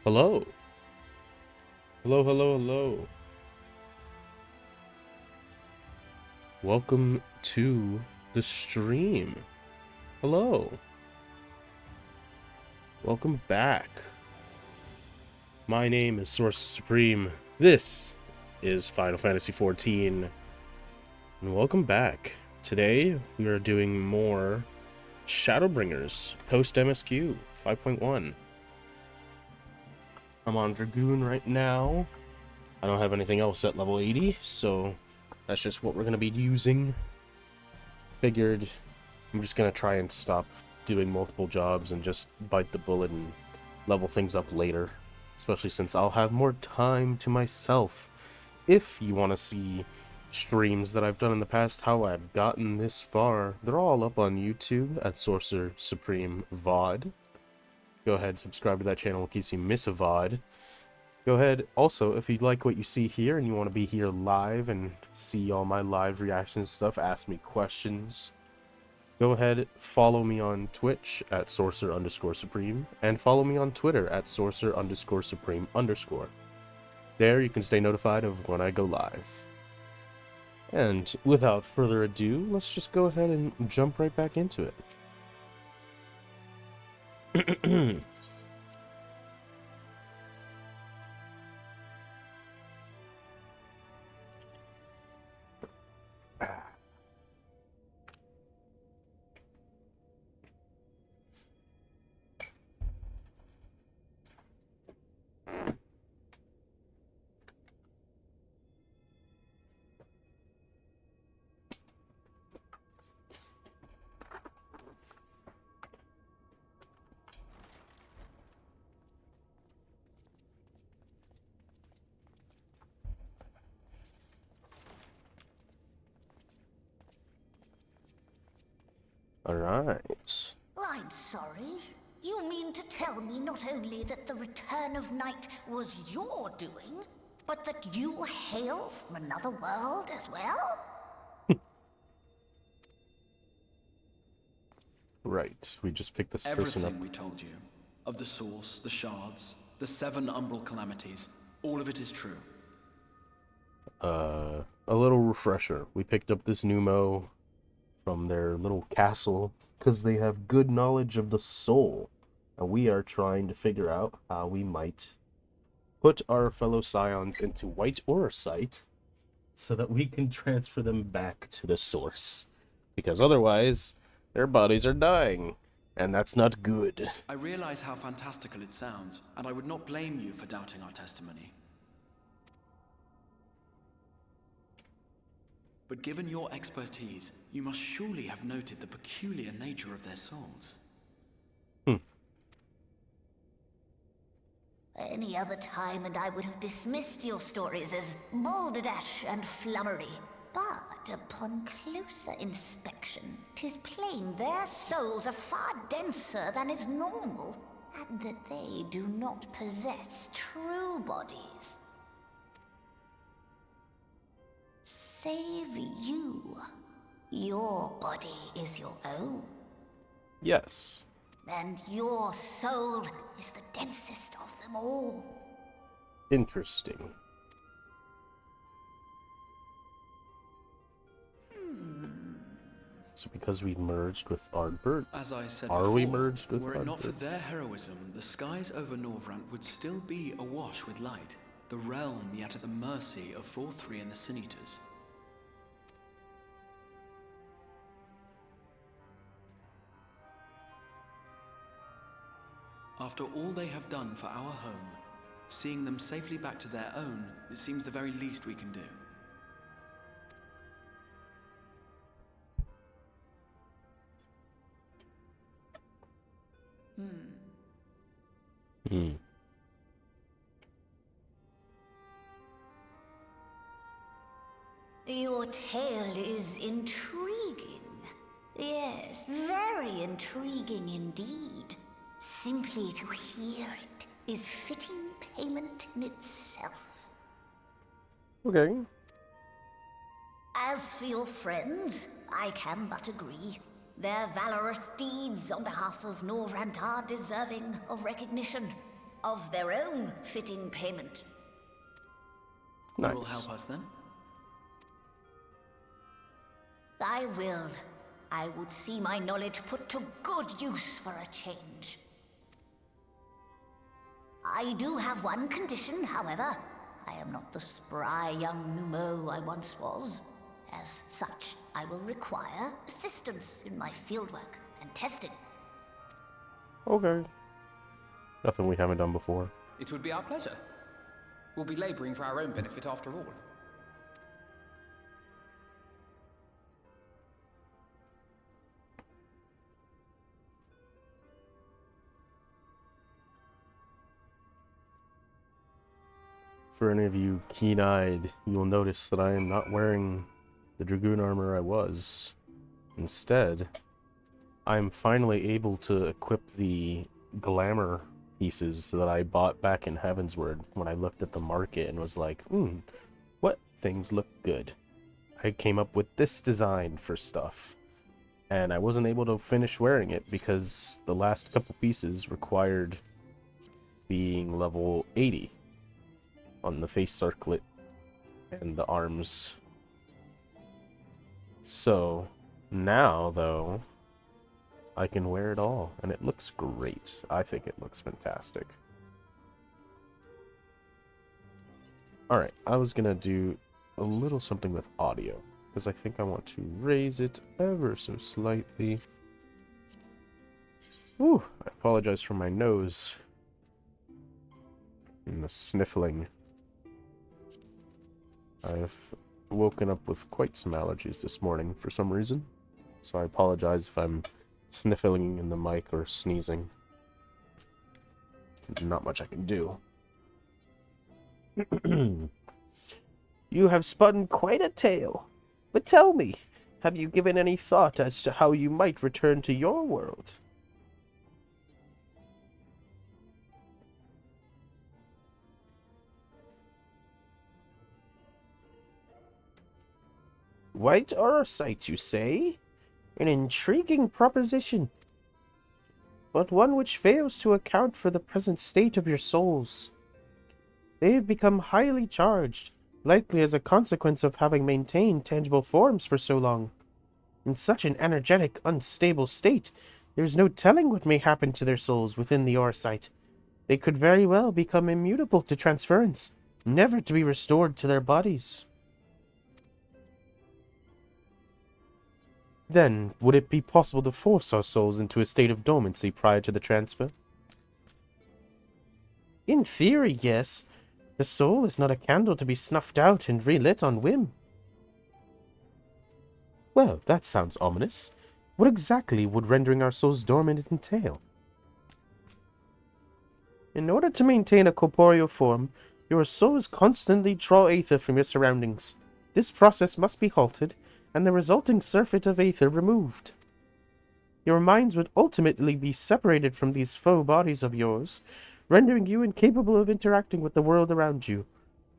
Hello. Hello, hello, hello. Welcome to the stream. Hello. Welcome back. My name is Source Supreme. This is Final Fantasy XIV. And welcome back. Today, we are doing more Shadowbringers post MSQ 5.1. I'm on Dragoon right now. I don't have anything else at level 80, so that's just what we're going to be using. Figured I'm just going to try and stop doing multiple jobs and just bite the bullet and level things up later. Especially since I'll have more time to myself. If you want to see streams that I've done in the past, how I've gotten this far, they're all up on YouTube at Sorcerer Supreme VOD. Go ahead, subscribe to that channel in case you miss a VOD. Go ahead, also, if you like what you see here and you want to be here live and see all my live reactions and stuff, ask me questions, go ahead, follow me on Twitch at Sorcerer_Supreme, and follow me on Twitter at Sorcerer_Supreme_. There you can stay notified of when I go live. And without further ado, let's just go ahead and jump right back into it. Alright. I'm sorry. You mean to tell me not only that the return of night was your doing, but that you hail from another world as well? Right, we just picked this person up. Everything we told you, of the source, the shards, the 7 umbral calamities, all of it is true. A little refresher. We picked up this pneumo from their little castle because they have good knowledge of the soul, and we are trying to figure out how we might put our fellow scions into white auracite so that we can transfer them back to the source, because otherwise their bodies are dying, and that's not good. I realize how fantastical it sounds, and I would not blame you for doubting our testimony. But given your expertise, you must surely have noted the peculiar nature of their souls. Any other time and I would have dismissed your stories as balderdash and flummery. But upon closer inspection, 'tis plain their souls are far denser than is normal, and that they do not possess true bodies. Save you. Your body is your own. Yes. And your soul is the densest of them all. Interesting. So because we merged with Ardbert, As I said are before, we merged with were it not for Ardbert? their heroism, the skies over Norvrant would still be awash with light, the realm yet at the mercy of 4-3 and the Sin Eaters. After all they have done for our home, seeing them safely back to their own, it seems the very least we can do. Your tale is intriguing. Yes, very intriguing indeed. Simply to hear it is fitting payment in itself. Okay. As for your friends, I can but agree. Their valorous deeds on behalf of Norvrant are deserving of recognition. of their own fitting payment. You will Nice. help us then? I will. I would see my knowledge put to good use for a change. I do have one condition, however. I am not the spry young Numo I once was. As such, I will require assistance in my fieldwork and testing. Okay. Nothing we haven't done before. It would be our pleasure. We'll be laboring for our own benefit after all. For any of you keen-eyed, you'll notice that I am not wearing the Dragoon armor I was. Instead, I am finally able to equip the glamour pieces that I bought back in Heavensward when I looked at the market and was like, what things look good? I came up with this design for stuff, and I wasn't able to finish wearing it because the last couple pieces required being level 80 on the face circlet and the arms. So now, though, I can wear it all, and it looks great. I think it looks fantastic. Alright, I was gonna do a little something with audio, because I think I want to raise it ever so slightly. Whew, I apologize for my nose and the sniffling. I've woken up with quite some allergies this morning for some reason, so I apologize if I'm sniffling in the mic or sneezing. Not much I can do. You have spun quite a tale, but tell me, have you given any thought as to how you might return to your world? White Aurosite, you say? An intriguing proposition, but one which fails to account for the present state of your souls. They have become highly charged, likely as a consequence of having maintained tangible forms for so long. In such an energetic, unstable state, there is no telling what may happen to their souls within the Aurosite. They could very well become immutable to transference, never to be restored to their bodies. Then, would it be possible to force our souls into a state of dormancy prior to the transfer? In theory, yes. The soul is not a candle to be snuffed out and relit on whim. Well, that sounds ominous. What exactly would rendering our souls dormant entail? In order to maintain a corporeal form, your souls constantly draw aether from your surroundings. This process must be halted, and the resulting surfeit of aether removed. Your minds would ultimately be separated from these faux bodies of yours, rendering you incapable of interacting with the world around you.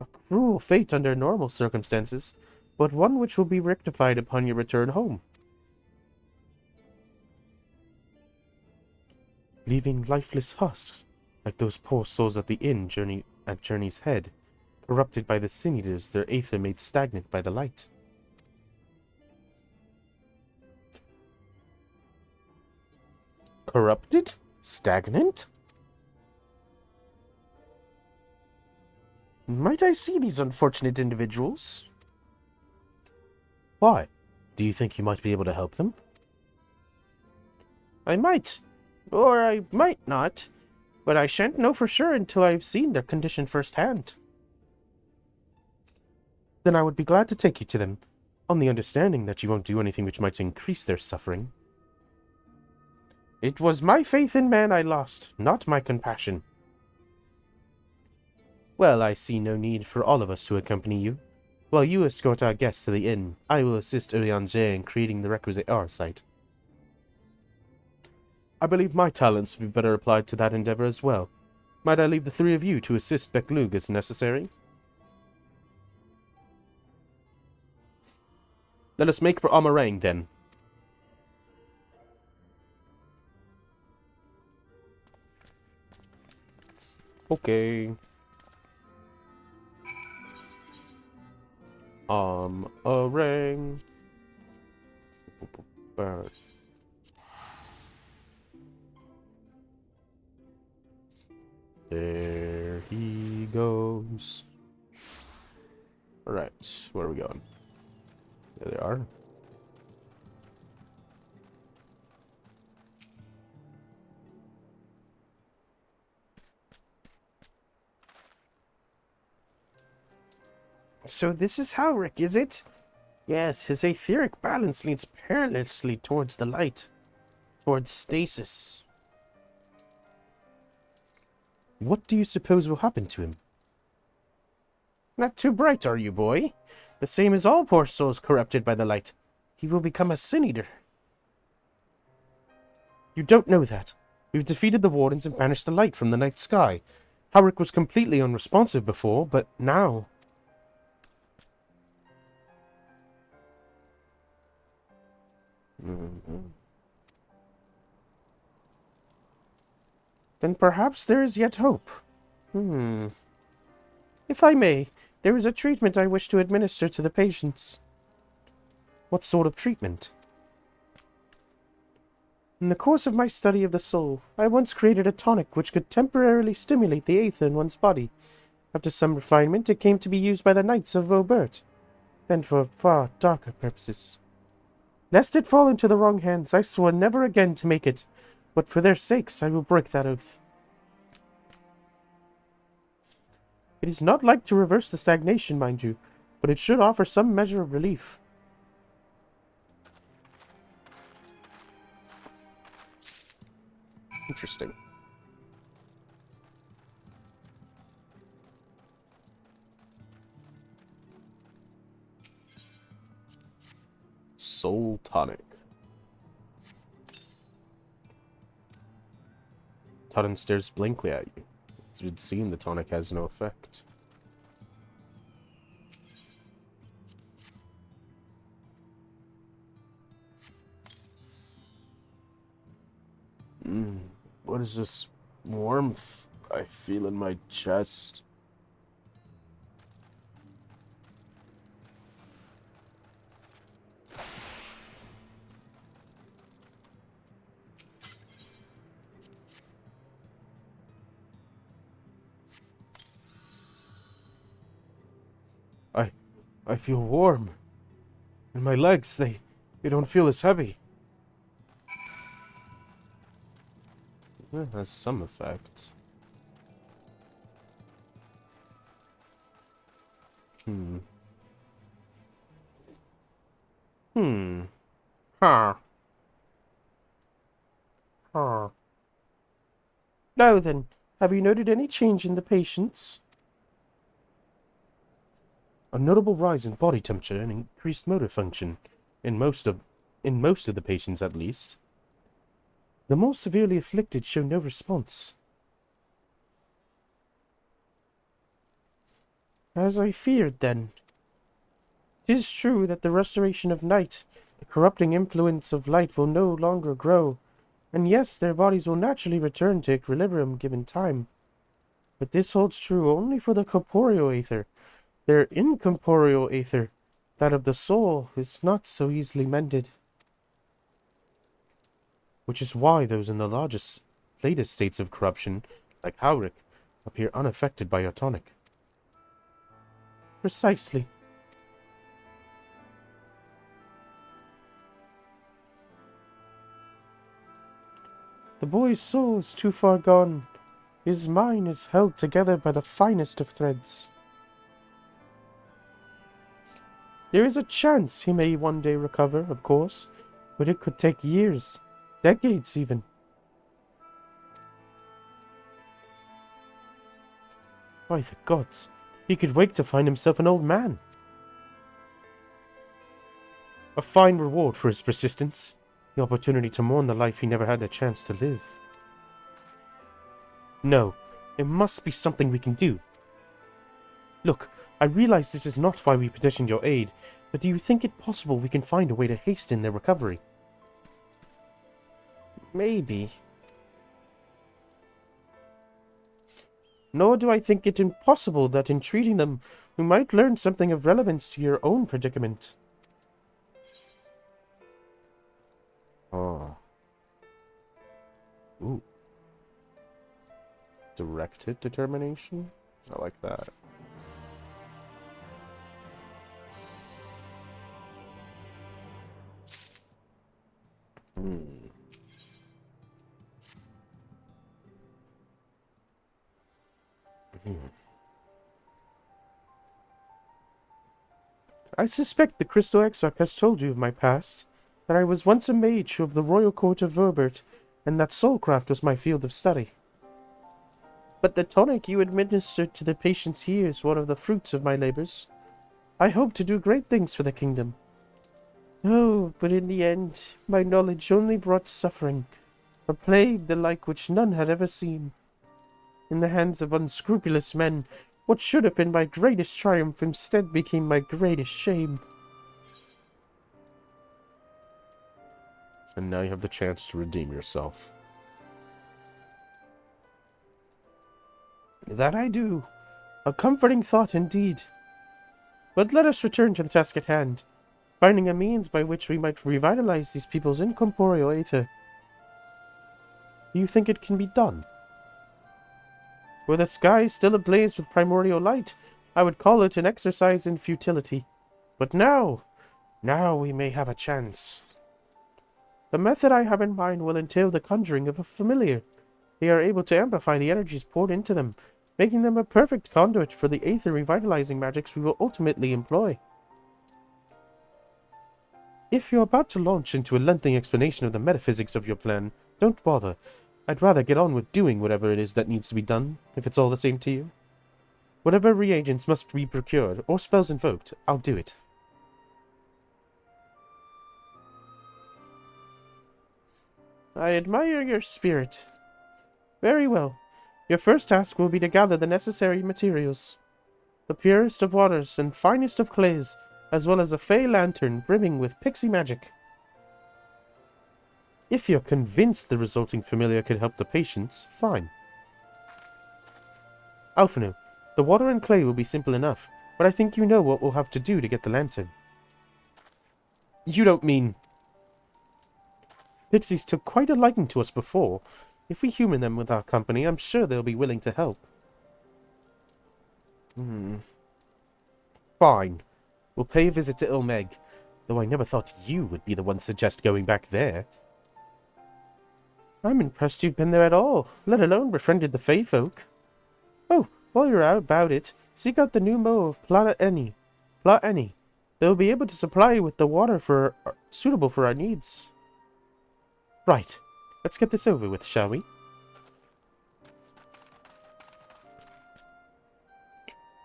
A cruel fate under normal circumstances, but one which will be rectified upon your return home. Leaving lifeless husks, like those poor souls at the inn at Journey's Head, corrupted by the sin eaters, their aether made stagnant by the light. Corrupted? Stagnant? Might I see these unfortunate individuals? Why? Do you think you might be able to help them? I might. Or I might not. But I shan't know for sure until I've seen their condition firsthand. Then I would be glad to take you to them, on the understanding that you won't do anything which might increase their suffering. It was my faith in man I lost, not my compassion. Well, I see no need for all of us to accompany you. While you escort our guests to the inn, I will assist Urianger in creating the requisite Aurosite. I believe my talents would be better applied to that endeavor as well. Might I leave the three of you to assist Beklug as necessary? Let us make for Amarang, then. Okay. A ring. There he goes. Alright, where are we going? There they are. So this is Howrick, is it? Yes, his etheric balance leads perilously towards the light. Towards stasis. What do you suppose will happen to him? Not too bright, are you, boy? The same as all poor souls corrupted by the light. He will become a sin-eater. You don't know that. We've defeated the wardens and banished the light from the night sky. Howrick was completely unresponsive before, but now... Then perhaps there is yet hope. If I may, there is a treatment I wish to administer to the patients. What sort of treatment? In the course of my study of the soul, I once created a tonic which could temporarily stimulate the aether in one's body. After some refinement, it came to be used by the Knights of Vobert, then for far darker purposes. Lest it fall into the wrong hands, I swore never again to make it, but for their sakes I will break that oath. It is not like to reverse the stagnation, mind you, but it should offer some measure of relief. Interesting. Soul tonic. Tutton stares blankly at you. It would seem the tonic has no effect. What is this warmth I feel in my chest? I feel warm. And my legs, they don't feel as heavy. It has some effect. Huh. Now then, have you noted any change in the patients? A notable rise in body temperature and increased motor function, in most of the patients at least. The more severely afflicted show no response. As I feared, then. 'Tis true that the restoration of night, the corrupting influence of light will no longer grow, and yes, their bodies will naturally return to equilibrium given time. But this holds true only for the corporeal aether. Their incorporeal aether, that of the soul, is not so easily mended. Which is why those in the latest states of corruption, like Howrick, appear unaffected by your tonic. Precisely. The boy's soul is too far gone. His mind is held together by the finest of threads. There is a chance he may one day recover, of course, but it could take years, decades even. By the gods, he could wake to find himself an old man. A fine reward for his persistence, the opportunity to mourn the life he never had the chance to live. No, there must be something we can do. Look, I realize this is not why we petitioned your aid, but do you think it possible we can find a way to hasten their recovery? Maybe. Nor do I think it impossible that in treating them, we might learn something of relevance to your own predicament. Oh. Ooh. Direct hit determination? I like that. I suspect the Crystal Exarch has told you of my past, that I was once a mage of the royal court of Verbert, and that soulcraft was my field of study. But the tonic you administered to the patients here is one of the fruits of my labors. I hope to do great things for the kingdom. Oh, but in the end, my knowledge only brought suffering, a plague the like which none had ever seen. In the hands of unscrupulous men, what should have been my greatest triumph instead became my greatest shame. And now you have the chance to redeem yourself. That I do. A comforting thought indeed. But let us return to the task at hand, finding a means by which we might revitalize these people's incorporeal aether. Do you think it can be done? Were the sky still ablaze with primordial light, I would call it an exercise in futility. But now we may have a chance. The method I have in mind will entail the conjuring of a familiar. They are able to amplify the energies poured into them, making them a perfect conduit for the aether revitalizing magics we will ultimately employ. If you're about to launch into a lengthy explanation of the metaphysics of your plan, don't bother. I'd rather get on with doing whatever it is that needs to be done, if it's all the same to you. Whatever reagents must be procured, or spells invoked, I'll do it. I admire your spirit. Very well. Your first task will be to gather the necessary materials. The purest of waters and finest of clays, as well as a fey lantern brimming with pixie magic. If you're convinced the resulting familiar could help the patients, fine. Alphino, the water and clay will be simple enough, but I think you know what we'll have to do to get the lantern. You don't mean... Pixies took quite a liking to us before. If we humour them with our company, I'm sure they'll be willing to help. Fine. We'll pay a visit to Ilmeg, though I never thought you would be the one to suggest going back there. I'm impressed you've been there at all, let alone befriended the Fey folk. Oh, while you're out about it, seek out the new Mo of Plot Any. They'll be able to supply you with the water suitable for our needs. Right, let's get this over with, shall we?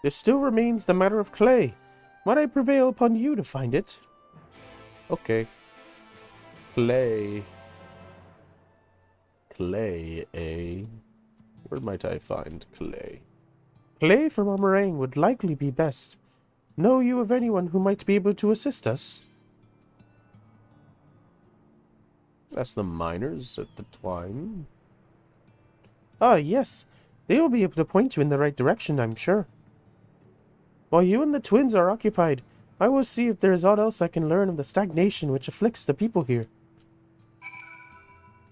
There still remains the matter of clay. Might I prevail upon you to find it? Okay. Clay. Clay, eh? Where might I find clay? Clay from Amarang would likely be best. Know you of anyone who might be able to assist us? That's the miners at the Twine. Ah, yes. They will be able to point you in the right direction, I'm sure. While you and the twins are occupied, I will see if there is aught else I can learn of the stagnation which afflicts the people here.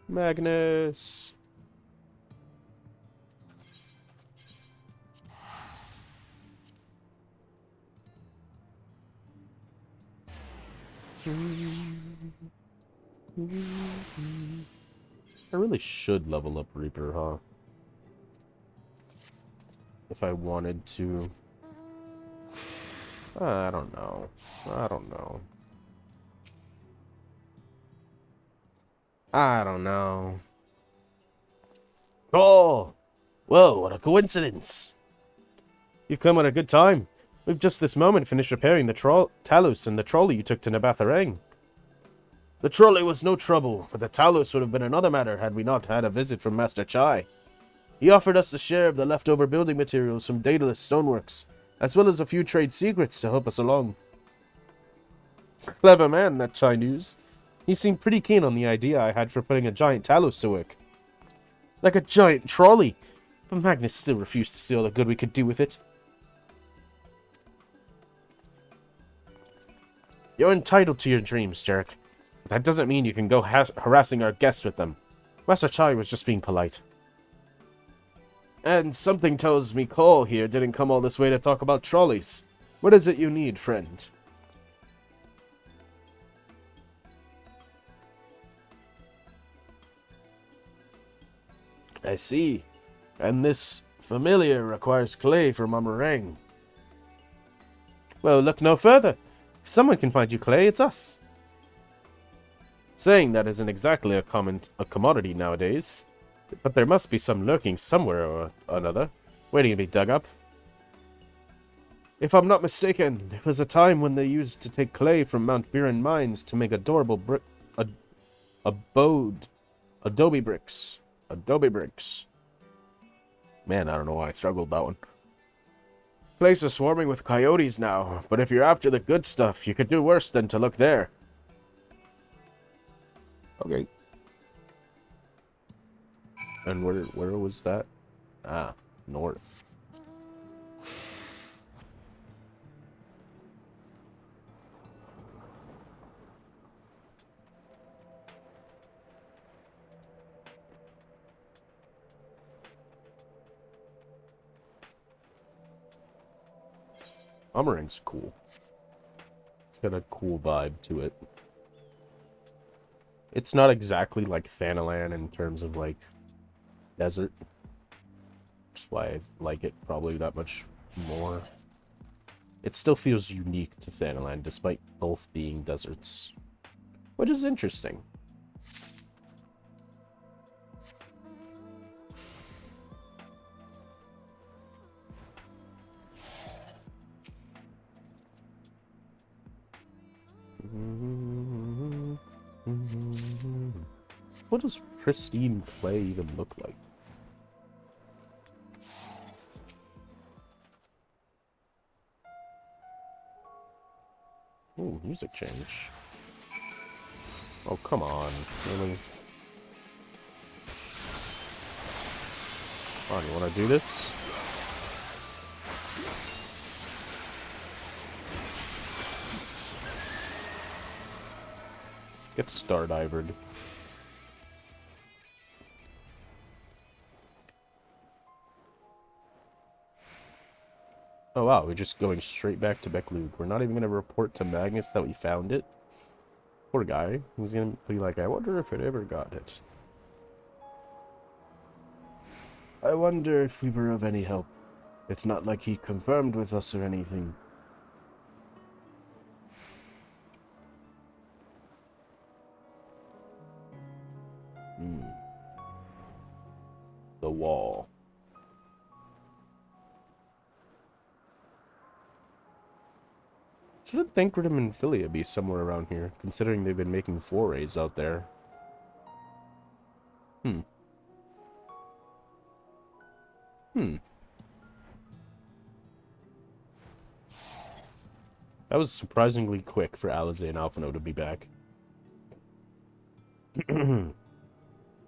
Magnus. I really should level up Reaper, huh? If I wanted to. I don't know. I don't know. Oh! Whoa, what a coincidence! You've come at a good time. We've just this moment finished repairing the Talos and the trolley you took to Nabatharang. The trolley was no trouble, but the Talos would have been another matter had we not had a visit from Master Chai. He offered us a share of the leftover building materials from Daedalus Stoneworks, as well as a few trade secrets to help us along. Clever man, that Chai News. He seemed pretty keen on the idea I had for putting a giant Talos to work. Like a giant trolley. but Magnus still refused to see all the good we could do with it. You're entitled to your dreams, Jarek. That doesn't mean you can go harassing our guests with them. Master Chai was just being polite. And something tells me Cole here didn't come all this way to talk about trolleys. What is it you need, friend? I see. And this familiar requires clay from Amarang. Well, look no further. If someone can find you clay, it's us. Saying that isn't exactly a commodity nowadays, but there must be some lurking somewhere or another, waiting to be dug up. If I'm not mistaken, it was a time when they used to take clay from Mount Buren mines to make adorable adobe bricks. Adobe bricks. Man, I don't know why I struggled that one. Place is swarming with coyotes now, but if you're after the good stuff, you could do worse than to look there. Okay. And where was that? Ah, north. Amarang's cool. It's got a cool vibe to it. It's not exactly like Thanalan in terms of, like, desert. That's why I like it probably that much more. It still feels unique to Thanalan, despite both being deserts. Which is interesting. What does pristine clay even look like? Ooh, music change. Oh, come on. Really? Come on, you want to do this? Get star-divered. Oh wow, we're just going straight back to Beklug. We're not even going to report to Magnus that we found it. Poor guy. He's going to be like, I wonder if it ever got it. I wonder if we were of any help. It's not like he confirmed with us or anything. The wall. Shouldn't Thancredom and Philia be somewhere around here, considering they've been making forays out there? That was surprisingly quick for Alize and Alphino to be back.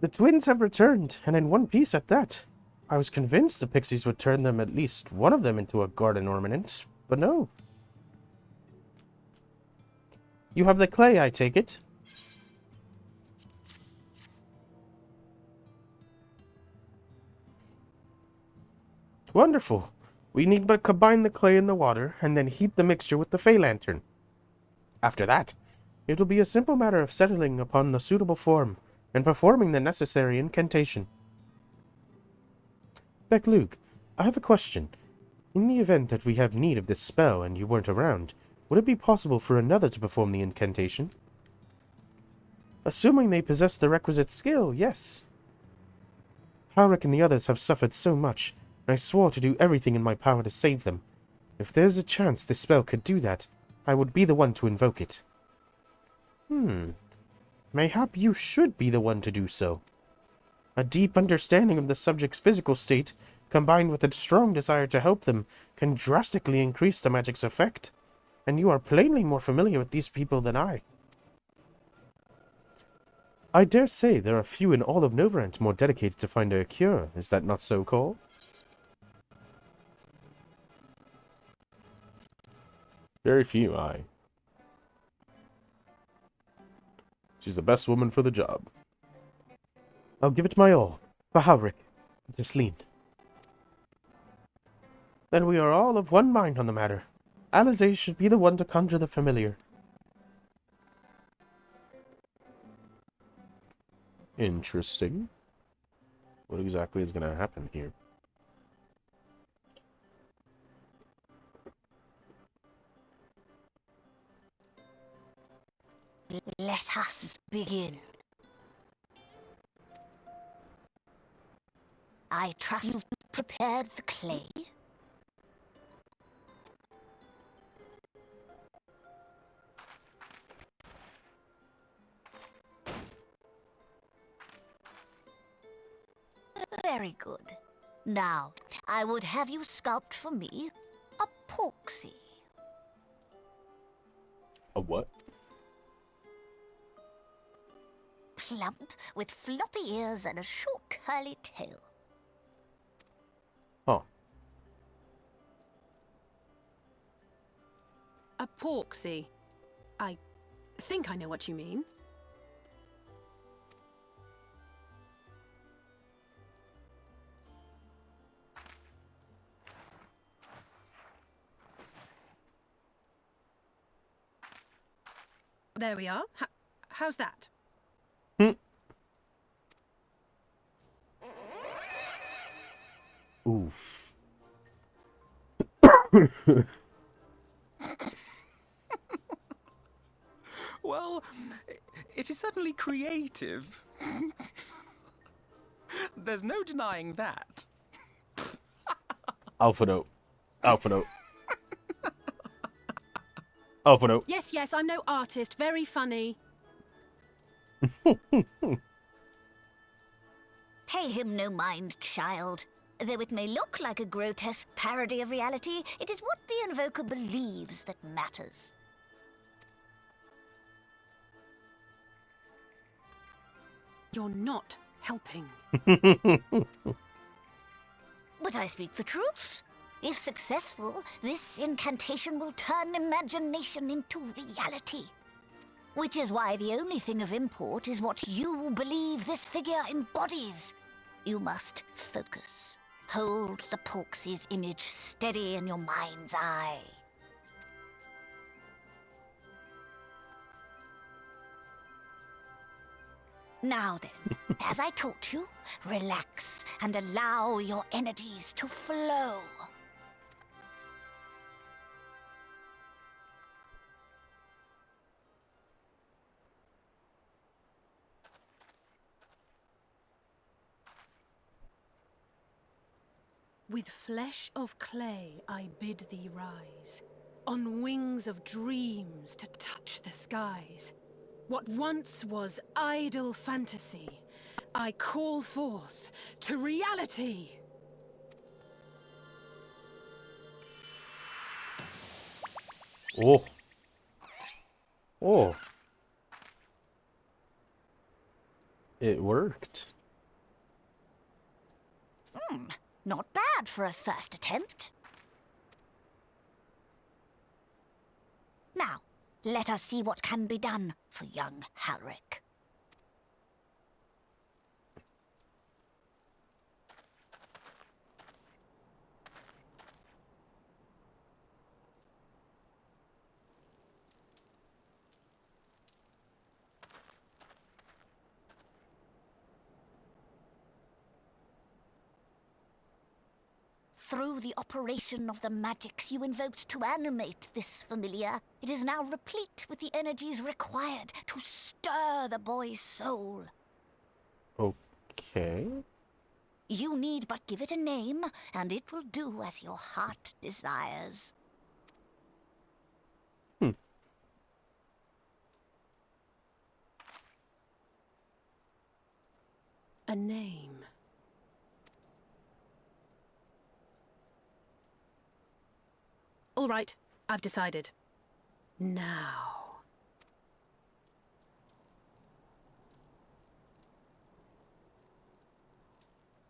The twins have returned, and in one piece at that. I was convinced the pixies would turn them, at least one of them, into a garden ornament, but no. You have the clay, I take it? Wonderful. We need but combine the clay in the water, and then heat the mixture with the Fey Lantern. After that, it will be a simple matter of settling upon the suitable form, and performing the necessary incantation. Beklug, I have a question. In the event that we have need of this spell and you weren't around, would it be possible for another to perform the incantation? Assuming they possess the requisite skill, yes. Halric and the others have suffered so much, and I swore to do everything in my power to save them. If there's a chance this spell could do that, I would be the one to invoke it. Mayhap you should be the one to do so. A deep understanding of the subject's physical state, combined with a strong desire to help them, can drastically increase the magic's effect, and you are plainly more familiar with these people than I. I dare say there are few in all of Novrant more dedicated to find a cure, is that not so, Cole? Very few, aye. She's the best woman for the job. I'll give it my all. For Halric. To Celine. Then we are all of one mind on the matter. Alize should be the one to conjure the familiar. Interesting. What exactly is going to happen here? Let us begin. I trust you've prepared the clay. Very good. Now, I would have you sculpt for me a porksy. A what? Plump, with floppy ears and a short curly tail. Oh. A porksy. I think I know what you mean. There we are. How's that? Oof. Well, it is certainly creative. There's no denying that. Alpha note. Alpha note. Alpha note. Yes, yes, I'm no artist. Very funny. Pay him no mind, child. Though it may look like a grotesque parody of reality, it is what the invoker believes that matters. You're not helping. But I speak the truth. If successful, this incantation will turn imagination into reality. Which is why the only thing of import is what you believe this figure embodies. You must focus. Hold the Porksy's image steady in your mind's eye. Now then, as I taught you, relax and allow your energies to flow. With flesh of clay I bid thee rise, on wings of dreams to touch the skies. What once was idle fantasy, I call forth to reality. Oh. Oh. It worked. Not bad for a first attempt. Now, let us see what can be done for young Halric. Through the operation of the magics you invoked to animate this familiar, it is now replete with the energies required to stir the boy's soul. Okay. You need but give it a name, and it will do as your heart desires. A name. All right, I've decided. Now.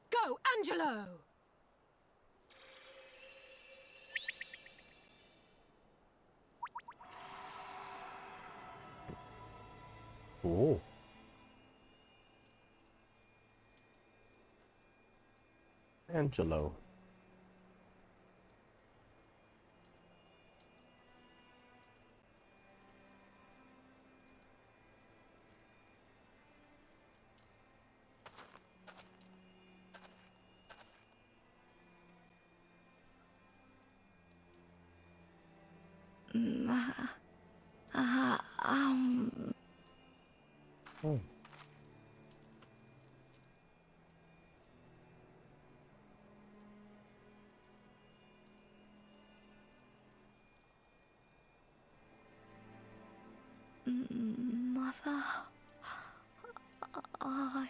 Go, Angelo! Oh. Angelo. Oh. Mother, I...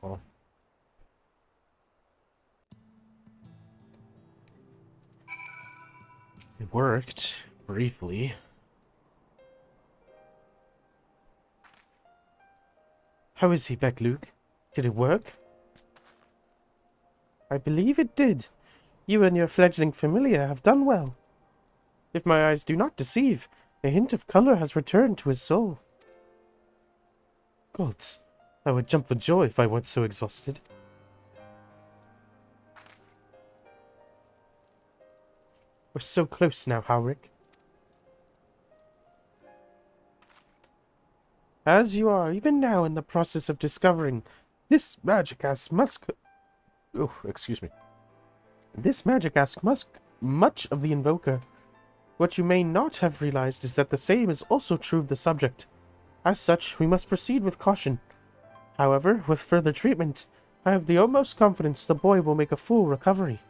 Oh. It worked briefly. How is he back, Luke? Did it work? I believe it did. You and your fledgling familiar have done well. If my eyes do not deceive, a hint of color has returned to his soul. Gods, I would jump for joy if I weren't so exhausted. We're so close now, Howrick. As you are even now in the process of discovering, this magic ass must... Oh, excuse me. This magic ask must much of the invoker. What you may not have realized is that the same is also true of the subject. As such, we must proceed with caution. However, with further treatment, I have the utmost confidence the boy will make a full recovery.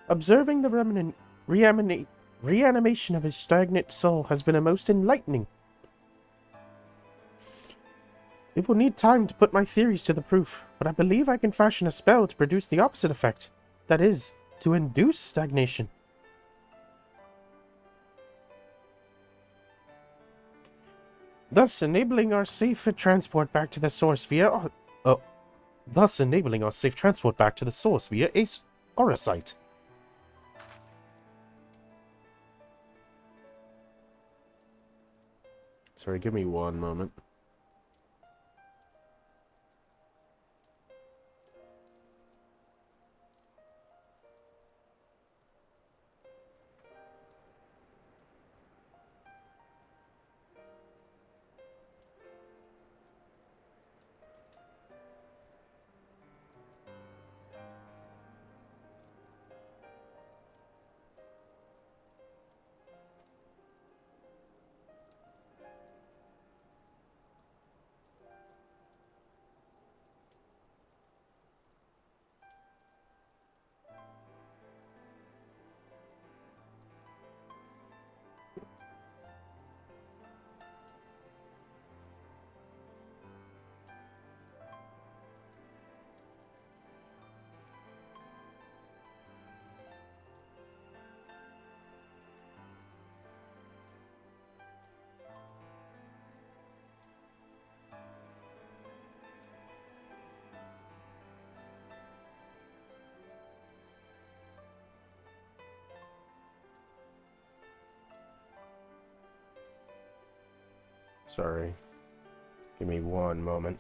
Observing the reanimation of his stagnant soul has been a most enlightening. It will need time to put my theories to the proof, but I believe I can fashion a spell to produce the opposite effect. That is, to induce stagnation. Thus enabling our safe transport back to the source via... thus enabling our safe transport back to the source via Ace Orosite. Sorry, give me one moment. Sorry. Give me one moment.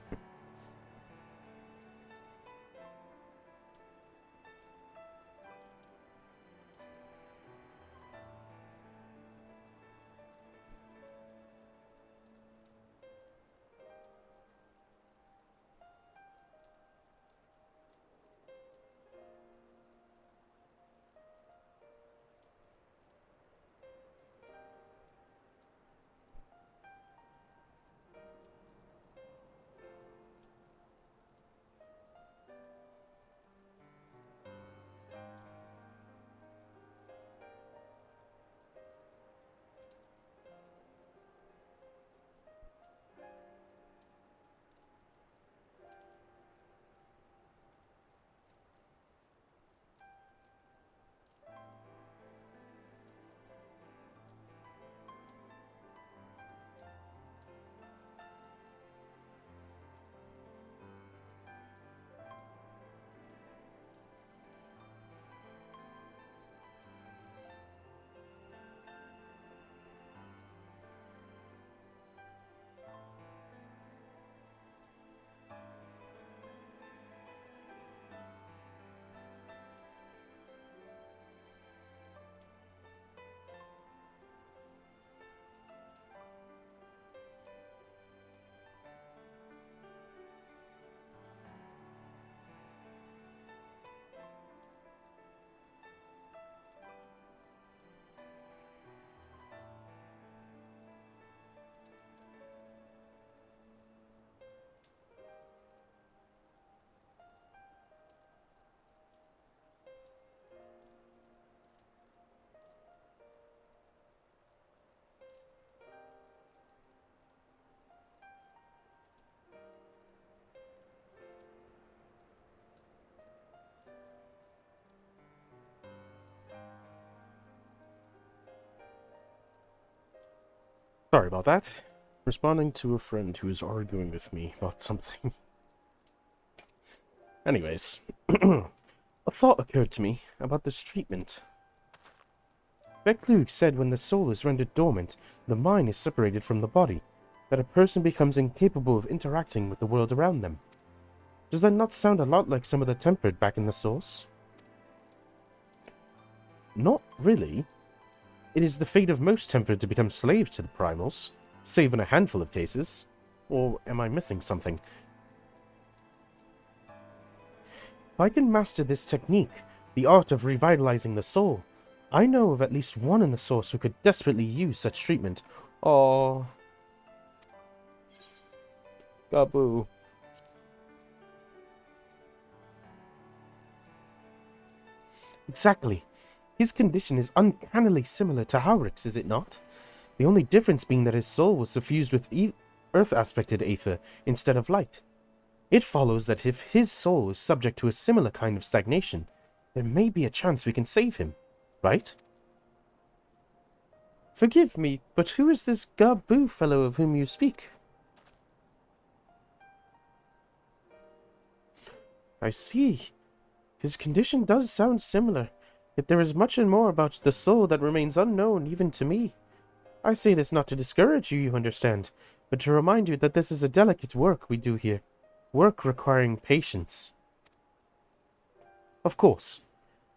Sorry about that. Responding to a friend who is arguing with me about something. Anyways, a thought occurred to me about this treatment. Beklug said when the soul is rendered dormant, the mind is separated from the body, that a person becomes incapable of interacting with the world around them. Does that not sound a lot like some of the tempered back in the source? Not really. It is the fate of most tempered to become slaves to the primals, save in a handful of cases. Or am I missing something? If I can master this technique, the art of revitalizing the soul, I know of at least one in the source who could desperately use such treatment. Oh, Gabu. Exactly. His condition is uncannily similar to Haurik's, is it not? The only difference being that his soul was suffused with earth-aspected aether instead of light. It follows that if his soul is subject to a similar kind of stagnation, there may be a chance we can save him, right? Forgive me, but who is this Gabu fellow of whom you speak? I see. His condition does sound similar, yet there is much and more about the soul that remains unknown even to me. I say this not to discourage you, you understand, but to remind you that this is a delicate work we do here. Work requiring patience. Of course.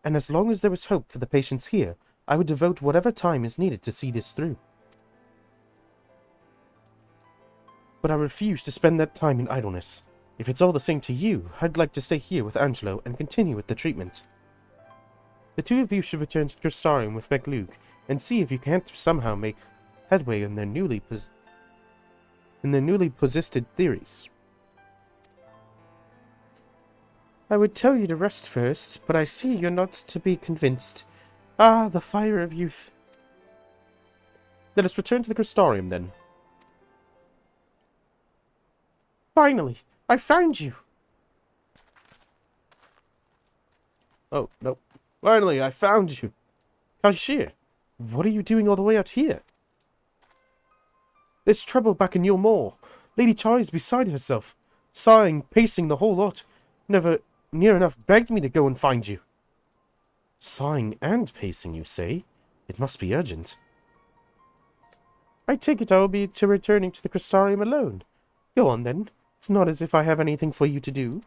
And as long as there is hope for the patients here, I would devote whatever time is needed to see this through. But I refuse to spend that time in idleness. If it's all the same to you, I'd like to stay here with Angelo and continue with the treatment. The two of you should return to Crystarium with Beklug and see if you can't somehow make headway in their newly possessed theories. I would tell you to rest first, but I see you're not to be convinced. Ah, the fire of youth. Let us return to the Crystarium, then. Finally! I found you! Oh, no. Finally, I found you! Kashir, what are you doing all the way out here? There's trouble back in your moor. Lady Chai is beside herself, sighing, pacing the whole lot. Never near enough begged me to go and find you. Sighing and pacing, you say? It must be urgent. I take it I will be returning to the Crystarium alone. Go on, then. It's not as if I have anything for you to do.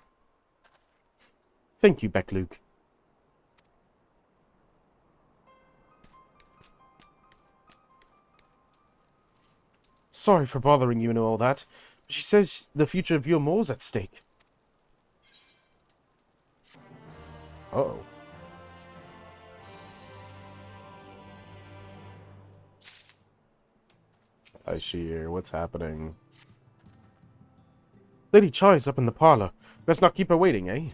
Thank you, Beklug. Sorry for bothering you and all that, but she says the future of your moor's at stake. Uh-oh. I see here. What's happening? Lady Chai's up in the parlor. Let's not keep her waiting, eh?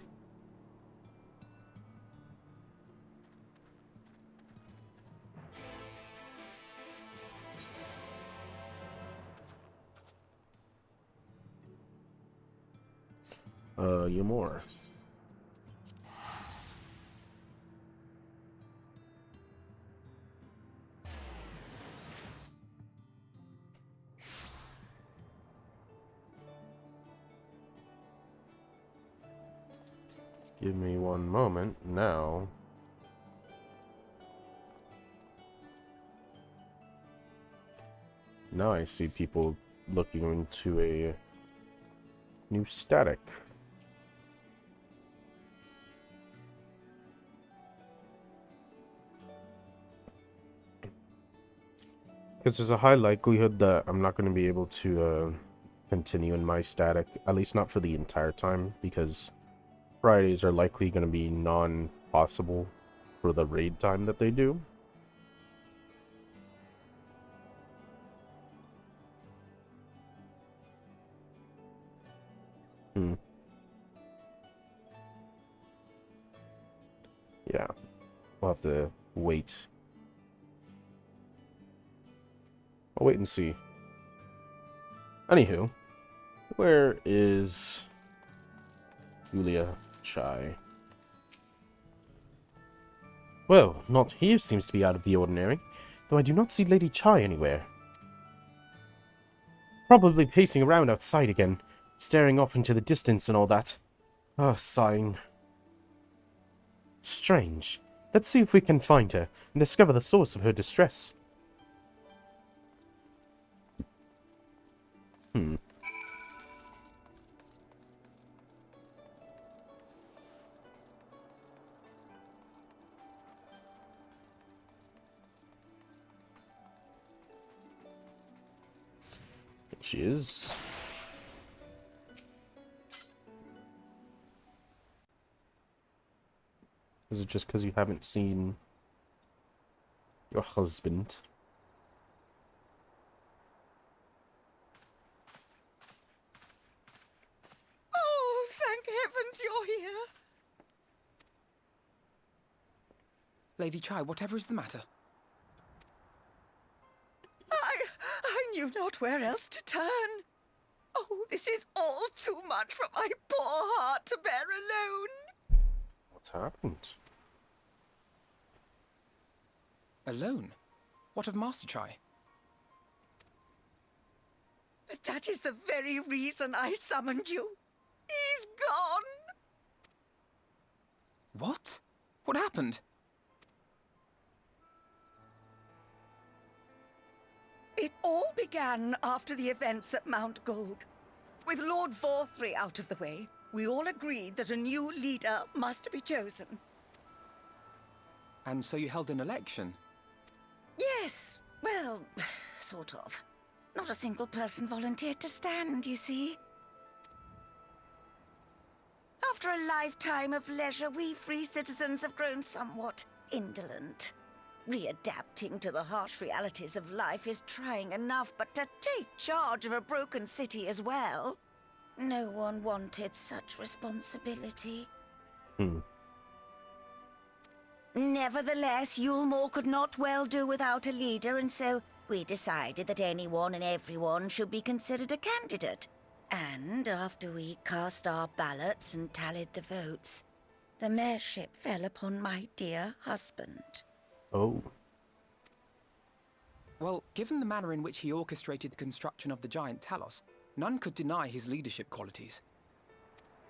You more. Give me one moment now. Now I see people looking into a new static. Because there's a high likelihood that I'm not going to be able to continue in my static, at least not for the entire time, because Fridays are likely going to be non-possible for the raid time that they do. Yeah, we'll have to wait. I'll wait and see. Anywho, where is Julia Chai? Well, not here seems to be out of the ordinary, though I do not see Lady Chai anywhere. Probably pacing around outside again, staring off into the distance and all that. Oh, sighing. Strange. Let's see if we can find her and discover the source of her distress. Here she is. Is it just because you haven't seen your husband? Oh, thank heavens you're here. Lady Chai, whatever is the matter? I knew not where else to turn. Oh, this is all too much for my poor heart to bear alone. What's happened? Alone? What of Master Chai? But that is the very reason I summoned you. He's gone. What? What happened? It all began after the events at Mount Gulg. With Lord Vorthry out of the way, we all agreed that a new leader must be chosen. And so you held an election? Yes, well, sort of. Not a single person volunteered to stand, you see. After a lifetime of leisure, we free citizens have grown somewhat indolent. Readapting to the harsh realities of life is trying enough, but to take charge of a broken city as well? No one wanted such responsibility. Nevertheless, Yulmore could not well do without a leader, and so we decided that anyone and everyone should be considered a candidate. And after we cast our ballots and tallied the votes, the mayorship fell upon my dear husband. Oh. Well, given the manner in which he orchestrated the construction of the giant Talos, none could deny his leadership qualities.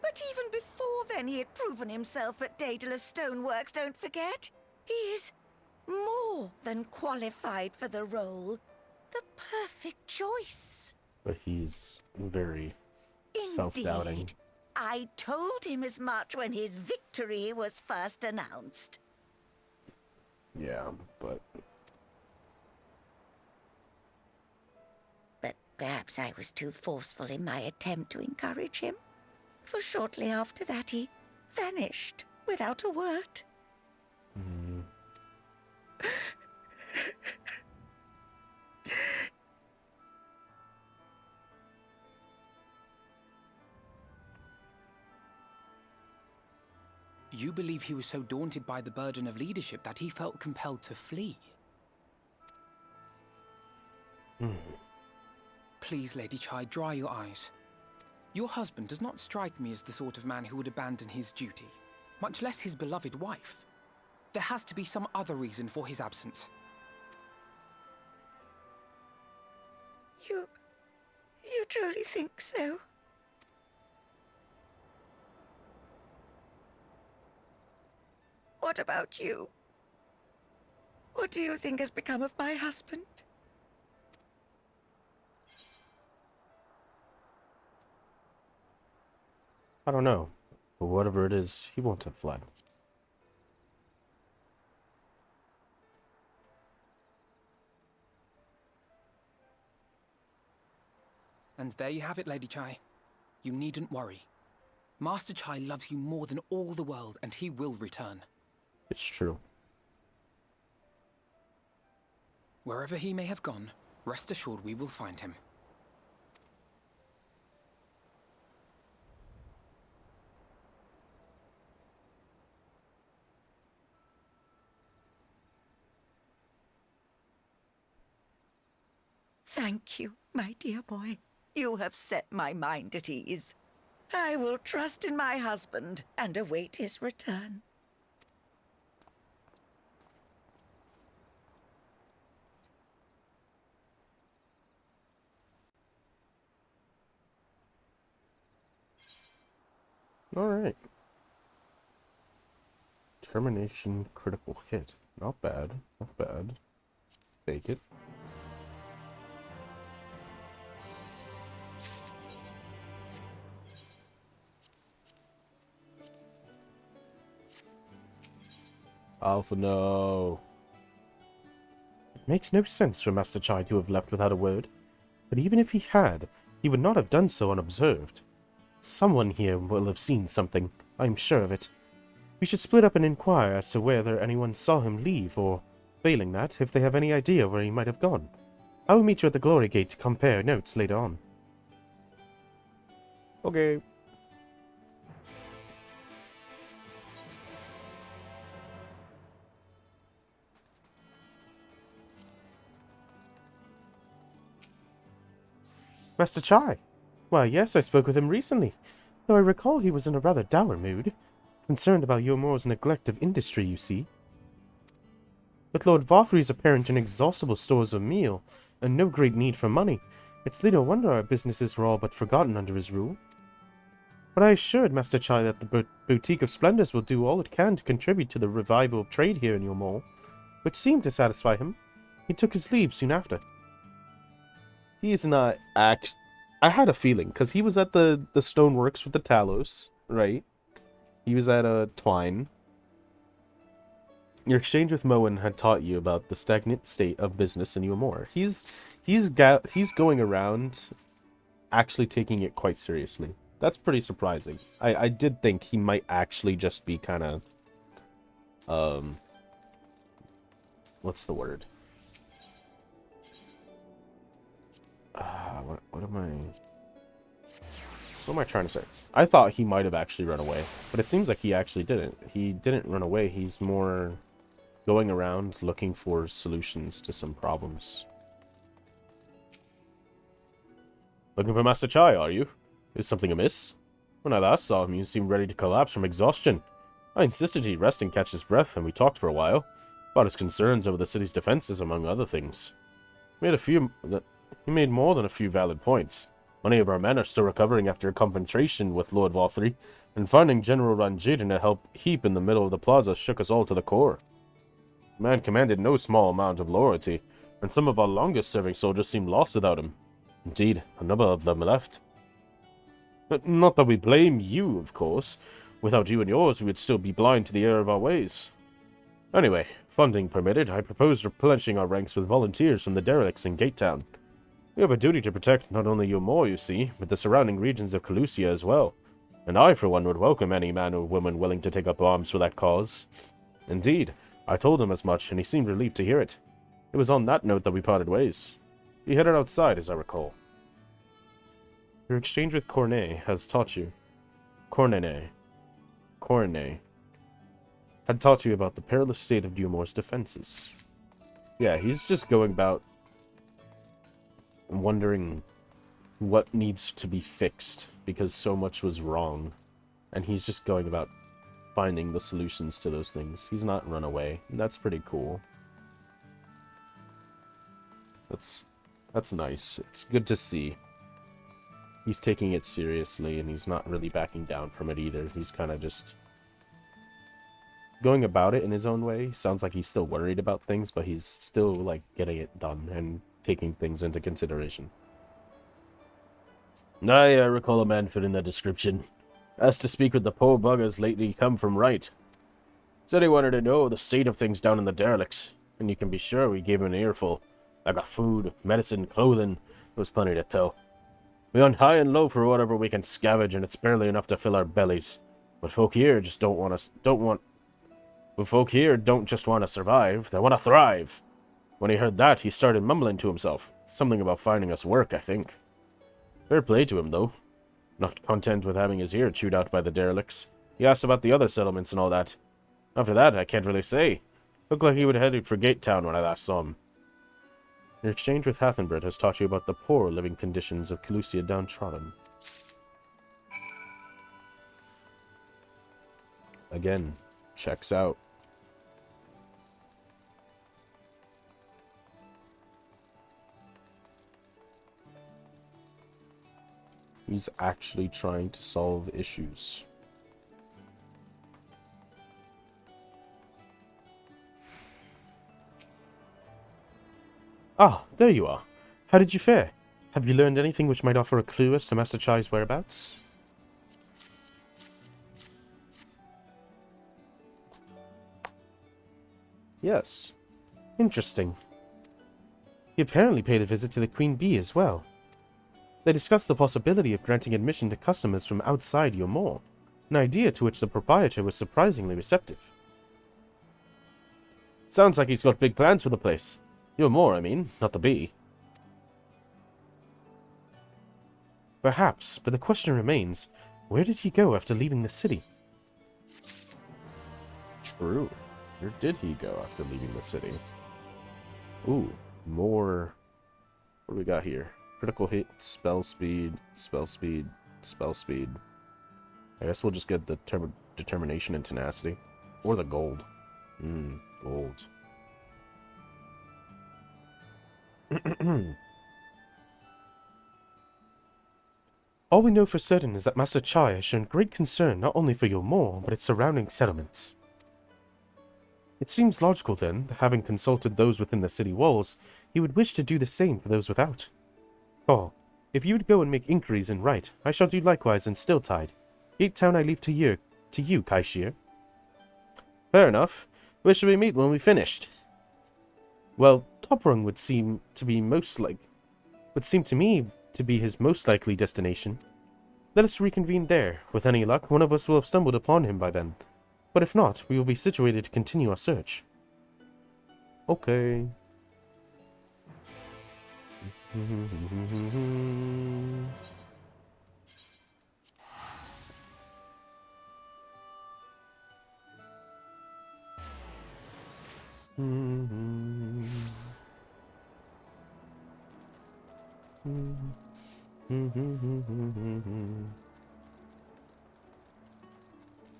But even before then, he had proven himself at Daedalus Stoneworks, don't forget. He is more than qualified for the role. The perfect choice. But he's very self-doubting. Indeed. I told him as much when his victory was first announced. Yeah, but Perhaps I was too forceful in my attempt to encourage him. For shortly after that, he vanished without a word. You believe he was so daunted by the burden of leadership that he felt compelled to flee? Please, Lady Chai, dry your eyes. Your husband does not strike me as the sort of man who would abandon his duty, much less his beloved wife. There has to be some other reason for his absence. You truly think so? What about you? What do you think has become of my husband? I don't know. But whatever it is, he won't have fled. And there you have it, Lady Chai. You needn't worry. Master Chai loves you more than all the world, and he will return. It's true. Wherever he may have gone, rest assured we will find him. Thank you, my dear boy. You have set my mind at ease. I will trust in my husband and await his return. Alright. Termination critical hit. Not bad. Not bad. Fake it. Alpha, no. It makes no sense for Master Chai to have left without a word. But even if he had, he would not have done so unobserved. Someone here will have seen something. I am sure of it. We should split up and inquire as to whether anyone saw him leave, or, failing that, if they have any idea where he might have gone. I will meet you at the Glory Gate to compare notes later on. Okay. Master Chai? Why, yes, I spoke with him recently, though I recall he was in a rather dour mood. Concerned about Yomore's neglect of industry, you see. With Lord Vothry's apparent inexhaustible stores of meal, and no great need for money, it's little wonder our businesses were all but forgotten under his rule. But I assured Master Chai that the Boutique of Splendors will do all it can to contribute to the revival of trade here in Yomore, which seemed to satisfy him. He took his leave soon after. He's not I had a feeling, because he was at the stoneworks with the Talos, right? He was at Twine. Your exchange with Moen had taught you about the stagnant state of business in Yomore. He's going around actually taking it quite seriously. That's pretty surprising. I did think he might actually just be kind of what's the word? What am I trying to say? I thought he might have actually run away, but it seems like he actually didn't. He didn't run away. He's more going around looking for solutions to some problems. Looking for Master Chai, are you? Is something amiss? When I last saw him, he seemed ready to collapse from exhaustion. I insisted he rest and catch his breath, and we talked for a while about his concerns over the city's defenses, among other things. He made more than a few valid points. Many of our men are still recovering after a confrontation with Lord Vothry, and finding General Ranjit in a heap in the middle of the plaza shook us all to the core. The man commanded no small amount of loyalty, and some of our longest-serving soldiers seemed lost without him. Indeed, a number of them left. But not that we blame you, of course. Without you and yours, we would still be blind to the error of our ways. Anyway, funding permitted, I propose replenishing our ranks with volunteers from the derelicts in Gatetown. We have a duty to protect not only Yomore, you see, but the surrounding regions of Calusia as well. And I, for one, would welcome any man or woman willing to take up arms for that cause. Indeed, I told him as much, and he seemed relieved to hear it. It was on that note that we parted ways. He headed outside, as I recall. Your exchange with Cornet has taught you... Cornet had taught you about the perilous state of Yomore's defenses. Yeah, he's just going about wondering what needs to be fixed, because so much was wrong. And he's just going about finding the solutions to those things. He's not run away. That's pretty cool. That's nice. It's good to see. He's taking it seriously, and he's not really backing down from it either. He's kind of just going about it in his own way. Sounds like he's still worried about things, but he's still, like, getting it done and taking things into consideration. I recall a man fitting that description. Asked to speak with the poor buggers lately come from right. Said he wanted to know the state of things down in the derelicts, and you can be sure we gave him an earful. Like a food, medicine, clothing, there was plenty to tell. We hunt high and low for whatever we can scavenge, and it's barely enough to fill our bellies. But folk here just don't just want to survive, they want to thrive. When he heard that, he started mumbling to himself. Something about finding us work, I think. Fair play to him, though. Not content with having his ear chewed out by the derelicts. He asked about the other settlements and all that. After that, I can't really say. Looked like he would headed for Gatetown when I last saw him. Your exchange with Hathenbred has taught you about the poor living conditions of Calusia downtrodden. Again, checks out. He's actually trying to solve issues. Ah, there you are. How did you fare? Have you learned anything which might offer a clue as to Master Chai's whereabouts? Yes. Interesting. He apparently paid a visit to the Queen Bee as well. They discussed the possibility of granting admission to customers from outside your mall, an idea to which the proprietor was surprisingly receptive. Sounds like he's got big plans for the place. Your mall, I mean, not the bee. Perhaps, but the question remains, where did he go after leaving the city? True. Where did he go after leaving the city? Ooh, more... What do we got here? Critical hit, spell speed, spell speed, spell speed. I guess we'll just get the determination and tenacity. Or the gold. Gold. All we know for certain is that Master Chai has shown great concern not only for your mall, but its surrounding settlements. It seems logical, then, that having consulted those within the city walls, he would wish to do the same for those without. Oh, if you would go and make inquiries and write, I shall do likewise in Stilltide. Gate Town I leave to you, Kaishir. Fair enough. Where shall we meet when we've finished? Well, Toprung would seem to me to be his most likely destination. Let us reconvene there. With any luck, one of us will have stumbled upon him by then. But if not, we will be situated to continue our search. Okay.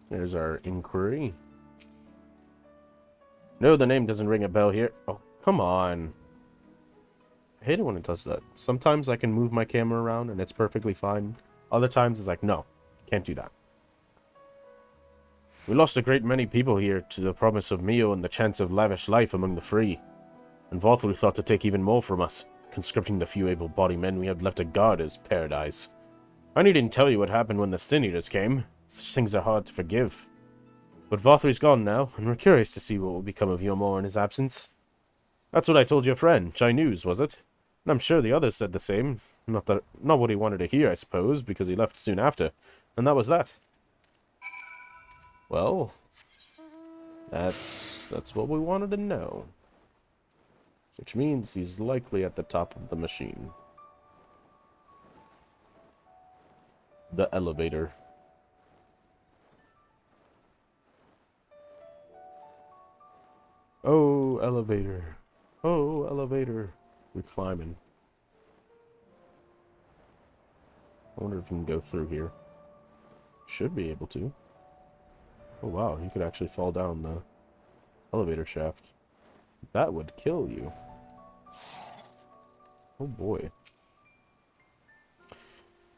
There's our inquiry. No, the name doesn't ring a bell here. Oh, come on. I hate it when it does that. Sometimes I can move my camera around and it's perfectly fine. Other times it's like, no, can't do that. We lost a great many people here to the promise of Mio and the chance of lavish life among the free. And Vothru thought to take even more from us, conscripting the few able-bodied men we had left to guard his paradise. I needn't tell you what happened when the Sin Eaters came. Such things are hard to forgive. But Vothru's gone now, and we're curious to see what will become of Yomor in his absence. That's what I told your friend, Chai News, was it? And I'm sure the others said the same. Not what he wanted to hear, I suppose, because he left soon after. And that was that. Well, that's what we wanted to know. Which means he's likely at the top of the machine. The elevator. Oh, elevator. Oh, elevator. We're climbing. I wonder if we can go through here. Should be able to. Oh wow, you could actually fall down the elevator shaft. That would kill you. Oh boy.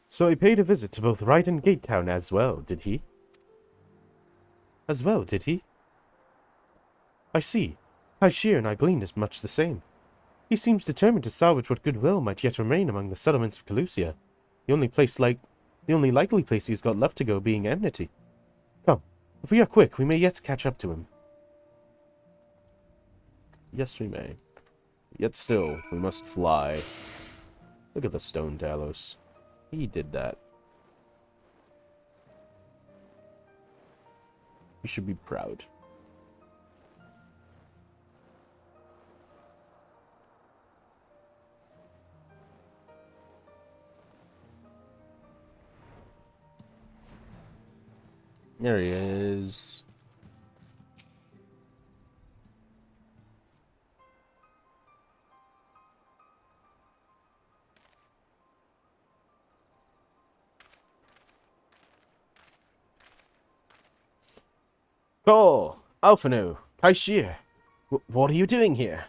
So he paid a visit to both Wright and Gate Town as well, did he? As well, did he? I see. Kaishir and I gleaned as much the same. He seems determined to salvage what goodwill might yet remain among the settlements of Calusia. The only likely place he's got left to go being Enmity. Come, if we are quick, we may yet catch up to him. Yes, we may. Yet still, we must fly. Look at the stone Talos. He did that. We should be proud. There he is. Oh, Alphino, Kaishir, what are you doing here?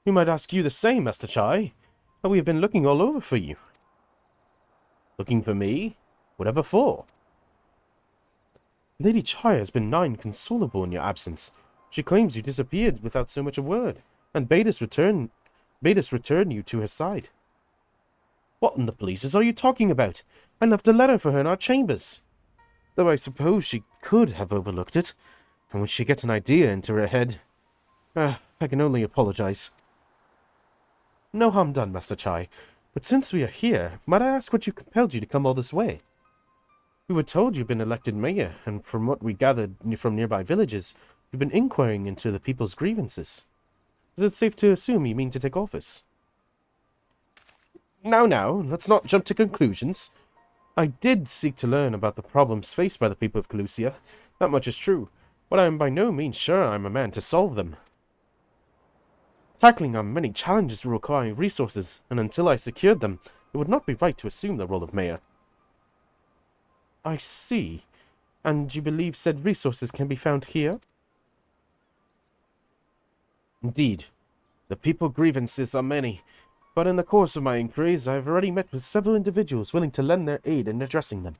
We might ask you the same, Master Chai. But we have been looking all over for you. Looking for me? Whatever for? Lady Chai has been nigh inconsolable in your absence. She claims you disappeared without so much a word, and bade us return you to her side. What in the blazes are you talking about? I left a letter for her in our chambers. Though I suppose she could have overlooked it, and when she gets an idea into her head, I can only apologize. No harm done, Master Chai, but since we are here, might I ask what compelled you to come all this way? We were told you've been elected mayor, and from what we gathered from nearby villages, you've been inquiring into the people's grievances. Is it safe to assume you mean to take office? Now, let's not jump to conclusions. I did seek to learn about the problems faced by the people of Calusia. That much is true, but I am by no means sure I'm a man to solve them. Tackling our many challenges will require resources, and until I secured them, it would not be right to assume the role of mayor. I see. And you believe said resources can be found here? Indeed. The people grievances are many, but in the course of my inquiries, I have already met with several individuals willing to lend their aid in addressing them.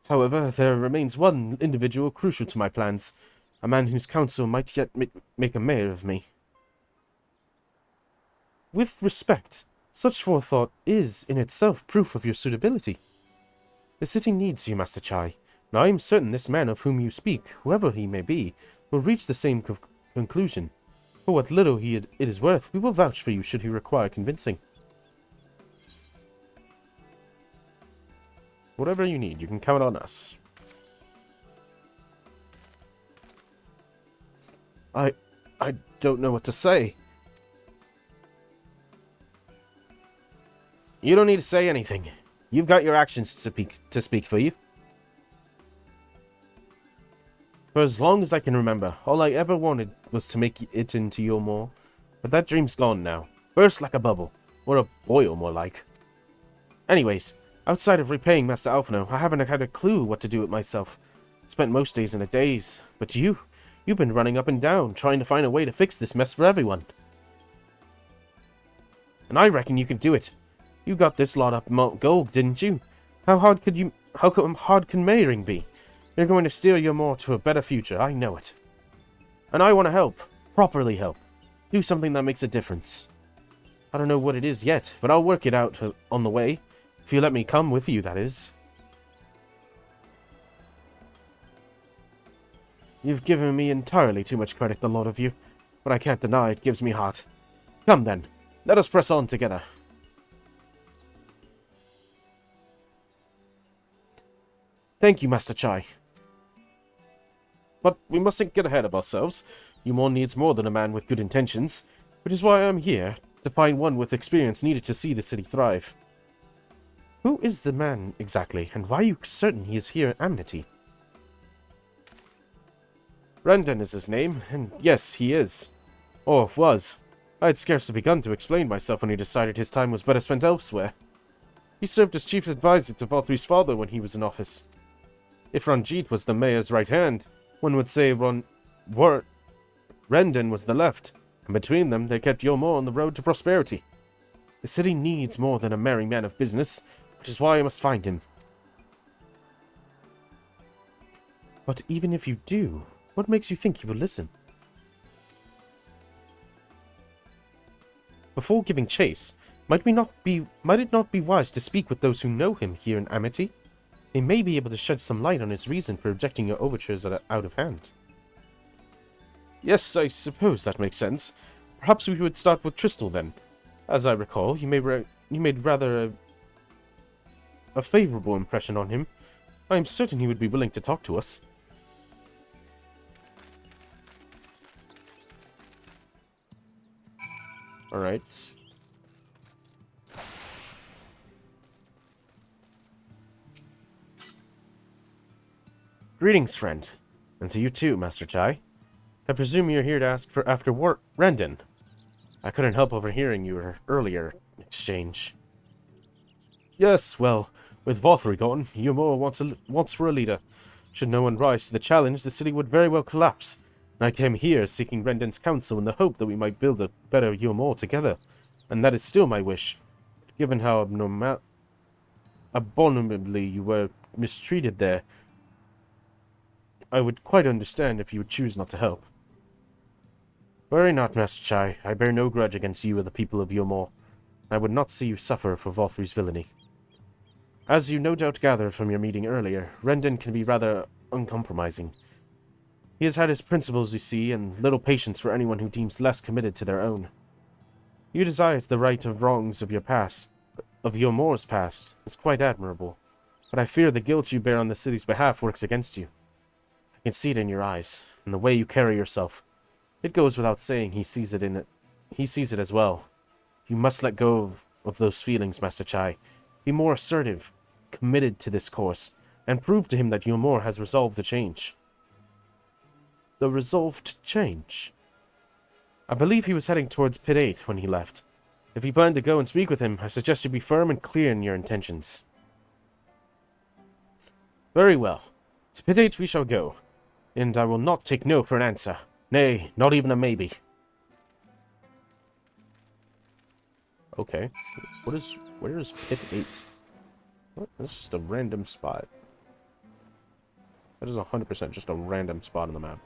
However, there remains one individual crucial to my plans, a man whose counsel might yet make a mayor of me. With respect, such forethought is in itself proof of your suitability. The city needs you, Master Chai, and I am certain this man of whom you speak, whoever he may be, will reach the same conclusion. For what little it is worth, we will vouch for you should he require convincing. Whatever you need, you can count on us. I don't know what to say. You don't need to say anything. You've got your actions to speak for you. For as long as I can remember, all I ever wanted was to make it into Yulmore, but that dream's gone now. Burst like a bubble, or a boil more like. Anyways, outside of repaying Master Alphino, I haven't had a clue what to do with myself. Spent most days in a daze, but you've been running up and down, trying to find a way to fix this mess for everyone. And I reckon you can do it. You got this lot up Mount Gold, didn't you? How hard can mayoring be? You're going to steer Yulmore to a better future, I know it. And I want to help. Properly help. Do something that makes a difference. I don't know what it is yet, but I'll work it out on the way. If you let me come with you, that is. You've given me entirely too much credit, the lot of you, but I can't deny it gives me heart. Come then, let us press on together. Thank you, Master Chai. But we mustn't get ahead of ourselves. Yulmore needs more than a man with good intentions, which is why I'm here, to find one with experience needed to see the city thrive. Who is the man, exactly, and why are you certain he is here at Amity? Rendon is his name, and yes, he is. Or was. I had scarcely begun to explain myself when he decided his time was better spent elsewhere. He served as chief advisor to Valthry's father when he was in office. If Ranjit was the mayor's right hand, one would say Rendon was the left, and between them they kept Yulmore on the road to prosperity. The city needs more than a merry man of business, which is why I must find him. But even if you do, what makes you think he will listen? Before giving chase, might it not be wise to speak with those who know him here in Amity? They may be able to shed some light on his reason for rejecting your overtures that are out of hand. Yes, I suppose that makes sense. Perhaps we would start with Tristal then. As I recall, you made rather a favorable impression on him. I am certain he would be willing to talk to us. Alright. Greetings, friend. And to you too, Master Chai. I presume you're here to ask after Rendon. I couldn't help overhearing your earlier exchange. Yes, well, with Valthry gone, Yulmore wants for a leader. Should no one rise to the challenge, the city would very well collapse. And I came here seeking Rendon's counsel in the hope that we might build a better Yulmore together. And that is still my wish. Given how abominably you were mistreated there, I would quite understand if you would choose not to help. Worry not, Master Chai. I bear no grudge against you or the people of Yomor. I would not see you suffer for Valthry's villainy. As you no doubt gathered from your meeting earlier, Rendon can be rather uncompromising. He has had his principles, you see, and little patience for anyone who deems less committed to their own. You desire the right of wrongs of your past, of Yomor's past, is quite admirable, but I fear the guilt you bear on the city's behalf works against you. I can see it in your eyes, in the way you carry yourself. It goes without saying he sees it as well. You must let go of those feelings, Master Chai. Be more assertive, committed to this course, and prove to him that Yomor has resolved to change. The resolve to change? I believe he was heading towards Pit 8 when he left. If you plan to go and speak with him, I suggest you be firm and clear in your intentions. Very well. To Pit 8 we shall go, and I will not take no for an answer. Nay, not even a maybe. Okay. Where is Pit 8? What? That's just a random spot. That is 100% just a random spot on the map.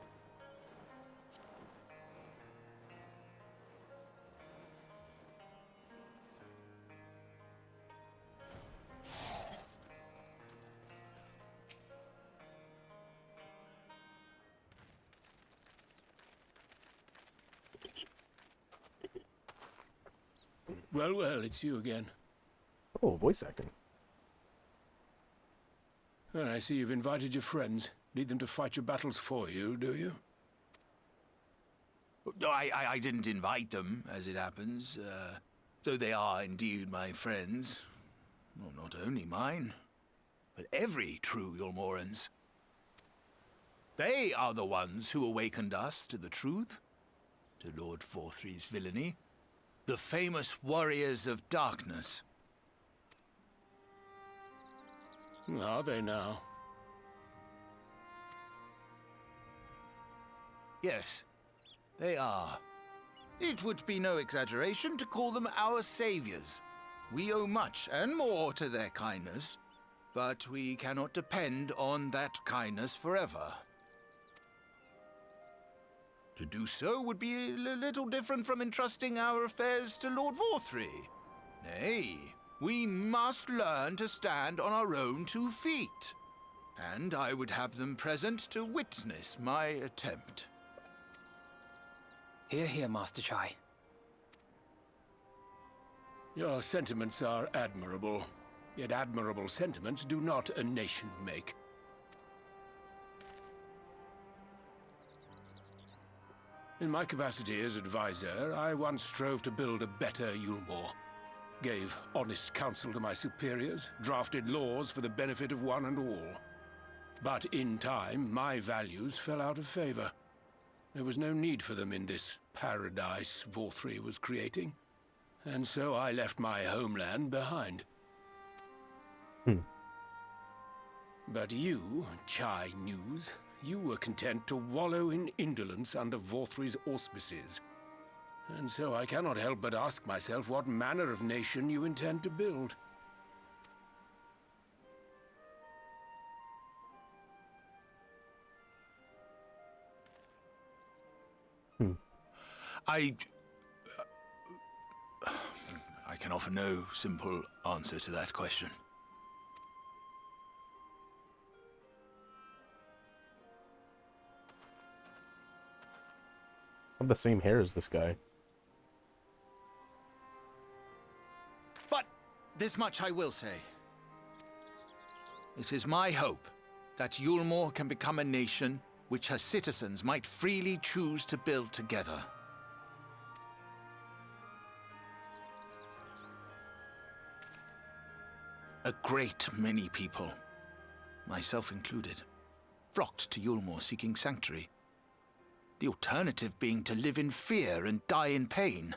Well, well, it's you again. Oh, voice acting. And I see you've invited your friends. Need them to fight your battles for you, do you? No, I didn't invite them, as it happens, though they are indeed my friends. Well, not only mine, but every true Yulmoran's. They are the ones who awakened us to the truth, to Lord Valthry's villainy, the famous warriors of darkness. Are they now? Yes, they are. It would be no exaggeration to call them our saviors. We owe much and more to their kindness, but we cannot depend on that kindness forever. To do so would be a little different from entrusting our affairs to Lord Valthry. Nay, we must learn to stand on our own 2 feet. And I would have them present to witness my attempt. Hear, hear, Master Chai. Your sentiments are admirable. Yet admirable sentiments do not a nation make. In my capacity as advisor, I once strove to build a better Yulmor. Gave honest counsel to my superiors, drafted laws for the benefit of one and all. But in time, my values fell out of favor. There was no need for them in this paradise Valthry was creating. And so I left my homeland behind. But you, Chai News, you were content to wallow in indolence under Valthry's auspices. And so I cannot help but ask myself what manner of nation you intend to build. I can offer no simple answer to that question. I have the same hair as this guy. But this much I will say. It is my hope that Yulmor can become a nation which her citizens might freely choose to build together. A great many people, myself included, flocked to Yulmor seeking sanctuary. The alternative being to live in fear and die in pain.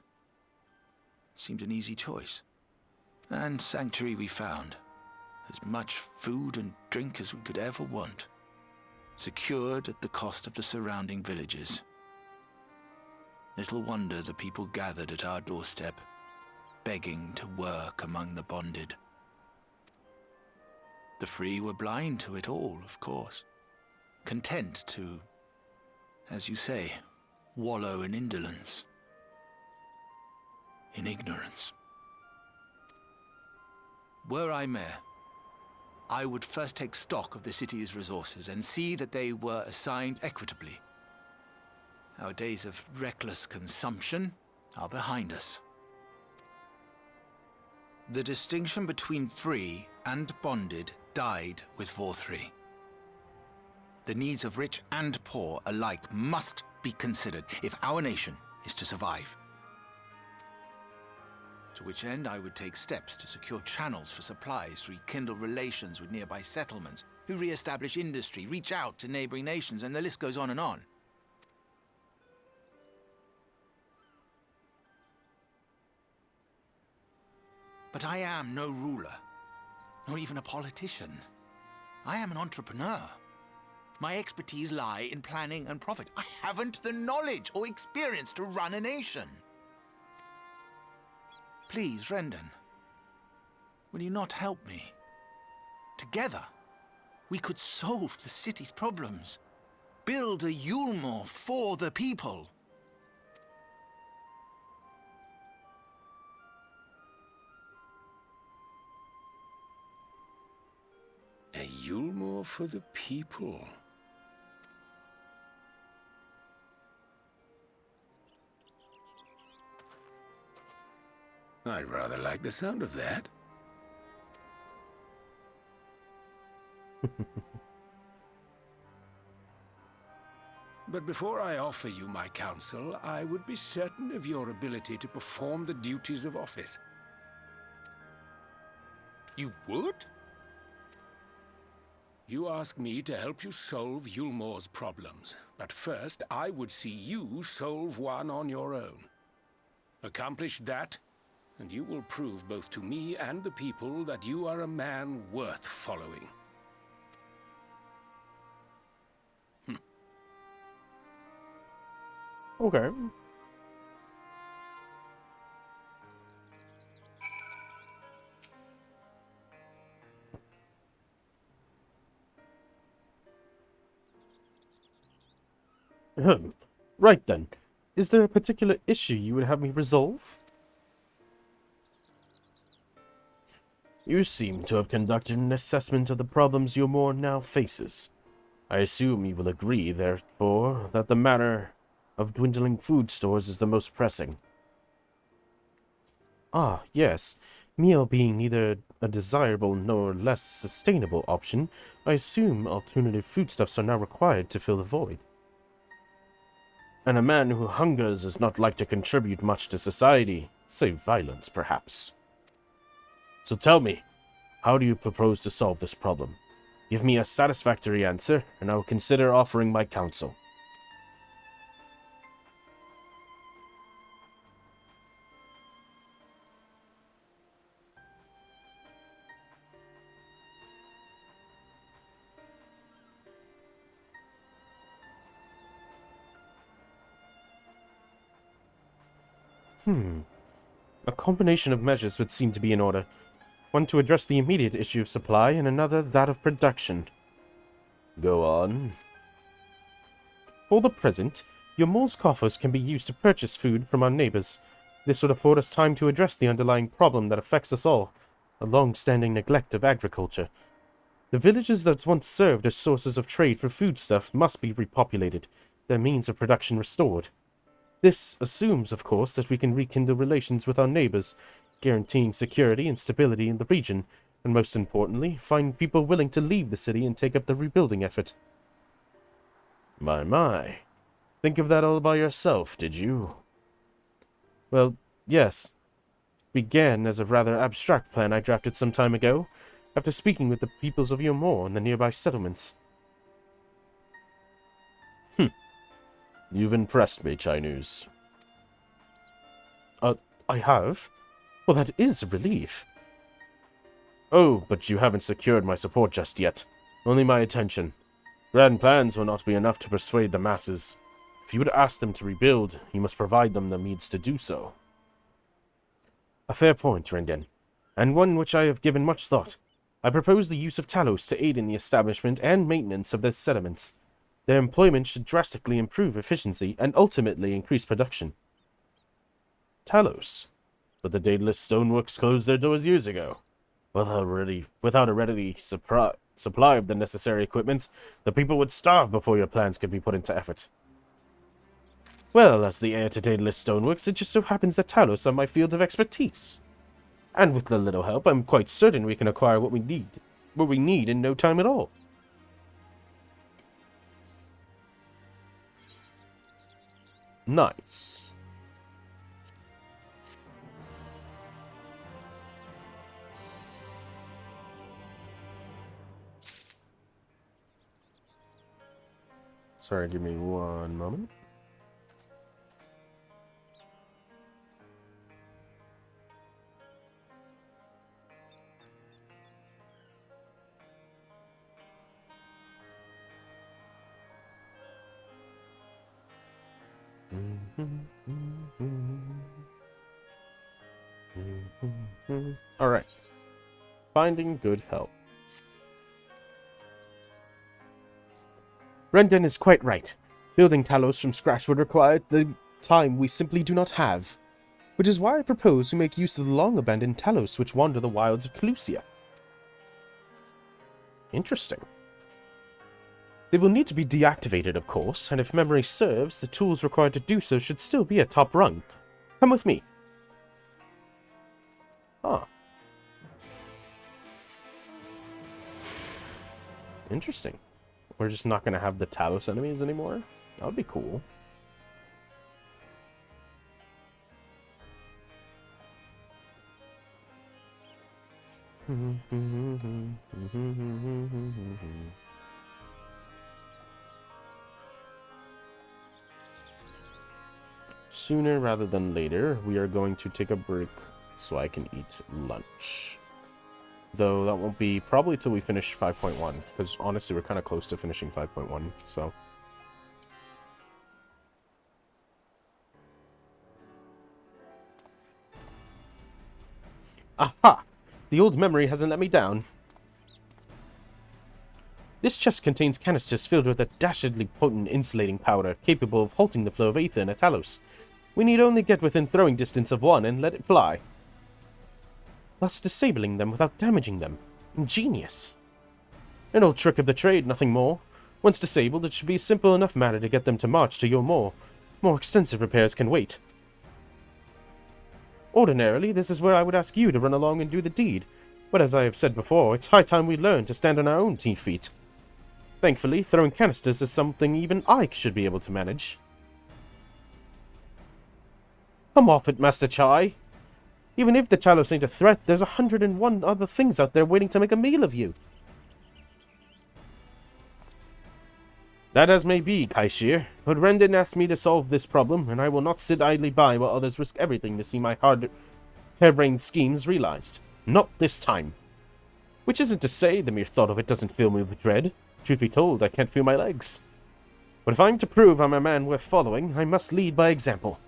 It seemed an easy choice. And sanctuary we found. As much food and drink as we could ever want. Secured at the cost of the surrounding villages. Little wonder the people gathered at our doorstep, begging to work among the bonded. The free were blind to it all, of course. Content to, as you say, wallow in indolence, in ignorance. Were I mayor, I would first take stock of the city's resources and see that they were assigned equitably. Our days of reckless consumption are behind us. The distinction between free and bonded died with 4-3. The needs of rich and poor alike must be considered if our nation is to survive. To which end I would take steps to secure channels for supplies, rekindle relations with nearby settlements, who re-establish industry, reach out to neighboring nations, and the list goes on and on. But I am no ruler, nor even a politician. I am an entrepreneur. My expertise lie in planning and profit. I haven't the knowledge or experience to run a nation. Please, Rendon, will you not help me? Together, we could solve the city's problems. Build a Yulmore for the people. A Yulmore for the people. I rather like the sound of that. But before I offer you my counsel, I would be certain of your ability to perform the duties of office. You would? You ask me to help you solve Yulmore's problems, but first I would see you solve one on your own. Accomplish that, and you will prove both to me and the people that you are a man worth following. Okay. Right then. Is there a particular issue you would have me resolve? You seem to have conducted an assessment of the problems Yulmore now faces. I assume you will agree, therefore, that the matter of dwindling food stores is the most pressing. Ah, yes. Meal being neither a desirable nor less sustainable option, I assume alternative foodstuffs are now required to fill the void. And a man who hungers is not like to contribute much to society, save violence, perhaps. So tell me, how do you propose to solve this problem? Give me a satisfactory answer, and I will consider offering my counsel. A combination of measures would seem to be in order. One to address the immediate issue of supply, and another that of production. Go on. For the present, Yulmore's coffers can be used to purchase food from our neighbors. This would afford us time to address the underlying problem that affects us all, a long-standing neglect of agriculture. The villages that once served as sources of trade for foodstuff must be repopulated, their means of production restored. This assumes, of course, that we can rekindle relations with our neighbors, guaranteeing security and stability in the region, and most importantly, find people willing to leave the city and take up the rebuilding effort. My. Think of that all by yourself, did you? Well, yes. Began as a rather abstract plan I drafted some time ago, after speaking with the peoples of Yulmore and the nearby settlements. You've impressed me, Chinese. I have? Well, that is a relief. Oh, but you haven't secured my support just yet. Only my attention. Grand plans will not be enough to persuade the masses. If you would ask them to rebuild, you must provide them the means to do so. A fair point, Rendon, and one which I have given much thought. I propose the use of Talos to aid in the establishment and maintenance of their settlements. Their employment should drastically improve efficiency and ultimately increase production. Talos. But the Daedalus Stoneworks closed their doors years ago. Without a ready supply of the necessary equipment, the people would starve before your plans could be put into effort. Well, as the heir to Daedalus Stoneworks, it just so happens that Talos are my field of expertise. And with a little help, I'm quite certain we can acquire what we need in no time at all. Nice. Sorry, give me one moment. Alright. Finding good help. Rendon is quite right. Building Talos from scratch would require the time we simply do not have. Which is why I propose we make use of the long-abandoned Talos which wander the wilds of Clusia. Interesting. They will need to be deactivated, of course, and if memory serves, the tools required to do so should still be at top rung. Come with me. Ah. Interesting. We're just not going to have the Talos enemies anymore? That would be cool. Sooner rather than later, we are going to take a break so I can eat lunch. Though that won't be probably till we finish 5.1, because honestly we're kind of close to finishing 5.1, so. Aha! The old memory hasn't let me down. This chest contains canisters filled with a dastardly potent insulating powder capable of halting the flow of aether in a Talos. We need only get within throwing distance of one and let it fly, thus disabling them without damaging them. Ingenious. An old trick of the trade, nothing more. Once disabled, it should be a simple enough matter to get them to march to your more extensive repairs can wait. Ordinarily, this is where I would ask you to run along and do the deed, but as I have said before, it's high time we learn to stand on our own 2 feet. Thankfully, throwing canisters is something even I should be able to manage. Come off it, Master Chai. Even if the Talos ain't a threat, there's 101 other things out there waiting to make a meal of you. That as may be, Kaishir, but Rendon asked me to solve this problem, and I will not sit idly by while others risk everything to see my harebrained schemes realized. Not this time. Which isn't to say the mere thought of it doesn't fill me with dread. Truth be told, I can't feel my legs. But if I'm to prove I'm a man worth following, I must lead by example.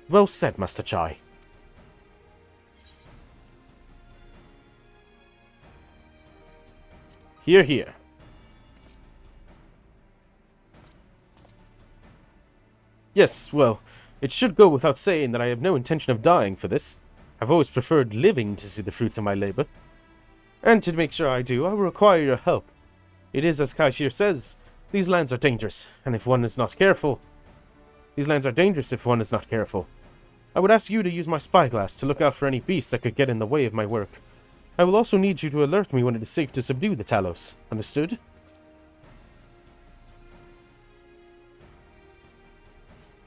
Well said, Master Chai. Hear, hear. Yes, well, it should go without saying that I have no intention of dying for this. I've always preferred living to see the fruits of my labor. And to make sure I do, I will require your help. It is as Kaishir says, these lands are dangerous, and if one is not careful... These lands are dangerous if one is not careful. I would ask you to use my spyglass to look out for any beasts that could get in the way of my work. I will also need you to alert me when it is safe to subdue the Talos. Understood?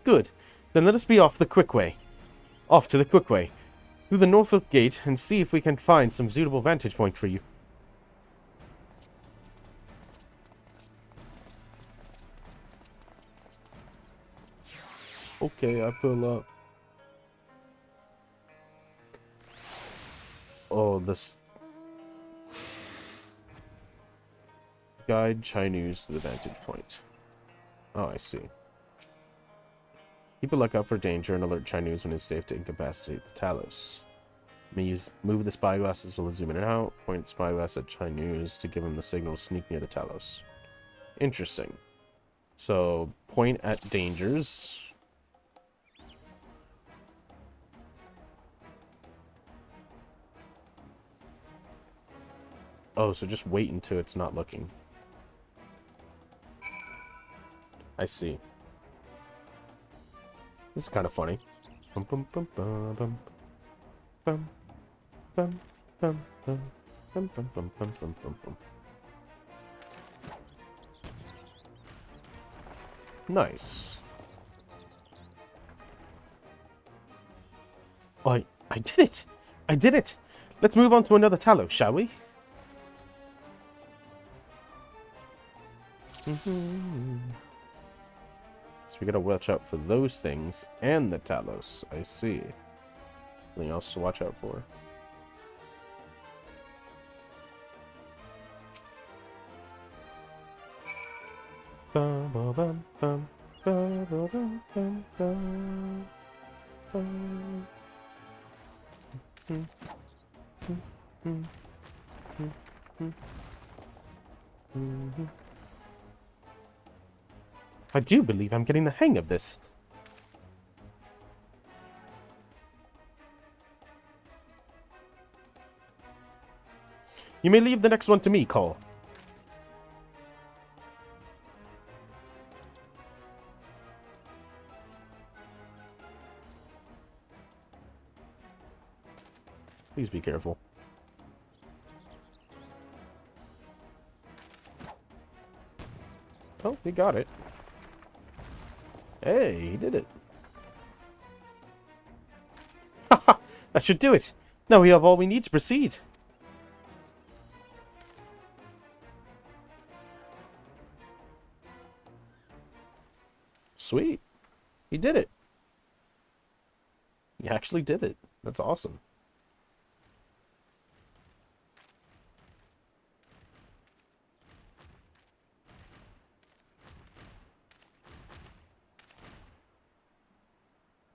Good. Then let us be off the quick way. Off to the quick way. Through the Norfolk Gate and see if we can find some suitable vantage point for you. Okay, I pull up. Oh, this... Guide Chinese to the vantage point. Oh, I see. Keep a lookout for danger and alert Chinese when it's safe to incapacitate the Talos. Move the spyglass as well as zoom in and out. Point the spyglass at Chinese to give him the signal to sneak near the Talos. Interesting. So, point at dangers. Oh, so just wait until it's not looking. I see. This is kind of funny. Bum, bum, bum, bum, bum. Bum, bum, bum, bum. Bum, bum, bum, bum, bum, bum, bum. Nice. I did it! I did it! Let's move on to another Talos, shall we? So we gotta watch out for those things and the Talos. I see. Anything else to watch out for? Bum, bum, bum, bum, bum, bum, bum, bum, bum. I do believe I'm getting the hang of this. You may leave the next one to me, Cole. Please be careful. Oh, he got it. Hey, he did it. Haha, that should do it. Now we have all we need to proceed. Sweet. He did it. He actually did it. That's awesome.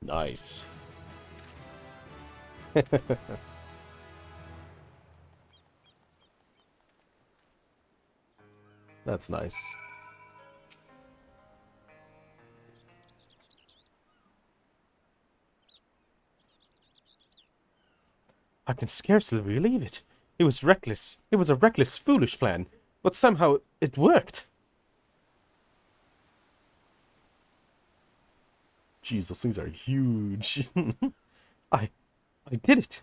Nice. That's nice. I can scarcely believe it. It was reckless. It was a reckless, foolish plan, but somehow it worked. Jeez, those things are huge. I did it.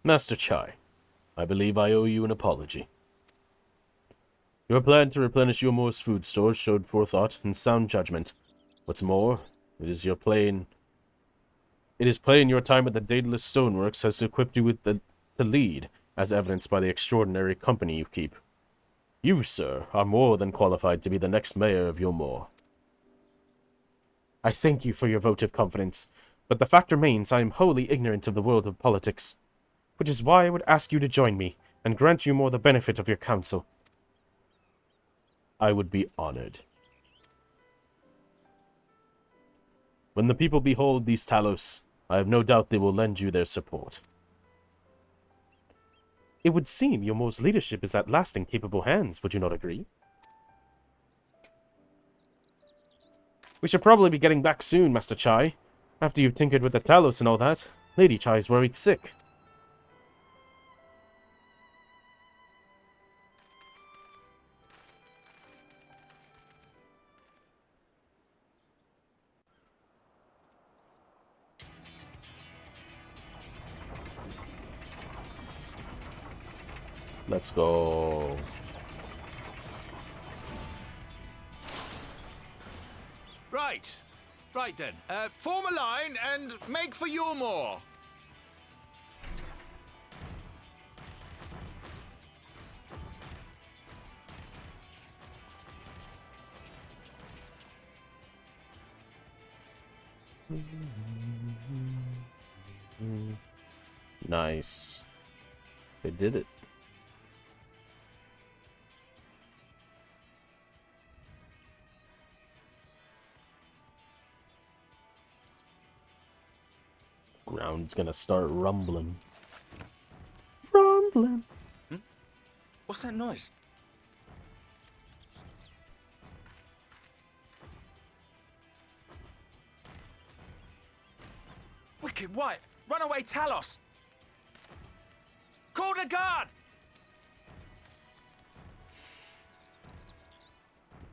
Master Chai, I believe I owe you an apology. Your plan to replenish Yomore's food stores showed forethought and sound judgment. What's more, it is plain your time at the Daedalus Stoneworks has equipped you with to lead, as evidenced by the extraordinary company you keep. You, sir, are more than qualified to be the next mayor of Yomore. I thank you for your vote of confidence, but the fact remains I am wholly ignorant of the world of politics, which is why I would ask you to join me, and grant you more the benefit of your counsel. I would be honored. When the people behold these Talos, I have no doubt they will lend you their support. It would seem Yomore's leadership is at last in capable hands, would you not agree? We should probably be getting back soon, Master Chai. After you've tinkered with the Talos and all that, Lady Chai's worried sick. Let's go. Right. Right then. Form a line and make for Yulmore. Nice. They did it. background's gonna start rumbling. Rumbling. What's that noise? Wicked White! Runaway Talos! Call the guard!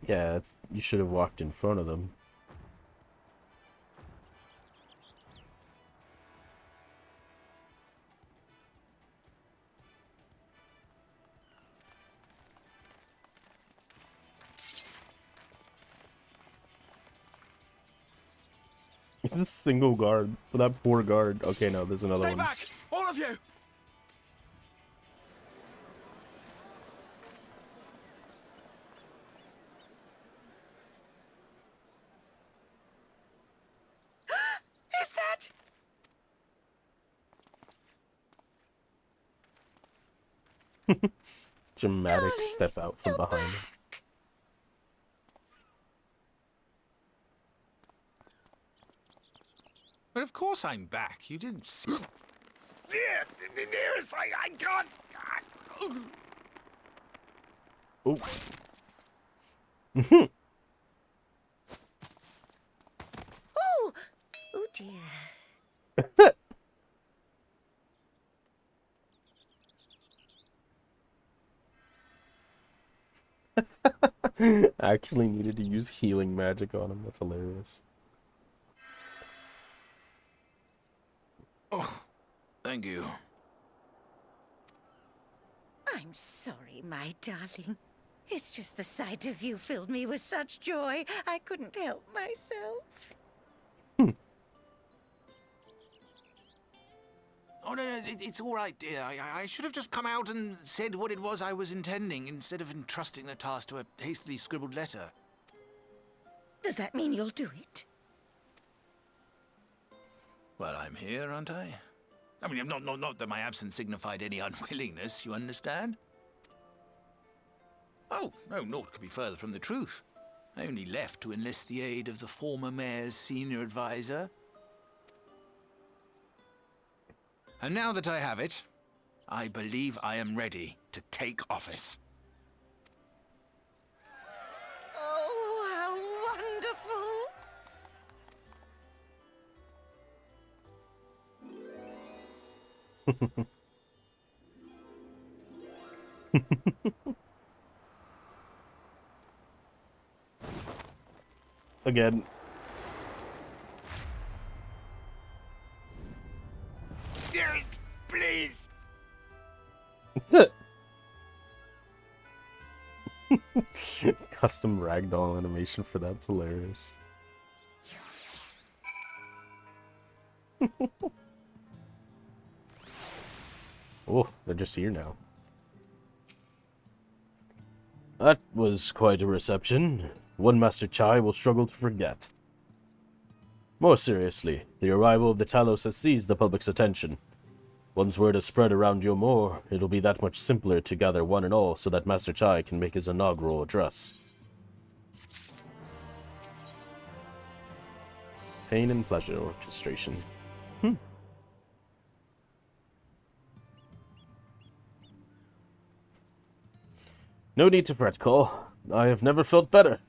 Yeah, you should have walked in front of them. It's a single guard. For that poor guard. Okay, no, there's another Stay one. back! All of you! Is that? Dramatic Darling, step out from you're behind him. back. But of course I'm back. You didn't see. Dearest, I can't. Oh. Oh, oh dear. Actually needed to use healing magic on him. That's hilarious. Oh, thank you. I'm sorry, my darling. It's just the sight of you filled me with such joy, I couldn't help myself. Oh, no, it's all right, dear. I should have just come out and said what it was I was intending, instead of entrusting the task to a hastily scribbled letter. Does that mean you'll do it? Well, I'm here, aren't I? I mean, not that my absence signified any unwillingness, you understand? Oh, no, naught could be further from the truth. I only left to enlist the aid of the former mayor's senior advisor. And now that I have it, I believe I am ready to take office. Oh, how wonderful! Again. Dearest, please! Custom ragdoll animation for that's hilarious. Oh, they're just here now. That was quite a reception. One Master Chai will struggle to forget. More seriously, the arrival of the Talos has seized the public's attention. Once word is spread around Yomor, it'll be that much simpler to gather one and all so that Master Chai can make his inaugural address. Pain and pleasure orchestration. No need to fret, Cole. I have never felt better.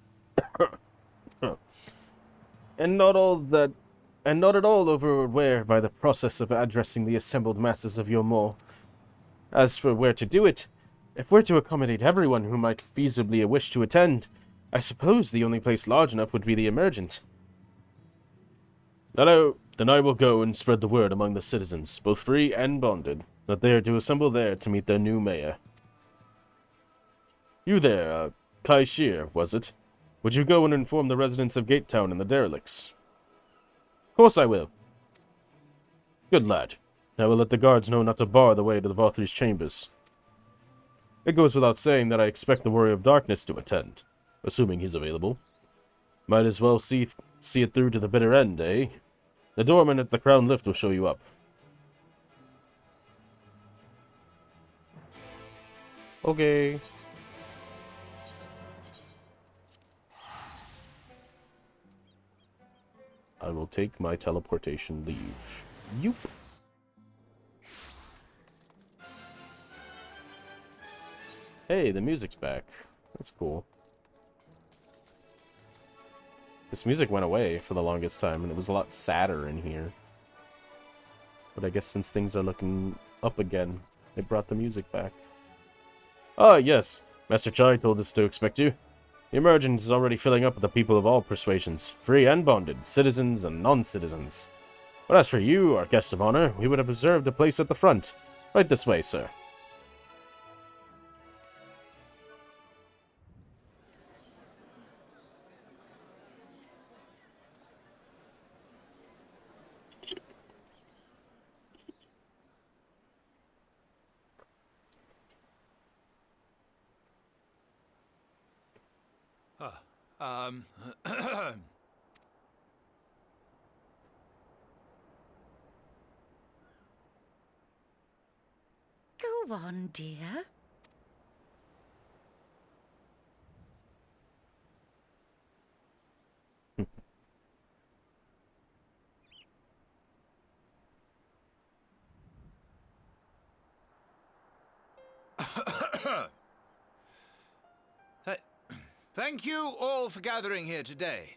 And not at all overaware by the process of addressing the assembled masses of Yomor. As for where to do it, if we're to accommodate everyone who might feasibly wish to attend, I suppose the only place large enough would be the Emergent. Then I will go and spread the word among the citizens, both free and bonded, that they are to assemble there to meet their new mayor. You there, Kai Shir, was it? Would you go and inform the residents of Gatetown and the derelicts? Of course I will. Good lad. I will let the guards know not to bar the way to the Valtry's chambers. It goes without saying that I expect the Warrior of Darkness to attend, assuming he's available. Might as well see it through to the bitter end, eh? The doorman at the Crown Lift will show you up. Okay. I will take my teleportation leave. Yoop. Hey, the music's back. That's cool. This music went away for the longest time, and it was a lot sadder in here. But I guess since things are looking up again, they brought the music back. Ah, yes. Master Chai told us to expect you. The emergence is already filling up with the people of all persuasions, free and bonded, citizens and non-citizens. But as for you, our guest of honor, we would have reserved a place at the front. Right this way, sir. Go on, dear. Thank you all for gathering here today.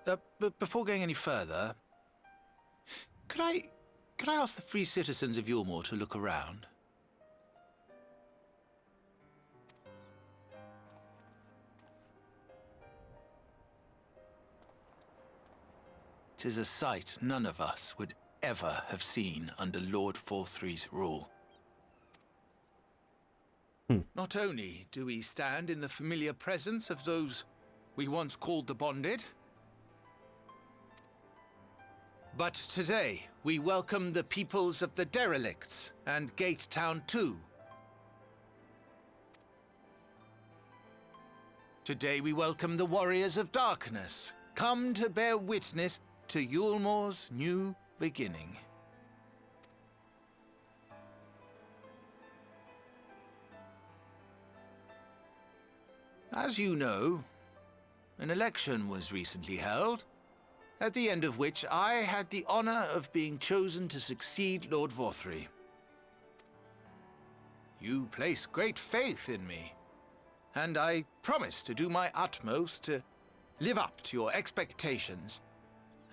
But before going any further, could I ask the free citizens of Yulmore to look around? "'Tis a sight none of us would ever have seen under Lord Forthree's rule. Not only do we stand in the familiar presence of those we once called the Bonded, but today we welcome the peoples of the Derelicts and Gate Town too. Today we welcome the Warriors of Darkness, come to bear witness to Yulmore's new beginning." As you know, an election was recently held, at the end of which I had the honor of being chosen to succeed Lord Forthree. You place great faith in me, and I promise to do my utmost to live up to your expectations,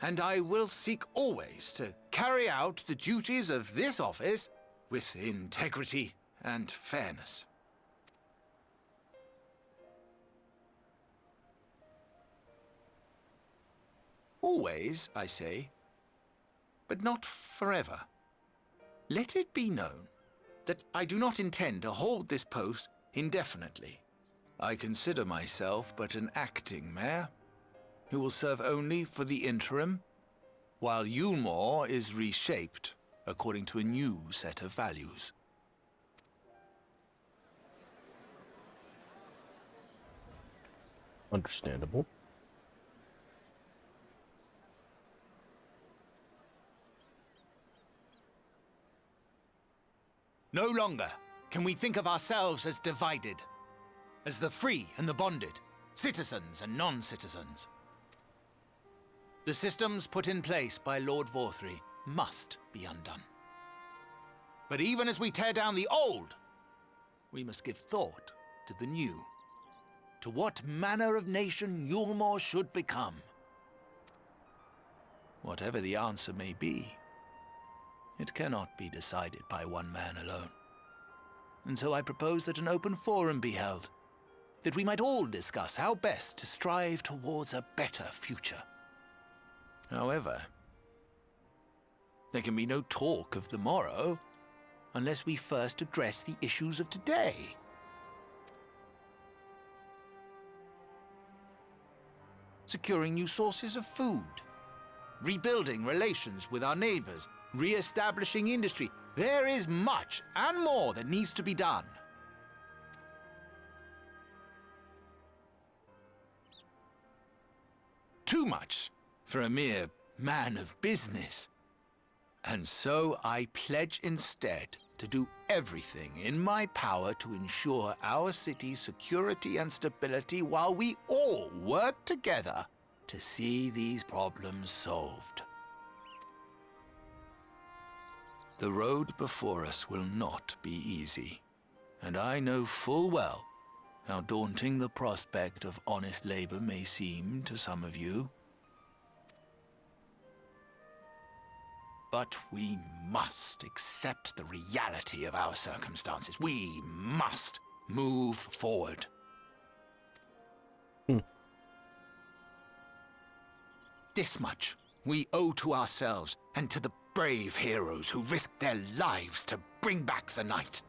and I will seek always to carry out the duties of this office with integrity and fairness. Always, I say, but not forever. Let it be known that I do not intend to hold this post indefinitely. I consider myself but an acting mayor, who will serve only for the interim, while Yulmore is reshaped according to a new set of values. Understandable. No longer can we think of ourselves as divided, as the free and the bonded, citizens and non-citizens. The systems put in place by Lord Forthree must be undone. But even as we tear down the old, we must give thought to the new, to what manner of nation Yulmore should become. Whatever the answer may be, it cannot be decided by one man alone. And so I propose that an open forum be held, that we might all discuss how best to strive towards a better future. However, there can be no talk of the morrow unless we first address the issues of today. Securing new sources of food, rebuilding relations with our neighbors, re-establishing industry. There is much and more that needs to be done. Too much for a mere man of business. And so I pledge instead to do everything in my power to ensure our city's security and stability while we all work together to see these problems solved. The road before us will not be easy, and I know full well how daunting the prospect of honest labor may seem to some of you. But we must accept the reality of our circumstances. We must move forward. This much we owe to ourselves and to the brave heroes who risked their lives to bring back the night.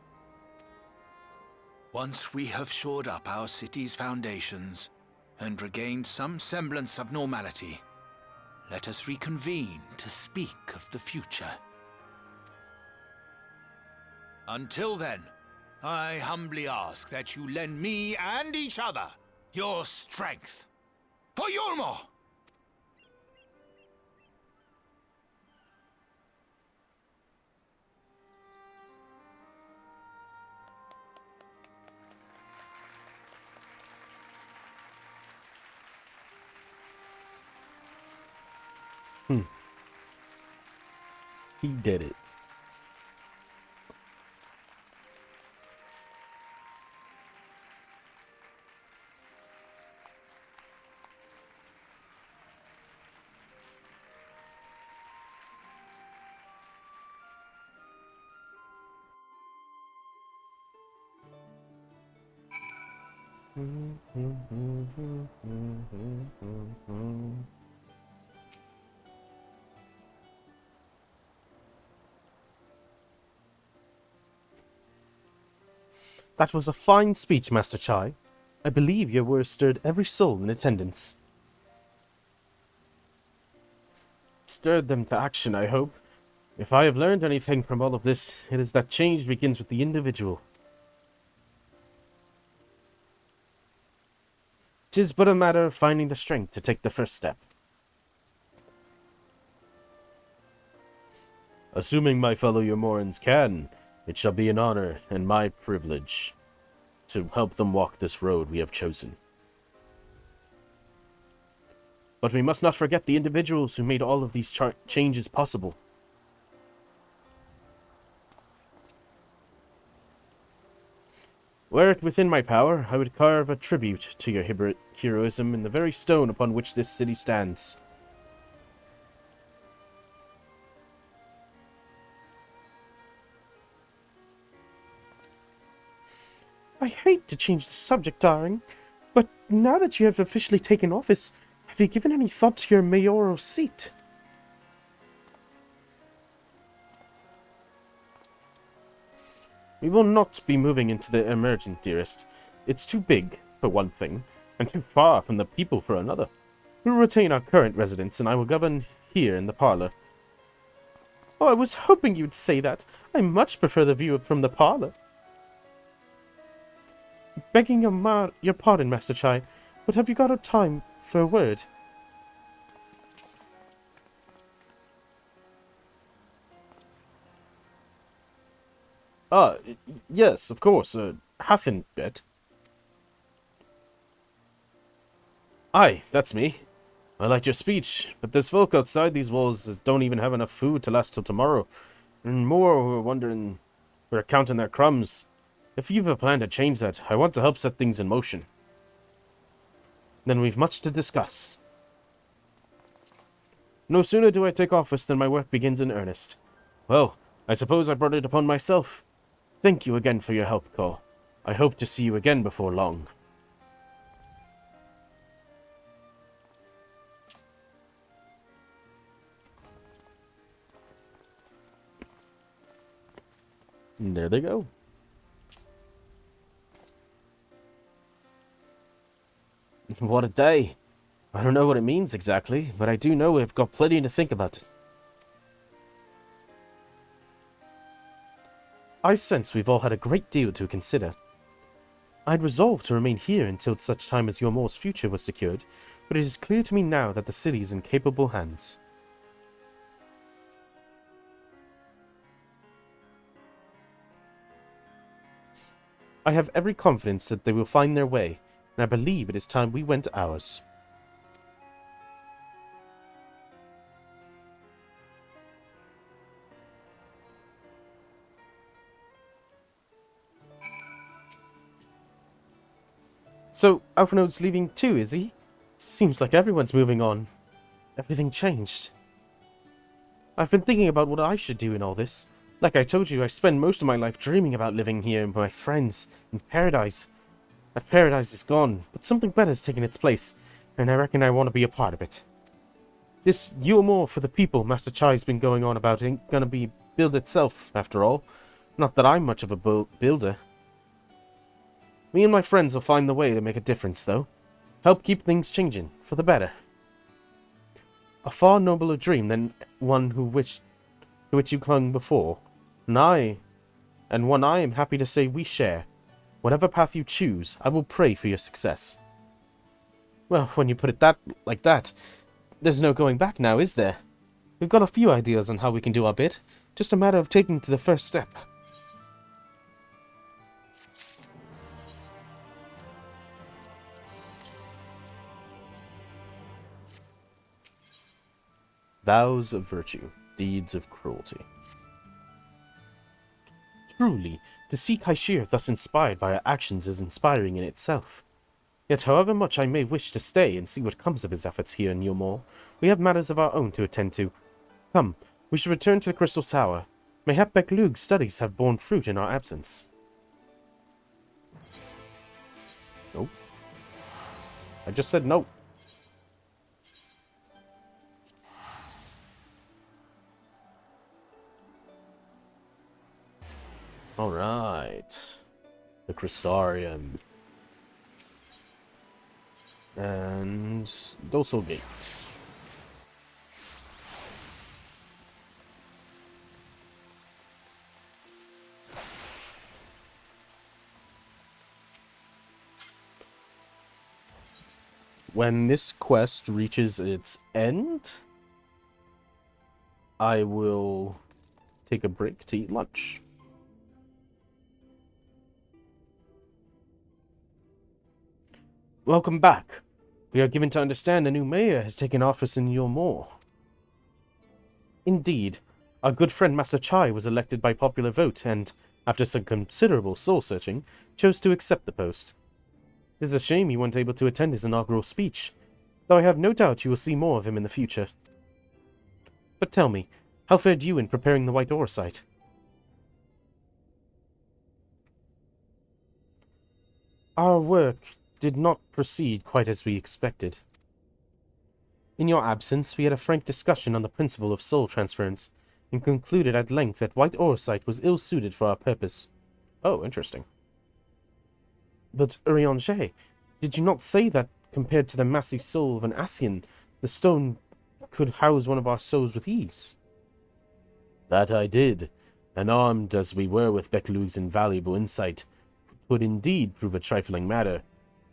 Once we have shored up our city's foundations and regained some semblance of normality, let us reconvene to speak of the future. Until then, I humbly ask that you lend me and each other your strength. For Yulmore! He did it. That was a fine speech, Master Chai. I believe your words stirred every soul in attendance. Stirred them to action, I hope. If I have learned anything from all of this, it is that change begins with the individual. 'Tis but a matter of finding the strength to take the first step. Assuming my fellow Yomorans can, it shall be an honor and my privilege to help them walk this road we have chosen. But we must not forget the individuals who made all of these changes possible. Were it within my power, I would carve a tribute to your heroism in the very stone upon which this city stands. I hate to change the subject, darling, but now that you have officially taken office, have you given any thought to your mayoral seat? We will not be moving into the emergent, dearest. It's too big, for one thing, and too far from the people for another. We will retain our current residence, and I will govern here in the parlor. Oh, I was hoping you'd say that. I much prefer the view from the parlor. Begging your pardon, Master Chai, but have you got a time for a word? Yes, of course, Hathin bet. Aye, that's me. I liked your speech, but there's folk outside these walls that don't even have enough food to last till tomorrow, and more who are counting their crumbs. If you've a plan to change that, I want to help set things in motion. Then we've much to discuss. No sooner do I take office than my work begins in earnest. Well, I suppose I brought it upon myself. Thank you again for your help, Cole. I hope to see you again before long. And there they go. What a day. I don't know what it means exactly, but I do know we've got plenty to think about. I sense we've all had a great deal to consider. I'd resolved to remain here until such time as Yormore's future was secured, but it is clear to me now that the city is in capable hands. I have every confidence that they will find their way, and I believe it is time we went ours. So, Alphinode's leaving too, is he? Seems like everyone's moving on. Everything changed. I've been thinking about what I should do in all this. Like I told you, I spend most of my life dreaming about living here with my friends in paradise. That paradise is gone, but something better has taken its place, and I reckon I want to be a part of it. This Yulmore for the people Master Chai's been going on about ain't gonna be build itself, after all. Not that I'm much of a builder. Me and my friends will find the way to make a difference, though. Help keep things changing, for the better. A far nobler dream than one to which you clung before, and one I am happy to say we share. Whatever path you choose, I will pray for your success. Well, when you put it like that, there's no going back now, is there? We've got a few ideas on how we can do our bit, just a matter of taking to the first step. Vows of virtue, deeds of cruelty. Truly, to see Kaishir thus inspired by our actions is inspiring in itself. Yet however much I may wish to stay and see what comes of his efforts here in Yulmore, we have matters of our own to attend to. Come, we should return to the Crystal Tower. Mayhap Beklug's studies have borne fruit in our absence. Nope. I just said no. Alright. The Crystarium. And Dorsal Gate. When this quest reaches its end, I will take a break to eat lunch. Welcome back. We are given to understand a new mayor has taken office in Yulmore. Indeed, our good friend Master Chai was elected by popular vote and, after some considerable soul-searching, chose to accept the post. It is a shame he wasn't able to attend his inaugural speech, though I have no doubt you will see more of him in the future. But tell me, how fared you in preparing the White Ore site? Our work did not proceed quite as we expected. In your absence, we had a frank discussion on the principle of soul transference, and concluded at length that White Ore site was ill-suited for our purpose. Oh, interesting. But, Urianger, did you not say that, compared to the massy soul of an Ascian, the stone could house one of our souls with ease? That I did, and armed as we were with Beklug's invaluable insight, would indeed prove a trifling matter,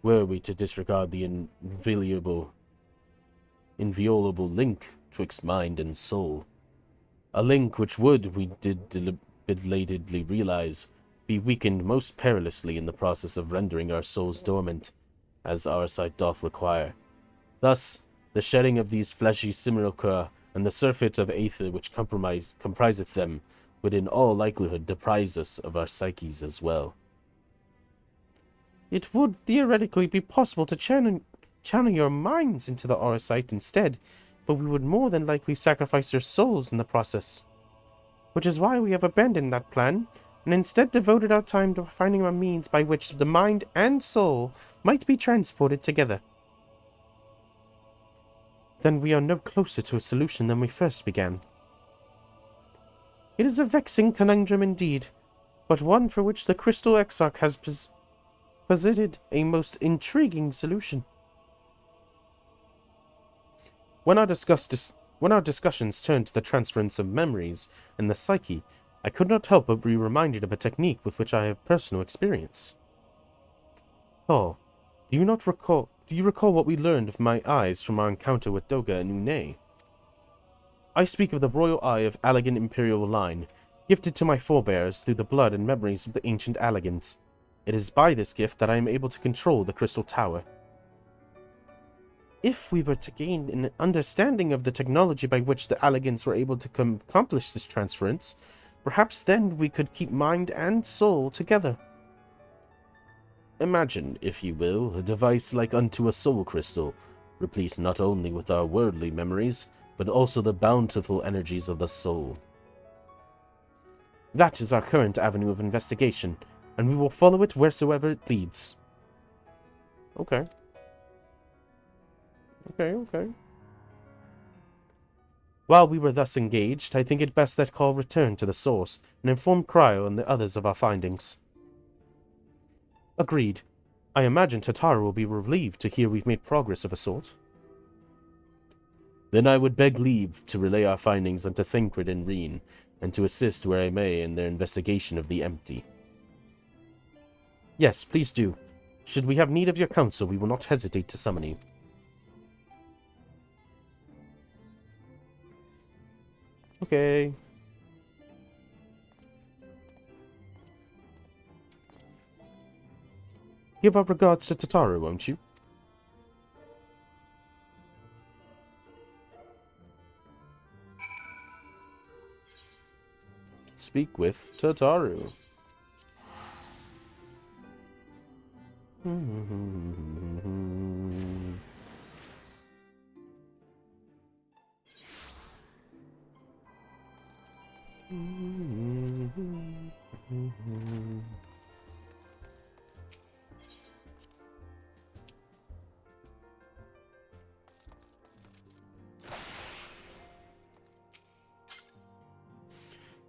were we to disregard the inviolable link twixt mind and soul. A link which would, we did belatedly realize, be weakened most perilously in the process of rendering our souls dormant, as our sight doth require. Thus, the shedding of these fleshy simulacra and the surfeit of aether which compriseth them would in all likelihood deprive us of our psyches as well. It would theoretically be possible to channel your minds into the aura site instead, but we would more than likely sacrifice your souls in the process. Which is why we have abandoned that plan, and instead devoted our time to finding a means by which the mind and soul might be transported together. Then we are no closer to a solution than we first began. It is a vexing conundrum indeed, but one for which the Crystal Exarch has posited a most intriguing solution. When our discussions turned to the transference of memories and the psyche, I could not help but be reminded of a technique with which I have personal experience. Paul, do you recall what we learned of my eyes from our encounter with Doga and Une? I speak of the royal eye of Allegan Imperial line, gifted to my forebears through the blood and memories of the ancient Allegans. It is by this gift that I am able to control the Crystal Tower. If we were to gain an understanding of the technology by which the Allegans were able to accomplish this transference, perhaps then we could keep mind and soul together. Imagine, if you will, a device like unto a soul crystal, replete not only with our worldly memories, but also the bountiful energies of the soul. That is our current avenue of investigation, and we will follow it wheresoever it leads. Okay. Okay. While we were thus engaged, I think it best that Call return to the source and inform Cryo and the others of our findings. Agreed. I imagine Tataru will be relieved to hear we've made progress of a sort. Then I would beg leave to relay our findings unto Thancred and Reen, and to assist where I may in their investigation of the empty. Yes, please do. Should we have need of your counsel, we will not hesitate to summon you. Okay. Give our regards to Tataru, won't you? Speak with Tataru.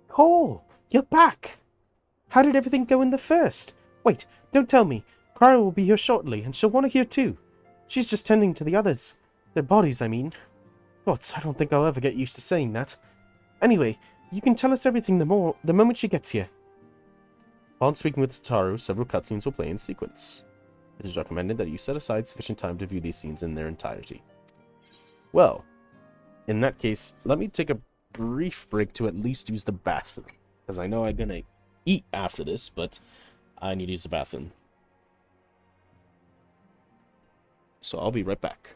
Cole, you're back! How did everything go in the first? Wait, don't tell me. Cryo will be here shortly, and she'll want to hear too. She's just tending to the others. Their bodies, I mean. But I don't think I'll ever get used to saying that. Anyway, you can tell us everything the moment she gets here. Upon speaking with Tataru, several cutscenes will play in sequence. It is recommended that you set aside sufficient time to view these scenes in their entirety. Well, in that case, let me take a brief break to at least use the bathroom, because I know I'm gonna eat after this, but I need to use the bathroom. So I'll be right back.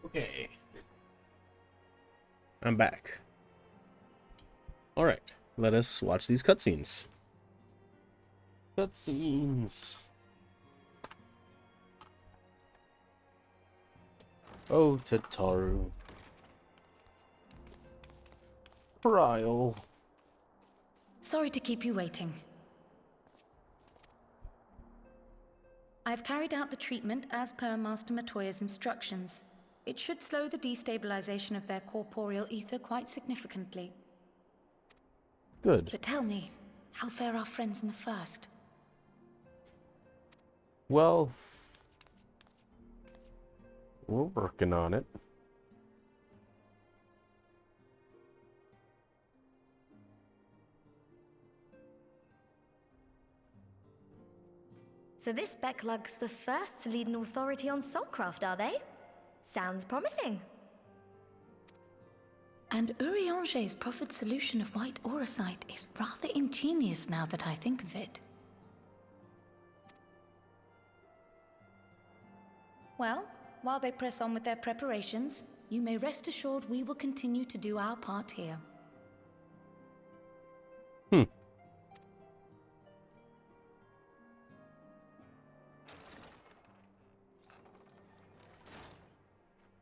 Okay. I'm back. Alright, let us watch these cutscenes. Cutscenes. Oh, Tataru. Cryo. Sorry to keep you waiting. I've carried out the treatment as per Master Matoya's instructions. It should slow the destabilization of their corporeal ether quite significantly. Good. But tell me, how fare our friends in the first? Well, we're working on it. So this Becklug's the first to lead an authority on soulcraft, are they? Sounds promising. And Urianger's proffered solution of white auracite is rather ingenious now that I think of it. Well, while they press on with their preparations, you may rest assured we will continue to do our part here.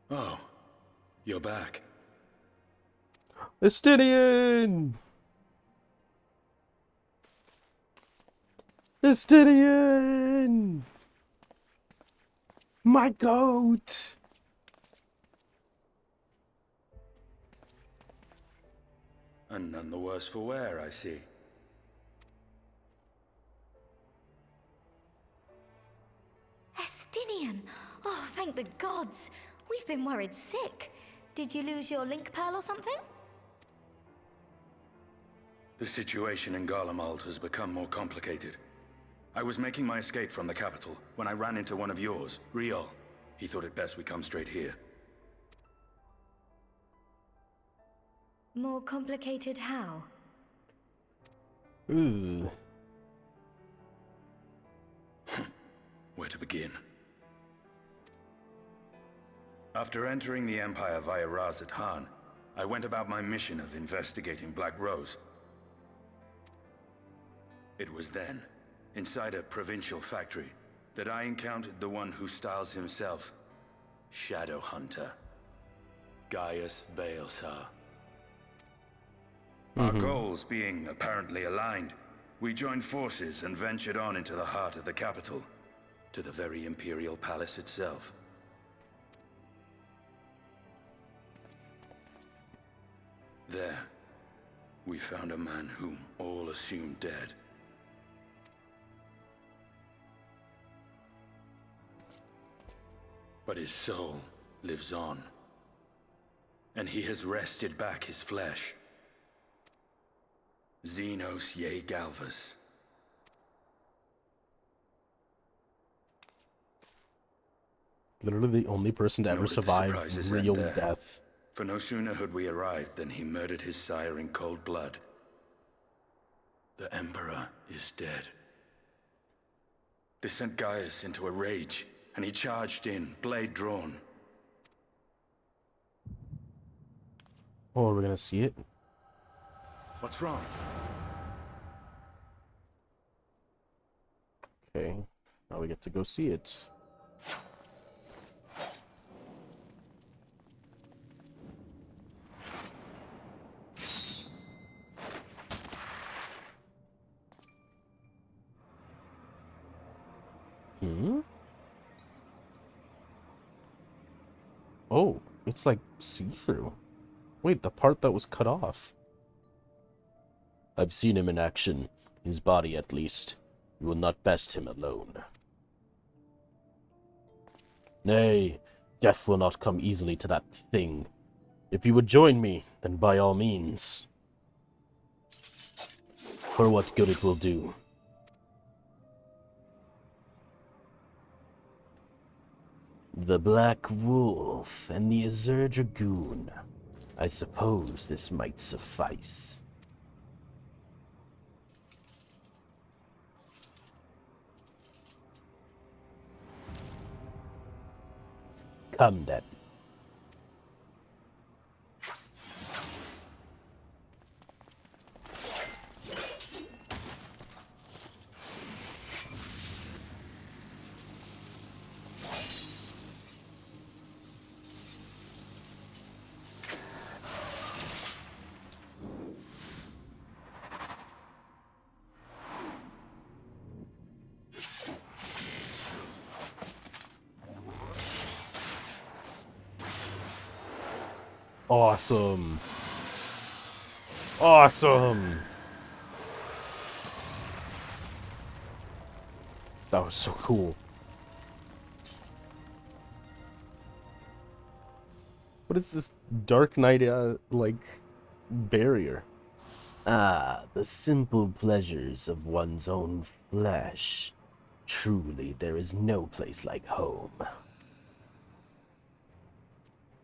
Oh, you're back. Estidian! Estidian! My goat! And none the worse for wear, I see. Estinian! Oh, thank the gods! We've been worried sick. Did you lose your link pearl or something? The situation in Garlemald has become more complicated. I was making my escape from the capital when I ran into one of yours, Riol. He thought it best we come straight here. More complicated how? Ooh. Where to begin? After entering the Empire via Razat Han, I went about my mission of investigating Black Rose. It was then, inside a provincial factory, that I encountered the one who styles himself Shadow Hunter, Gaius Baelsar. Our goals being apparently aligned, we joined forces and ventured on into the heart of the capital, to the very Imperial Palace itself. There, we found a man whom all assumed dead. But his soul lives on, and he has wrested back his flesh. Xenos Ye Galvas. Literally the only person to Nor ever did the survive surprises real end there. death. For no sooner had we arrived than he murdered his sire in cold blood. The Emperor is dead. This sent Gaius into a rage, and he charged in, blade drawn. Oh, we're gonna see it? What's wrong? Okay, now we get to go see it. Oh, it's like see-through. Wait, the part that was cut off. I've seen him in action. His body, at least. You will not best him alone. Nay, death will not come easily to that thing. If you would join me, then by all means. For what good it will do. The Black Wolf and the Azure Dragoon. I suppose this might suffice. Come then. Awesome. Awesome. That was so cool. What is this Dark Knight, like, barrier? Ah, the simple pleasures of one's own flesh. Truly, there is no place like home.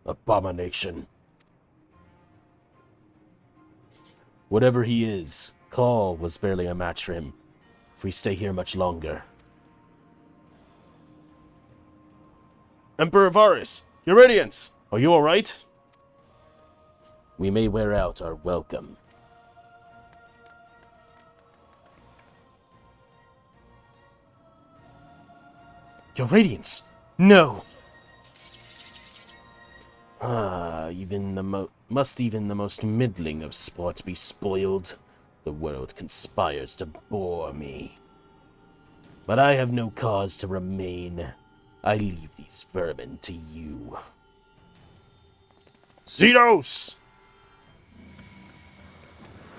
Abomination. Whatever he is, Claw was barely a match for him. If we stay here much longer. Emperor Varus, Your Radiance, are you alright? We may wear out our welcome. Your Radiance! No! Must even the most middling of sports be spoiled? The world conspires to bore me. But I have no cause to remain. I leave these vermin to you. Xenos!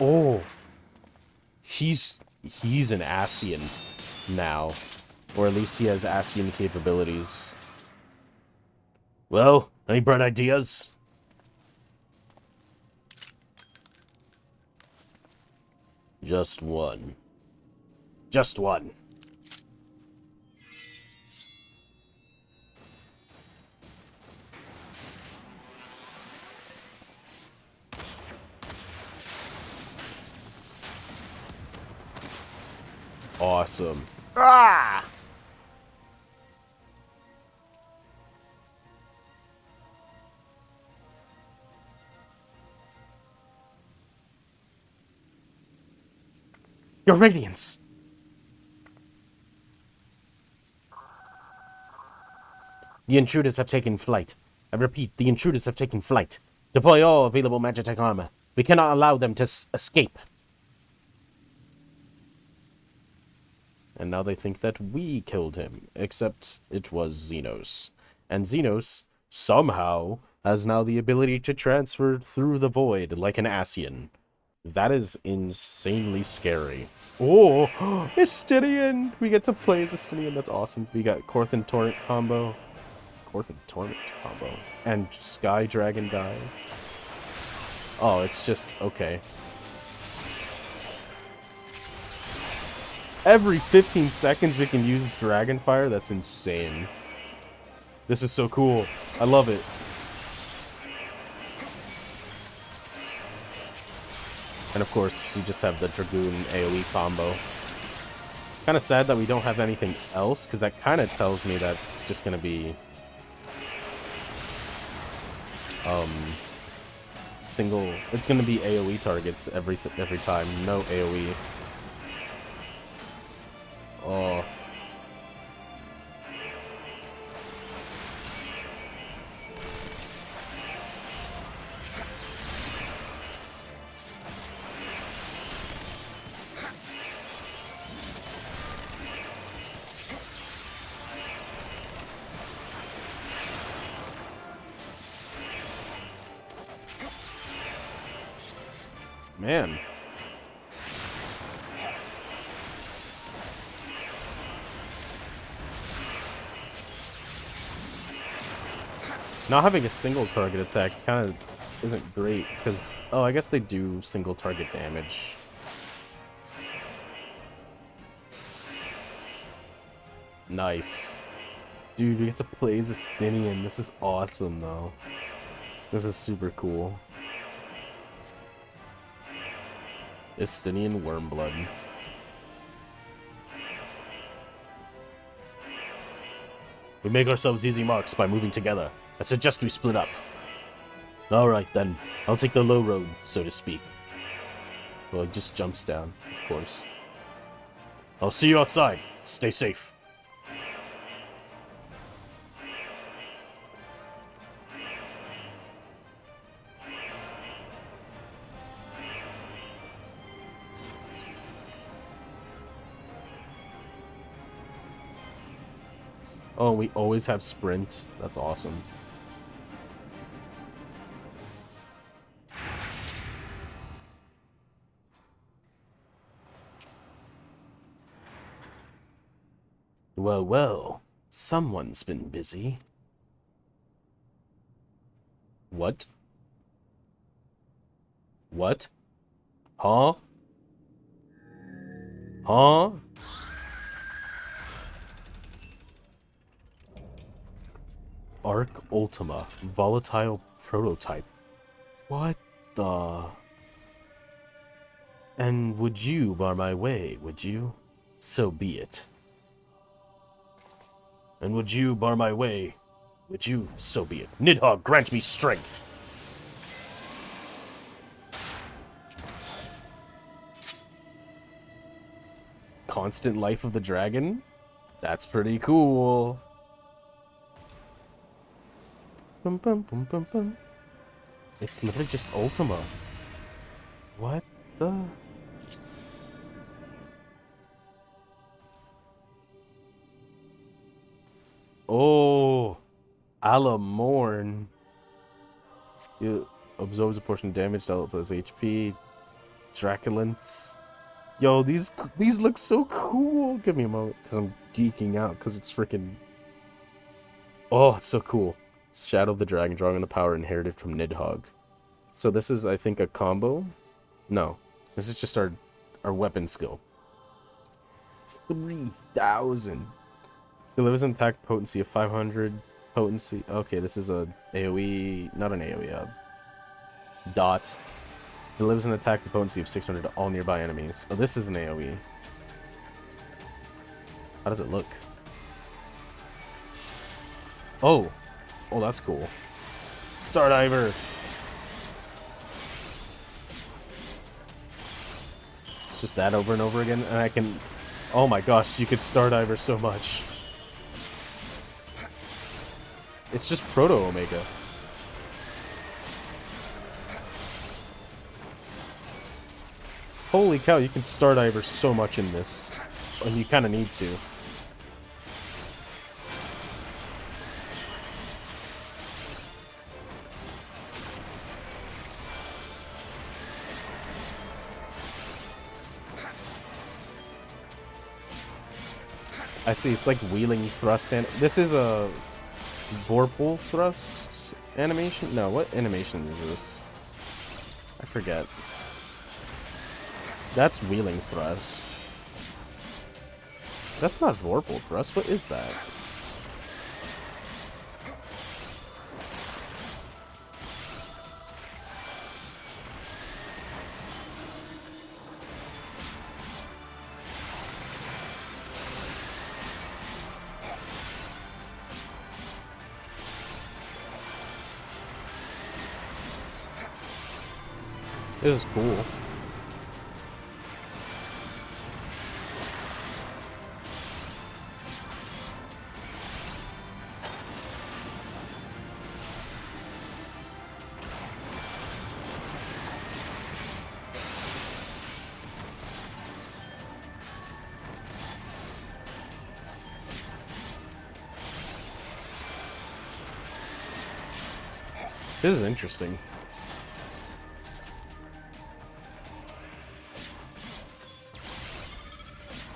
Oh. He's an Ascian now. Or at least he has Ascian capabilities. Well, any bright ideas? Just one. Just one. Awesome. Ah! Your Radiance! The intruders have taken flight. I repeat, the intruders have taken flight. Deploy all available Magitech armor. We cannot allow them to escape. And now they think that we killed him, except it was Xenos. And Xenos, somehow, has now the ability to transfer through the void like an Ascian. That is insanely scary. Oh, Estinian! We get to play as Estinian, that's awesome. We got Korth and Torrent combo. Korth and Torrent combo. And Sky Dragon Dive. Oh, it's just, okay. Every 15 seconds we can use Dragonfire? That's insane. This is so cool. I love it. And of course, you just have the Dragoon AoE combo. Kind of sad that we don't have anything else, because that kind of tells me that it's just going to be... single... It's going to be AoE targets every time. No AoE. Oh... Man. Not having a single target attack kind of isn't great, because... Oh, I guess they do single target damage. Nice. Dude, we get to play as Estinian. This is awesome, though. This is super cool. Estinian Wormblood. We make ourselves easy marks by moving together. I suggest we split up. Alright then, I'll take the low road, so to speak. Well, it just jumps down, of course. I'll see you outside. Stay safe. Oh, we always have sprint. That's awesome. Well, well. Someone's been busy. What? What? Huh? Huh? Arc Ultima. Volatile prototype. What the... And would you bar my way, would you? So be it. And would you bar my way, would you? So be it. Nidhogg, grant me strength! Constant life of the dragon? That's pretty cool. Bum, bum, bum, bum, bum. It's literally just Ultima. What the... Oh, Alamorn. It absorbs a portion of damage, dealt as HP. Draculence. Yo, these look so cool. Give me a moment, because I'm geeking out, because it's freaking... Oh, it's so cool. Shadow of the Dragon, drawing on the power inherited from Nidhogg. So this is, I think, a combo? No. This is just our weapon skill. 3,000. Delivers an attack potency of 500. Potency. Okay, this is a AoE. Not an AoE. Dot. Delivers an attack with potency of 600 to all nearby enemies. Oh, this is an AoE. How does it look? Oh. Oh, that's cool. Stardiver. It's just that over and over again, and I can... Oh my gosh, you could Stardiver so much. It's just Proto Omega. Holy cow, you can Stardiver so much in this. And you kind of need to. I see, it's like wheeling thrust, and this is a Vorpal thrust animation? No, what animation is this? I forget. That's wheeling thrust. That's not Vorpal thrust, what is that? This is cool. This is interesting.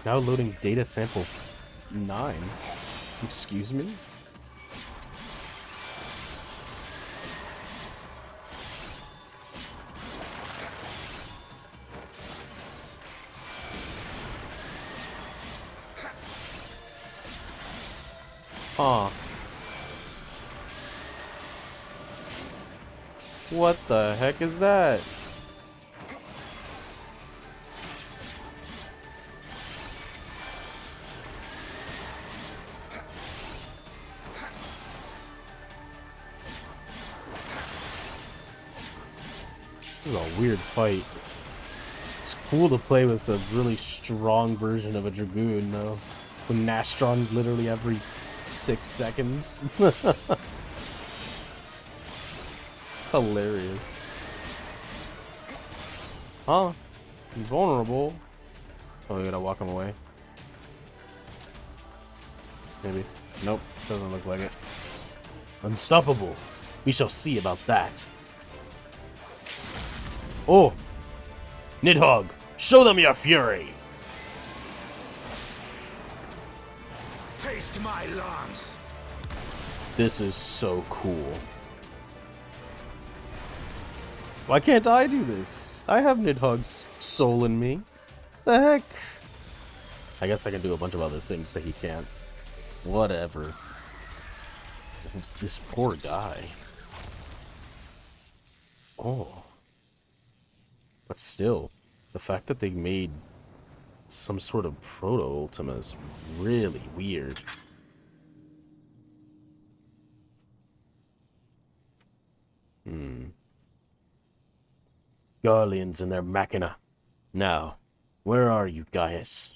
Now loading data sample 9. Excuse me? Huh. What the heck is that? This is a weird fight. It's cool to play with a really strong version of a Dragoon, though. With Nastron literally every 6 seconds. It's hilarious. Huh? Invulnerable. Oh, we gotta walk him away. Maybe. Nope. Doesn't look like it. Unstoppable. We shall see about that. Oh! Nidhogg, show them your fury! Taste my lungs! This is so cool. Why can't I do this? I have Nidhogg's soul in me. The heck? I guess I can do a bunch of other things that he can't. Whatever. This poor guy. Oh. But still, the fact that they made some sort of proto-Ultima is really weird. Guardians and their machina. Now, where are you, Gaius?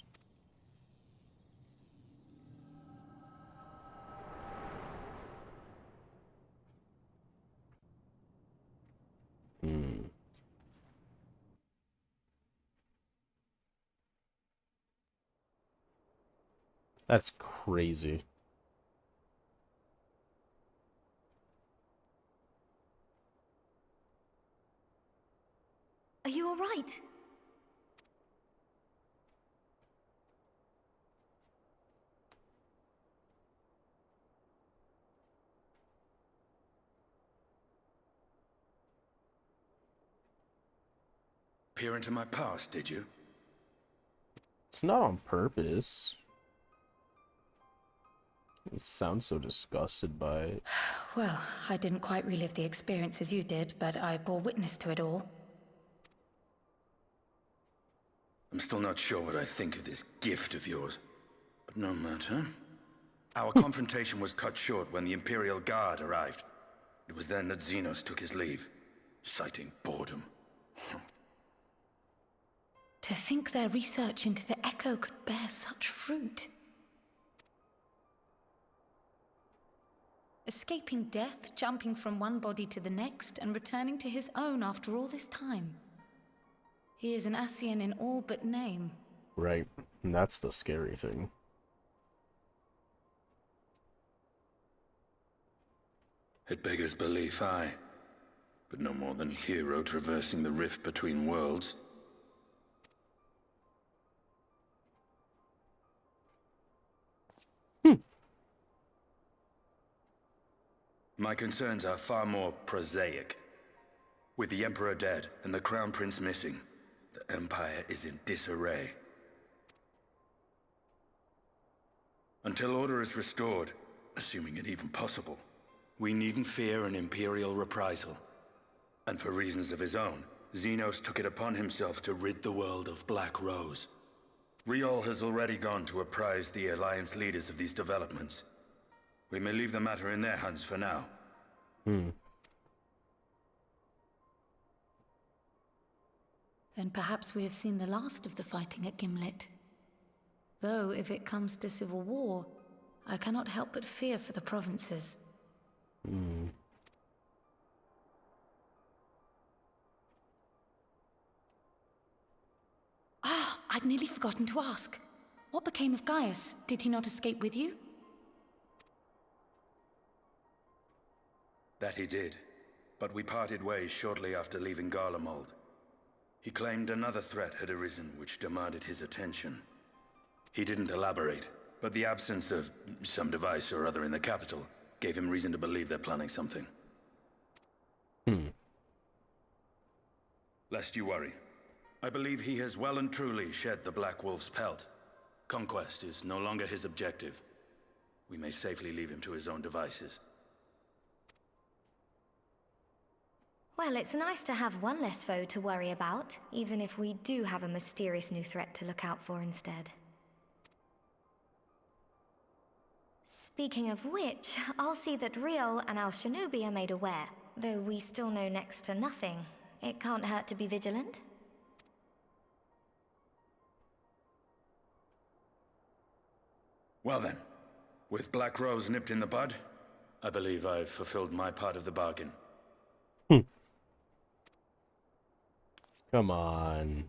That's crazy. Are you all right? Peer into my past, did you? It's not on purpose. You sound so disgusted by it. Well, I didn't quite relive the experience as you did, but I bore witness to it all. I'm still not sure what I think of this gift of yours. But no matter. Our confrontation was cut short when the Imperial Guard arrived. It was then that Xenos took his leave, citing boredom. To think their research into the Echo could bear such fruit. Escaping death, jumping from one body to the next, and returning to his own after all this time. He is an Ascian in all but name. Right, and that's the scary thing. It beggars belief, aye. But no more than a hero traversing the rift between worlds. My concerns are far more prosaic. With the Emperor dead and the Crown Prince missing, the Empire is in disarray. Until order is restored, assuming it even possible, we needn't fear an Imperial reprisal. And for reasons of his own, Xenos took it upon himself to rid the world of Black Rose. Riol has already gone to apprise the Alliance leaders of these developments. We may leave the matter in their hands for now. Then perhaps we have seen the last of the fighting at Gimlet. Though, if it comes to civil war, I cannot help but fear for the provinces. Ah, I'd nearly forgotten to ask. What became of Gaius? Did he not escape with you? That he did, but we parted ways shortly after leaving Garlemald. He claimed another threat had arisen which demanded his attention. He didn't elaborate, but the absence of some device or other in the capital gave him reason to believe they're planning something. Lest you worry, I believe he has well and truly shed the Black Wolf's pelt. Conquest is no longer his objective. We may safely leave him to his own devices. Well, it's nice to have one less foe to worry about, even if we do have a mysterious new threat to look out for instead. Speaking of which, I'll see that Riol and Al Shinobi are made aware. Though we still know next to nothing, it can't hurt to be vigilant. Well then, with Black Rose nipped in the bud, I believe I've fulfilled my part of the bargain. Come on.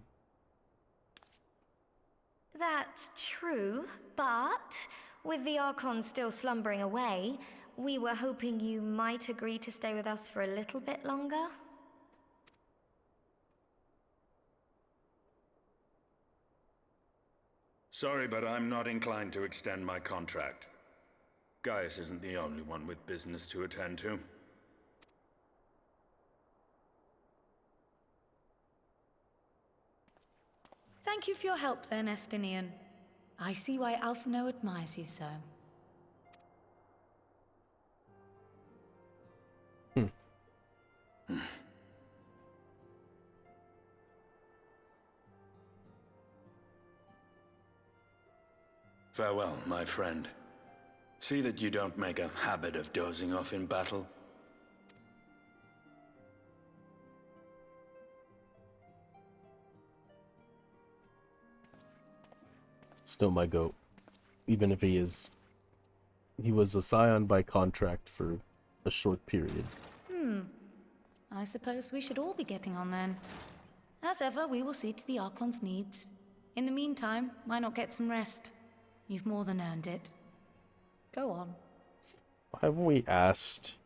That's true, but with the Archon still slumbering away, we were hoping you might agree to stay with us for a little bit longer. Sorry, but I'm not inclined to extend my contract. Gaius isn't the only one with business to attend to. Thank you for your help then, Estinian. I see why Alphino admires you so. Farewell, my friend. See that you don't make a habit of dozing off in battle. Still my goat. Even if he was a scion by contract for a short period. I suppose we should all be getting on then. As ever, we will see to the Archon's needs. In the meantime, why not get some rest? You've more than earned it. Go on. Haven't we asked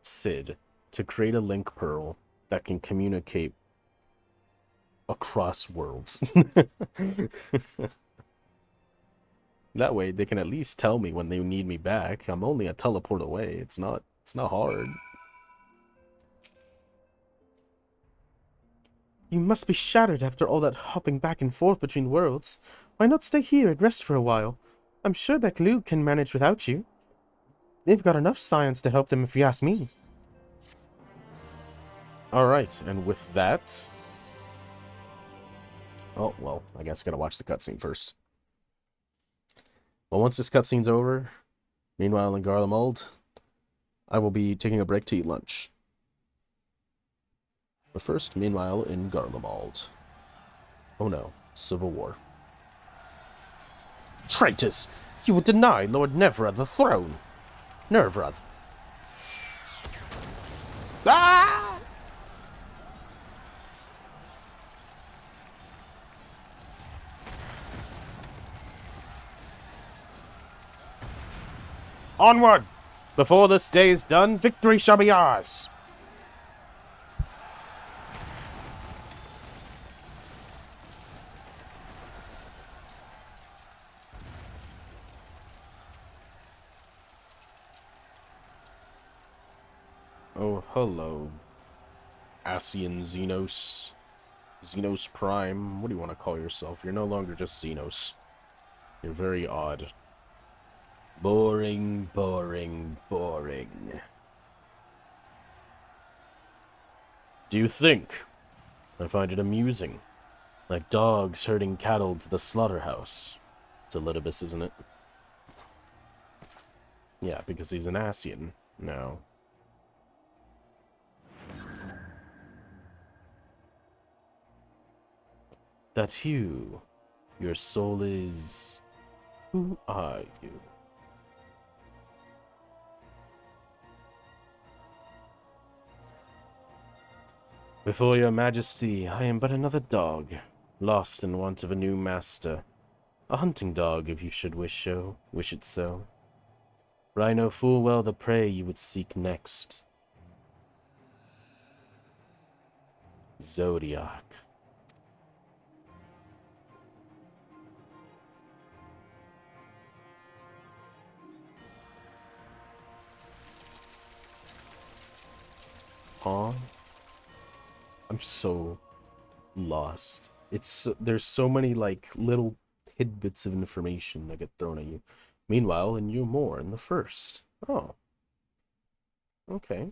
Cid to create a link pearl that can communicate across worlds? That way they can at least tell me when they need me back. I'm only a teleport away. It's not hard. You must be shattered after all that hopping back and forth between worlds. Why not stay here and rest for a while? I'm sure Beck-Lug can manage without you. They've got enough science to help them if you ask me. Alright, and with that... Oh, well, I guess I gotta watch the cutscene first. Well, once this cutscene's over, meanwhile in Garlemald, I will be taking a break to eat lunch. But first, meanwhile in Garlemald. Oh no, civil war. Traitors! You will deny Lord Nevra the throne! Nervrad. Ah! Onward! Before this day is done, victory shall be ours! Oh, hello. Asian Xenos. Xenos Prime. What do you want to call yourself? You're no longer just Xenos. You're very odd. Boring, boring, boring. Do you think? I find it amusing. Like dogs herding cattle to the slaughterhouse. It's Elidibus, isn't it? Yeah, because he's an Asian now. That you, your soul is... Who are you? Before your majesty, I am but another dog, lost in want of a new master. A hunting dog, if you should wish it so. For I know full well the prey you would seek next. Zodiac. Huh? I'm so lost. There's so many like little tidbits of information that get thrown at you. Meanwhile, and you more in the first. Oh. Okay.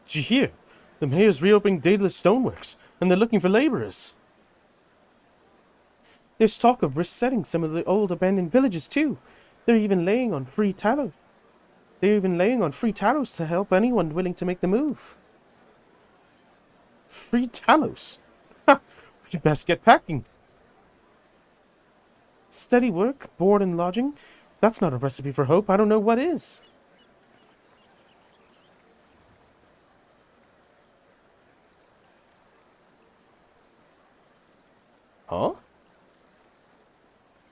Did you hear? The mayor's reopening Daedalus Stoneworks, and they're looking for laborers. There's talk of resetting some of the old abandoned villages too. They're even laying on free tallow. They're even laying on free tallows to help anyone willing to make the move. Free tallows? Ha! We best get packing. Steady work, board and lodging. If that's not a recipe for hope, I don't know what is. Huh?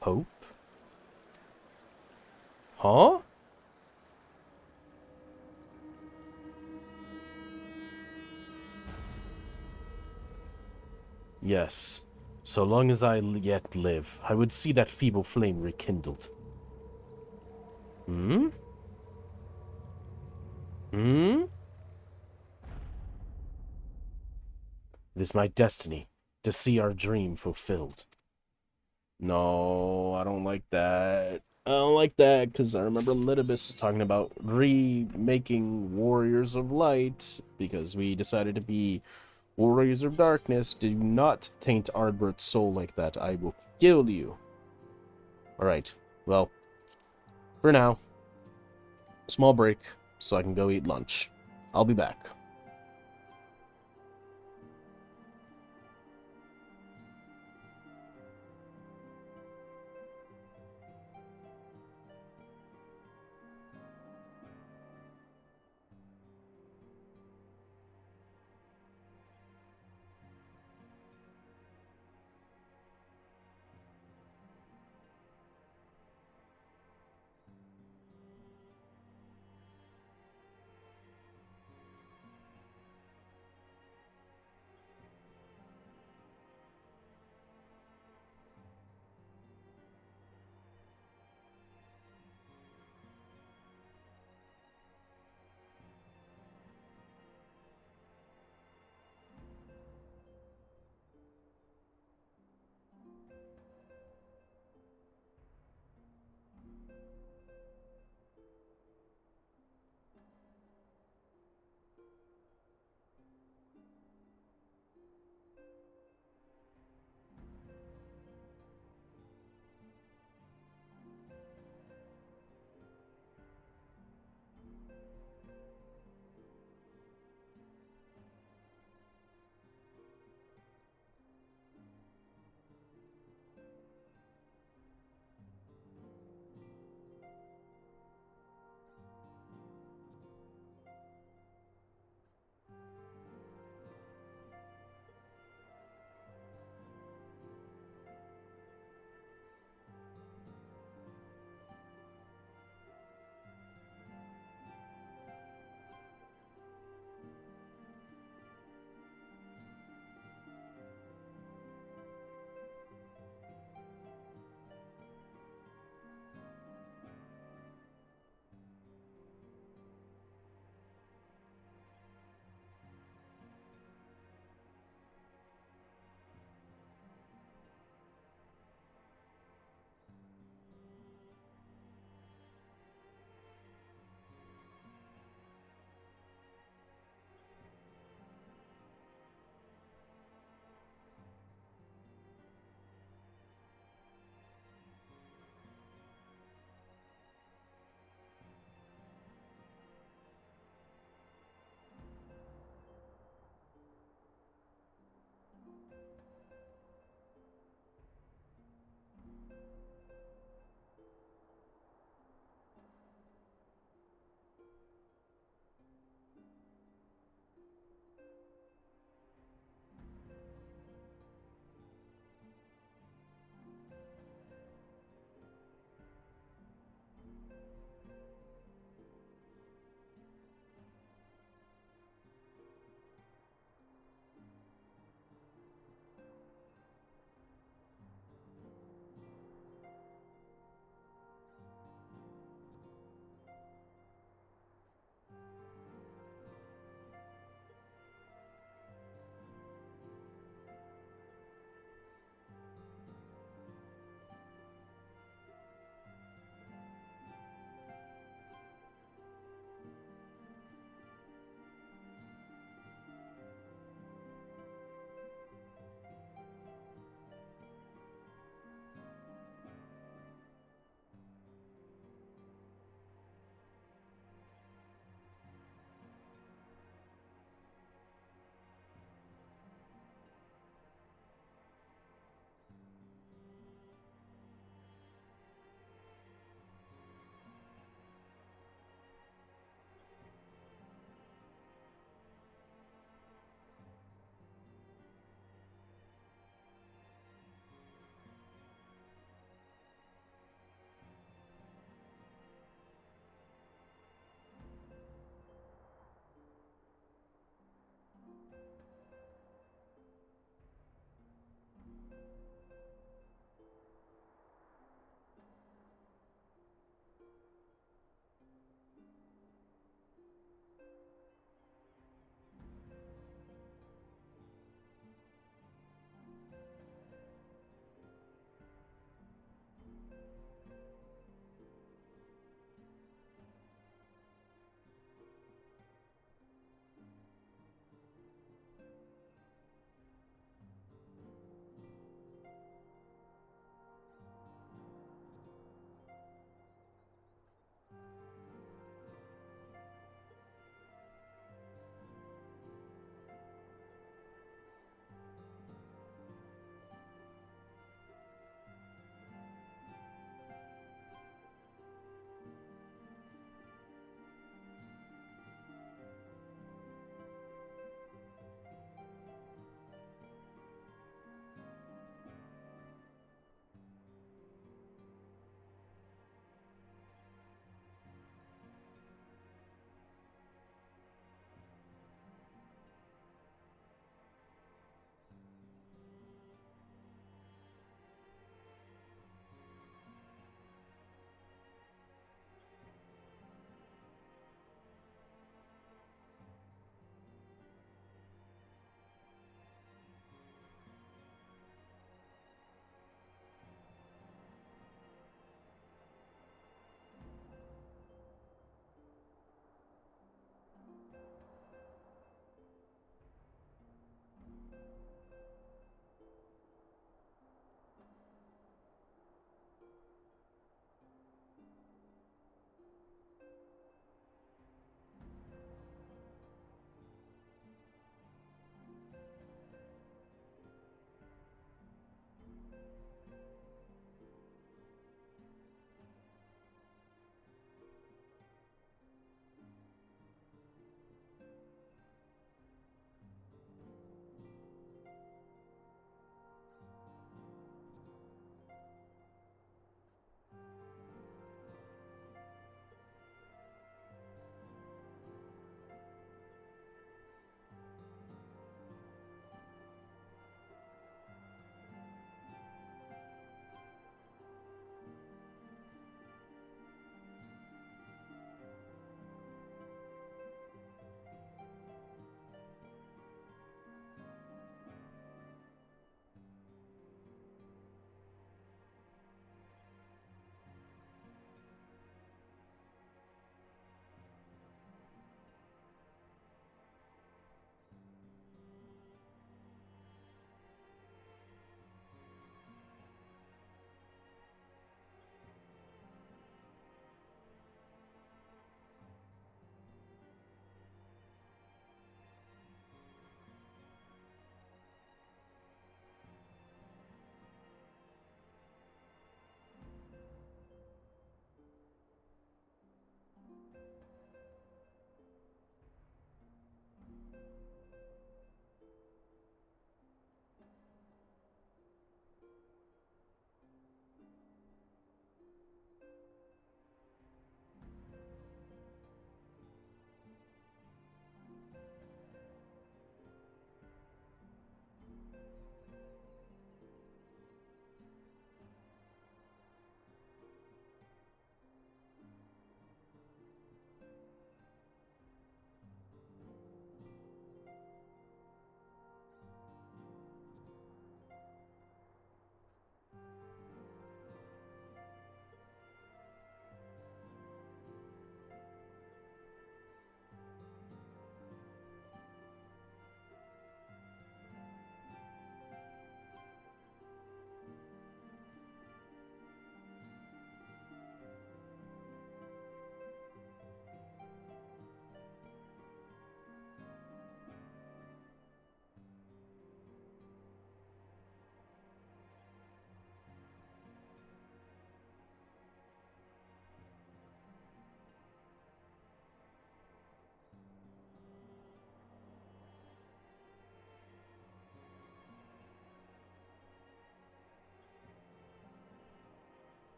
Hope? Huh? Yes. So long as I yet live, I would see that feeble flame rekindled. Hmm? Hmm? It is my destiny to see our dream fulfilled. No, I don't like that. I don't like that, because I remember Litibus was talking about remaking Warriors of Light, because we decided to be Warriors of Darkness. Do not taint Ardbert's soul like that. I will kill you. Alright, well, for now, small break, so I can go eat lunch. I'll be back.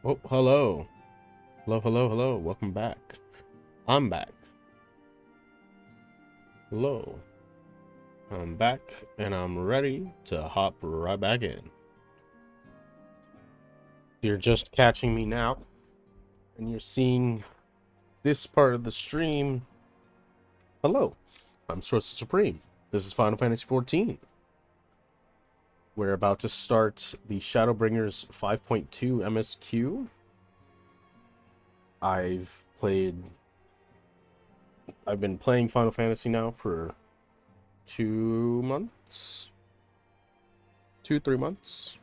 Oh, hello. Hello, hello, hello. Welcome back. I'm back. Hello. I'm back, and I'm ready to hop right back in. You're just catching me now, and you're seeing this part of the stream. Hello, I'm Sorcerer Supreme. This is Final Fantasy XIV. We're about to start the Shadowbringers 5.2 MSQ. I've been playing Final Fantasy now for 2 months. 3 months.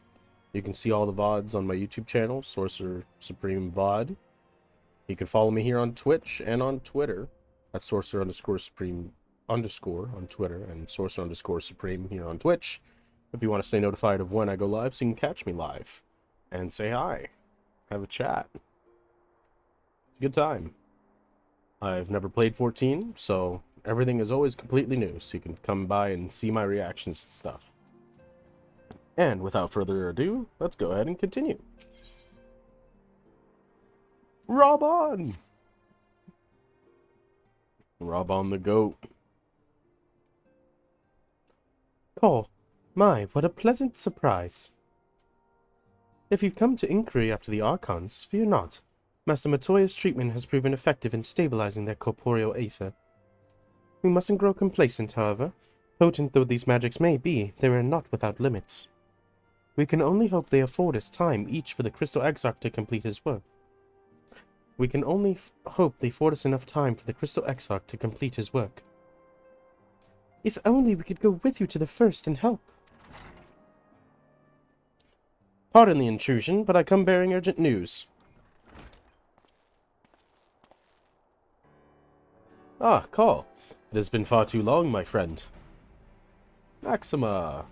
You can see all the VODs on my YouTube channel, Sorcerer Supreme VOD. You can follow me here on Twitch and on Twitter at Sorcerer_Supreme_ on Twitter and Sorcerer_Supreme here on Twitch. If you want to stay notified of when I go live, so you can catch me live and say hi, have a chat. It's a good time. I've never played 14, so everything is always completely new, so you can come by and see my reactions to stuff. And without further ado, let's go ahead and continue. Rob on! Rob on the goat. Oh, my, what a pleasant surprise. If you've come to inquiry after the Archons, fear not. Master Matoya's treatment has proven effective in stabilizing their corporeal aether. We mustn't grow complacent, however. Potent though these magics may be, they are not without limits. We can only hope they afford us time each for the Crystal Exarch to complete his work. We can only hope they afford us enough time for the Crystal Exarch to complete his work. If only we could go with you to the first and help. Pardon the intrusion, but I come bearing urgent news. Ah, Call. It has been far too long, my friend. Maxima.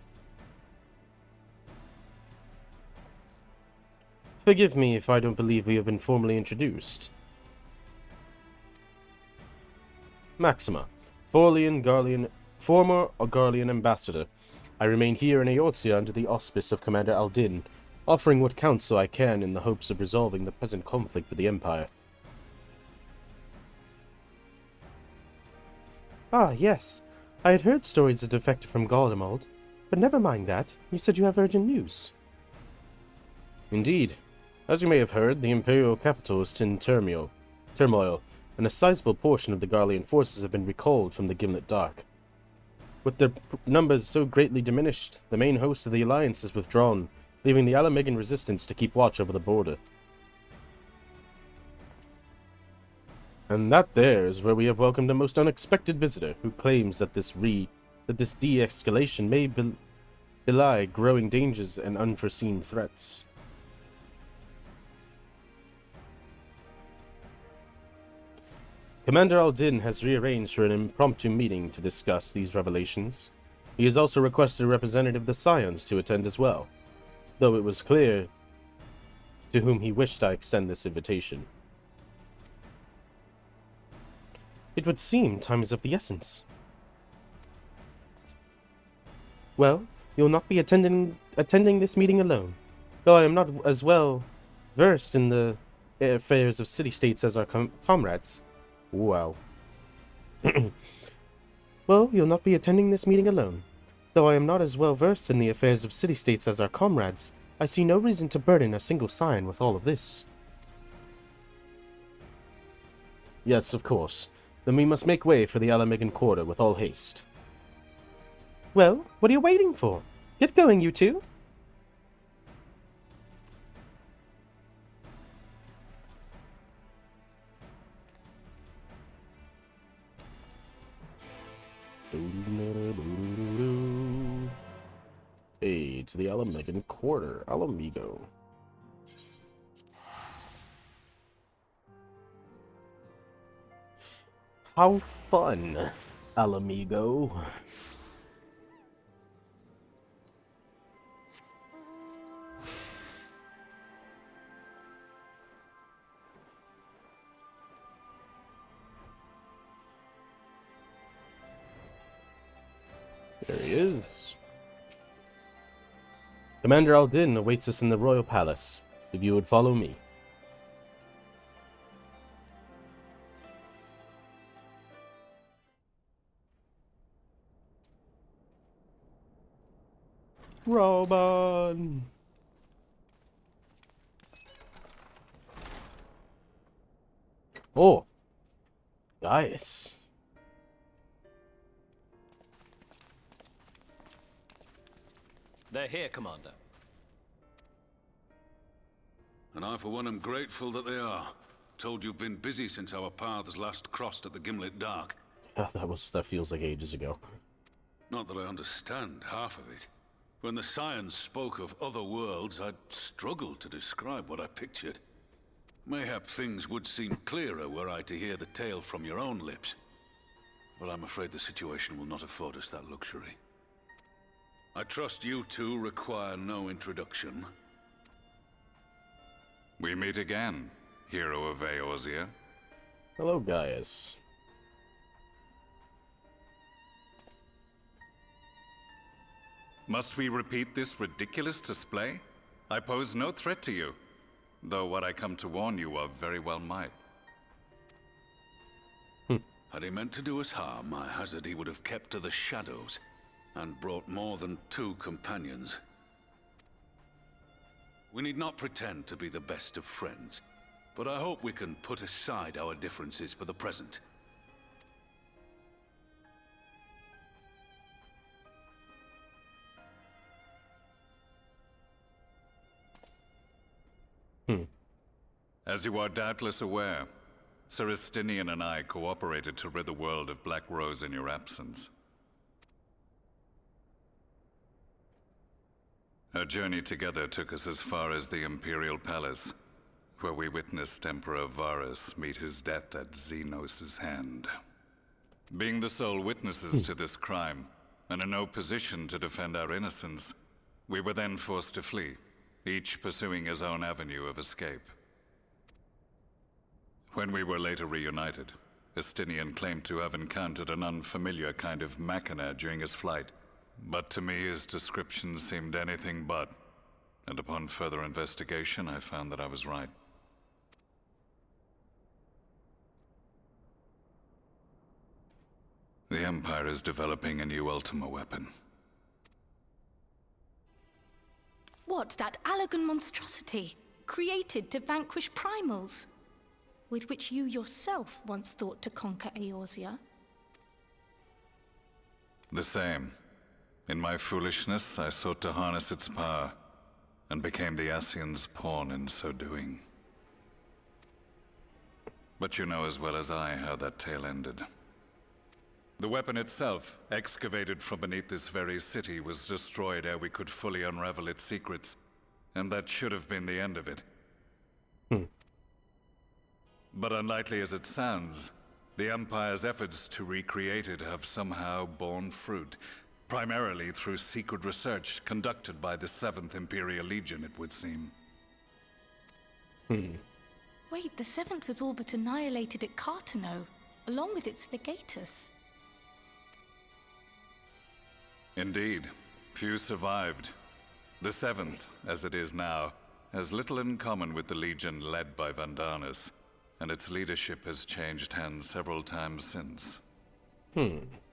Forgive me if I don't believe we have been formally introduced. Maxima, former Garlean ambassador. I remain here in Eorzea under the auspice of Commander Aldin, offering what counsel I can in the hopes of resolving the present conflict with the Empire. Ah, yes. I had heard stories of defector from Garlemald, but never mind that. You said you have urgent news. Indeed. As you may have heard, the Imperial capital is in turmoil, and a sizable portion of the Garlean forces have been recalled from the Gimlet Dark. With their numbers so greatly diminished, the main host of the Alliance is withdrawn, leaving the Alamegan resistance to keep watch over the border. And that there is where we have welcomed a most unexpected visitor, who claims that this de-escalation may belie growing dangers and unforeseen threats. Commander Aldin has rearranged for an impromptu meeting to discuss these revelations. He has also requested a representative of the Scions to attend as well, though it was clear to whom he wished I extend this invitation. It would seem time is of the essence. Well, you'll not be attending this meeting alone, though I am not as well versed in the affairs of city-states as our comrades. Wow. Well, you'll not be attending this meeting alone. Though I am not as well versed in the affairs of city-states as our comrades, I see no reason to burden a single Scion with all of this. Yes, of course. Then we must make way for the Alamegan quarter with all haste. Well, what are you waiting for? Get going, you two! Hey, to the Alamegan quarter, Alamigo. How fun, Alamigo. There he is. Commander Aldin awaits us in the Royal Palace, if you would follow me. Roman! Oh! Nice. They're here, Commander. And I, for one, am grateful that they are. Told you've been busy since our paths last crossed at the Gimlet Dark. That feels like ages ago. Not that I understand half of it. When the science spoke of other worlds, I'd struggled to describe what I pictured. Mayhap things would seem clearer were I to hear the tale from your own lips. But I'm afraid the situation will not afford us that luxury. I trust you two require no introduction. We meet again, hero of Eorzea. Hello, Gaius. Must we repeat this ridiculous display? I pose no threat to you, though what I come to warn you of very well might. Had he meant to do us harm, I hazard he would have kept to the shadows, and brought more than 2 companions. We need not pretend to be the best of friends, but I hope we can put aside our differences for the present. As you are doubtless aware, Sir Estinian and I cooperated to rid the world of Black Rose in your absence. Our journey together took us as far as the Imperial Palace, where we witnessed Emperor Varus meet his death at Xenos' hand. Being the sole witnesses to this crime, and in no position to defend our innocence, we were then forced to flee, each pursuing his own avenue of escape. When we were later reunited, Estinian claimed to have encountered an unfamiliar kind of machina during his flight, but to me his description seemed anything but, and upon further investigation I found that I was right. The Empire is developing a new Ultima weapon. What, that Allagan monstrosity, created to vanquish primals, with which you yourself once thought to conquer Eorzea? The same. In my foolishness, I sought to harness its power, and became the Ascian's pawn in so doing. But you know as well as I how that tale ended. The weapon itself, excavated from beneath this very city, was destroyed ere we could fully unravel its secrets, and that should have been the end of it. But unlikely as it sounds, the Empire's efforts to recreate it have somehow borne fruit, primarily through secret research conducted by the 7th Imperial Legion, it would seem. Wait, the 7th was all but annihilated at Cartano, along with its legatus. Indeed, few survived. The 7th, as it is now, has little in common with the Legion led by Vandanus, and its leadership has changed hands several times since.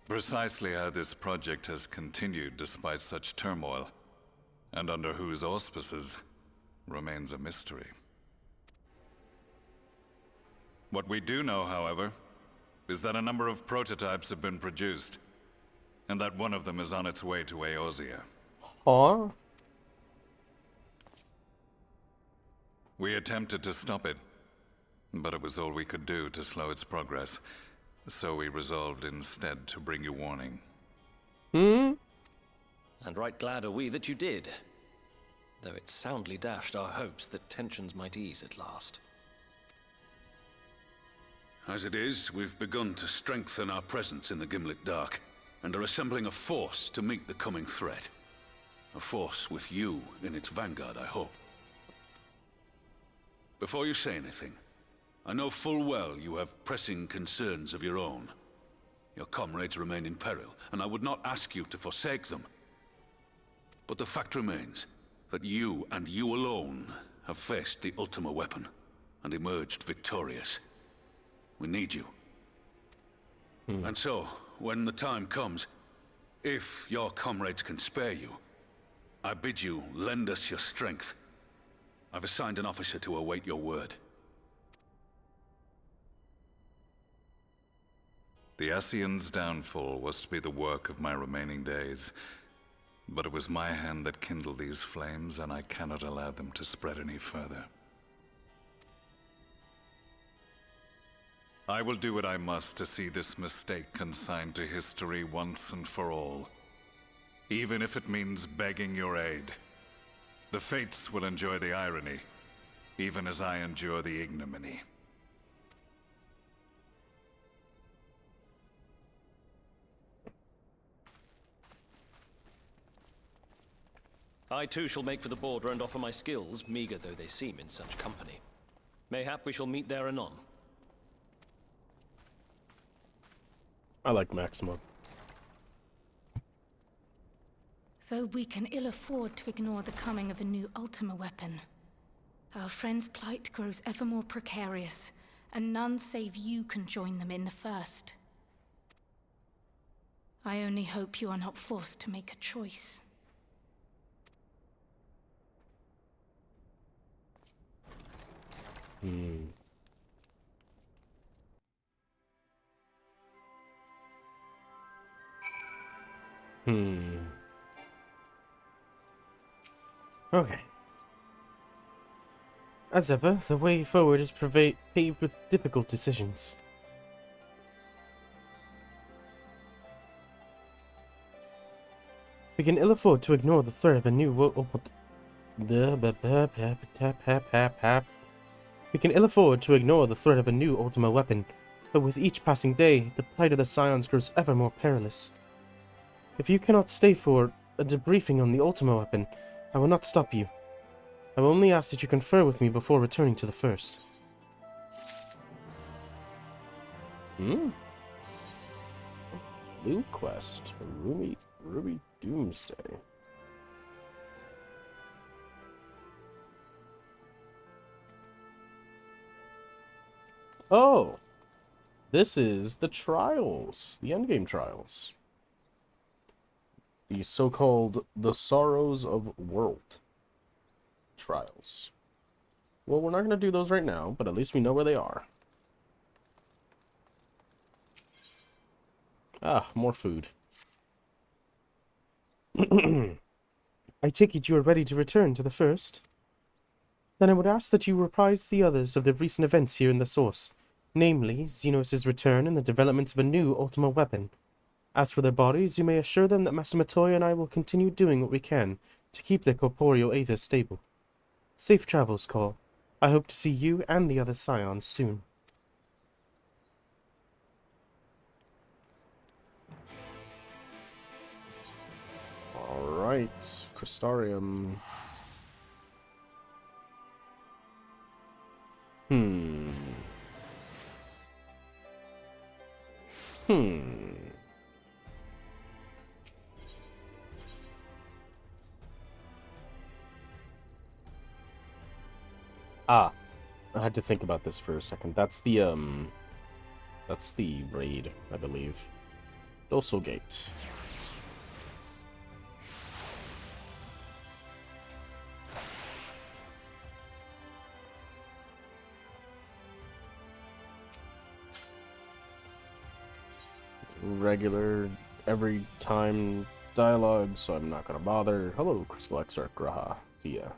Precisely how this project has continued despite such turmoil, and under whose auspices, remains a mystery. What we do know, however, is that a number of prototypes have been produced, and that one of them is on its way to Eorzea. Huh? We attempted to stop it, but it was all we could do to slow its progress, so we resolved instead to bring you warning. And right glad are we that you did, though it soundly dashed our hopes that tensions might ease at last. As it is, we've begun to strengthen our presence in the Gimlet Dark, and are assembling a force to meet the coming threat. A force with you in its vanguard, I hope. Before you say anything, I know full well you have pressing concerns of your own. Your comrades remain in peril, and I would not ask you to forsake them. But the fact remains that you, and you alone, have faced the Ultima weapon, and emerged victorious. We need you. And so, when the time comes, if your comrades can spare you, I bid you lend us your strength. I've assigned an officer to await your word. The Ascian's downfall was to be the work of my remaining days. But it was my hand that kindled these flames, and I cannot allow them to spread any further. I will do what I must to see this mistake consigned to history once and for all. Even if it means begging your aid. The Fates will enjoy the irony, even as I endure the ignominy. I too shall make for the border and offer my skills, meager though they seem in such company. Mayhap we shall meet there anon. I like Maxima. Though we can ill afford to ignore the coming of a new Ultima weapon, our friend's plight grows ever more precarious, and none save you can join them in the first. I only hope you are not forced to make a choice. Okay. As ever, the way forward is paved with difficult decisions. We can ill afford to ignore the threat of a new We can ill afford to ignore the threat of a new Ultima weapon, but with each passing day, the plight of the Scions grows ever more perilous. If you cannot stay for a debriefing on the Ultima weapon, I will not stop you. I will only ask that you confer with me before returning to the first. Blue quest. Ruby Doomsday. Oh! This is the trials. The endgame trials. The so-called The Sorrows of World trials. Well, we're not going to do those right now, but at least we know where they are. Ah, more food. I take it you are ready to return to the first? Then I would ask that you reprise the others of the recent events here in the source, namely, Xenos' return and the development of a new Ultima weapon. As for their bodies, you may assure them that Master Matoya and I will continue doing what we can to keep their corporeal aether stable. Safe travels, Cole. I hope to see you and the other Scions soon. Alright, Crystarium. Ah, I had to think about this for a second. That's the raid, I believe. Dorsal Gate. Regular, every time dialogue, so I'm not gonna bother. Hello, Crystal Exarch Graha. Dia.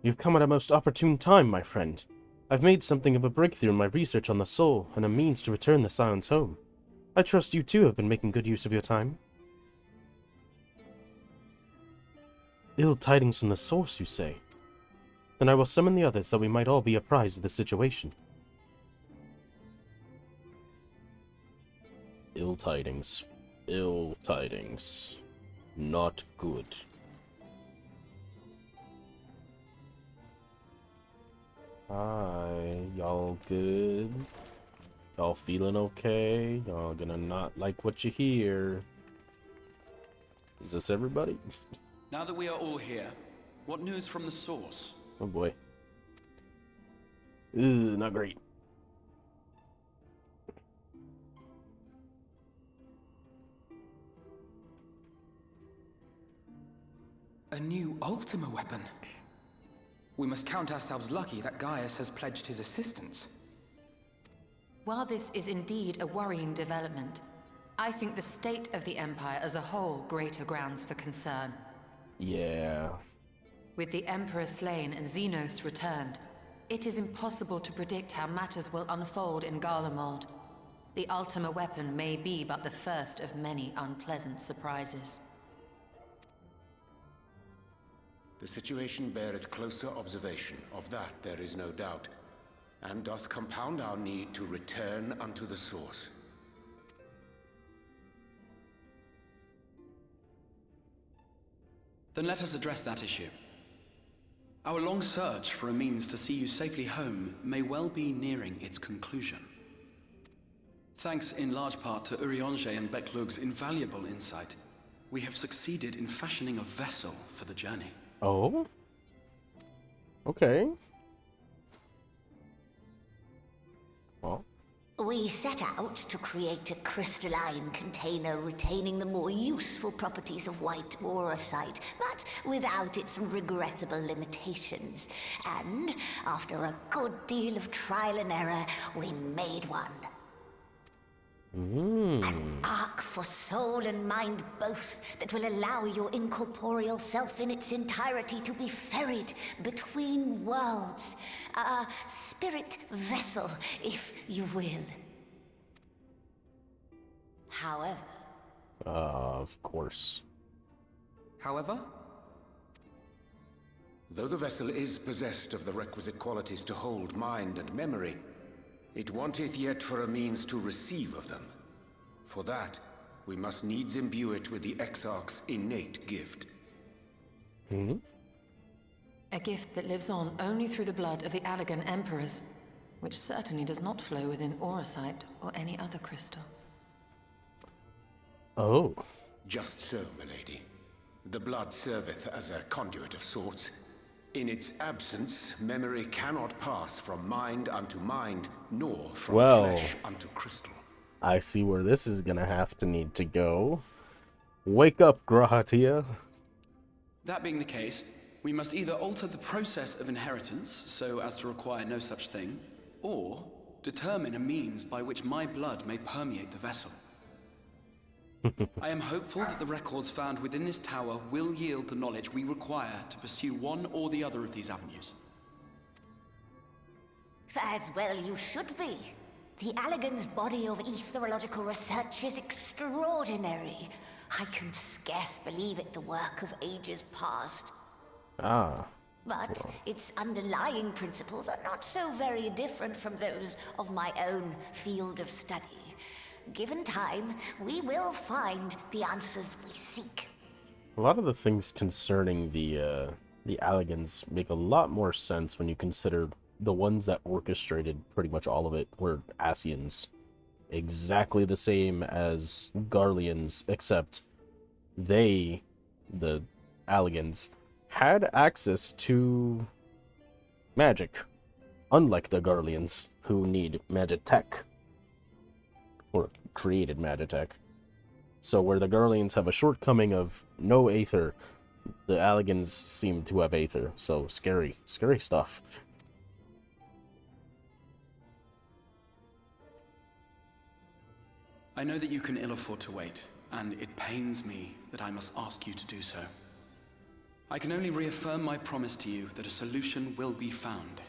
You've come at a most opportune time, my friend. I've made something of a breakthrough in my research on the soul, and a means to return the Scions home. I trust you too have been making good use of your time. Ill tidings from the source, you say? Then I will summon the others that we might all be apprised of the situation. Ill tidings. Ill tidings. Not good. Hi, y'all good? Y'all feeling okay? Y'all gonna not like what you hear? Is this everybody? Now that we are all here, what news from the source? Oh boy. Ooh, not great. A new Ultima weapon? We must count ourselves lucky that Gaius has pledged his assistance. While this is indeed a worrying development, I think the state of the Empire as a whole greater grounds for concern. Yeah. With the Emperor slain and Xenos returned, it is impossible to predict how matters will unfold in Garlemald. The Ultima weapon may be but the first of many unpleasant surprises. The situation beareth closer observation, of that there is no doubt, and doth compound our need to return unto the source. Then let us address that issue. Our long search for a means to see you safely home may well be nearing its conclusion. Thanks in large part to Urianger and Becklug's invaluable insight, we have succeeded in fashioning a vessel for the journey. Oh? Okay. Well. We set out to create a crystalline container retaining the more useful properties of white aurosite, but without its regrettable limitations. And after a good deal of trial and error, we made one. An ark for soul and mind both that will allow your incorporeal self in its entirety to be ferried between worlds. A spirit vessel, if you will. However... Of course. However? Though the vessel is possessed of the requisite qualities to hold mind and memory, it wanteth yet for a means to receive of them. For that, we must needs imbue it with the Exarch's innate gift. A gift that lives on only through the blood of the Allegan Emperors, which certainly does not flow within aurosite or any other crystal. Oh. Just so, milady. The blood serveth as a conduit of sorts. In its absence, memory cannot pass from mind unto mind, nor from flesh unto crystal. I see where this is gonna have to need to go. Wake up, Grahatia. That being the case, we must either alter the process of inheritance so as to require no such thing, or determine a means by which my blood may permeate the vessel. I am hopeful that the records found within this tower will yield the knowledge we require to pursue one or the other of these avenues. As well you should be. The Allegan's body of etherological research is extraordinary. I can scarce believe it the work of ages past. Ah. But its underlying principles are not so very different from those of my own field of study. Given time, we will find the answers we seek. A lot of the things concerning the Allegans make a lot more sense when you consider the ones that orchestrated pretty much all of it were Asians. Exactly the same as Garleans, except they, the Allegans, had access to magic, unlike the Garleans, who need magitech. Or created magitech. So where the Garleans have a shortcoming of no aether, the Allegans seem to have aether. So scary stuff. I know that you can ill afford to wait, and it pains me that I must ask you to do so. I can only reaffirm my promise to you that a solution will be found.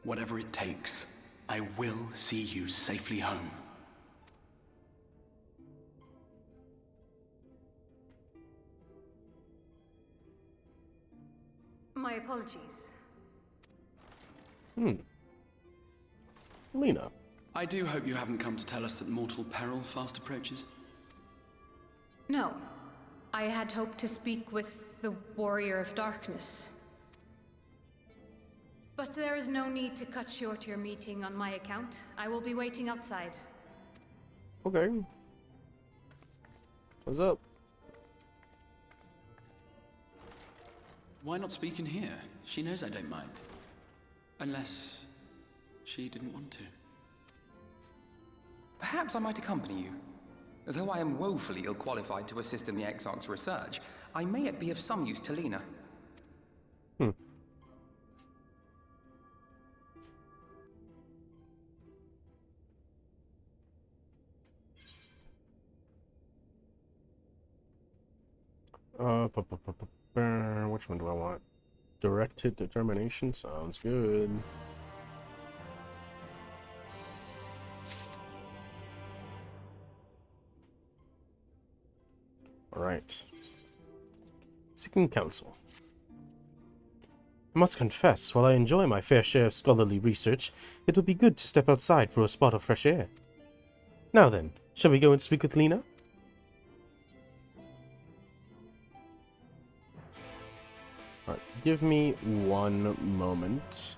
Whatever it takes, I will see you safely home. My apologies. Lena. I do hope you haven't come to tell us that mortal peril fast approaches. No. I had hoped to speak with the Warrior of Darkness. But there is no need to cut short your meeting on my account. I will be waiting outside. Okay. What's up? Why not speak in here? She knows I don't mind. Unless she didn't want to. Perhaps I might accompany you. Though I am woefully ill-qualified to assist in the Exarch's research, I may yet be of some use to Lena. Which one do I want? Direct hit determination sounds good. Alright. Seeking counsel. I must confess, while I enjoy my fair share of scholarly research, it would be good to step outside for a spot of fresh air. Now then, shall we go and speak with Lena? Alright, give me one moment.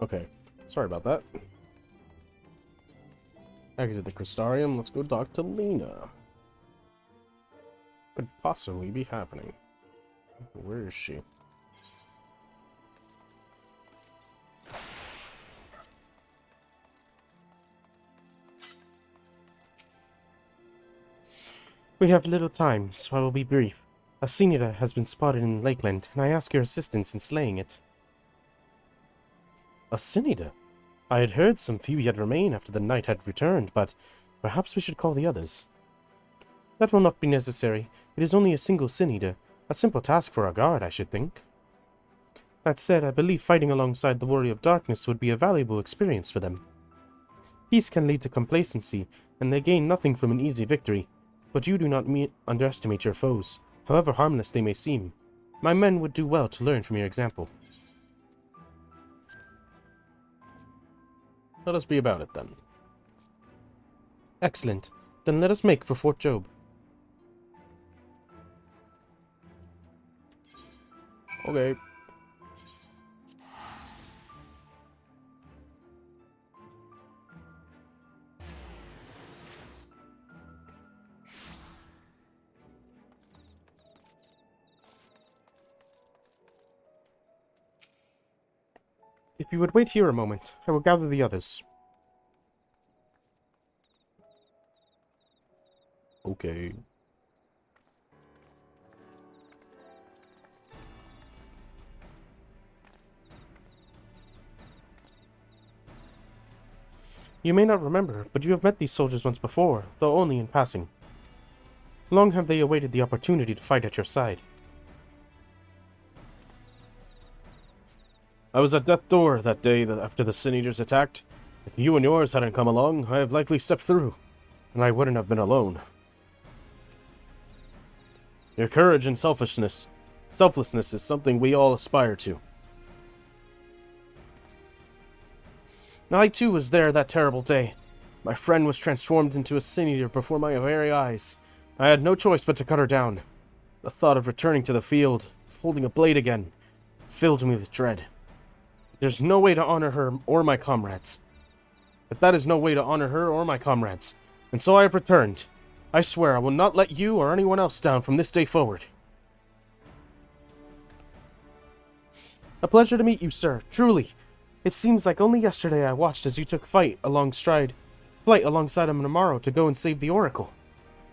Okay, sorry about that. Exit the Crystarium, let's go talk to Lena. Could possibly be happening. Where is she? We have little time, so I will be brief. A Sinida has been spotted in Lakeland, and I ask your assistance in slaying it. A Sinida? I had heard some few yet remain after the knight had returned, but perhaps we should call the others. That will not be necessary. It is only a single Sinida. A simple task for our guard, I should think. That said, I believe fighting alongside the Warrior of Darkness would be a valuable experience for them. Peace can lead to complacency, and they gain nothing from an easy victory. But you do not underestimate your foes, however harmless they may seem. My men would do well to learn from your example. Let us be about it, then. Excellent. Then let us make for Fort Job. Okay. If you would wait here a moment, I will gather the others. Okay. You may not remember, but you have met these soldiers once before, though only in passing. Long have they awaited the opportunity to fight at your side. I was at death's door that day after the Sin Eaters attacked. If you and yours hadn't come along, I have likely stepped through, and I wouldn't have been alone. Your courage and selflessness is something we all aspire to. I too was there that terrible day. My friend was transformed into a Sin Eater before my very eyes. I had no choice but to cut her down. The thought of returning to the field, of holding a blade again, filled me with dread. There's no way to honor her or my comrades. But that is no way to honor her or my comrades. And so I have returned. I swear I will not let you or anyone else down from this day forward. A pleasure to meet you, sir, truly. It seems like only yesterday I watched as you took flight alongside of Minamaro to go and save the Oracle.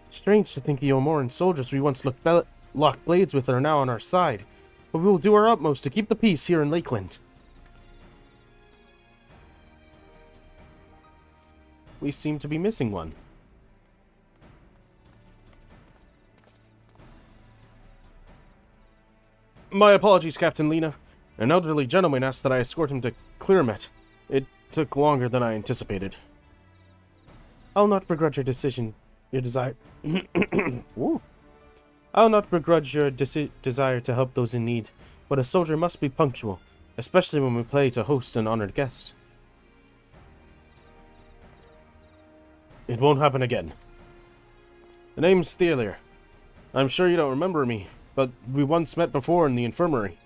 Strange to think the Omoran soldiers we once locked blades with are now on our side, but we will do our utmost to keep the peace here in Lakeland. We seem to be missing one. My apologies, Captain Lena. An elderly gentleman asked that I escort him to Clearmet. It took longer than I anticipated. I'll not begrudge your decision, your desire. I'll not begrudge your desire to help those in need, but a soldier must be punctual, especially when we play to host an honored guest. It won't happen again. The name's Thealir. I'm sure you don't remember me, but we once met before in the infirmary.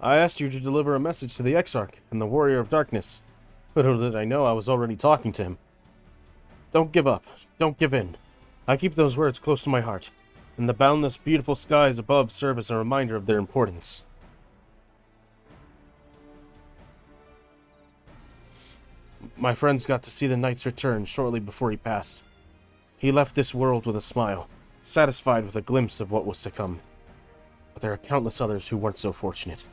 I asked you to deliver a message to the Exarch and the Warrior of Darkness. Little did I know I was already talking to him. Don't give up. Don't give in. I keep those words close to my heart, and the boundless, beautiful skies above serve as a reminder of their importance. My friends got to see the knight's return shortly before he passed. He left this world with a smile, satisfied with a glimpse of what was to come. But there are countless others who weren't so fortunate.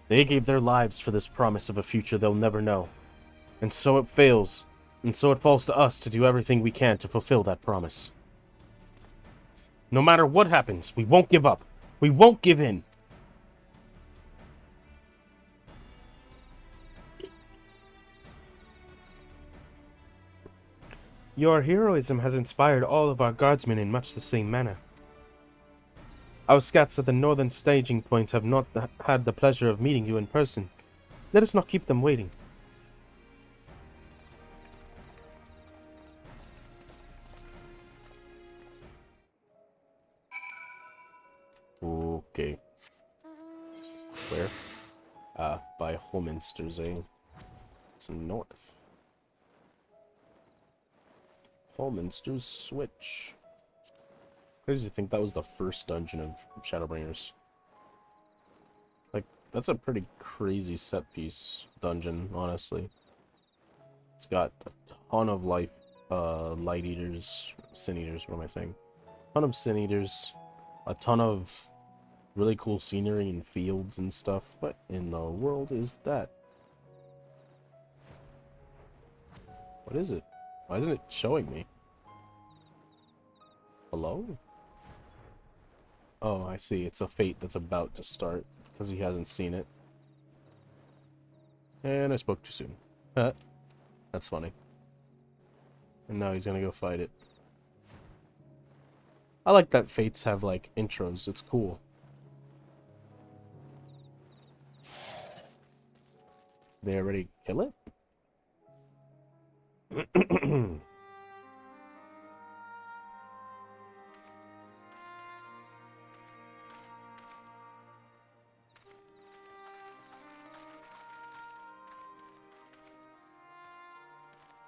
They gave their lives for this promise of a future they'll never know. And so it falls to us to do everything we can to fulfill that promise. No matter what happens, we won't give up. We won't give in. Your heroism has inspired all of our guardsmen in much the same manner. Our scouts at the northern staging point have not had the pleasure of meeting you in person. Let us not keep them waiting. Okay. Where? By Holminster's, eh? It's north. Holminster's Switch. Crazy to think that was the first dungeon of Shadowbringers. Like, that's a pretty crazy set piece dungeon, honestly. It's got a ton of light eaters, sin eaters, what am I saying? A ton of sin eaters, a ton of really cool scenery and fields and stuff. What in the world is that? What is it? Why isn't it showing me? Hello? Oh, I see. It's a fate that's about to start because he hasn't seen it. And I spoke too soon. That's funny. And now he's gonna go fight it. I like that fates have, like, intros. It's cool. They already kill it?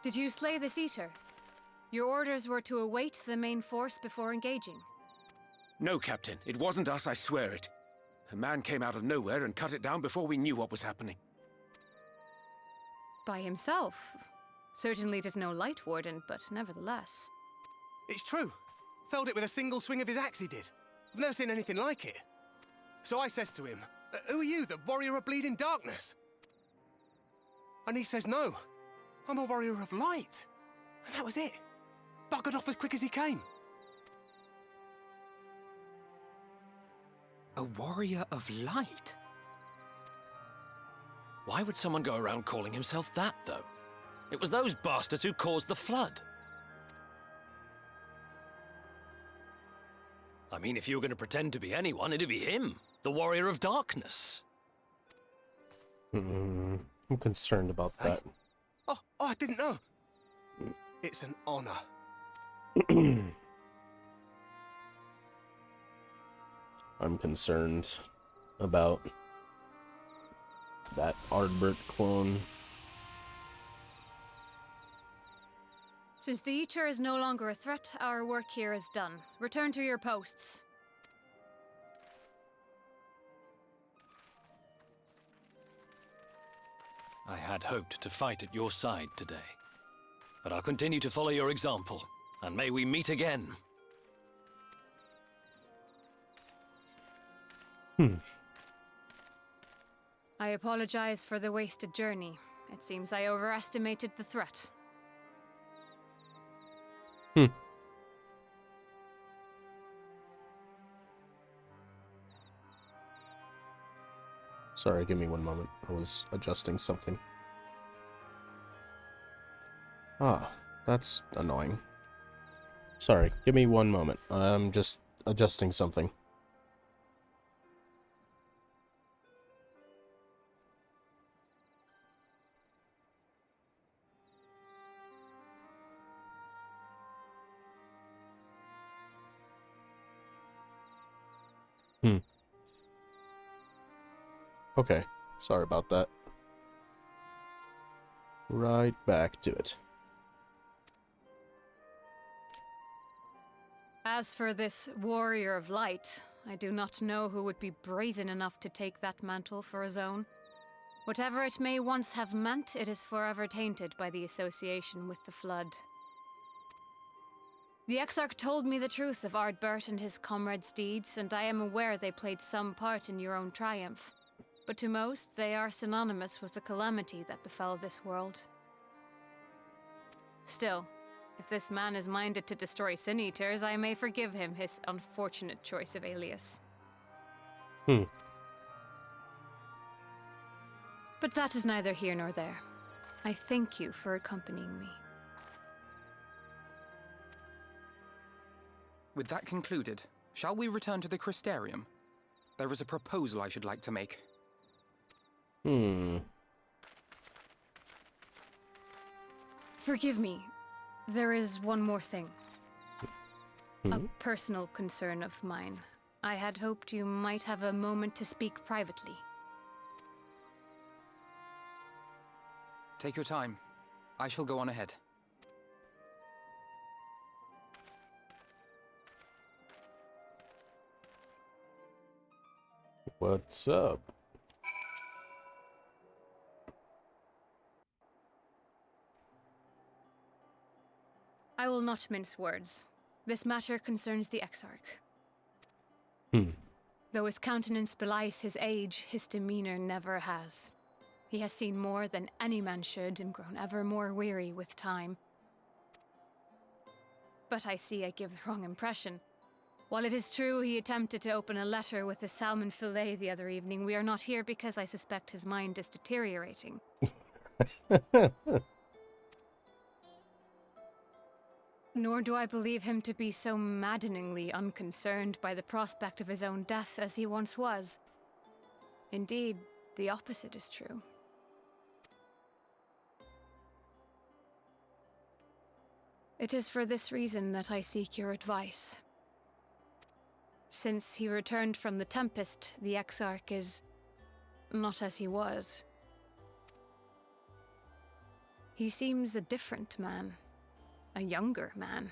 Did you slay this eater? Your orders were to await the main force before engaging. No, Captain. It wasn't us, I swear it. A man came out of nowhere and cut it down before we knew what was happening. By himself. Certainly it is no light warden, but nevertheless. It's true. Felled it with a single swing of his axe, he did. I've never seen anything like it. So I says to him, "Who are you, the warrior of bleeding darkness?" And he says, "No, I'm a warrior of light." And that was it. Buggered off as quick as he came. A warrior of light? Why would someone go around calling himself that, though? It was those bastards who caused the flood. I mean, if you were going to pretend to be anyone, it'd be him, the warrior of darkness. I'm concerned about that. Oh, I didn't know. It's an honor. I'm concerned about that Ardbert clone. Since the Eater is no longer a threat, our work here is done. Return to your posts. I had hoped to fight at your side today, but I'll continue to follow your example, and may we meet again. I apologize for the wasted journey. It seems I overestimated the threat. Sorry, give me one moment. I was adjusting something. Ah, that's annoying. Sorry, give me one moment. I'm just adjusting something. Okay, sorry about that. Right back to it. As for this warrior of light, I do not know who would be brazen enough to take that mantle for his own. Whatever it may once have meant, it is forever tainted by the association with the Flood. The Exarch told me the truth of Ardbert and his comrades' deeds, and I am aware they played some part in your own triumph. But to most, they are synonymous with the calamity that befell this world. Still, if this man is minded to destroy Sin Eaters, I may forgive him his unfortunate choice of alias. But that is neither here nor there. I thank you for accompanying me. With that concluded, shall we return to the Crystarium? There is a proposal I should like to make. Forgive me. There is one more thing. A personal concern of mine. I had hoped you might have a moment to speak privately. Take your time. I shall go on ahead. What's up? I will not mince words. This matter concerns the Exarch. Though his countenance belies his age, his demeanor never has. He has seen more than any man should and grown ever more weary with time. But I see I give the wrong impression. While it is true he attempted to open a letter with a salmon fillet the other evening, we are not here because I suspect his mind is deteriorating. Nor do I believe him to be so maddeningly unconcerned by the prospect of his own death as he once was. Indeed, the opposite is true. It is for this reason that I seek your advice. Since he returned from the Tempest, the Exarch is not as he was. He seems a different man. A younger man.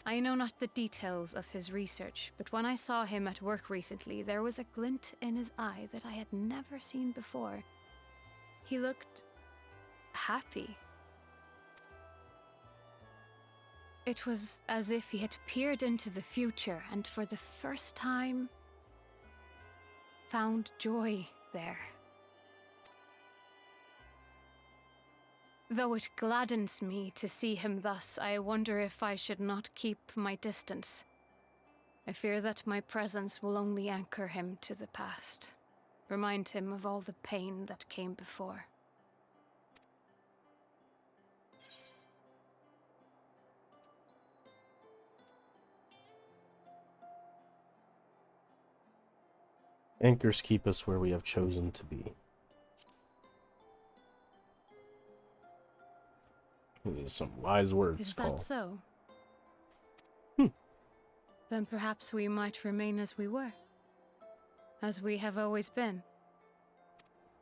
I know not the details of his research, but when I saw him at work recently, there was a glint in his eye that I had never seen before. He looked happy. It was as if he had peered into the future and for the first time found joy there. Though it gladdens me to see him thus, I wonder if I should not keep my distance. I fear that my presence will only anchor him to the past, remind him of all the pain that came before. Anchors keep us where we have chosen to be. Some wise words, Is Call. that so? Hmm. Then perhaps we might remain as we were. As we have always been.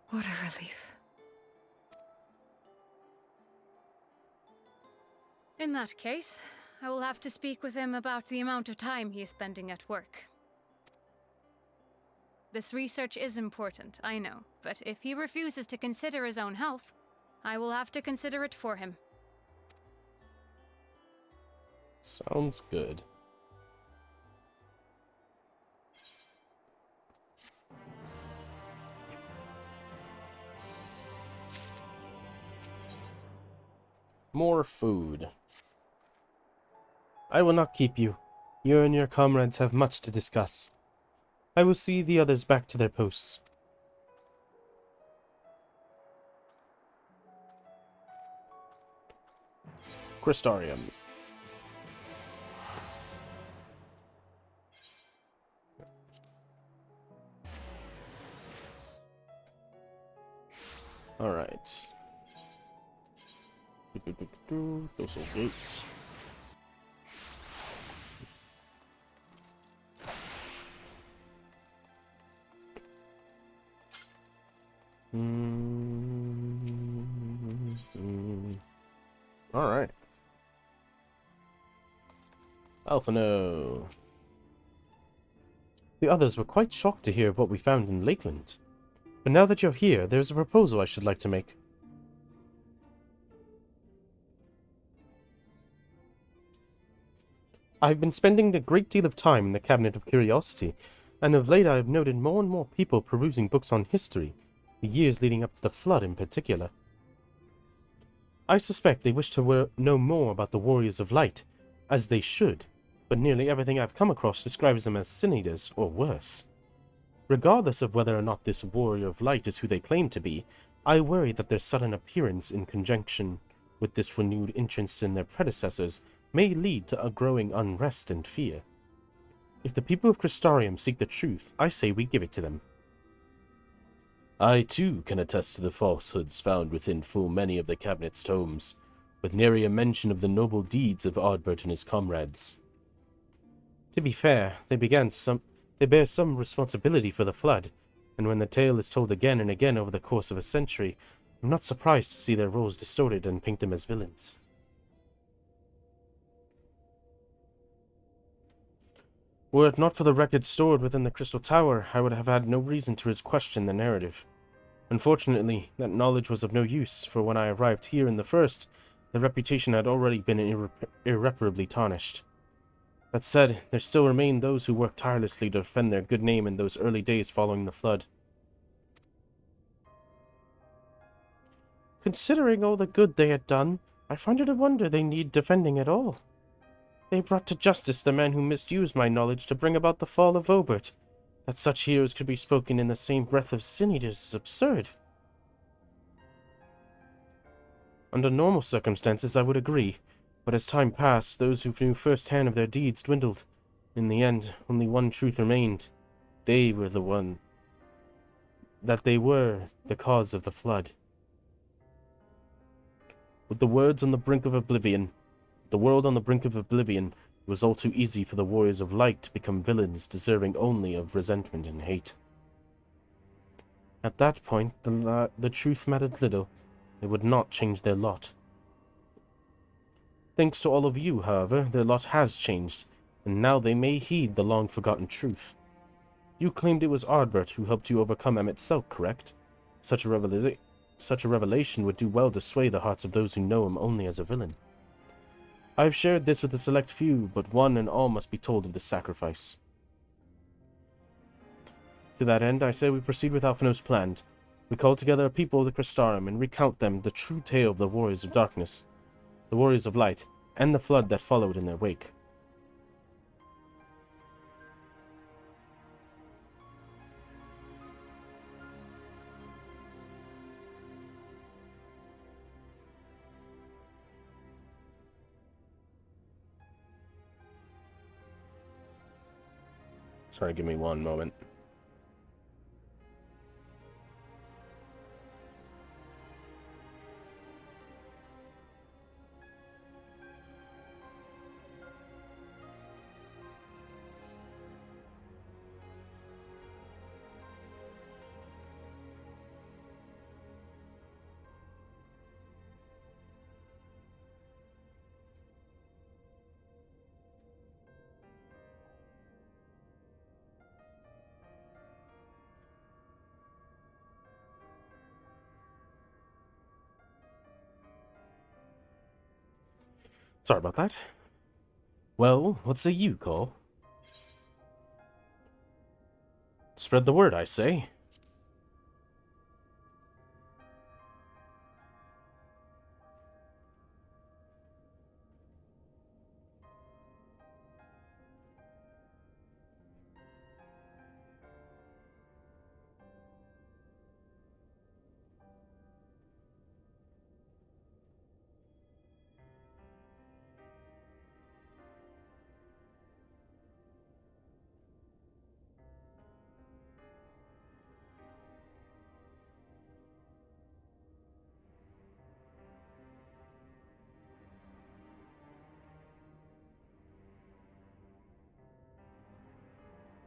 What a relief. In that case, I will have to speak with him about the amount of time he is spending at work. This research is important, I know, but if he refuses to consider his own health, I will have to consider it for him. Sounds good. More food. I will not keep you. You and your comrades have much to discuss. I will see the others back to their posts. Crystarium. Alright. Dorsal gate. Alright. Alphino. The others were quite shocked to hear of what we found in Lakeland. But now that you're here, there's a proposal I should like to make. I've been spending a great deal of time in the Cabinet of Curiosity, and of late I have noted more and more people perusing books on history, the years leading up to the Flood in particular. I suspect they wish to know more about the Warriors of Light, as they should, but nearly everything I've come across describes them as sin eaters, or worse. Regardless of whether or not this Warrior of Light is who they claim to be, I worry that their sudden appearance in conjunction with this renewed interest in their predecessors may lead to a growing unrest and fear. If the people of Crystarium seek the truth, I say we give it to them. I, too, can attest to the falsehoods found within full many of the Cabinet's tomes, with nary a mention of the noble deeds of Ardbert and his comrades. To be fair, they bear some responsibility for the Flood, and when the tale is told again and again over the course of a century, I'm not surprised to see their roles distorted and paint them as villains. Were it not for the records stored within the Crystal Tower, I would have had no reason to question the narrative. Unfortunately, that knowledge was of no use, for when I arrived here in the first, the reputation had already been irreparably tarnished. That said, there still remain those who worked tirelessly to defend their good name in those early days following the Flood. Considering all the good they had done, I find it a wonder they need defending at all. They brought to justice the man who misused my knowledge to bring about the fall of Obert. That such heroes could be spoken in the same breath of sin eaters is absurd. Under normal circumstances, I would agree, but as time passed, those who knew firsthand of their deeds dwindled. In the end, only one truth remained. They were the cause of the Flood. With the world on the brink of oblivion, it was all too easy for the Warriors of Light to become villains deserving only of resentment and hate. At that point, the truth mattered little. It would not change their lot. Thanks to all of you, however, their lot has changed, and now they may heed the long-forgotten truth. You claimed it was Ardbert who helped you overcome Emmett Selk, correct? Such a revelation would do well to sway the hearts of those who know him only as a villain. I have shared this with a select few, but one and all must be told of this sacrifice. To that end, I say we proceed with Alphino's plan. We call together a people of the Crystarium and recount them the true tale of the Warriors of Darkness, the Warriors of Light, and the Flood that followed in their wake. Sorry, give me one moment. Sorry about that. Well, what say you, Cole? Spread the word, I say.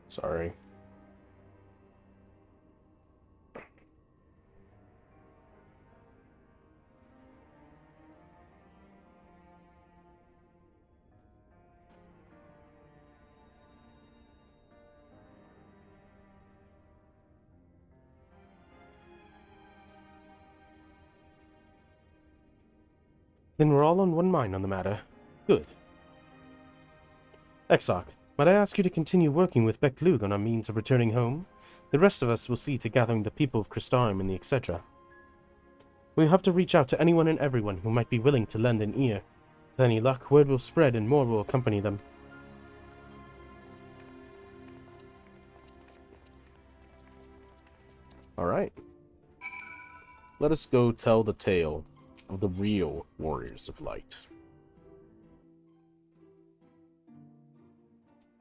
Sorry. Then we're all on one mind on the matter. Good. Exarch, might I ask you to continue working with Beck-Lug on our means of returning home? The rest of us will see to gathering the people of Crystalheim and the etc. We'll have to reach out to anyone and everyone who might be willing to lend an ear. With any luck, word will spread and more will accompany them. Alright. Let us go tell the tale of the real Warriors of Light.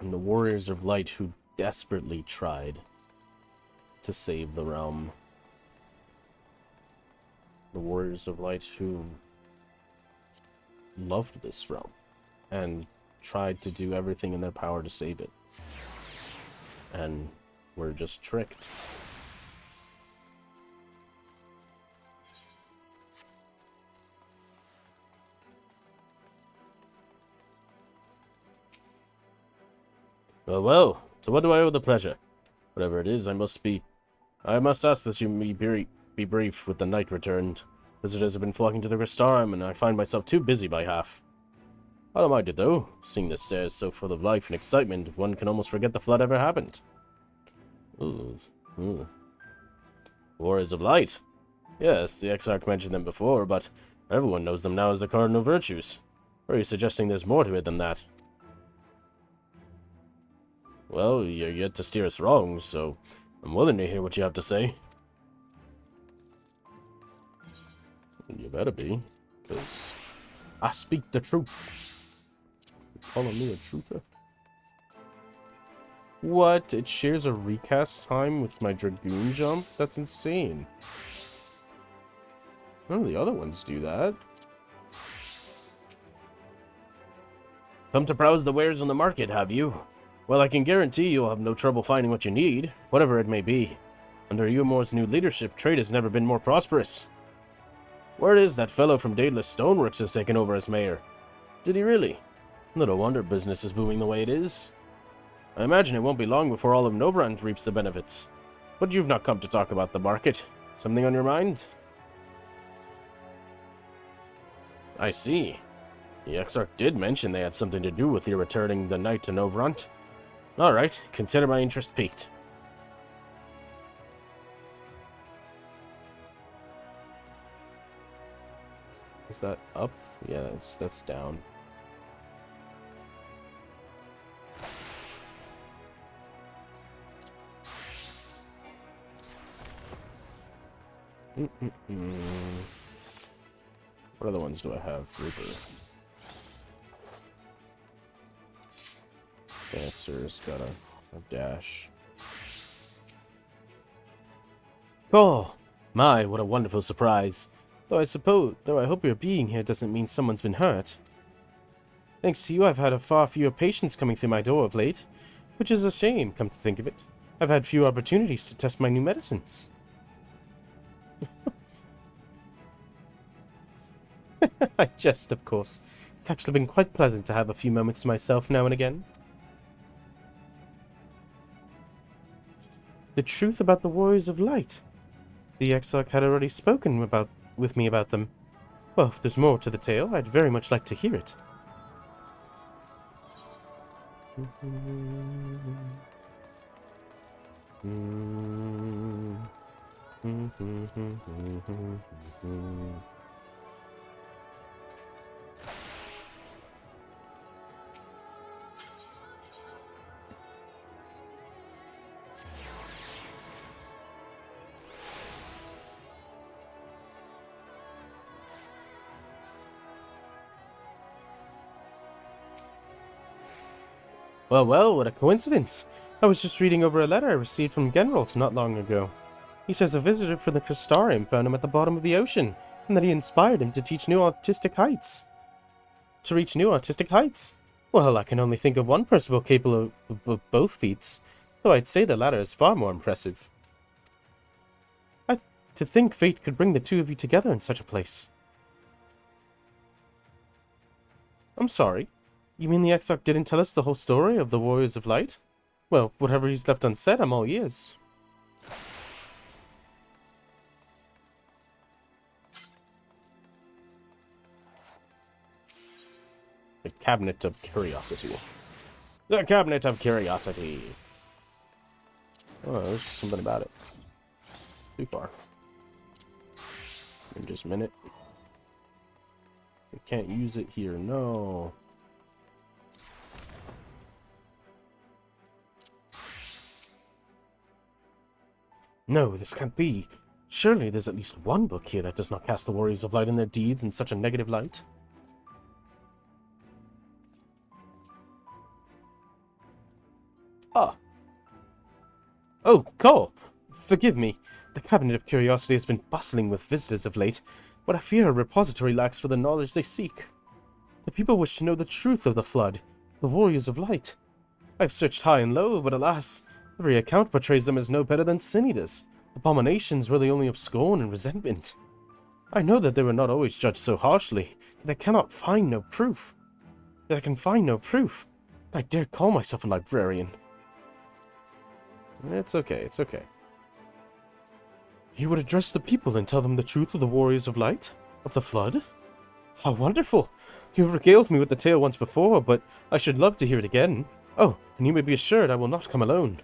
And the Warriors of Light who desperately tried to save the realm. The Warriors of Light who loved this realm and tried to do everything in their power to save it. And were just tricked. Well, well, to what do I owe the pleasure? Whatever it is, I must ask that you be brief with the night returned. Visitors have been flocking to the Crystalheim, and I find myself too busy by half. I don't mind it, though. Seeing the stairs so full of life and excitement, one can almost forget the flood ever happened. Ooh. Warriors of Light. Yes, the Exarch mentioned them before, but everyone knows them now as the cardinal virtues. Or are you suggesting there's more to it than that? Well, you're yet to steer us wrong, so I'm willing to hear what you have to say. You better be, because I speak the truth. You're calling me a truther? What? It shares a recast time with my Dragoon jump? That's insane. None of the other ones do that. Come to browse the wares on the market, have you? Well, I can guarantee you'll have no trouble finding what you need, whatever it may be. Under Eumor's new leadership, trade has never been more prosperous. Word is that fellow from Daedalus Stoneworks has taken over as mayor. Did he really? Little wonder business is booming the way it is. I imagine it won't be long before all of Novrand reaps the benefits. But you've not come to talk about the market. Something on your mind? I see. The Exarch did mention they had something to do with your returning the night to Novrand. Alright, consider my interest piqued. Is that up? Yeah, that's down. What other ones do I have? Reaper. Dancer's got a dash. Oh, my, what a wonderful surprise. Though I hope your being here doesn't mean someone's been hurt. Thanks to you, I've had far fewer patients coming through my door of late, which is a shame, come to think of it. I've had few opportunities to test my new medicines. I jest, of course. It's actually been quite pleasant to have a few moments to myself now and again. The truth about the Warriors of Light. The Exarch had already spoken with me about them. Well, if there's more to the tale, I'd very much like to hear it. Well, well, what a coincidence. I was just reading over a letter I received from Genralt not long ago. He says a visitor from the Crystarium found him at the bottom of the ocean, and that he inspired him to teach new artistic heights. To reach new artistic heights? Well, I can only think of one person capable of both feats, though I'd say the latter is far more impressive. To think fate could bring the two of you together in such a place. I'm sorry. You mean the Exarch didn't tell us the whole story of the Warriors of Light? Well, whatever he's left unsaid, I'm all ears. The Cabinet of Curiosity. The Cabinet of Curiosity. Oh, there's just something about it. Too far. In just a minute. We can't use it here, no. No, this can't be. Surely there's at least one book here that does not cast the Warriors of Light and their deeds in such a negative light. Ah. Oh, Cole! Forgive me. The Cabinet of Curiosity has been bustling with visitors of late, but I fear a repository lacks for the knowledge they seek. The people wish to know the truth of the Flood, the Warriors of Light. I've searched high and low, but alas, every account portrays them as no better than sin eaters, abominations worthy only of scorn and resentment. I know that they were not always judged so harshly, yet I cannot find no proof. Yet I can find no proof. I dare call myself a librarian. It's okay, it's okay. You would address the people and tell them the truth of the Warriors of Light? Of the Flood? How wonderful! You've regaled me with the tale once before, but I should love to hear it again. Oh, and you may be assured I will not come alone.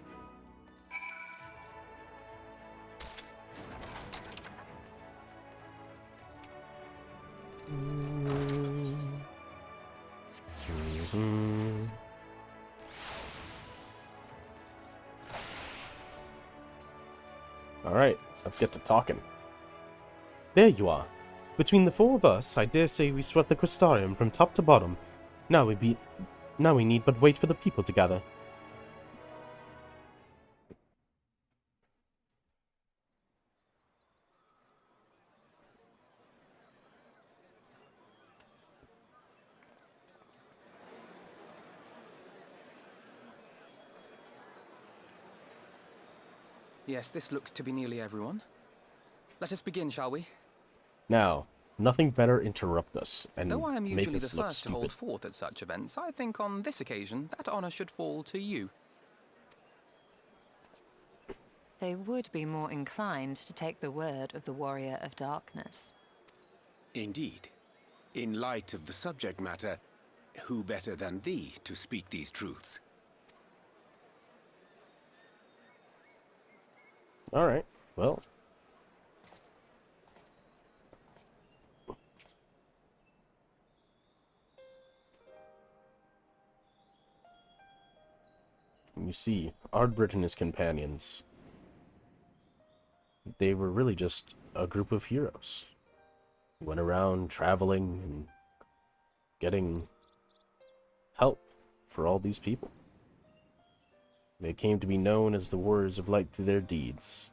Alright, let's get to talking. There you are. Between the four of us, I dare say we swept the Crystarium from top to bottom. Now we need but wait for the people to gather. Yes, this looks to be nearly everyone. Let us begin, shall we? Now, nothing better interrupt us and Though I am make usually us the look first to hold stupid. forth at such events, I think on this occasion that honor should fall to you. They would be more inclined to take the word of the Warrior of Darkness. Indeed. In light of the subject matter, who better than thee to speak these truths? Alright, well. You see, Ardbert and his companions, they were really just a group of heroes. Went around traveling and getting help for all these people. They came to be known as the Warriors of Light through their deeds.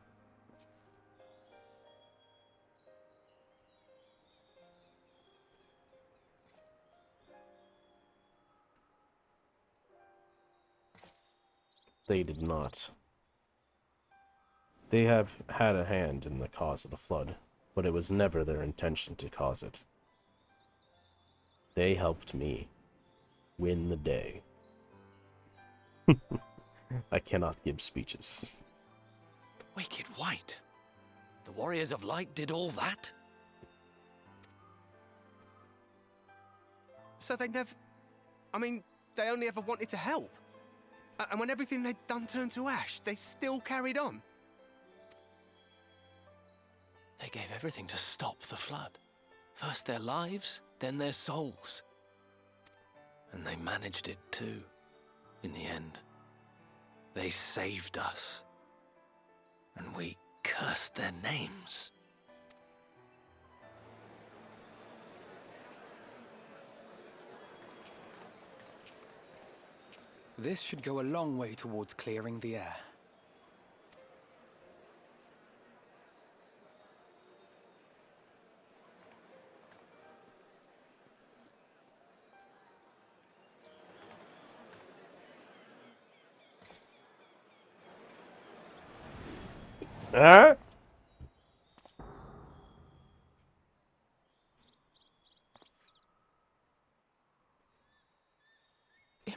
They did not. They have had a hand in the cause of the Flood, but it was never their intention to cause it. They helped me win the day. I cannot give speeches. Wicked White. The Warriors of Light did all that? So they never... I mean, they only ever wanted to help. And when everything they'd done turned to ash, they still carried on. They gave everything to stop the flood. First their lives, then their souls. And they managed it too, in the end. They saved us. And we cursed their names. This should go a long way towards clearing the air.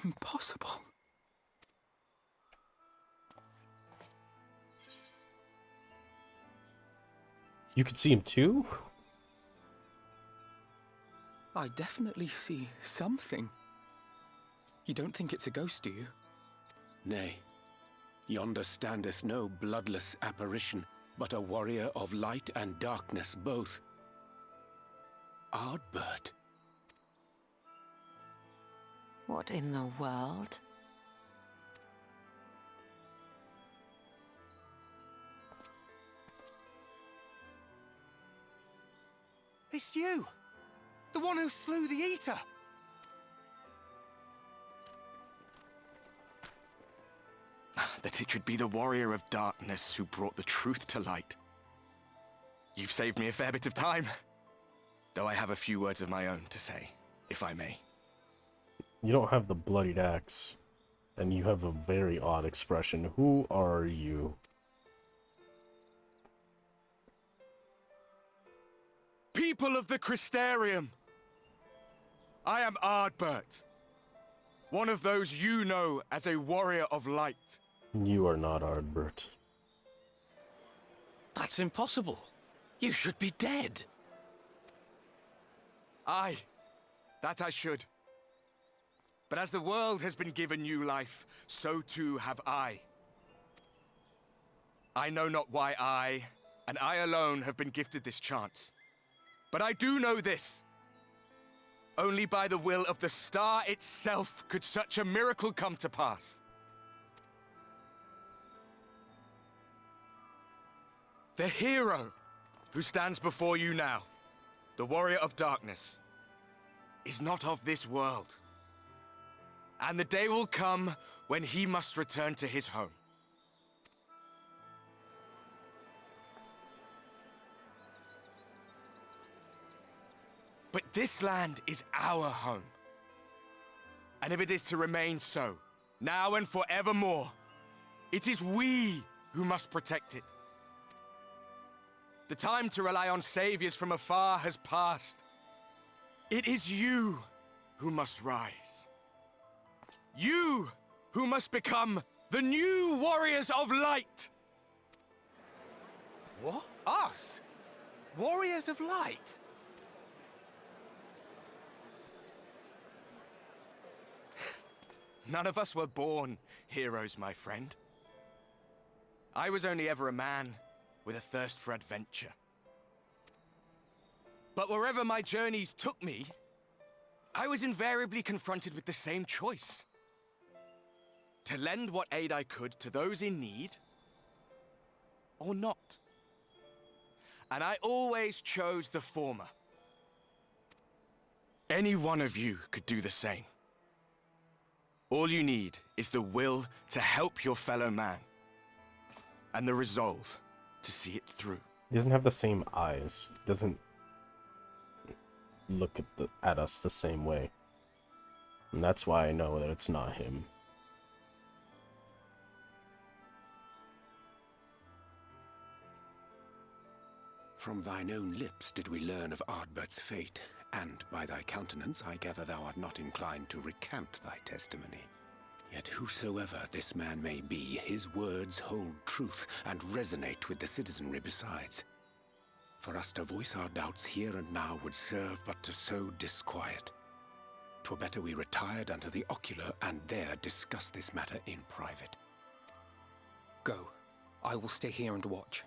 Impossible. You could see him too? I definitely see something. You don't think it's a ghost, do you? Nay. Yonder standeth no bloodless apparition, but a warrior of light and darkness both. Ardbert. What in the world? It's you! The one who slew the Eater! That it should be the warrior of darkness who brought the truth to light. You've saved me a fair bit of time. Though I have a few words of my own to say, if I may. You don't have the bloodied axe, and you have a very odd expression. Who are you? People of the Crystarium! I am Ardbert. One of those you know as a warrior of light. You are not Ardbert. That's impossible. You should be dead. Aye, that I should. But as the world has been given new life, so too have I. I know not why I, and I alone, have been gifted this chance. But I do know this. Only by the will of the star itself could such a miracle come to pass. The hero who stands before you now, the warrior of darkness, is not of this world. And the day will come when he must return to his home. But this land is our home. And if it is to remain so, now and forevermore, it is we who must protect it. The time to rely on saviors from afar has passed. It is you who must rise. You who must become the new warriors of light. What? Us? Warriors of light? None of us were born heroes, my friend. I was only ever a man with a thirst for adventure. But wherever my journeys took me, I was invariably confronted with the same choice. To lend what aid I could to those in need, or not. And I always chose the former. Any one of you could do the same. All you need is the will to help your fellow man, and the resolve to see it through. He doesn't have the same eyes. He doesn't look at us the same way. And that's why I know that it's not him. From thine own lips did we learn of Ardbert's fate, and by thy countenance I gather thou art not inclined to recant thy testimony. Yet whosoever this man may be, his words hold truth and resonate with the citizenry besides. For us to voice our doubts here and now would serve but to sow disquiet. 'Twere better we retired under the ocular and there discuss this matter in private. Go. I will stay here and watch.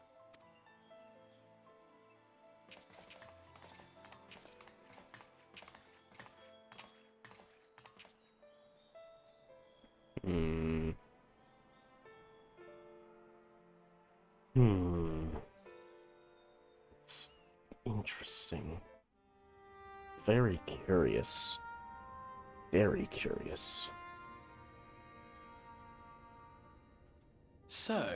It's interesting. Very curious. Very curious. So,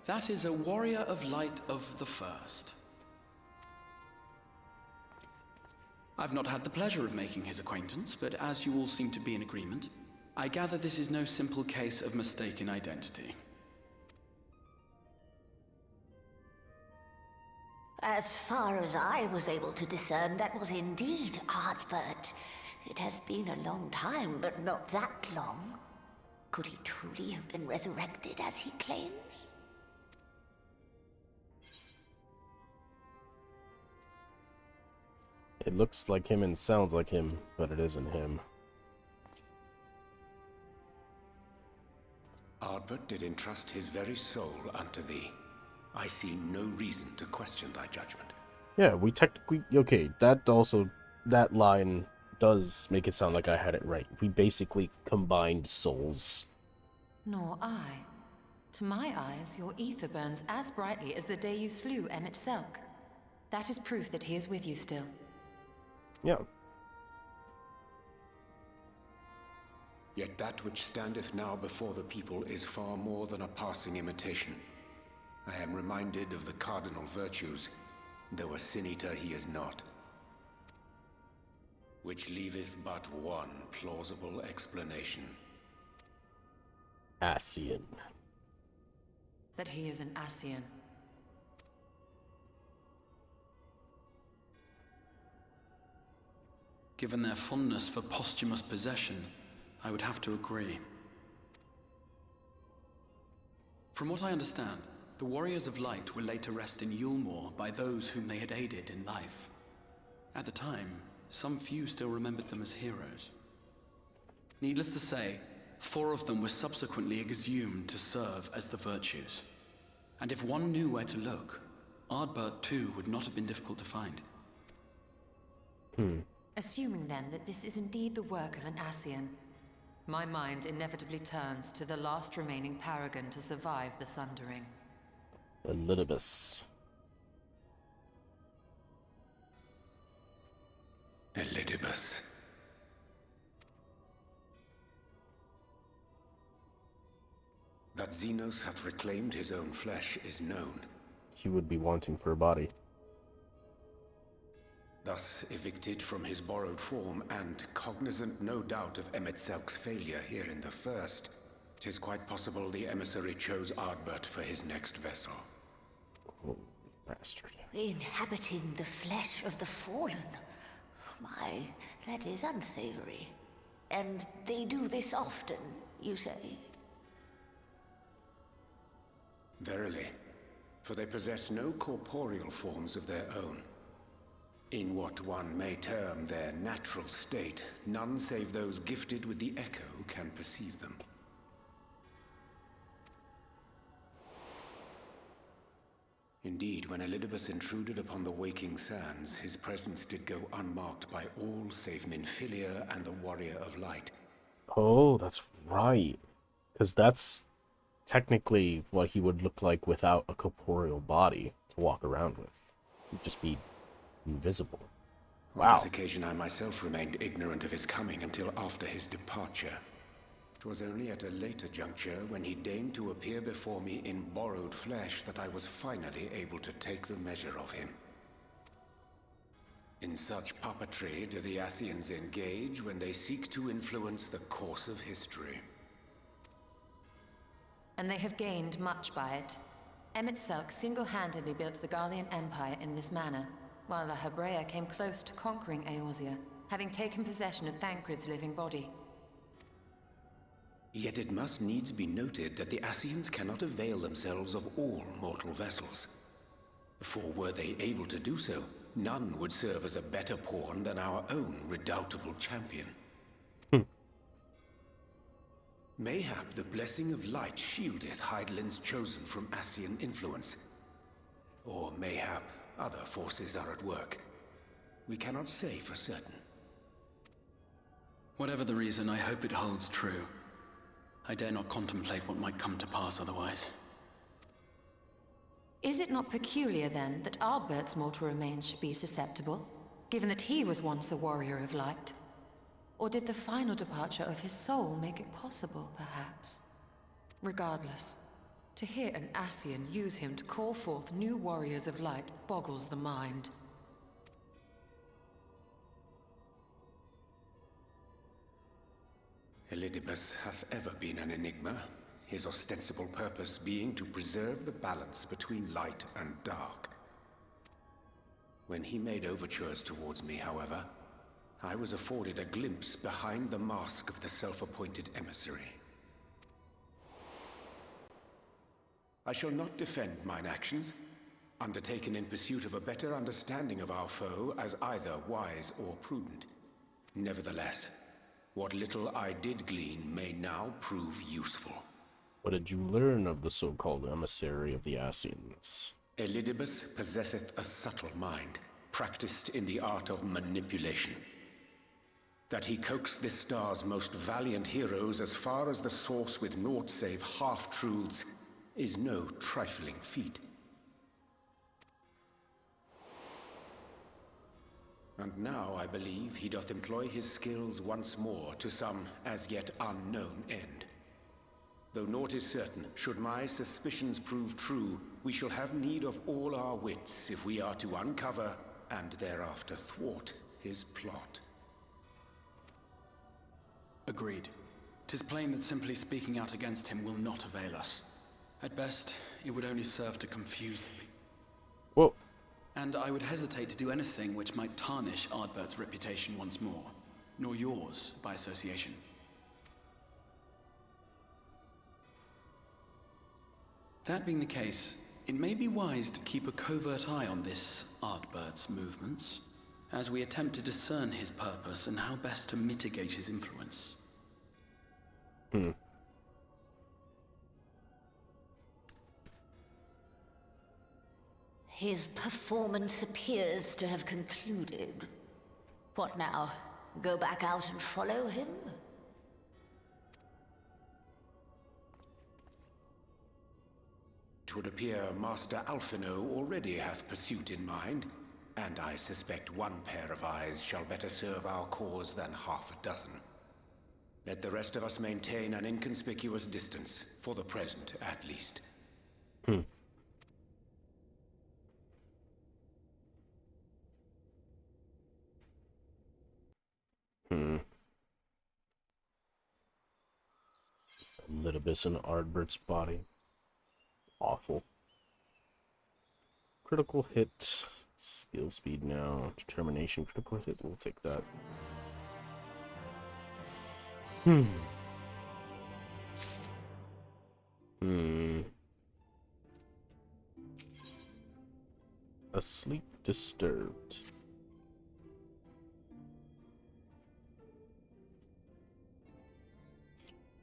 that is a warrior of light of the first. I've not had the pleasure of making his acquaintance, but as you all seem to be in agreement, I gather this is no simple case of mistaken identity. As far as I was able to discern, that was indeed Ardbert. It has been a long time, but not that long. Could he truly have been resurrected as he claims? It looks like him and sounds like him, but it isn't him. Ardbert did entrust his very soul unto thee. I see no reason to question thy judgment. Yeah, we technically... Okay, that line does make it sound like I had it right. We basically combined souls. Nor I. To my eyes, your ether burns as brightly as the day you slew Emmett Selk. That is proof that he is with you still. Yeah. Yet that which standeth now before the people is far more than a passing imitation. I am reminded of the cardinal virtues, though a sin-eater he is not. Which leaveth but one plausible explanation. Ascian. That he is an Ascian. Given their fondness for posthumous possession, I would have to agree. From what I understand, the Warriors of Light were laid to rest in Yulmore by those whom they had aided in life. At the time, some few still remembered them as heroes. Needless to say, 4 of them were subsequently exhumed to serve as the Virtues. And if one knew where to look, Ardbert too would not have been difficult to find. Assuming then that this is indeed the work of an Ascian, my mind inevitably turns to the last remaining paragon to survive the Sundering. Elidibus. Elidibus. That Xenos hath reclaimed his own flesh is known. He would be wanting for a body. Thus evicted from his borrowed form, and cognizant no doubt of Emmett Selk's failure here in the first, 'tis quite possible the emissary chose Ardbert for his next vessel. Oh, bastard. Inhabiting the flesh of the fallen. My, that is unsavory. And they do this often, you say? Verily, for they possess no corporeal forms of their own. In what one may term their natural state, none save those gifted with the echo can perceive them. Indeed, when Elidibus intruded upon the waking sands, his presence did go unmarked by all save Minfilia and the Warrior of Light. Oh, that's right. Because that's technically what he would look like without a corporeal body to walk around with. He'd just be invisible. On that occasion, I myself remained ignorant of his coming until after his departure. It was only at a later juncture, when he deigned to appear before me in borrowed flesh, that I was finally able to take the measure of him. In such puppetry do the Ascians engage when they seek to influence the course of history. And they have gained much by it. Emmett Selk single-handedly built the Garlean Empire in this manner, while La Hebrea came close to conquering Eorzea, having taken possession of Thancred's living body. Yet it must needs be noted that the Ascians cannot avail themselves of all mortal vessels. For were they able to do so, none would serve as a better pawn than our own redoubtable champion. Mayhap the blessing of light shieldeth Hydaelyn's chosen from Ascian influence. Or mayhap other forces are at work. We cannot say for certain. Whatever the reason, I hope it holds true. I dare not contemplate what might come to pass otherwise. Is it not peculiar, then, that Ardbert's mortal remains should be susceptible, given that he was once a warrior of light? Or did the final departure of his soul make it possible, perhaps? Regardless, to hear an Ascian use him to call forth new warriors of light boggles the mind. Elidibus hath ever been an enigma, his ostensible purpose being to preserve the balance between light and dark. When he made overtures towards me, however, I was afforded a glimpse behind the mask of the self-appointed emissary. I shall not defend mine actions, undertaken in pursuit of a better understanding of our foe as either wise or prudent. Nevertheless, what little I did glean may now prove useful. What did you learn of the so-called emissary of the Ascians? Elidibus possesseth a subtle mind, practiced in the art of manipulation. That he coaxed this star's most valiant heroes as far as the source with naught save half-truths is no trifling feat. And now I believe he doth employ his skills once more to some as yet unknown end. Though naught is certain, should my suspicions prove true, we shall have need of all our wits if we are to uncover and thereafter thwart his plot. Agreed. 'Tis plain that simply speaking out against him will not avail us. At best, it would only serve to confuse them. Well, and I would hesitate to do anything which might tarnish Ardbert's reputation once more, nor yours by association. That being the case, it may be wise to keep a covert eye on this Ardbert's movements, as we attempt to discern his purpose and how best to mitigate his influence. His performance appears to have concluded. What now? Go back out and follow him? It would appear Master Alphino already hath pursuit in mind, and I suspect one pair of eyes shall better serve our cause than half a dozen. Let the rest of us maintain an inconspicuous distance, for the present at least. Elidibus in Ardbert's body. Awful. Critical hit. Skill speed now. Determination. Critical hit. We'll take that. Asleep disturbed.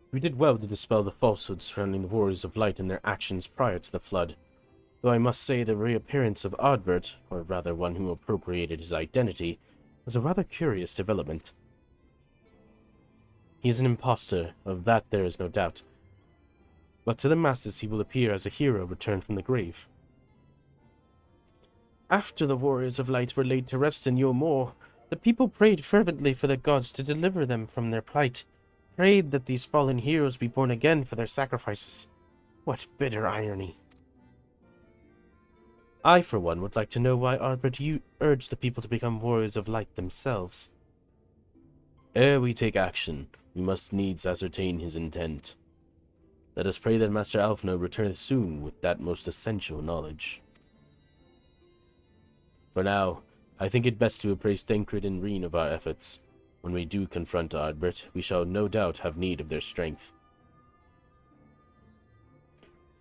We did well to dispel the falsehoods surrounding the Warriors of Light and their actions prior to the Flood, though I must say the reappearance of Ardbert, or rather one who appropriated his identity, was a rather curious development. He is an impostor, of that there is no doubt, but to the masses he will appear as a hero returned from the grave. After the Warriors of Light were laid to rest in Yomor, the people prayed fervently for the gods to deliver them from their plight, prayed that these fallen heroes be born again for their sacrifices. What bitter irony. I, for one, would like to know why Ardbert urged the people to become Warriors of Light themselves. Ere we take action, we must needs ascertain his intent. Let us pray that Master Alphino return soon with that most essential knowledge. For now, I think it best to appraise Thancred and Reen of our efforts. When we do confront Ardbert, we shall no doubt have need of their strength.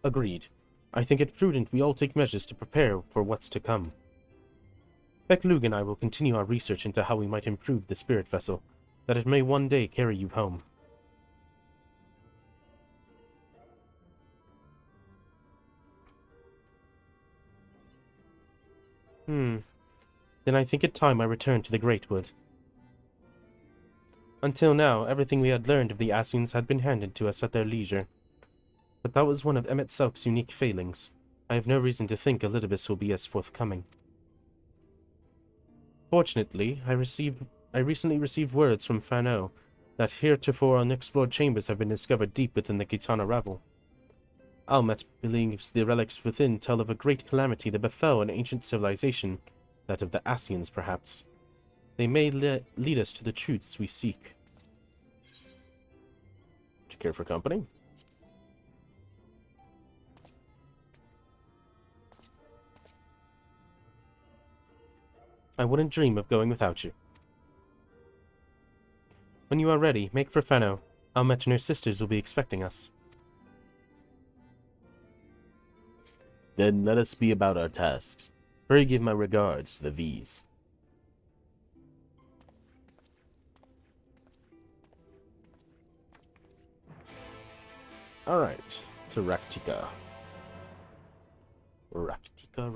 Agreed. I think it prudent we all take measures to prepare for what's to come. Beck-Lug and I will continue our research into how we might improve the spirit vessel, that it may one day carry you home. Then I think it time I return to the Great Wood. Until now, everything we had learned of the Ascians had been handed to us at their leisure. But that was one of Emmett Selk's unique failings. I have no reason to think Elidibus will be as forthcoming. Fortunately, I recently received words from Fano that heretofore unexplored chambers have been discovered deep within the Gitana Ravel. Almet believes the relics within tell of a great calamity that befell an ancient civilization, that of the Ascians, perhaps. They may lead us to the truths we seek. Do you care for company? I wouldn't dream of going without you. When you are ready, make for Fano. Almet and her sisters will be expecting us. Then let us be about our tasks. Pray give my regards to the V's. Alright, to Raktika. Raktika.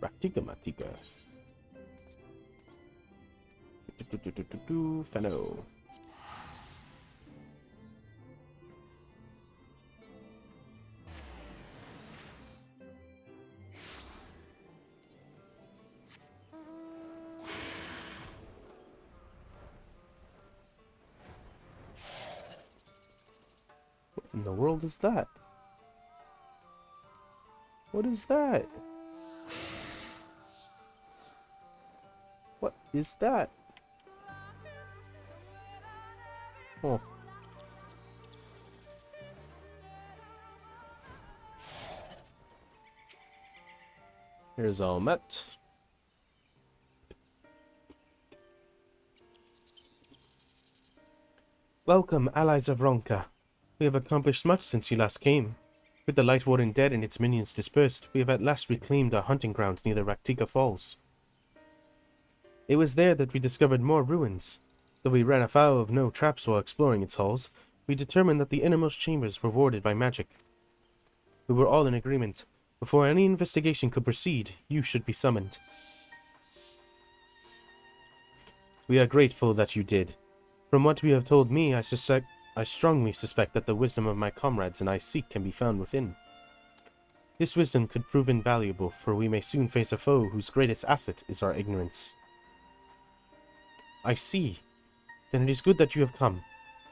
Raktika Matika. Fano. What in the world is that? What is that? What is that? Oh. Here's Almet. Welcome, allies of Ronka. We have accomplished much since you last came. With the Light Warden dead and its minions dispersed, we have at last reclaimed our hunting ground near the Raktika Falls. It was there that we discovered more ruins. Though we ran afoul of no traps while exploring its halls, we determined that the innermost chambers were warded by magic. We were all in agreement. Before any investigation could proceed, you should be summoned. We are grateful that you did. From what you have told me, I strongly suspect that the wisdom of my comrades and I seek can be found within. This wisdom could prove invaluable, for we may soon face a foe whose greatest asset is our ignorance. I see. Then it is good that you have come.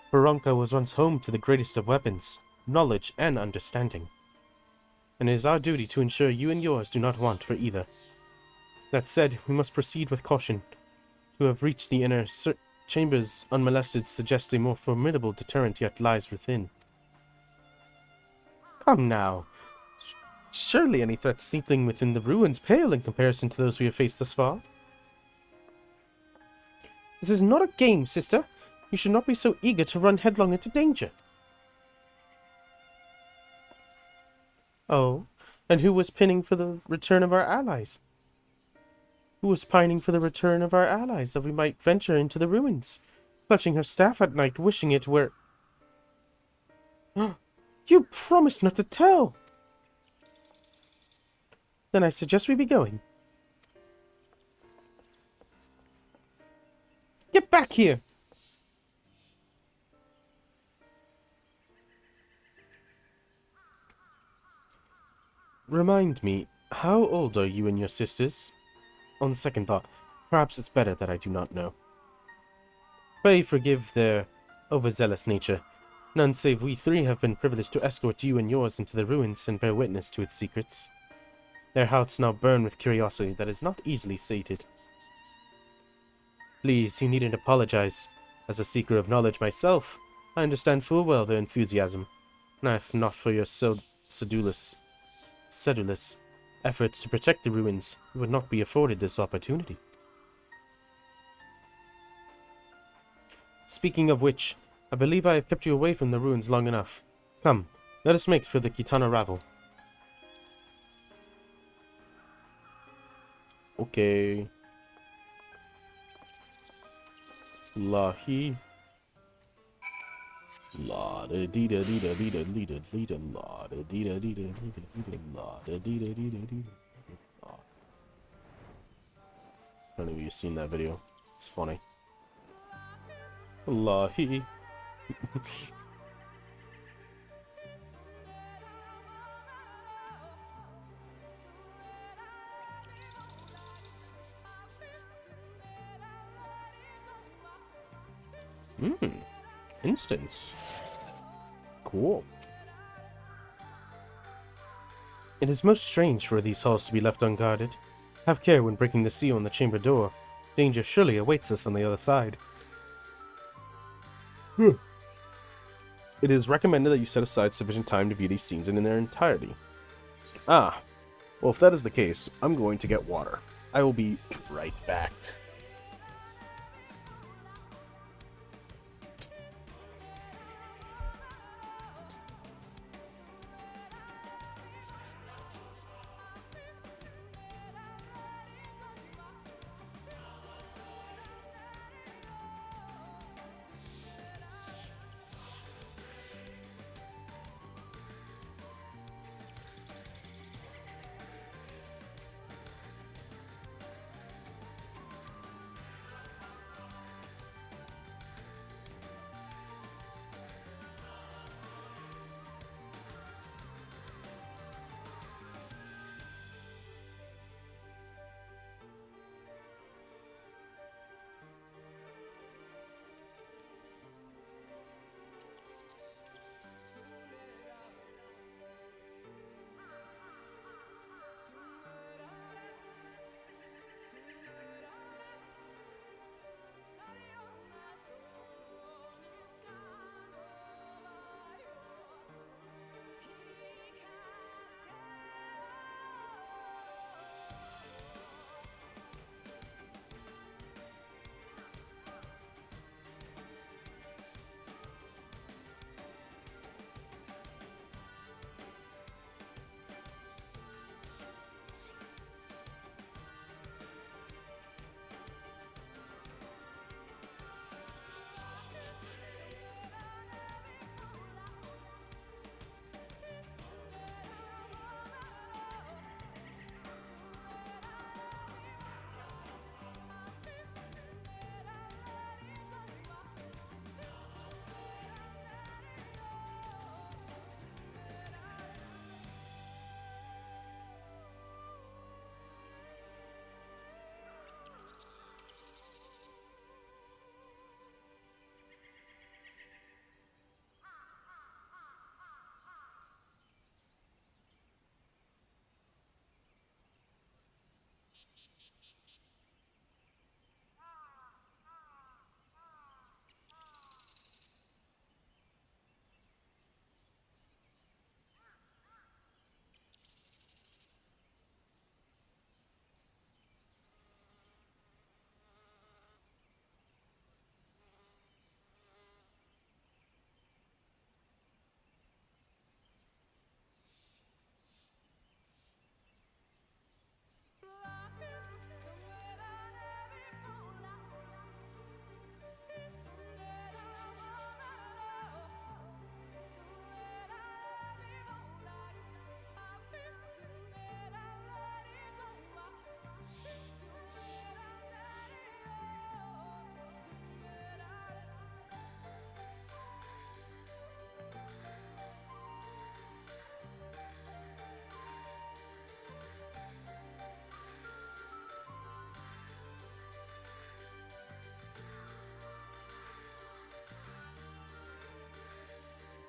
For Ronka was once home to the greatest of weapons, knowledge and understanding. And it is our duty to ensure you and yours do not want for either. That said, we must proceed with caution. To have reached the inner chambers unmolested suggests a more formidable deterrent yet lies within. Come now. Surely any threats sleeping within the ruins pale in comparison to those we have faced thus far. This is not a game, sister. You should not be so eager to run headlong into danger. Oh, and who was pining for the return of our allies? Who was pining for the return of our allies, that we might venture into the ruins, clutching her staff at night, wishing it were... You promised not to tell! Then I suggest we be going. Get back here! Remind me, how old are you and your sisters? On second thought, perhaps it's better that I do not know. Pray forgive their overzealous nature. None save we three have been privileged to escort you and yours into the ruins and bear witness to its secrets. Their hearts now burn with curiosity that is not easily sated. Please, you needn't apologize. As a seeker of knowledge myself, I understand full well their enthusiasm. And if not for your sedulous efforts to protect the ruins, you would not be afforded this opportunity. Speaking of which, I believe I have kept you away from the ruins long enough. Come, let us make for the Gitana Ravel. Okay. Lahi. La da dee da dee da dee da dee da dee da la da dee da dee da dee da dee da la da dee da dee da dee da la I don't know if you've seen that video. It's funny. Wallahi. Instance. Cool. It is most strange for these halls to be left unguarded. Have care when breaking the seal on the chamber door. Danger surely awaits us on the other side. It is recommended that you set aside sufficient time to view these scenes in their entirety. Ah, well, if that is the case, I'm going to get water. I will be right back.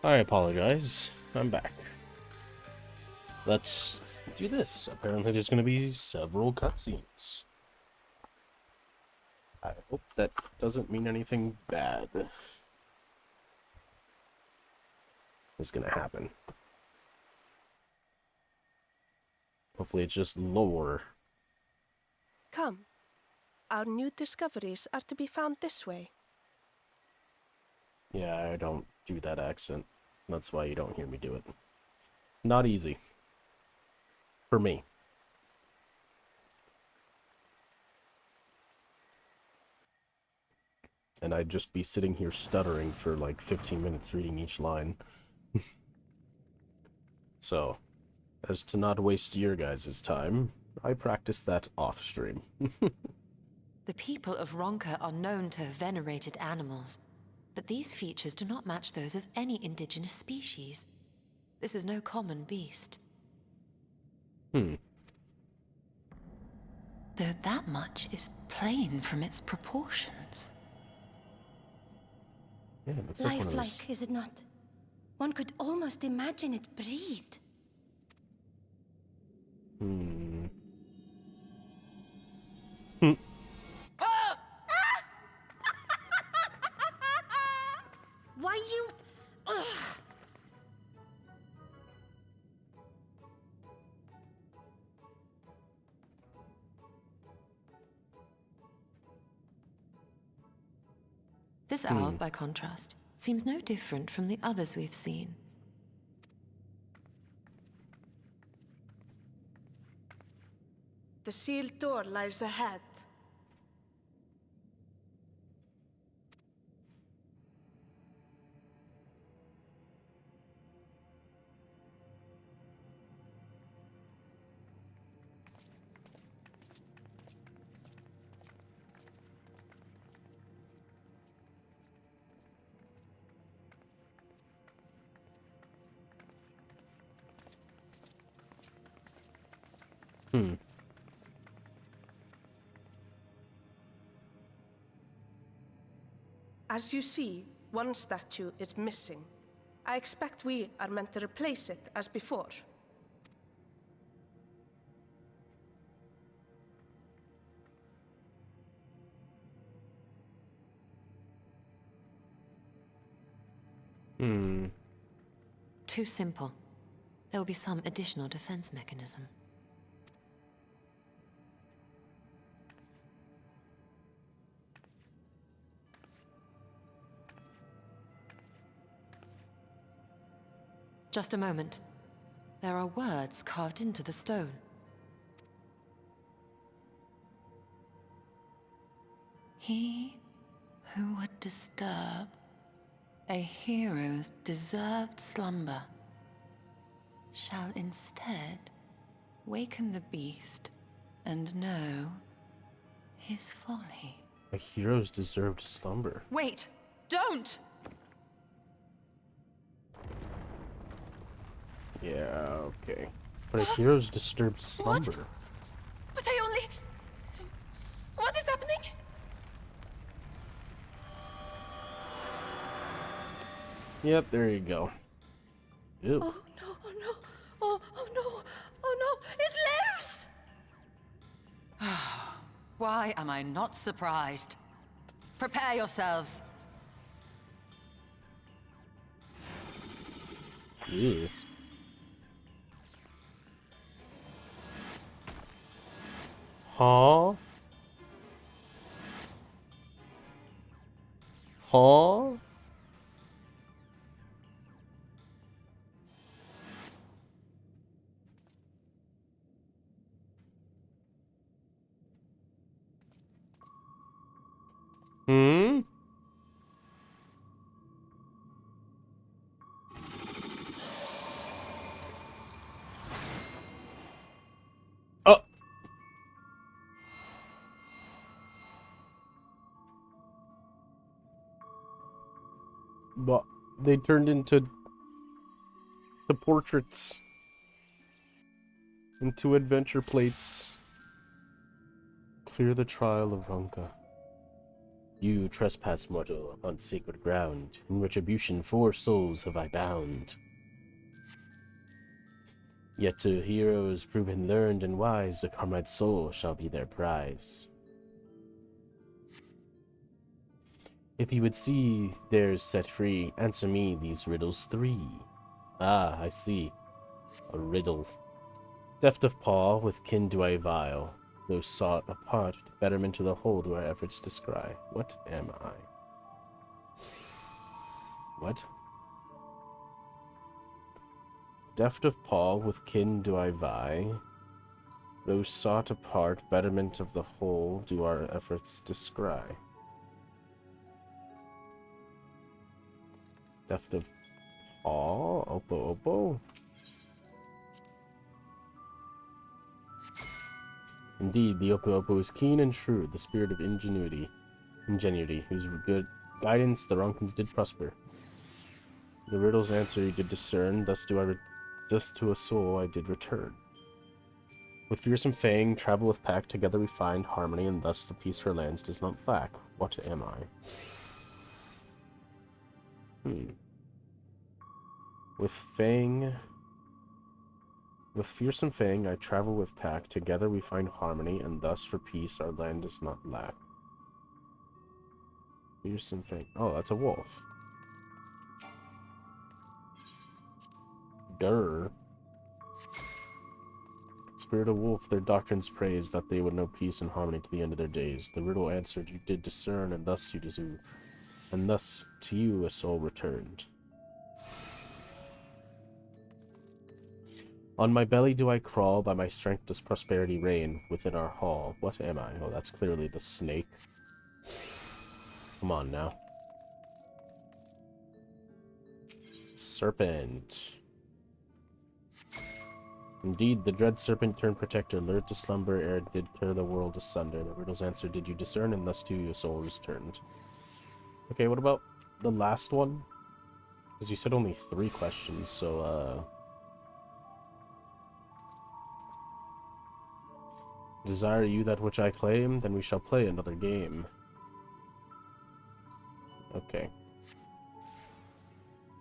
I apologize. I'm back. Let's do this. Apparently there's going to be several cutscenes. I hope that doesn't mean anything bad is going to happen. Hopefully it's just lore. Come. Our new discoveries are to be found this way. Yeah, I don't do that accent. That's why you don't hear me do it. Not easy. For me. And I'd just be sitting here stuttering for like 15 minutes reading each line. So, as to not waste your guys' time, I practice that off stream. The people of Ronka are known to have venerated animals, but these features do not match those of any indigenous species. This is no common beast. Hmm. Though that much is plain from its proportions. Yeah, it looks like one of those. Lifelike, is it not? One could almost imagine it breathed. Hmm. Hmm. Why you... Ugh. This owl, by contrast, seems no different from the others we've seen. The sealed door lies ahead. Hmm. As you see, one statue is missing. I expect we are meant to replace it as before. Hmm. Too simple. There will be some additional defense mechanism. Just a moment. There are words carved into the stone. He who would disturb a hero's deserved slumber shall instead waken the beast and know his folly. A hero's deserved slumber. Wait! Don't! Yeah, okay. But a hero's disturbed slumber. But I only... What is happening? Yep, there you go. Ew. Oh no, oh no, oh no, oh no, it lives! Why am I not surprised? Prepare yourselves. Ew. Huh? Huh? Hmm? Oh! But they turned into the portraits. Into adventure plates. Clear the trial of Ronka. You trespass mortal upon sacred ground. In retribution 4 souls have I bound. Yet to heroes proven learned and wise, a comrade's soul shall be their prize. If you would see theirs set free, answer me these riddles 3. Ah, I see. A riddle. Deft of paw, with kin do I vile. Though sought apart, betterment to the whole do our efforts descry. What am I? What? Deft of paw, with kin do I vie. Though sought apart, betterment of the whole do our efforts descry. Deft of paw? Oppo oppo? Indeed, the Opo is keen and shrewd, the spirit of ingenuity, whose good guidance the Ronkins did prosper. The riddle's answer you did discern, thus to a soul I did return. With fearsome fang, travel with pack, together we find harmony, and thus the peace for lands does not lack. What am I? With fearsome fang, I travel with pack, together we find harmony, and thus for peace our land does not lack. Fearsome fang. Oh, that's a wolf. Durr. Spirit of wolf, their doctrines praise that they would know peace and harmony to the end of their days. The riddle answered, you did discern, and thus to you a soul returned. On my belly do I crawl, by my strength does prosperity reign within our hall. What am I? Oh, that's clearly the snake. Come on now. Serpent. Indeed, the dread serpent turned protector, lured to slumber ere it did tear the world asunder. The riddle's answer, did you discern, and thus to your soul was turned. Okay, what about the last one? Because you said only 3 questions, so, desire you that which I claim, then we shall play another game. Okay.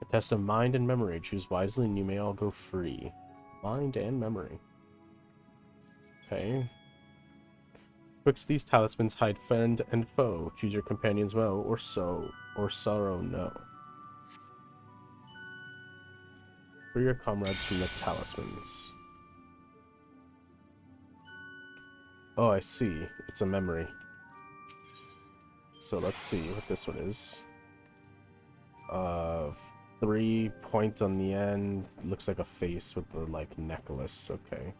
A test of mind and memory. Choose wisely and you may all go free. Mind and memory. Okay. Twixt these talismans hide friend and foe. Choose your companions well, or sorrow no. Free your comrades from the talismans. Oh, I see. It's a memory. So let's see what this one is. 3 point on the end. Looks like a face with the, like, necklace. Okay.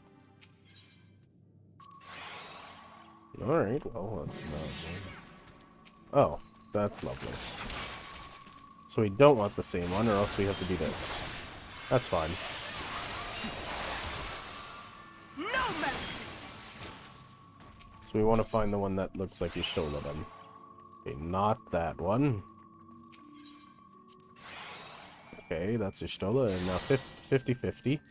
Alright, well, oh, that's lovely. So we don't want the same one, or else we have to do this. That's fine. No mercy. So we want to find the one that looks like Y'shtola then. Okay, not that one. Okay, that's Y'shtola, and now 50-50.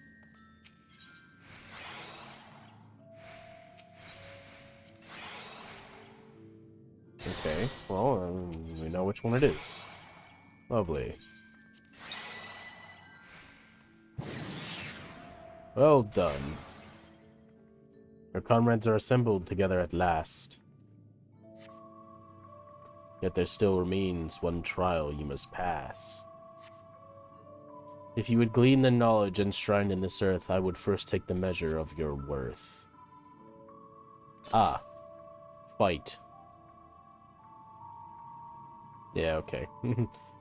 Okay, well, we know which one it is. Lovely. Well done. Our comrades are assembled together at last. Yet there still remains one trial you must pass. If you would glean the knowledge enshrined in this earth, I would first take the measure of your worth. Ah. Fight. Yeah, okay.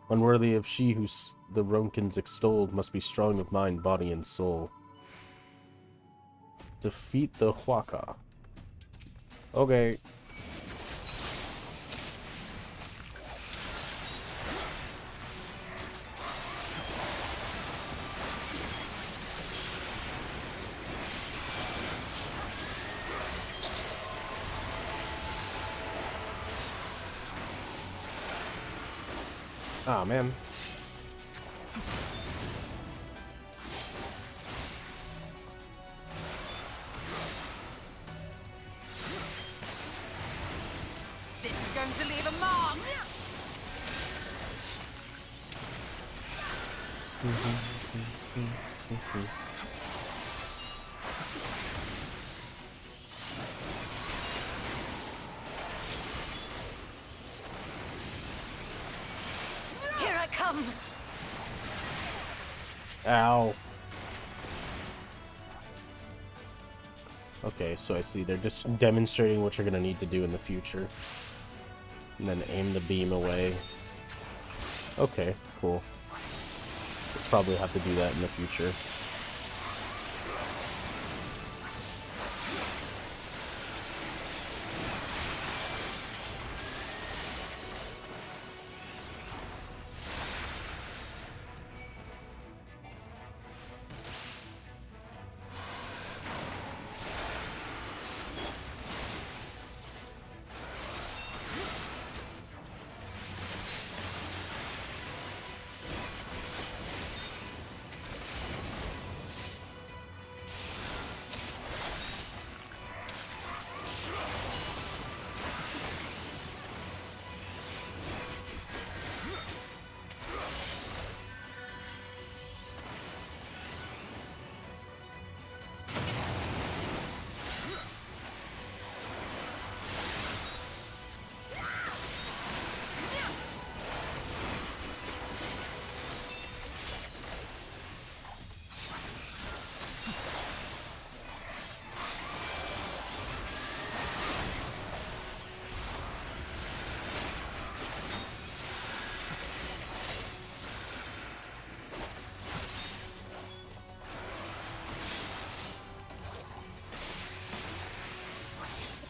Unworthy of she who the Ronkins extolled must be strong of mind, body, and soul. Defeat the Huaca. Okay. Ah, man. This is going to leave a mark. Here I come. Ow. Okay, so I see they're just demonstrating what you're gonna need to do in the future. And then aim the beam away. Okay, cool. We'll probably have to do that in the future.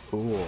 Cool.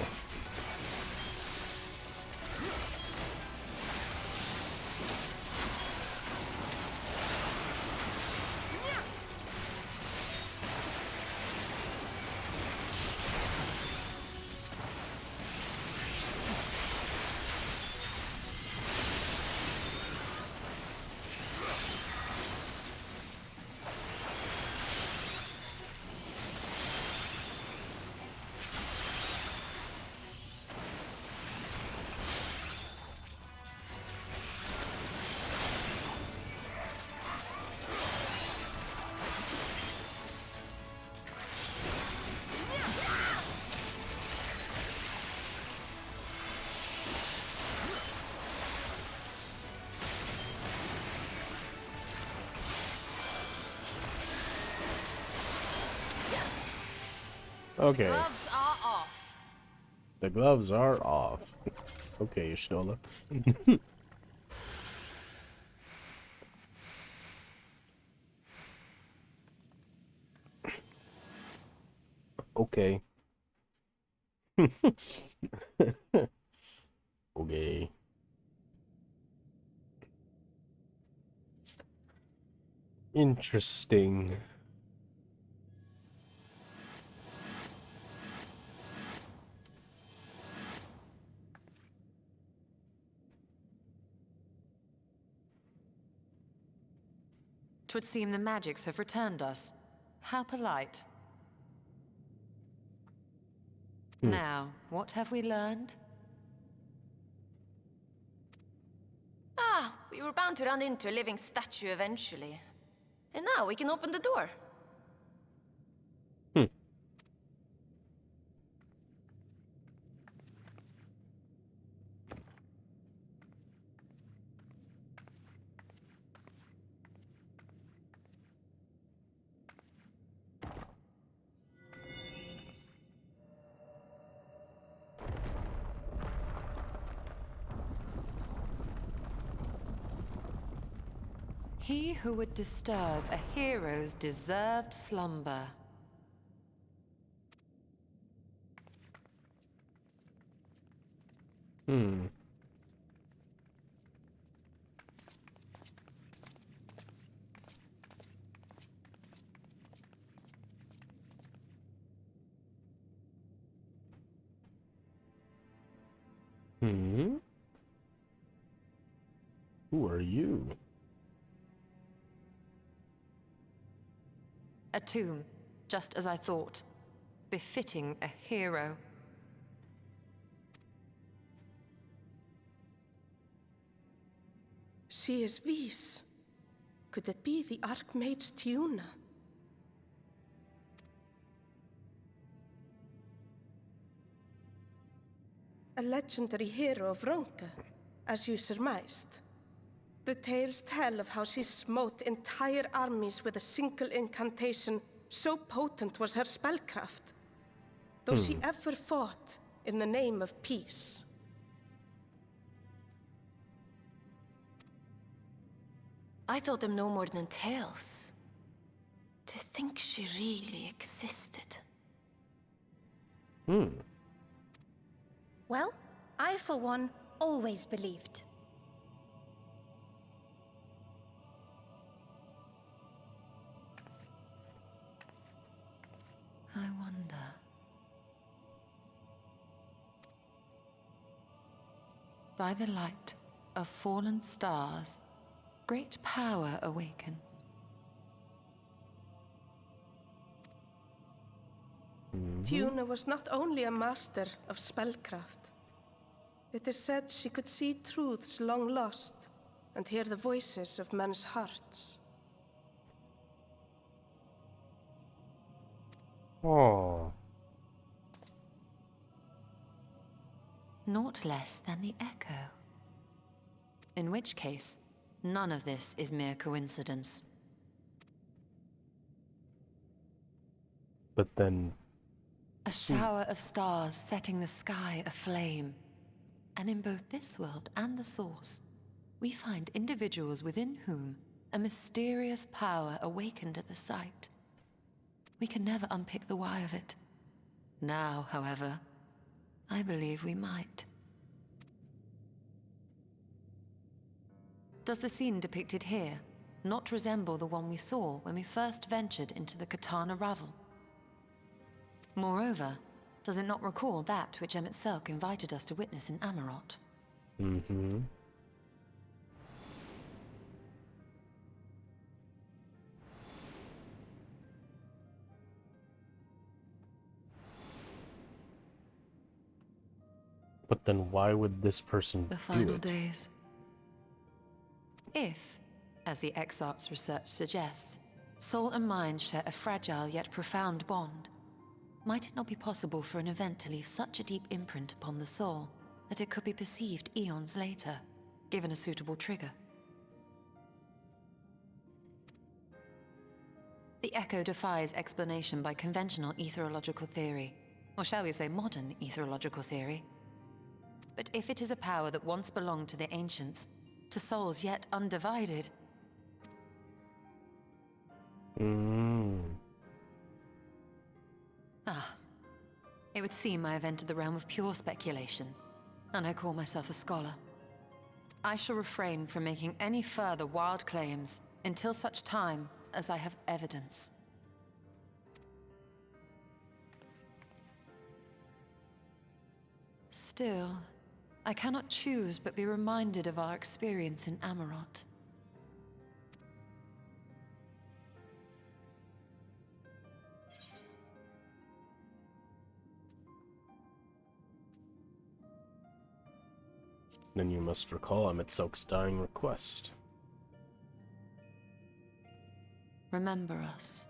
Okay. Gloves are off. The gloves are off. Okay, Shnola. Okay. Okay. Interesting. Twould seem the magics have returned us. How polite. Now, what have we learned? Ah, we were bound to run into a living statue eventually. And now we can open the door. He who would disturb a hero's deserved slumber. Who are you? A tomb, just as I thought. Befitting a hero. She is Vis. Could it be the Archmage Tiuna? A legendary hero of Ronka, as you surmised. The tales tell of how she smote entire armies with a single incantation, so potent was her spellcraft. Though she ever fought in the name of peace. I thought them no more than tales. To think she really existed. Well, I for one always believed. I wonder. By the light of fallen stars, great power awakens. Tiuna was not only a master of spellcraft. It is said she could see truths long lost and hear the voices of men's hearts. Oh. Naught less than the echo. In which case, none of this is mere coincidence. But then... A shower of stars setting the sky aflame. And in both this world and the Source, we find individuals within whom a mysterious power awakened at the sight. We can never unpick the why of it. Now, however, I believe we might. Does the scene depicted here not resemble the one we saw when we first ventured into the Katana Ravel? Moreover, does it not recall that which Emet-Selch invited us to witness in Amarot? Mm-hmm. But then why would this person The do final it? days. If, as the Exarch's research suggests, soul and mind share a fragile yet profound bond, might it not be possible for an event to leave such a deep imprint upon the soul that it could be perceived eons later, given a suitable trigger? The echo defies explanation by conventional etherological theory, or shall we say modern etherological theory. But if it is a power that once belonged to the ancients, to souls yet undivided... It would seem I have entered the realm of pure speculation, and I call myself a scholar. I shall refrain from making any further wild claims until such time as I have evidence. Still, I cannot choose but be reminded of our experience in Amarot. Then you must recall Emet-Selch's dying request. Remember us.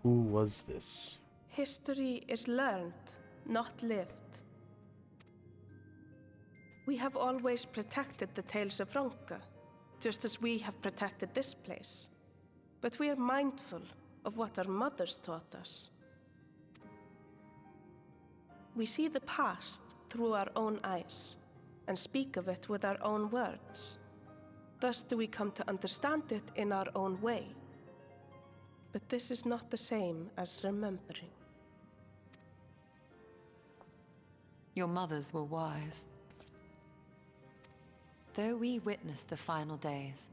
Who was this? History is learned, not lived. We have always protected the tales of Ronka, just as we have protected this place. But we are mindful of what our mothers taught us. We see the past through our own eyes, and speak of it with our own words. Thus do we come to understand it in our own way. But this is not the same as remembering. Your mothers were wise. Though we witnessed the final days,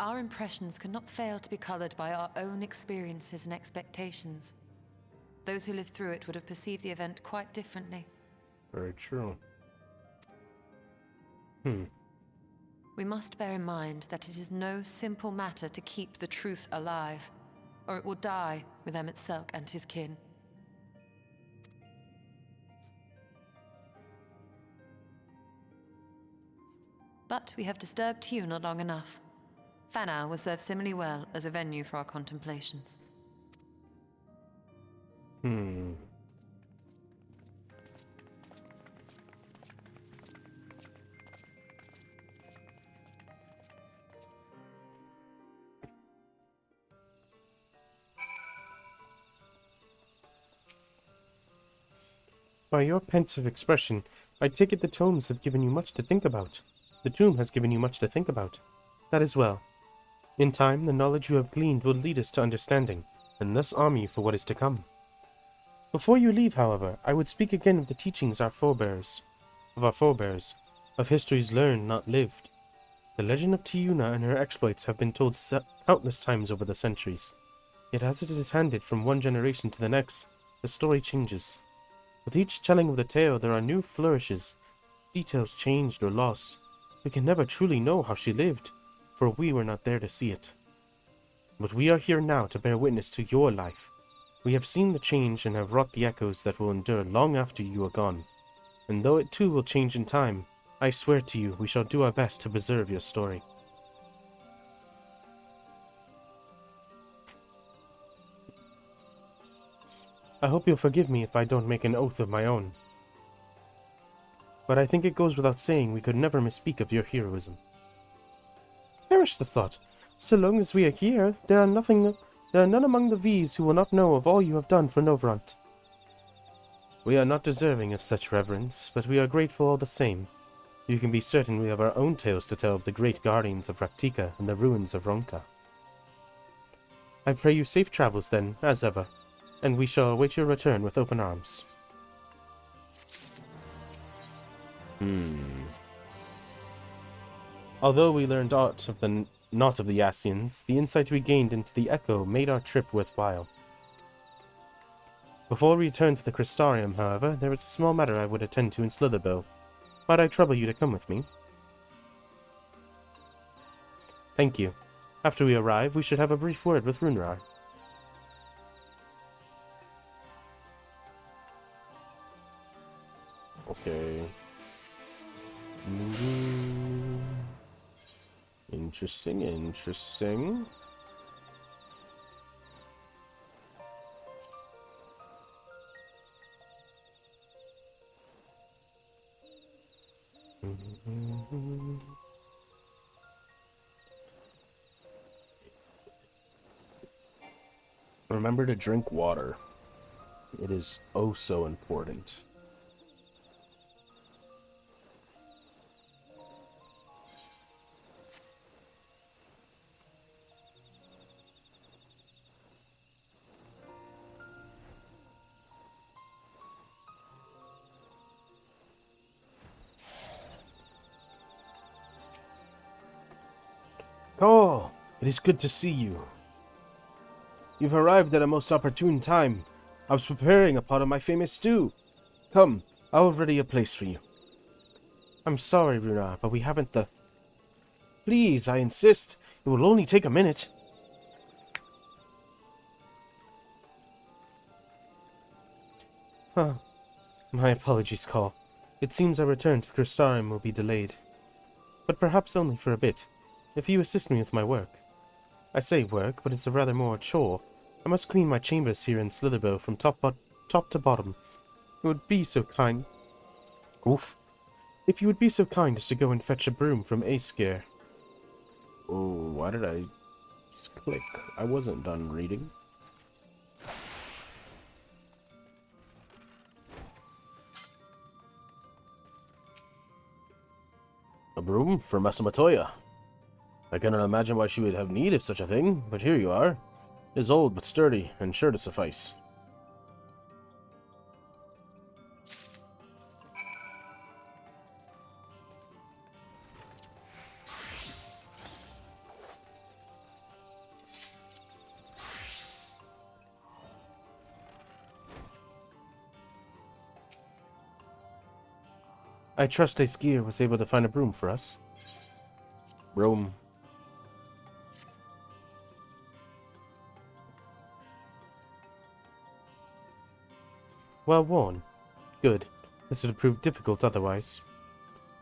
our impressions could not fail to be colored by our own experiences and expectations. Those who lived through it would have perceived the event quite differently. Very true. We must bear in mind that it is no simple matter to keep the truth alive, or it will die with Emet-Selch and his kin. But we have disturbed Tuna long enough. Fanau will serve similarly well as a venue for our contemplations. By your pensive expression, I take it the tomes have given you much to think about. The tomb has given you much to think about. That is well. In time, the knowledge you have gleaned will lead us to understanding, and thus arm you for what is to come. Before you leave, however, I would speak again of the teachings of our forebears, of histories learned, not lived. The legend of Tiuna and her exploits have been told countless times over the centuries. Yet as it is handed from one generation to the next, the story changes. With each telling of the tale, there are new flourishes, details changed or lost. We can never truly know how she lived, for we were not there to see it. But we are here now to bear witness to your life. We have seen the change and have wrought the echoes that will endure long after you are gone. And though it too will change in time, I swear to you we shall do our best to preserve your story. I hope you'll forgive me if I don't make an oath of my own. But I think it goes without saying we could never misspeak of your heroism. Perish the thought. So long as we are here, there are none among the V's who will not know of all you have done for Novrant. We are not deserving of such reverence, but we are grateful all the same. You can be certain we have our own tales to tell of the great guardians of Raktika and the ruins of Ronka. I pray you safe travels then, as ever, and we shall await your return with open arms. Although we learned aught of not of the Ascians, the insight we gained into the Echo made our trip worthwhile. Before we return to the Crystarium, however, there is a small matter I would attend to in Slitherbow. Might I trouble you to come with me? Thank you. After we arrive, we should have a brief word with Runrar. Okay. Interesting, interesting. Remember to drink water. It is oh so important. Oh, it is good to see you. You've arrived at a most opportune time. I was preparing a pot of my famous stew. Come, I'll have ready a place for you. I'm sorry, Runar, but we haven't the... Please, I insist. It will only take a minute. Huh. My apologies, Call. It seems our return to Crystarium will be delayed. But perhaps only for a bit, if you assist me with my work. I say work, but it's a rather more chore. I must clean my chambers here in Slitherbow from top to bottom. It would be so kind... Oof. If you would be so kind as to go and fetch a broom from Aescare. Oh, why did I just click? I wasn't done reading. A broom for Masamatoya. I cannot imagine why she would have need of such a thing, but here you are. It is old but sturdy, and sure to suffice. I trust Aescare was able to find a broom for us. Broom. Well worn. Good. This would have proved difficult otherwise.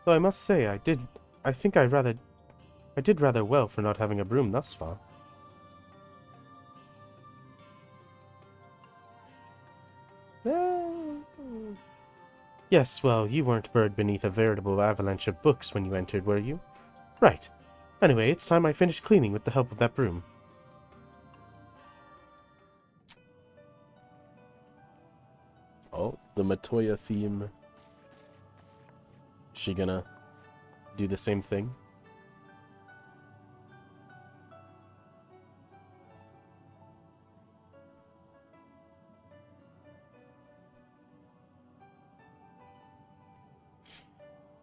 Though I must say, I did rather well for not having a broom thus far. Yes, well, you weren't buried beneath a veritable avalanche of books when you entered, were you? Right. Anyway, it's time I finished cleaning with the help of that broom. Oh, the Matoya theme. Is she gonna do the same thing?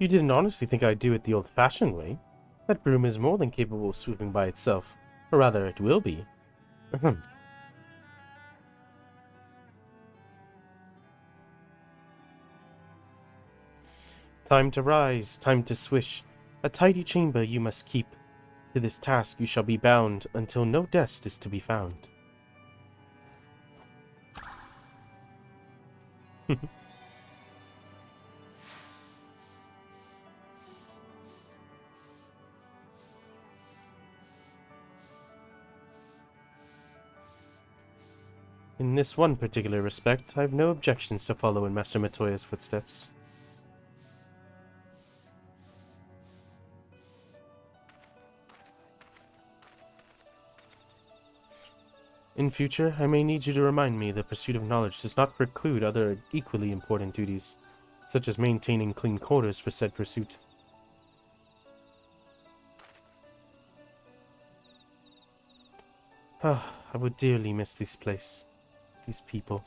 You didn't honestly think I'd do it the old-fashioned way? That broom is more than capable of sweeping by itself. Or rather, it will be. Ahem. Time to rise, time to swish. A tidy chamber you must keep. To this task you shall be bound, until no dust is to be found. In this one particular respect, I have no objections to follow in Master Matoya's footsteps. In future, I may need you to remind me the pursuit of knowledge does not preclude other equally important duties, such as maintaining clean quarters for said pursuit. I would dearly miss this place. These people.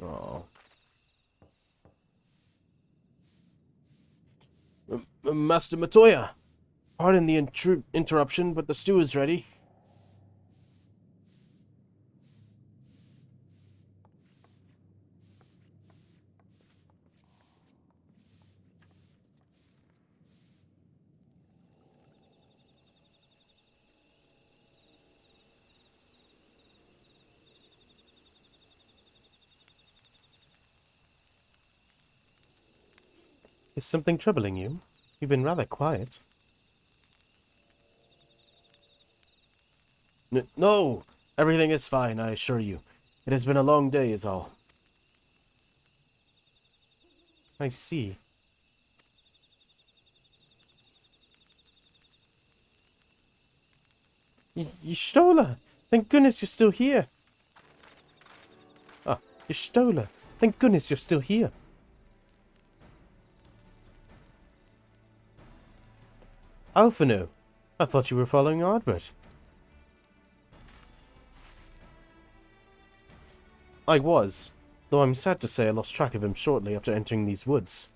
Oh. Master Matoya! Pardon the interruption, but the stew is ready. Is something troubling you? You've been rather quiet. No! Everything is fine, I assure you. It has been a long day is all. I see. Y'shtola! Thank goodness you're still here! Ah, Y'shtola! Thank goodness you're still here! Alphino! I thought you were following Ardbert. I was, though I'm sad to say I lost track of him shortly after entering these woods.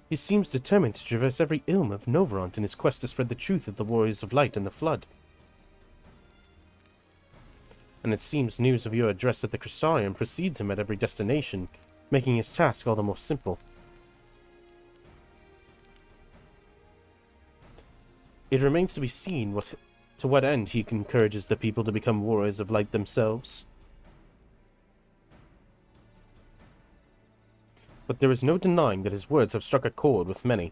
He seems determined to traverse every ilm of Noveront in his quest to spread the truth of the Warriors of Light and the Flood. And it seems news of your address at the Crystarium precedes him at every destination, making his task all the more simple. It remains to be seen to what end he encourages the people to become Warriors of Light themselves. But there is no denying that his words have struck a chord with many.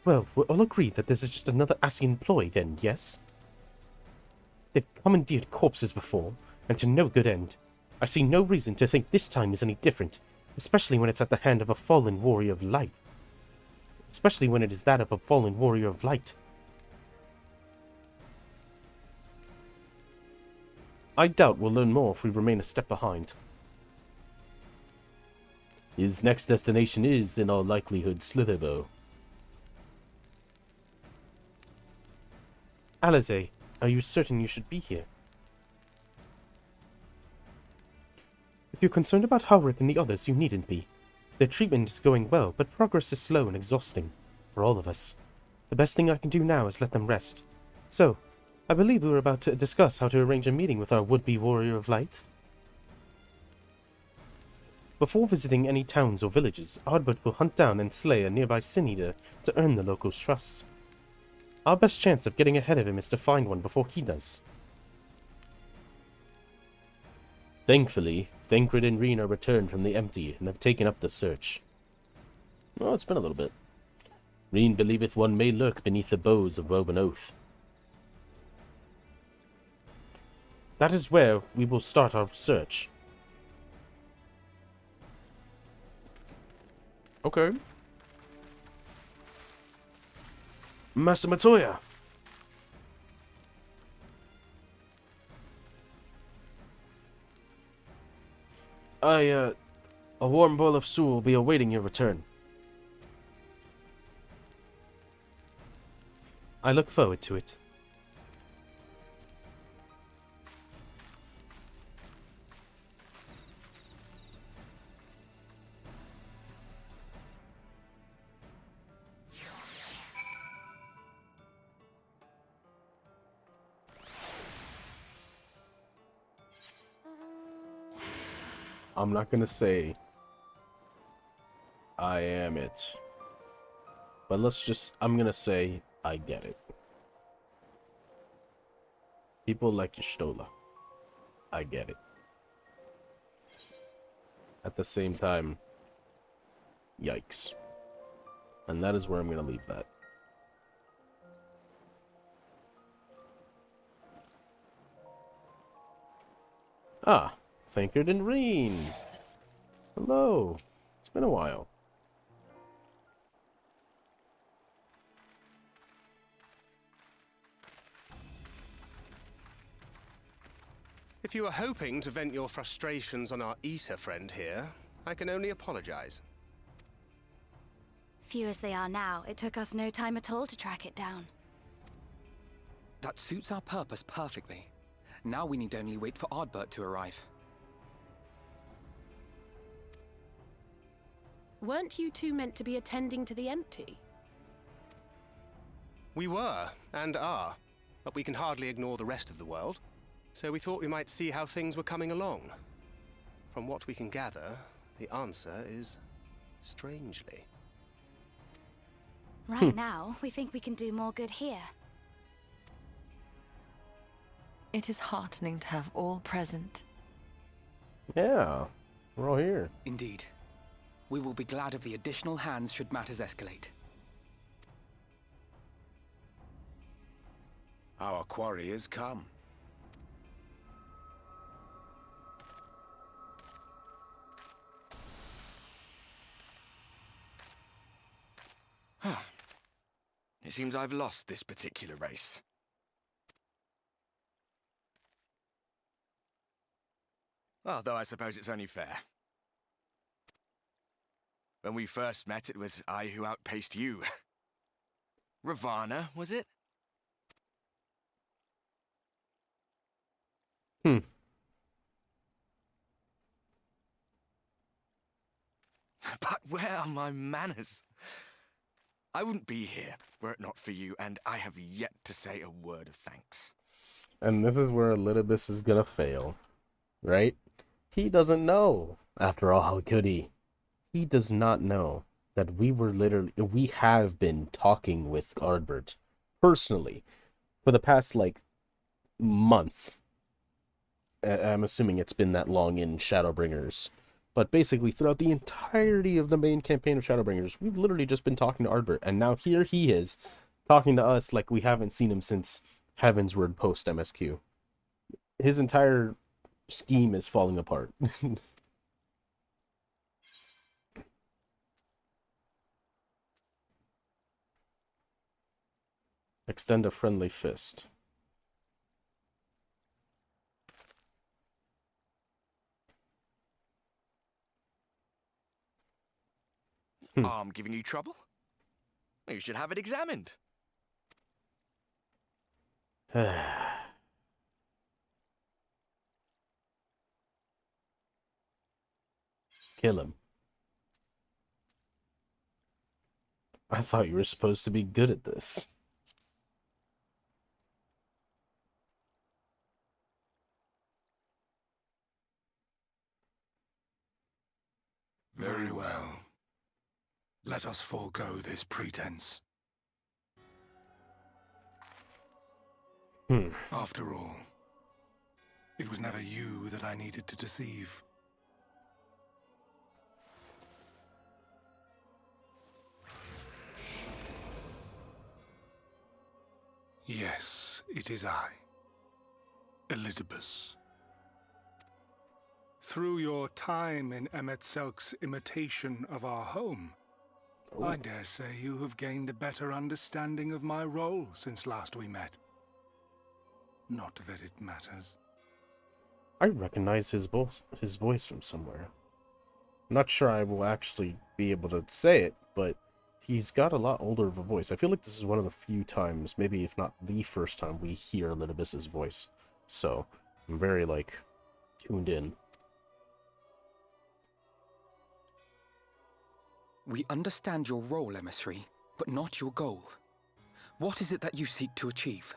Well, we're all agreed that this is just another Ascian ploy then, yes? They've commandeered corpses before, and to no good end. I see no reason to think this time is any different, especially when it's at the hand of a fallen warrior of light. Especially when it is that of a fallen warrior of light. I doubt we'll learn more if we remain a step behind. His next destination is, in all likelihood, Slitherbow. Alize, are you certain you should be here? If you're concerned about Howrick and the others, you needn't be. Their treatment is going well, but progress is slow and exhausting. For all of us. The best thing I can do now is let them rest. So, I believe we were about to discuss how to arrange a meeting with our would-be Warrior of Light. Before visiting any towns or villages, Ardbert will hunt down and slay a nearby Sin Eater to earn the locals' trust. Our best chance of getting ahead of him is to find one before he does. Thankfully, Thancred and Reen are returned from the empty and have taken up the search. Oh, it's been a little bit. Reen believeth one may lurk beneath the boughs of Woven Oath. That is where we will start our search. Okay. Master Matoya! A warm bowl of stew will be awaiting your return. I look forward to it. I'm not gonna say I am it. But I'm gonna say I get it. People like Y'shtola. I get it. At the same time, yikes. And that is where I'm gonna leave that. Ah, Thancred and Reen. Hello. It's been a while. If you were hoping to vent your frustrations on our eater friend here, I can only apologize. Few as they are now, it took us no time at all to track it down. That suits our purpose perfectly. Now we need only wait for Ardbert to arrive. Weren't you two meant to be attending to the empty? We were, and are, but we can hardly ignore the rest of the world. So we thought we might see how things were coming along. From what we can gather, the answer is strangely. Right now, we think we can do more good here. It is heartening to have all present. Yeah, we're all here. Indeed. We will be glad of the additional hands should matters escalate. Our quarry has come. It seems I've lost this particular race. Although I suppose it's only fair. When we first met, it was I who outpaced you. Ravana, was it? But where are my manners? I wouldn't be here were it not for you, and I have yet to say a word of thanks. And this is where Elidibus is gonna fail, right? He doesn't know, after all, how good he does not know that we have been talking with Ardbert personally for the past, like, month. I'm assuming it's been that long in Shadowbringers. But basically, throughout the entirety of the main campaign of Shadowbringers, we've literally just been talking to Ardbert, and now here he is, talking to us like we haven't seen him since Heavensward post MSQ. His entire scheme is falling apart. Extend a friendly fist. Arm giving you trouble? You should have it examined. Kill him. I thought you were supposed to be good at this. Very well. Let us forego this pretense. After all, it was never you that I needed to deceive. Yes, it is I, Elidibus. Through your time in Emetzelk's imitation of our home, I dare say you have gained a better understanding of my role since last we met. Not that it matters. I recognize his voice from somewhere. I'm not sure I will actually be able to say it, but he's got a lot older of a voice. I feel like this is one of the few times, maybe if not the first time, we hear Elidibus's voice. So, I'm very, like, tuned in. We understand your role, emissary, but not your goal. What is it that you seek to achieve?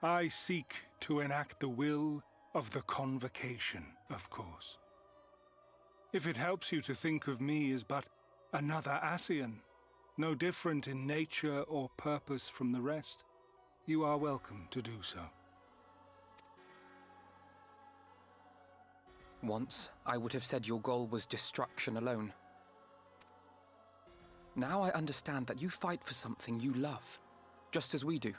I seek to enact the will of the Convocation, of course. If it helps you to think of me as but another Ascian, no different in nature or purpose from the rest, you are welcome to do so. Once, I would have said your goal was destruction alone. Now I understand that you fight for something you love, just as we do.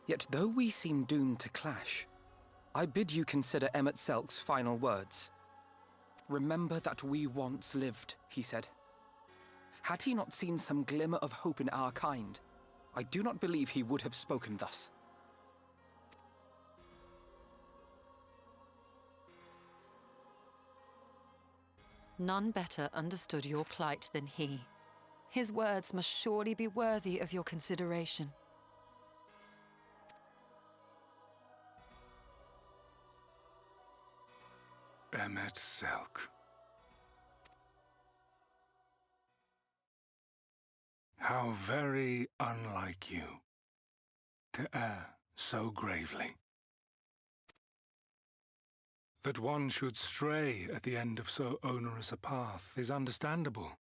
Yet though we seem doomed to clash, I bid you consider Emetzelk's final words. Remember that we once lived, he said. Had he not seen some glimmer of hope in our kind, I do not believe he would have spoken thus. None better understood your plight than he. His words must surely be worthy of your consideration. Selk. How very unlike you to err so gravely. That one should stray at the end of so onerous a path is understandable.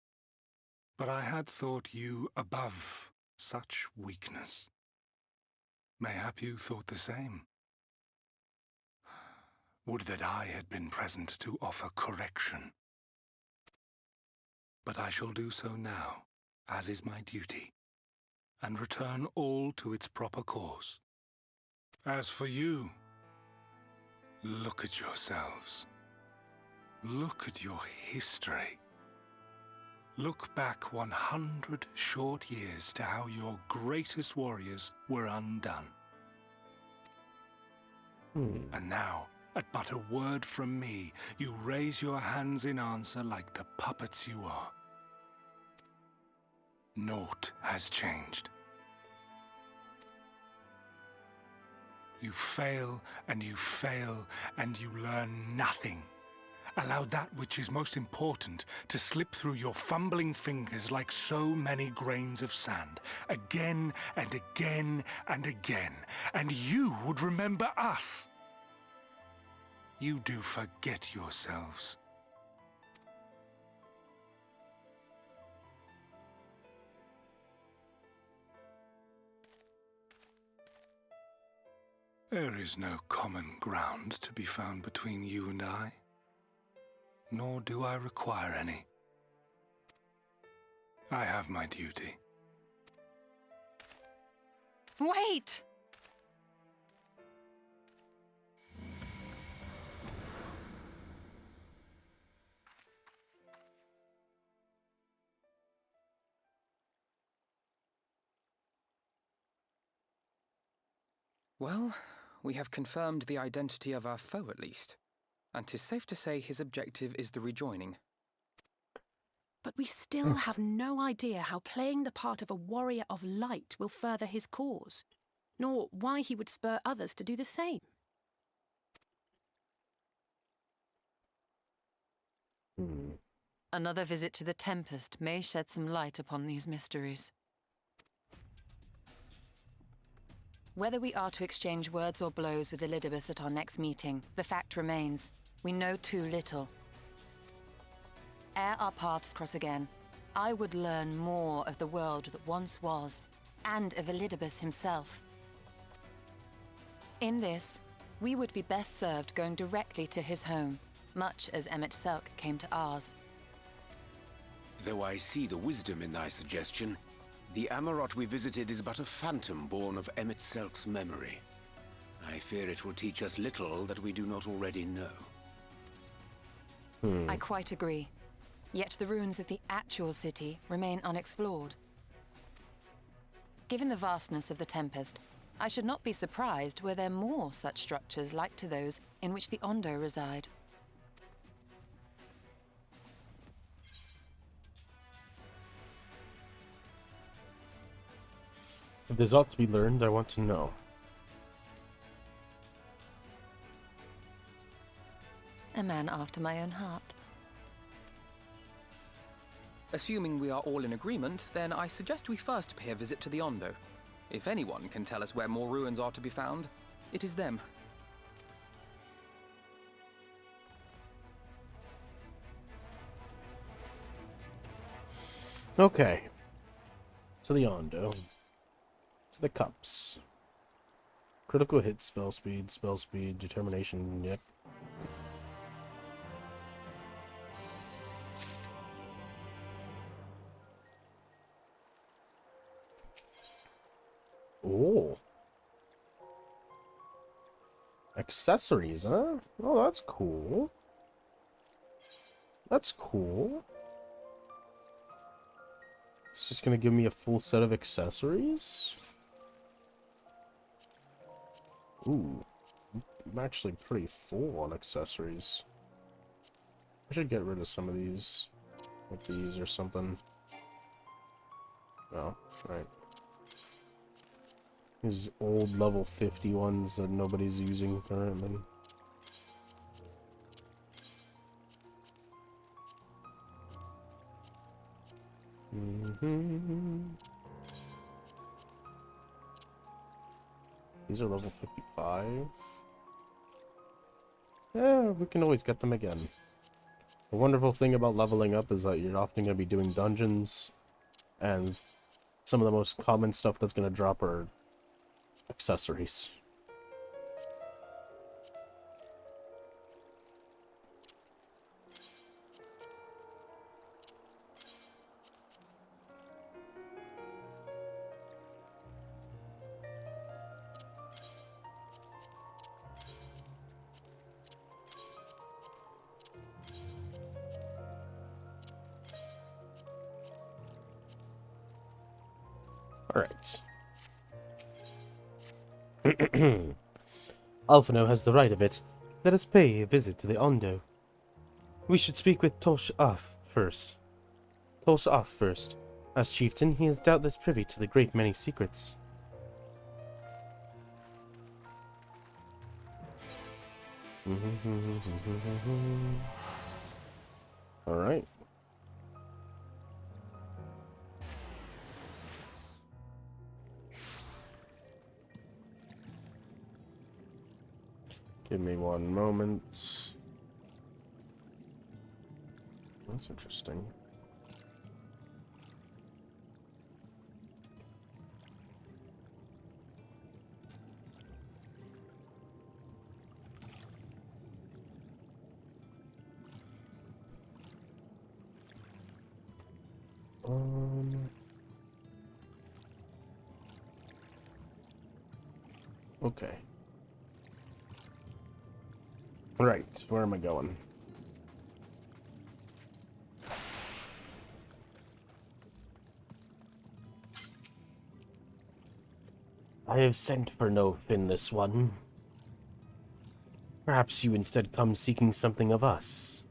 But I had thought you above such weakness. Mayhap you thought the same. Would that I had been present to offer correction. But I shall do so now, as is my duty, and return all to its proper course. As for you, look at yourselves. Look at your history. Look back 100 short years to how your greatest warriors were undone. And now, at but a word from me, you raise your hands in answer like the puppets you are. Naught has changed. You fail, and you fail, and you learn nothing. Allow that which is most important to slip through your fumbling fingers like so many grains of sand, again and again and again, and you would remember us. You do forget yourselves. There is no common ground to be found between you and I, nor do I require any. I have my duty. Wait! Well, we have confirmed the identity of our foe at least, and 'tis safe to say his objective is the rejoining. But we still have no idea how playing the part of a warrior of light will further his cause, nor why he would spur others to do the same. Another visit to the Tempest may shed some light upon these mysteries. Whether we are to exchange words or blows with Elidibus at our next meeting, the fact remains, we know too little. Ere our paths cross again, I would learn more of the world that once was, and of Elidibus himself. In this, we would be best served going directly to his home, much as Selk came to ours. Though I see the wisdom in thy suggestion, the Amarot we visited is but a phantom born of Selk's memory. I fear it will teach us little that we do not already know. I quite agree. Yet the ruins of the actual city remain unexplored. Given the vastness of the Tempest, I should not be surprised were there more such structures like to those in which the Ondo reside. If there's aught to be learned, I want to know. A man after my own heart. Assuming we are all in agreement, then I suggest we first pay a visit to the Ondo. If anyone can tell us where more ruins are to be found, it is them. Okay. To the Ondo. To the cups. Critical hit, spell speed, determination, yep. Oh. Accessories, huh? Oh, that's cool. That's cool. It's just gonna give me a full set of accessories? Ooh, I'm actually pretty full on accessories. I should get rid of some of these, like these or something. Oh, right. These old level 50 ones that nobody's using currently. These are level 55. Yeah, we can always get them again. The wonderful thing about leveling up is that you're often going to be doing dungeons, and some of the most common stuff that's going to drop are accessories. Alright. Alphino has the right of it. Let us pay a visit to the Ondo. We should speak with Tolsh-Ath first. Tolsh-Ath first. As chieftain, he is doubtless privy to the great many secrets. Alright. Give me one moment. That's interesting. Okay. Right, where am I going? I have sent for no Finn this one. Perhaps you instead come seeking something of us.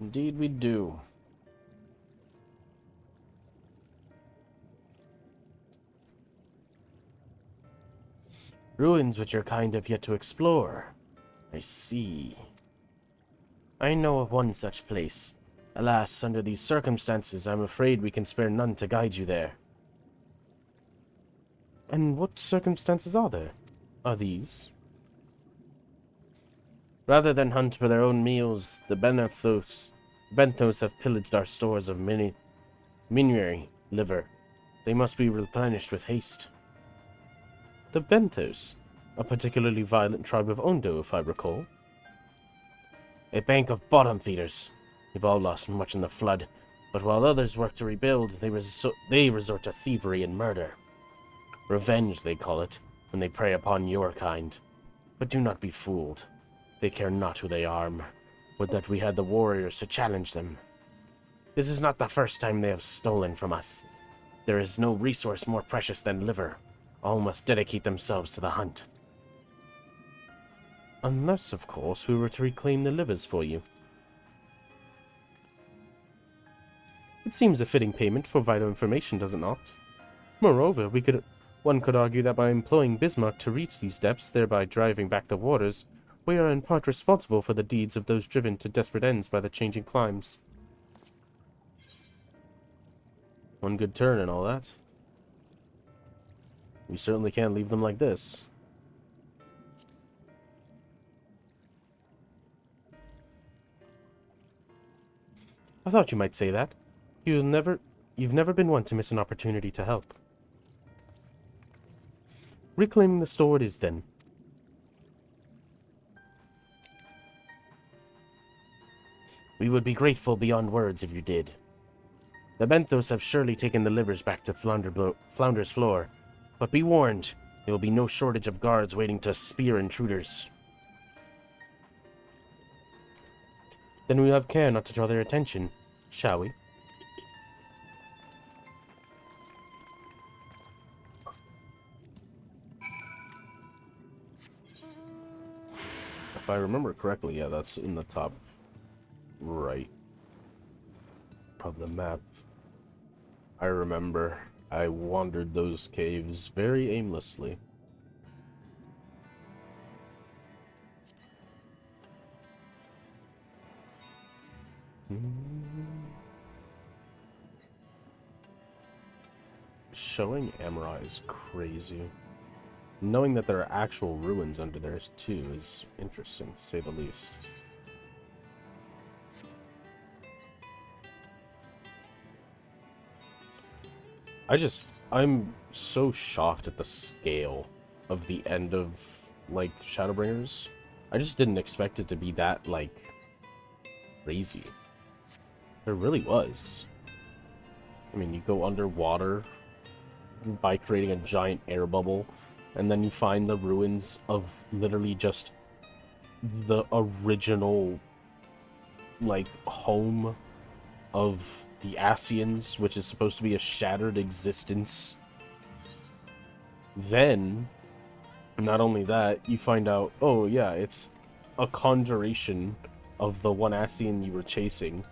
Indeed we do. Ruins which your kind have yet to explore. I see. I know of one such place. Alas, under these circumstances, I'm afraid we can spare none to guide you there. And what circumstances are there? Are these? Rather than hunt for their own meals, the Benthos have pillaged our stores of Minuary liver. They must be replenished with haste. The Benthos, a particularly violent tribe of Ondo, if I recall. A bank of bottom feeders. We've all lost much in the flood, but while others work to rebuild, they resort to thievery and murder. Revenge, they call it, when they prey upon your kind. But do not be fooled. They care not who they harm. Would that we had the warriors to challenge them. This is not the first time they have stolen from us. There is no resource more precious than liver. All must dedicate themselves to the hunt. Unless, of course, we were to reclaim the livers for you. It seems a fitting payment for vital information, does it not? Moreover, one could argue that by employing Bismarck to reach these depths, thereby driving back the waters, we are in part responsible for the deeds of those driven to desperate ends by the changing climes. One good turn and all that. We certainly can't leave them like this. I thought you might say that. You've never been one to miss an opportunity to help. Reclaiming the store it is, then. We would be grateful beyond words if you did. The Benthos have surely taken the livers back to Flounder's Floor, but be warned, there will be no shortage of guards waiting to spear intruders. Then we'll have care not to draw their attention, shall we? If I remember correctly, yeah, that's in the top right of the map. I remember I wandered those caves very aimlessly. Showing Amara is crazy. Knowing that there are actual ruins under there too is interesting, to say the least. I'm so shocked at the scale of the end of, like, Shadowbringers. I just didn't expect it to be that, like, crazy. There really was. I mean, you go underwater by creating a giant air bubble, and then you find the ruins of literally just the original, like, home of the Asians, which is supposed to be a shattered existence. Then, not only that, you find out, oh yeah, it's a conjuration of the one Asian you were chasing,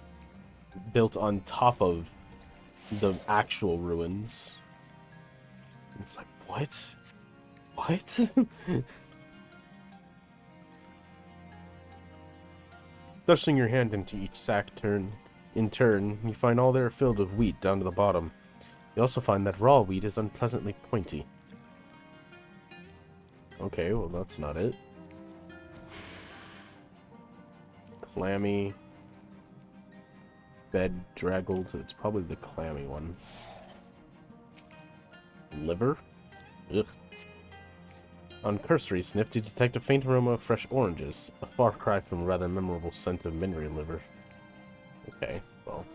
built on top of the actual ruins. It's like, what? What? Thrusting your hand into each sack in turn, you find all they are filled with wheat down to the bottom. You also find that raw wheat is unpleasantly pointy. Okay, well that's not it. Clammy. Bed-draggled. It's probably the clammy one. Liver? Ugh. On cursory sniff, you detect a faint aroma of fresh oranges, a far cry from a rather memorable scent of minery liver. Okay, well.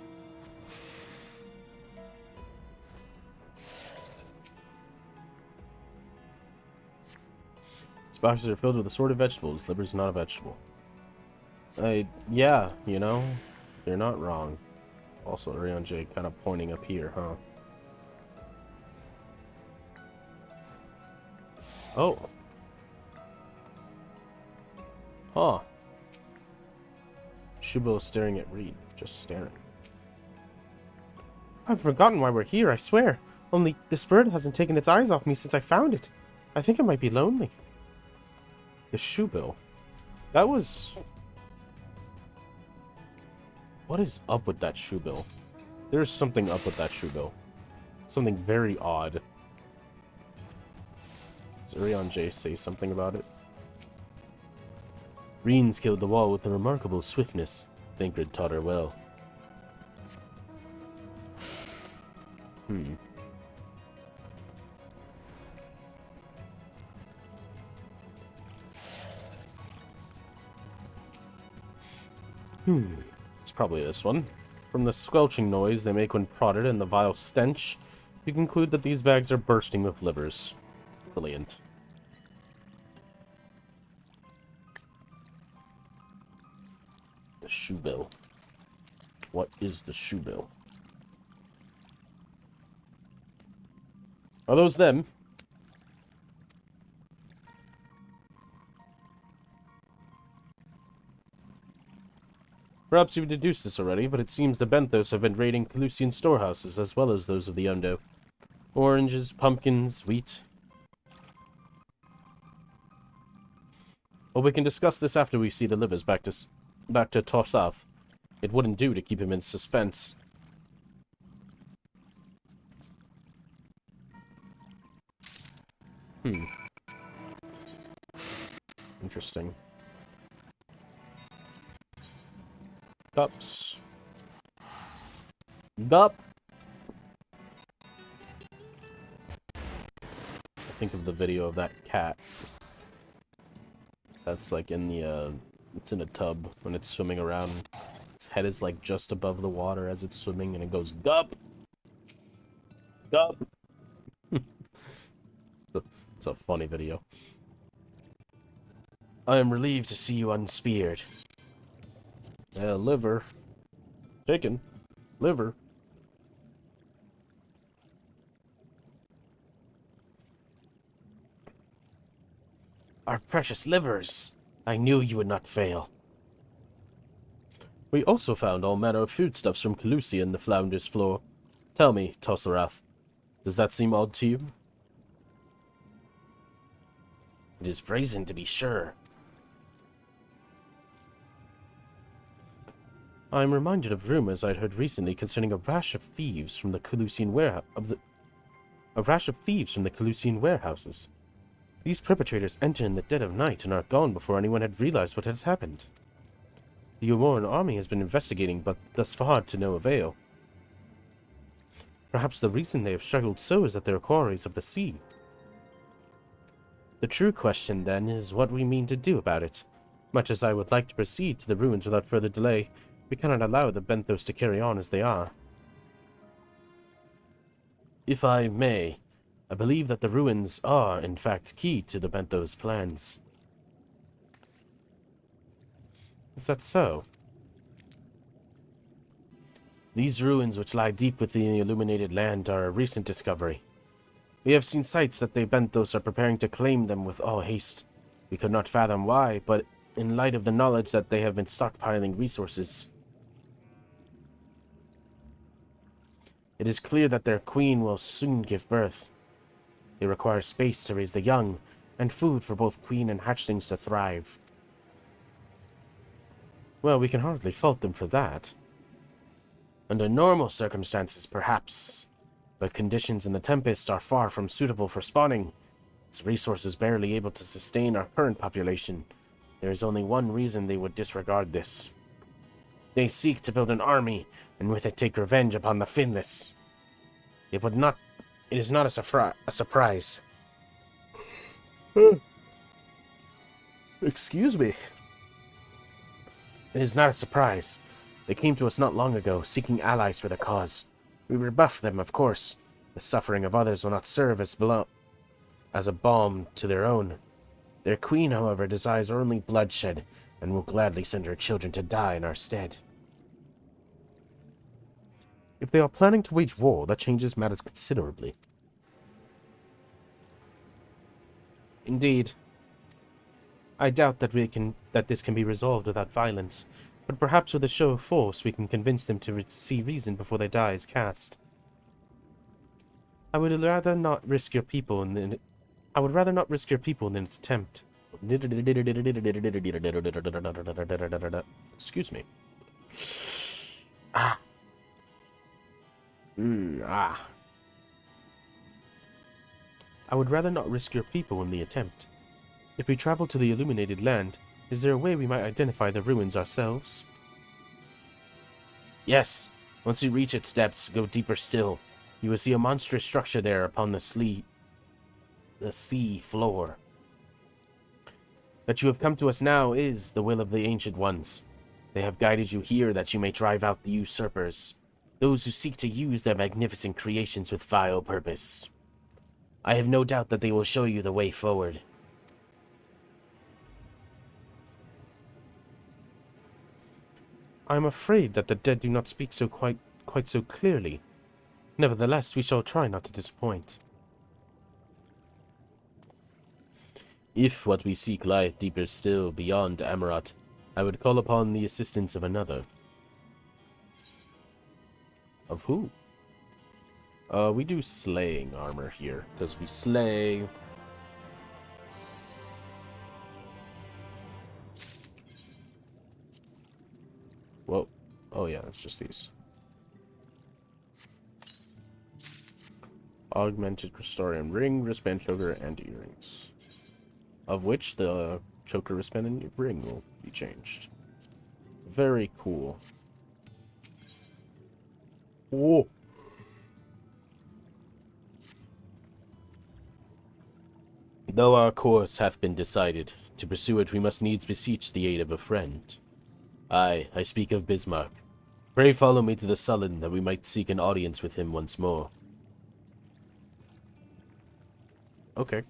These boxes are filled with assorted vegetables. Liver's not a vegetable. Yeah, you know, you're not wrong. Also, Arion J kind of pointing up here, huh? Oh. Huh. Shubo is staring at Reed, just staring. I've forgotten why we're here, I swear. Only this bird hasn't taken its eyes off me since I found it. I think it might be lonely. The Shubo. That was... What is up with that Shubo? There's something up with that Shubo. Something very odd. Does Arion J say something about it? Reen scaled the wall with a remarkable swiftness. Thancred taught her well. It's probably this one. From the squelching noise they make when prodded and the vile stench, you conclude that these bags are bursting with livers. Brilliant. The Shubil. What is the Shubil? Are those them? Perhaps you've deduced this already, but it seems the Benthos have been raiding Calusian storehouses as well as those of the Undo. Oranges, pumpkins, wheat. Well, we can discuss this after we see the livers back to Torsouth. It wouldn't do to keep him in suspense. Interesting. Cups. Dup. I think of the video of that cat. That's like in the, it's in a tub when it's swimming around. Its head is like just above the water as it's swimming and it goes gup. Gup. It's a funny video. I am relieved to see you unspeared. Liver. Chicken. Liver. Our precious livers. I knew you would not fail. We also found all manner of foodstuffs from Calusia in the Flounder's floor. Tell me, Toslerath, does that seem odd to you? It is brazen, to be sure. I am reminded of rumors I'd heard recently concerning a rash of thieves from the Calusian warehouses. These perpetrators enter in the dead of night and are gone before anyone had realized what had happened. The Umoran army has been investigating, but thus far to no avail. Perhaps the reason they have struggled so is that they are quarries of the sea. The true question, then, is what we mean to do about it. Much as I would like to proceed to the ruins without further delay, we cannot allow the Benthos to carry on as they are. If I may, I believe that the ruins are, in fact, key to the Benthos' plans. Is that so? These ruins, which lie deep within the illuminated land, are a recent discovery. We have seen sights that the Benthos are preparing to claim them with all haste. We could not fathom why, but in light of the knowledge that they have been stockpiling resources, it is clear that their queen will soon give birth. They require space to raise the young, and food for both queen and hatchlings to thrive. Well, we can hardly fault them for that. Under normal circumstances, perhaps, but conditions in the Tempest are far from suitable for spawning. Its resources barely able to sustain our current population. There is only one reason they would disregard this. They seek to build an army, and with it take revenge upon the Finless. It is not a surprise. Excuse me. It is not a surprise. They came to us not long ago, seeking allies for the cause. We rebuffed them, of course. The suffering of others will not serve as a balm to their own. Their queen, however, desires only bloodshed, and will gladly send her children to die in our stead. If they are planning to wage war, that changes matters considerably. Indeed. I doubt that this can be resolved without violence, but perhaps with a show of force we can convince them to see reason before their die is cast. I would rather not risk your people in an attempt. Excuse me. I would rather not risk your people in the attempt. If we travel to the illuminated land, is there a way we might identify the ruins ourselves? Yes. Once you reach its depths, go deeper still. You will see a monstrous structure there upon the sea floor. That you have come to us now is the will of the Ancient Ones. They have guided you here that you may drive out the usurpers, those who seek to use their magnificent creations with vile purpose. I have no doubt that they will show you the way forward. I am afraid that the dead do not speak so quite so clearly. Nevertheless, we shall try not to disappoint. If what we seek lieth deeper still beyond Amarot, I would call upon the assistance of another. Of who? We do slaying armor here, because we slay. Whoa. Oh yeah, it's just these. Augmented Crystarian ring, wristband, choker, and earrings. Of which the choker, wristband, and ring will be changed. Very cool. Whoa. Though our course hath been decided, to pursue it we must needs beseech the aid of a friend. I speak of Bismarck. Pray follow me to the Sullen, that we might seek an audience with him once more. Okay.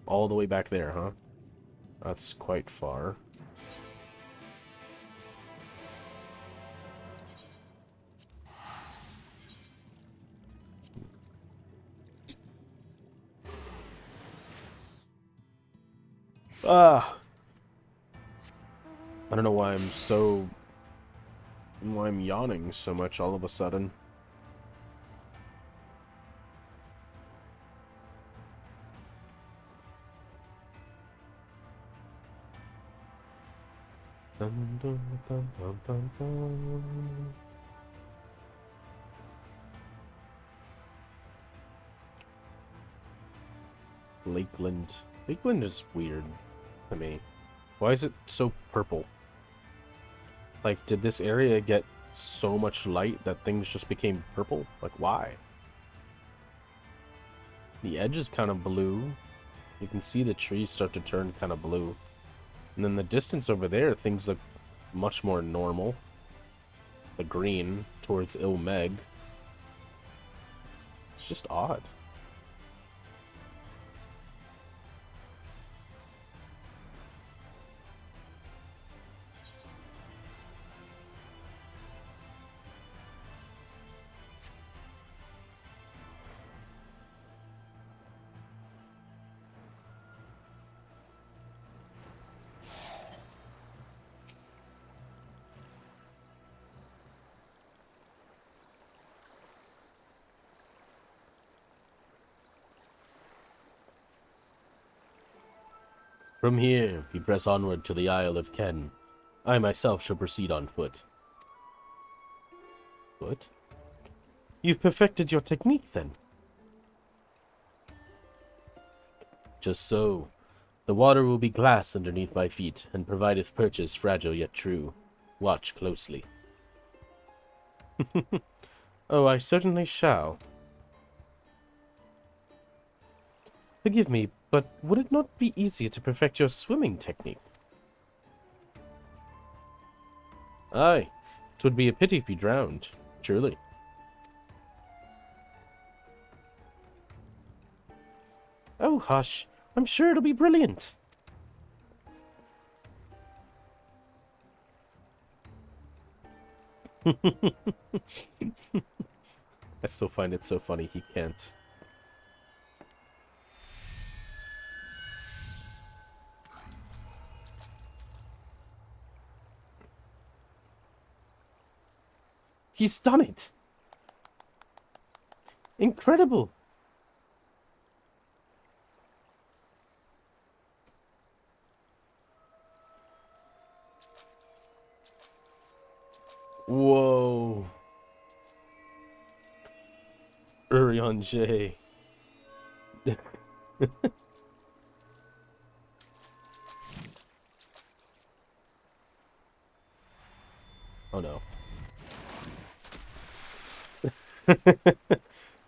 All the way back there, huh? That's quite far. Ah! I don't know why I'm yawning so much all of a sudden. Dun, dun, dun, dun, dun, dun. Lakeland. Lakeland is weird to me. Why is it so purple? Like, did this area get so much light that things just became purple? Like, why? The edge is kind of blue. You can see the trees start to turn kind of blue. And then the distance over there, things look much more normal. The green towards Ilmeg. It's just odd. From here, we press onward to the Isle of Ken. I myself shall proceed on foot. Foot? You've perfected your technique, then? Just so. The water will be glass underneath my feet, and provideth purchase fragile yet true. Watch closely. Oh, I certainly shall. Forgive me, but would it not be easier to perfect your swimming technique? Aye, 'twould be a pity if you drowned, truly. Oh, hush. I'm sure it'll be brilliant. I still find it so funny he can't. He's done it! Incredible! Whoa. Urion J. Oh no.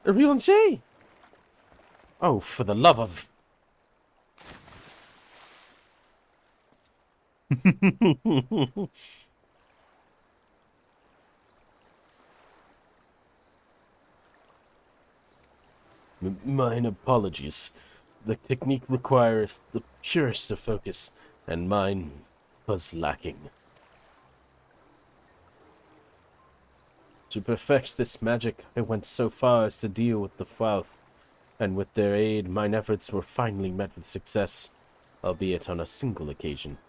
Urion J! Oh, for the love of... Mine apologies. The technique requireth the purest of focus, and mine was lacking. To perfect this magic, I went so far as to deal with the Fouth, and with their aid, mine efforts were finally met with success, albeit on a single occasion.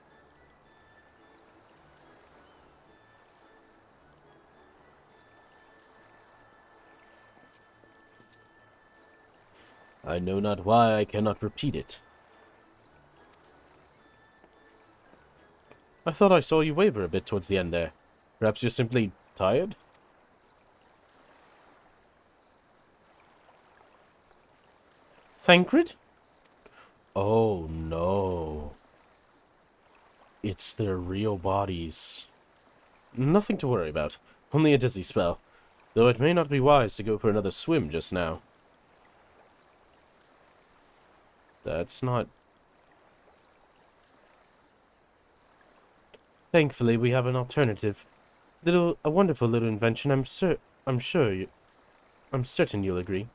I know not why I cannot repeat it. I thought I saw you waver a bit towards the end there. Perhaps you're simply tired? Thancred? Oh no. It's their real bodies. Nothing to worry about. Only a dizzy spell. Though it may not be wise to go for another swim just now. That's not... Thankfully, we have an alternative. A wonderful little invention. I'm certain you'll agree.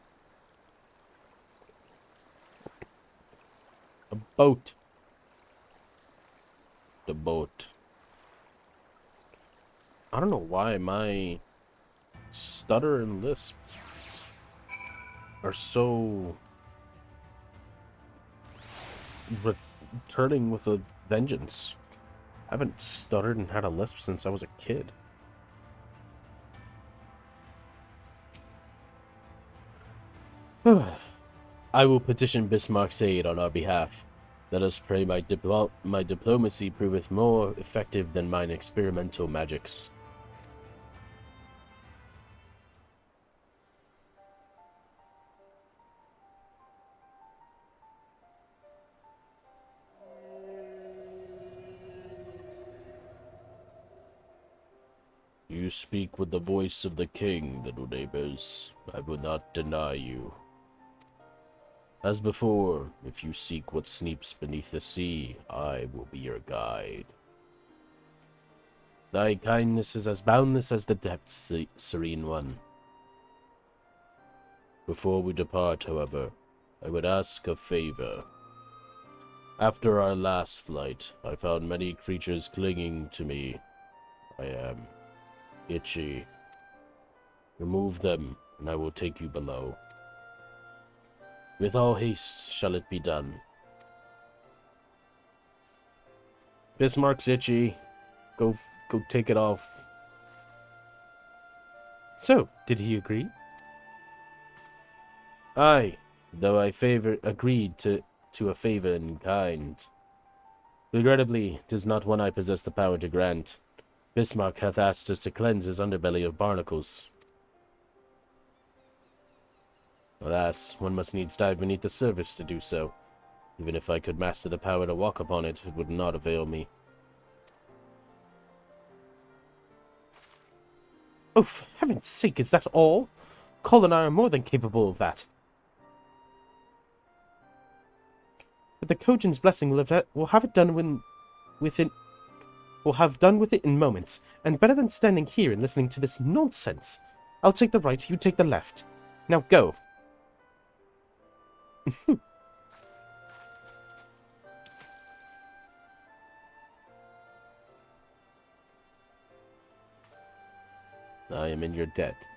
A boat. The boat. I don't know why my stutter and lisp are so turning with a vengeance. I haven't stuttered and had a lisp since I was a kid. I will petition Bismarck's aid on our behalf. Let us pray my diplomacy proveth more effective than mine experimental magics. You speak with the voice of the king, little neighbors. I will not deny you. As before, if you seek what sleeps beneath the sea, I will be your guide. Thy kindness is as boundless as the depths, serene one. Before we depart, however, I would ask a favor. After our last flight, I found many creatures clinging to me. I am itchy. Remove them, and I will take you below. With all haste shall it be done. Bismarck's itchy. Go take it off. So, did he agree? Aye, though I agreed to a favor in kind. Regrettably, 'tis not one I possess the power to grant. Bismarck hath asked us to cleanse his underbelly of barnacles. Alas, one must needs dive beneath the surface to do so. Even if I could master the power to walk upon it, it would not avail me. Oh, for heaven's sake, is that all? Cole and I are more than capable of that. But the Kojin's blessing will have it done within... We'll have done with it in moments, and better than standing here and listening to this nonsense. I'll take the right, you take the left. Now go. I am in your debt.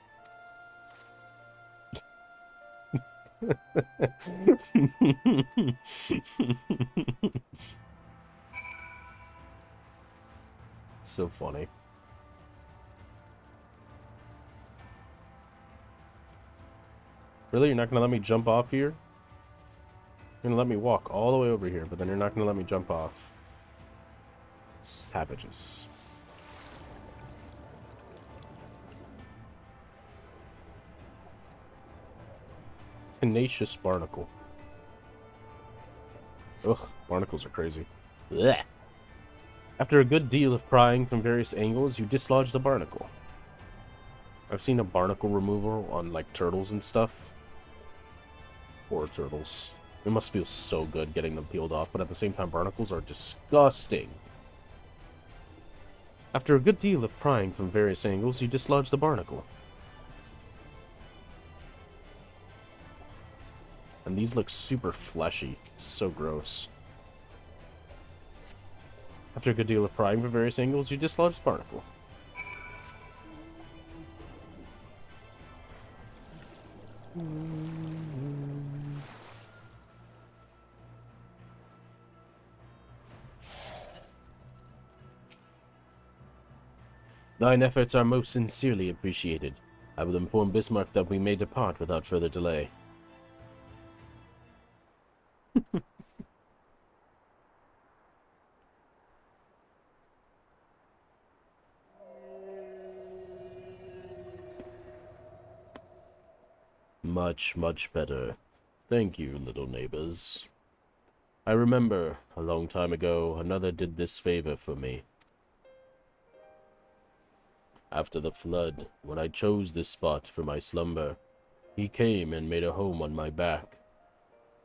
It's so funny. Really? You're not gonna let me jump off here? You're gonna let me walk all the way over here, but then you're not gonna let me jump off. Savages. Tenacious barnacle. Ugh, barnacles are crazy. Blech. After a good deal of prying from various angles, you dislodge the barnacle. I've seen a barnacle removal on, like, turtles and stuff. Poor turtles. It must feel so good getting them peeled off, but at the same time, barnacles are disgusting. After a good deal of prying from various angles, you dislodge the barnacle. And these look super fleshy. It's so gross. After a good deal of prying from various angles, you dislodge the barnacle. Thine efforts are most sincerely appreciated. I will inform Bismarck that we may depart without further delay. Much, much better. Thank you, little neighbors. I remember, a long time ago, another did this favor for me. After the flood, when I chose this spot for my slumber, he came and made a home on my back.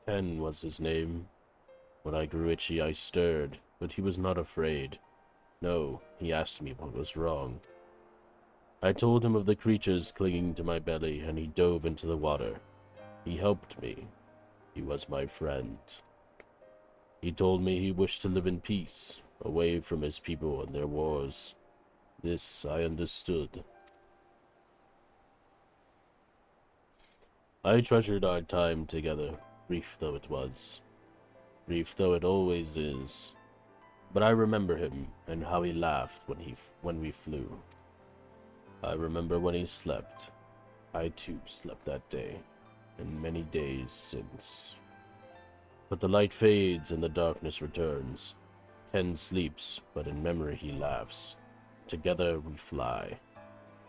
Ken was his name. When I grew itchy, I stirred, but he was not afraid. No, he asked me what was wrong. I told him of the creatures clinging to my belly, and he dove into the water. He helped me. He was my friend. He told me he wished to live in peace, away from his people and their wars. This I understood. I treasured our time together, brief though it was. brief though it always is. But I remember him and how he laughed when we flew. I remember when he slept. I too slept that day, and many days since. But the light fades and the darkness returns. Ken sleeps, but in memory he laughs. Together we fly.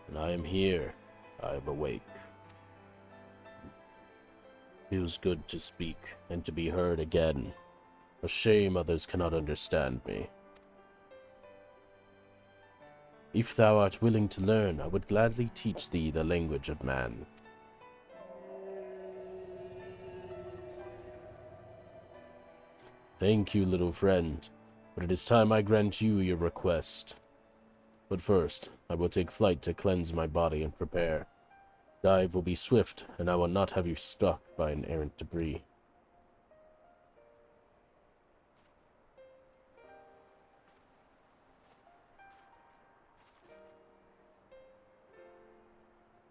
And I am here. I am awake. Feels good to speak and to be heard again. A shame others cannot understand me. If thou art willing to learn, I would gladly teach thee the language of man. Thank you, little friend, but it is time I grant you your request. But first, I will take flight to cleanse my body and prepare. Dive will be swift, and I will not have you struck by an errant debris.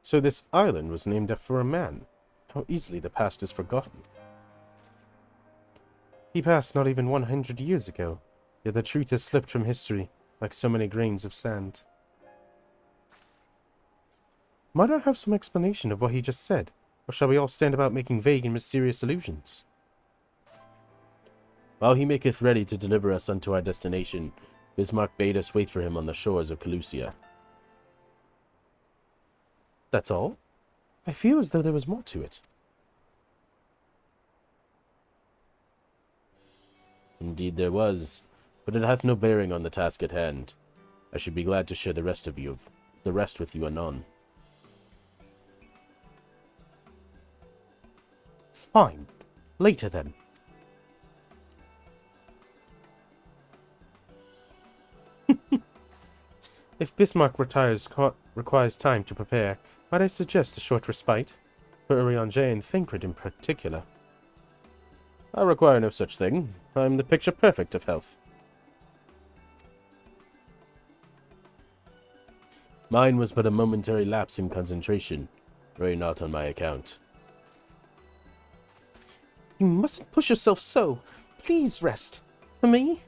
So this island was named after a man. How easily the past is forgotten. He passed not even 100 years ago, yet the truth has slipped from history, like so many grains of sand. Might I have some explanation of what he just said, or shall we all stand about making vague and mysterious allusions? While he maketh ready to deliver us unto our destination, Bismarck bade us wait for him on the shores of Calusia. That's all? I feel as though there was more to it. Indeed there was, but it hath no bearing on the task at hand. I should be glad to share the rest with you anon. Fine. Later then. If Bismarck requires time to prepare, might I suggest a short respite? For Urianger and Thancred in particular. I require no such thing. I am the picture perfect of health. Mine was but a momentary lapse in concentration. Worry not on my account. You mustn't push yourself so. Please rest. For me?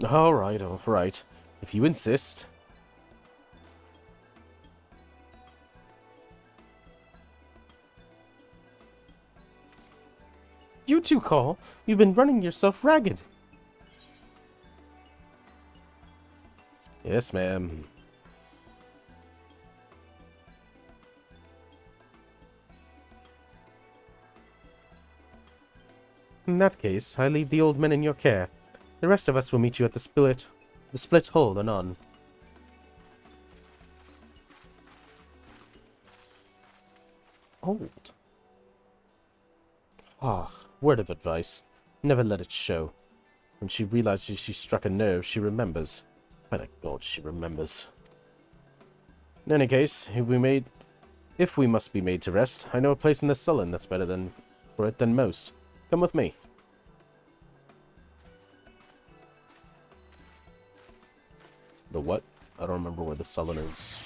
All right. If you insist. You too, Call. You've been running yourself ragged. Yes, ma'am. In that case, I leave the old men in your care. The rest of us will meet you at the split hole anon. Old. Word of advice. Never let it show. When she realizes she struck a nerve, she remembers. By the God, she remembers. In any case, if we must be made to rest, I know a place in the Sullen that's better for it than most. Come with me. The what? I don't remember where the Sullen is.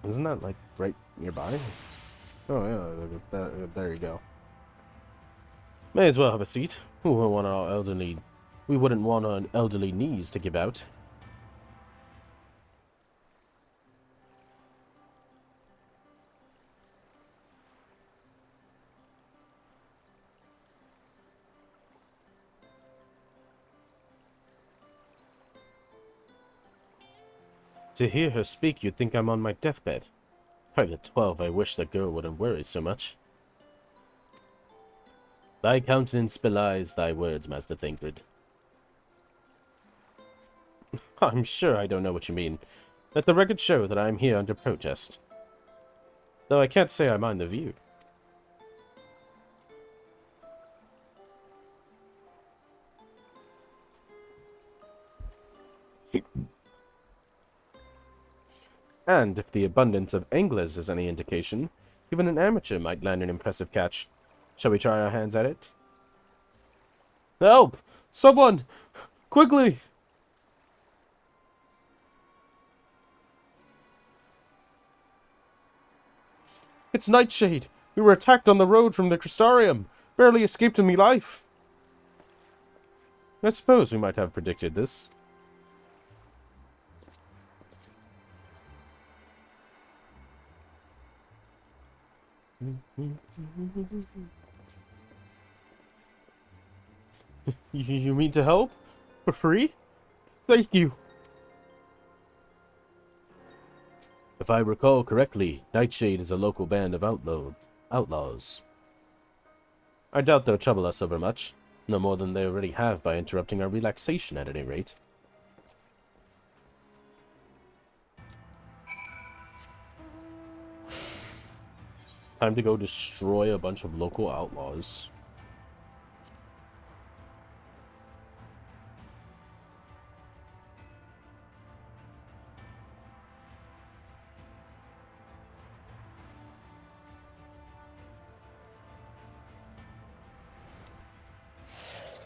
Isn't that, like, right nearby? Oh, yeah, there you go. May as well have a seat. We wouldn't want our elderly knees to give out. To hear her speak, you'd think I'm on my deathbed. By the 12, I wish that girl wouldn't worry so much. Thy countenance belies thy words, Master Thancred. I'm sure I don't know what you mean. Let the record show that I am here under protest. Though I can't say I mind the view. And if the abundance of anglers is any indication, even an amateur might land an impressive catch. Shall we try our hands at it? Help! Someone! Quickly! It's Nightshade! We were attacked on the road from the Crystarium! Barely escaped with me life! I suppose we might have predicted this. You mean to help? For free? Thank you. If I recall correctly, Nightshade is a local band of outlaws. I doubt they'll trouble us over much. No more than they already have by interrupting our relaxation at any rate. Time to go destroy a bunch of local outlaws.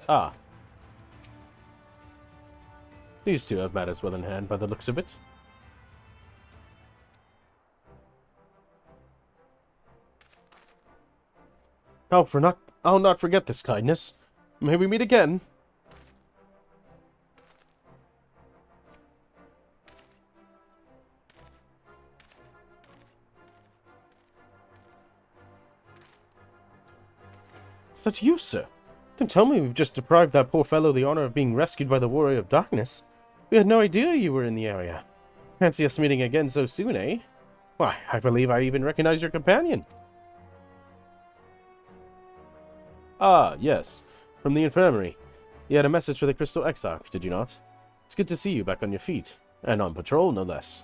Ah. These two have matters well in hand by the looks of it. I'll not forget this kindness. May we meet again. Is that you, sir? Don't tell me we've just deprived that poor fellow the honor of being rescued by the Warrior of Darkness. We had no idea you were in the area. Fancy us meeting again so soon, eh? Why, I believe I even recognize your companion. Ah, yes. From the infirmary. You had a message for the Crystal Exarch, did you not? It's good to see you back on your feet. And on patrol, no less.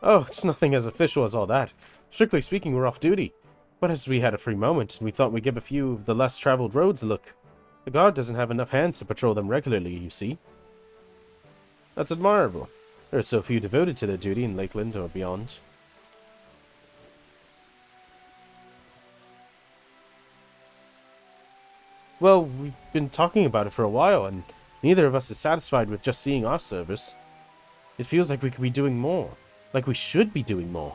Oh, it's nothing as official as all that. Strictly speaking, we're off duty. But as we had a free moment, we thought we'd give a few of the less traveled roads a look. The guard doesn't have enough hands to patrol them regularly, you see. That's admirable. There are so few devoted to their duty in Lakeland or beyond. Well, we've been talking about it for a while, and neither of us is satisfied with just seeing our service. It feels like we could be doing more. Like we should be doing more.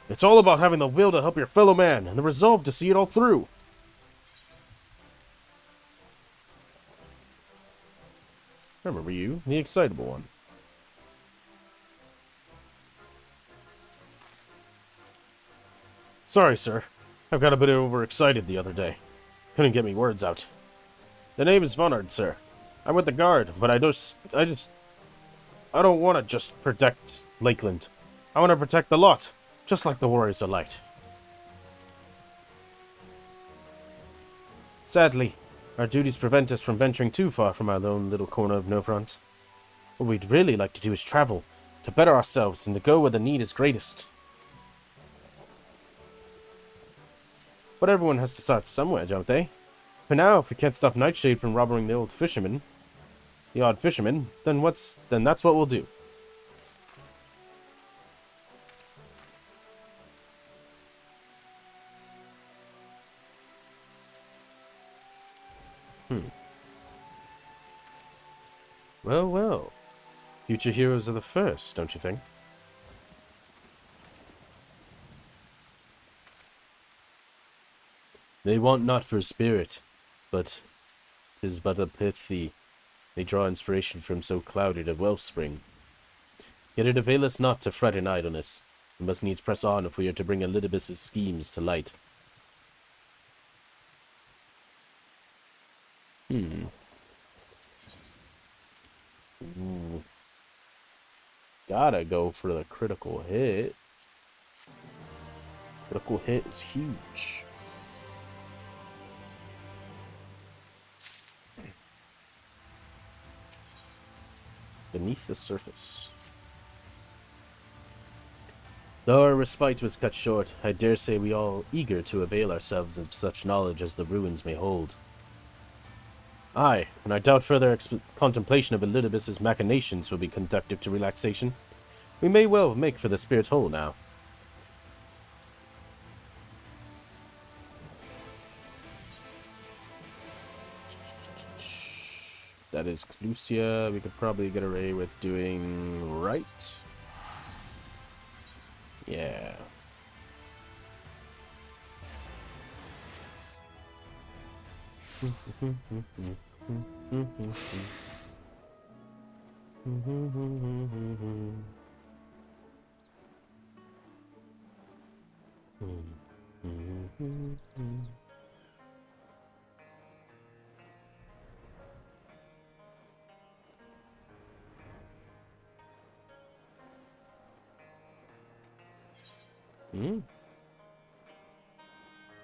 It's all about having the will to help your fellow man, and the resolve to see it all through. I remember you, the excitable one. Sorry, sir. I got a bit overexcited the other day. Couldn't get me words out. The name is Vonard, sir. I'm with the guard, but I don't want to just protect Lakeland. I want to protect the lot. Just like the Warriors of Light. Sadly, our duties prevent us from venturing too far from our lone little corner of Novfront. What we'd really like to do is travel, to better ourselves, and to go where the need is greatest. But everyone has to start somewhere, don't they? For now, if we can't stop Nightshade from robbing the odd fisherman, then that's what we'll do. Well, well. Future heroes are the first, don't you think? They want not for spirit, but 'tis but a pithy. They draw inspiration from so clouded a wellspring. Yet it avail us not to fret in idleness. We must needs press on if we are to bring Elidibus's schemes to light. Ooh. Gotta go for the critical hit. Critical hit is huge. Beneath the surface. Though our respite was cut short, I dare say we all eager to avail ourselves of such knowledge as the ruins may hold. Aye, and I doubt further contemplation of Elidibus's machinations will be conducive to relaxation. We may well make for the Spirit Hole now. That is Clusia. We could probably get away with doing right. Yeah.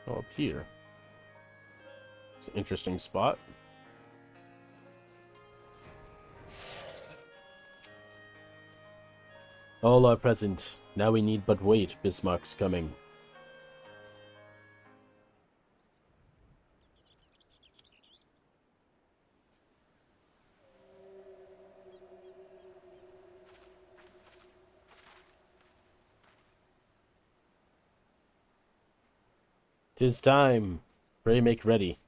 Oh, up here. It's an interesting spot. All are present. Now we need but wait. Bismarck's coming. "'Tis time. Pray make ready."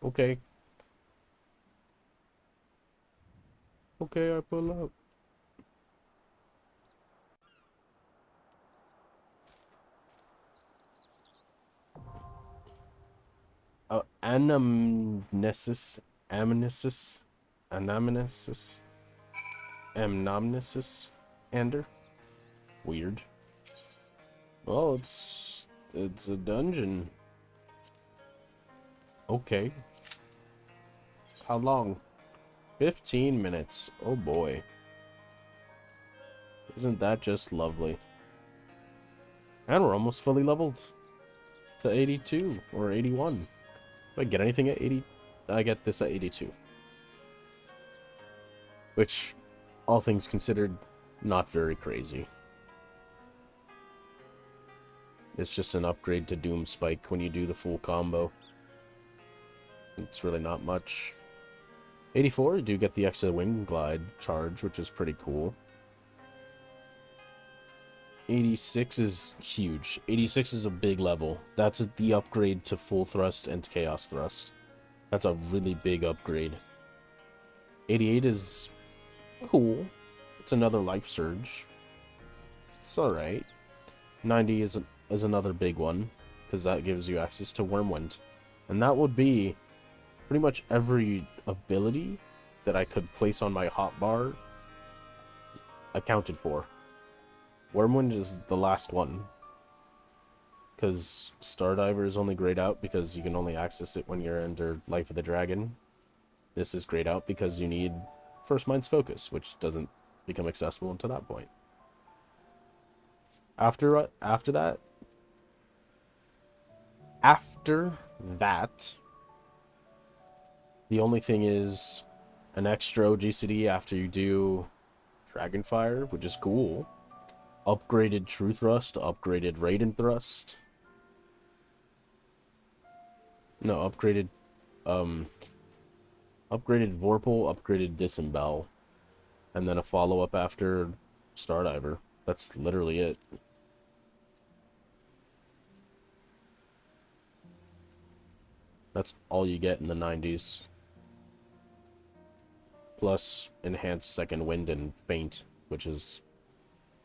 Okay. Okay, I pull up. Oh, anamnesis, amnesis, anamnesis, amnomnesis, Ander. Weird. Well, it's a dungeon. Okay. How long? 15 minutes. Oh boy. Isn't that just lovely? And we're almost fully leveled to 82 or 81. Do I get anything at 80? I get this at 82. Which, all things considered, not very crazy. It's just an upgrade to Doom Spike when you do the full combo. It's really not much. 84, you do get the extra wing glide charge, which is pretty cool. 86 is huge. 86 is a big level. That's the upgrade to full thrust and chaos thrust. That's a really big upgrade. 88 is cool. It's another life surge. It's alright. 90 is another big one, because that gives you access to Wormwind. And that would be pretty much every ability that I could place on my hotbar accounted for. Wormwind is the last one, because Stardiver is only grayed out because you can only access it when you're under Life of the Dragon. This is grayed out because you need First Mind's Focus, which doesn't become accessible until that point. After that, the only thing is an extra OGCD after you do Dragonfire, which is cool. Upgraded True Thrust, upgraded Raiden Thrust. No, upgraded Vorpal, upgraded Disembowel. And then a follow-up after Stardiver. That's literally it. That's all you get in the 90s. Plus enhanced Second Wind and Faint, which is,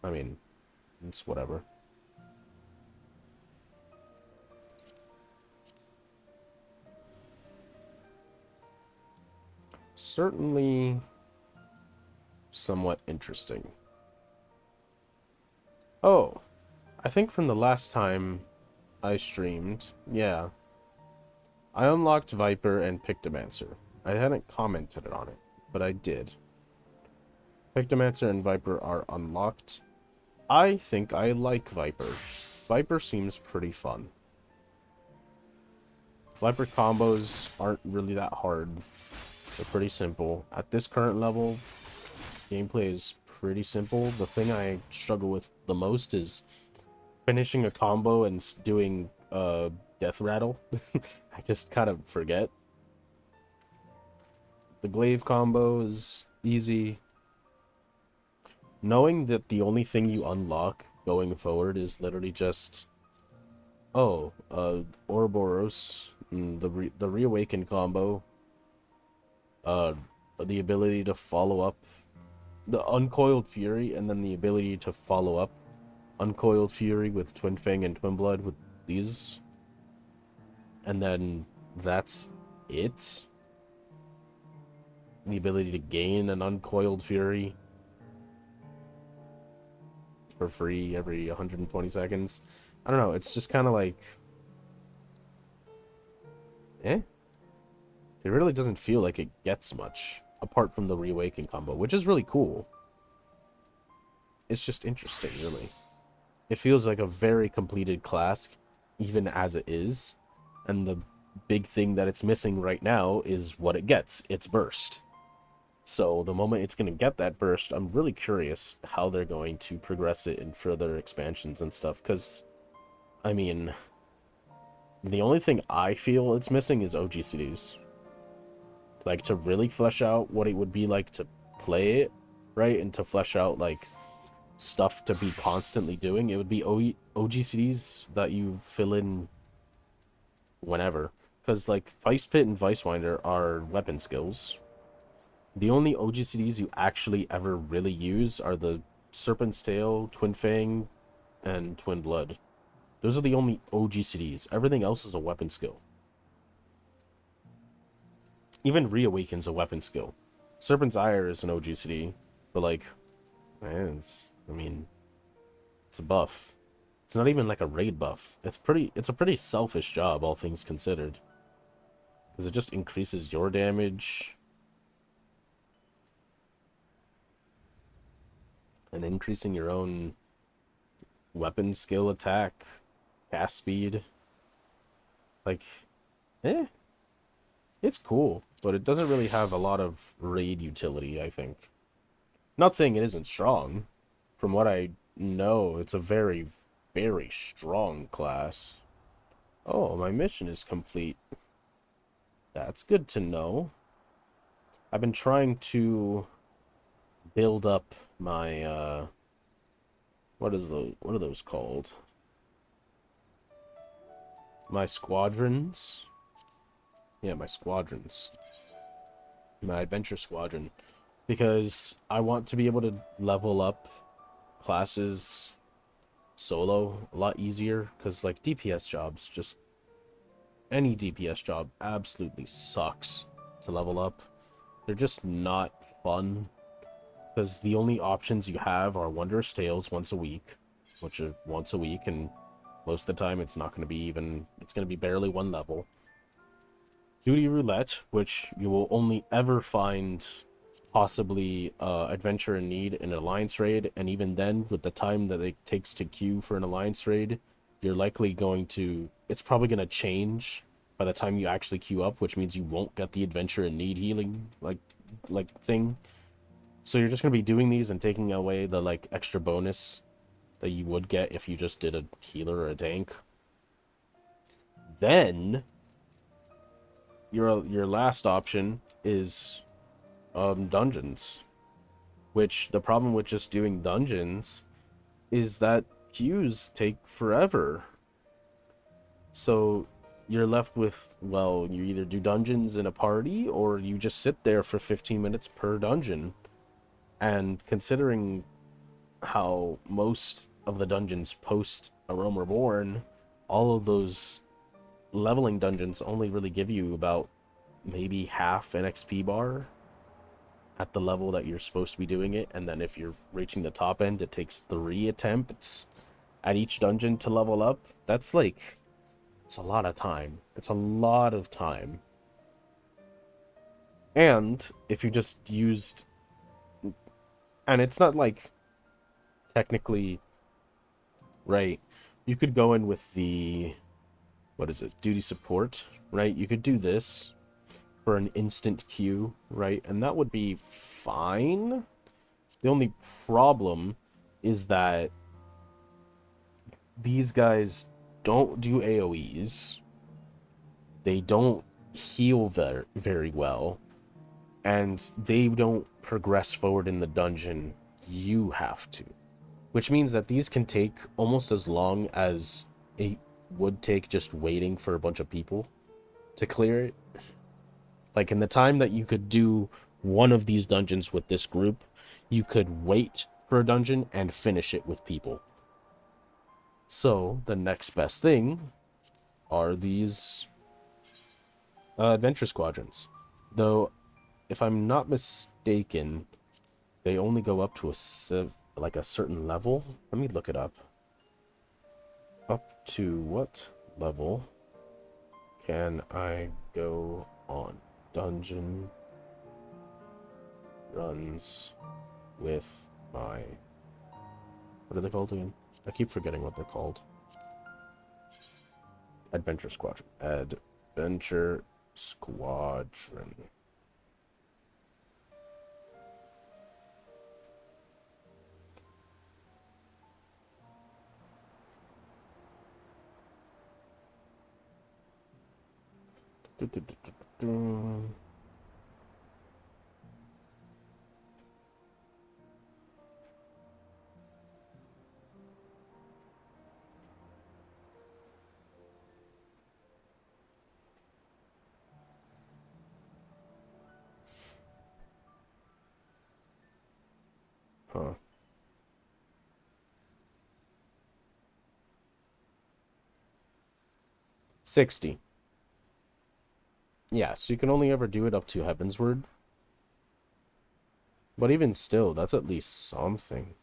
I mean, it's whatever. Certainly somewhat interesting. Oh, I think from the last time I streamed, yeah, I unlocked Viper and Pictomancer. I hadn't commented on it, but I did. Pictomancer and Viper are unlocked. I think I like Viper. Viper seems pretty fun. Viper combos aren't really that hard. They're pretty simple. At this current level, gameplay is pretty simple. The thing I struggle with the most is finishing a combo and doing death rattle. I just kind of forget. The glaive combo is easy. Knowing that the only thing you unlock going forward is literally just, oh, Ouroboros, the reawaken combo, the ability to follow up the Uncoiled Fury, and then the ability to follow up Uncoiled Fury with Twin Fang and Twin Blood with these. And then that's it. The ability to gain an Uncoiled Fury for free every 120 seconds. I don't know, it's just kind of like... It really doesn't feel like it gets much, apart from the Reawaken combo, which is really cool. It's just interesting, really. It feels like a very completed class, even as it is. And the big thing that it's missing right now is what it gets, its burst. So the moment it's going to get that burst, I'm really curious how they're going to progress it in further expansions and stuff. Because, I mean, the only thing I feel it's missing is OGCDs. Like, to really flesh out what it would be like to play it, right? And to flesh out, like, stuff to be constantly doing, it would be OGCDs that you fill in whenever. Because, like, Vice Pit and Vice Winder are weapon skills. The only OGCDs you actually ever really use are the Serpent's Tail, Twin Fang, and Twin Blood. Those are the only OGCDs. Everything else is a weapon skill. Even Reawaken's a weapon skill. Serpent's Ire is an OGCD, but like, man, it's a buff. It's not even like a raid buff. It's a pretty selfish job, all things considered. Because it just increases your damage. And increasing your own weapon skill attack, cast speed. Like, it's cool, but it doesn't really have a lot of raid utility, I think. Not saying it isn't strong. From what I know, it's a very, very strong class. Oh, my mission is complete. That's good to know. I've been trying to build up my, what are those called? My squadrons? Yeah, my squadrons. My adventure squadron. Because I want to be able to level up classes solo a lot easier. Because, like, DPS jobs, just... any DPS job absolutely sucks to level up. They're just not fun. Because the only options you have are Wondrous Tales once a week. Which are once a week, and most of the time it's not going to be even... it's going to be barely one level. Duty Roulette, which you will only ever find possibly Adventure in Need in an Alliance raid, and even then, with the time that it takes to queue for an Alliance raid, you're likely going to... it's probably going to change by the time you actually queue up, which means you won't get the Adventure in Need healing, like thing. So you're just going to be doing these and taking away the, like, extra bonus that you would get if you just did a healer or a tank. Then... Your last option is dungeons, which the problem with just doing dungeons is that queues take forever. So you're left with, well, you either do dungeons in a party or you just sit there for 15 minutes per dungeon. And considering how most of the dungeons post A Realm Reborn, all of those leveling dungeons only really give you about maybe half an XP bar at the level that you're supposed to be doing it, and then if you're reaching the top end, it takes 3 attempts at each dungeon to level up. That's like, it's a lot of time. It's a lot of time. And if you just used, and it's not like technically right, you could go in with the, what is it, duty support, right? You could do this for an instant queue, right? And that would be fine. The only problem is that these guys don't do AoEs. They don't heal very well. And they don't progress forward in the dungeon. You have to. Which means that these can take almost as long as it would take just waiting for a bunch of people to clear it. Like, in the time that you could do one of these dungeons with this group, you could wait for a dungeon and finish it with people. So the next best thing are these adventure squadrons. Though, if I'm not mistaken, they only go up to a certain level. Let me look it up. Up to what level can I go on dungeon runs with my... What are they called again? I keep forgetting what they're called. Adventure Squadron. Adventure Squadron. Huh. $60. Yeah, so you can only ever do it up to Heavensward. But even still, that's at least something.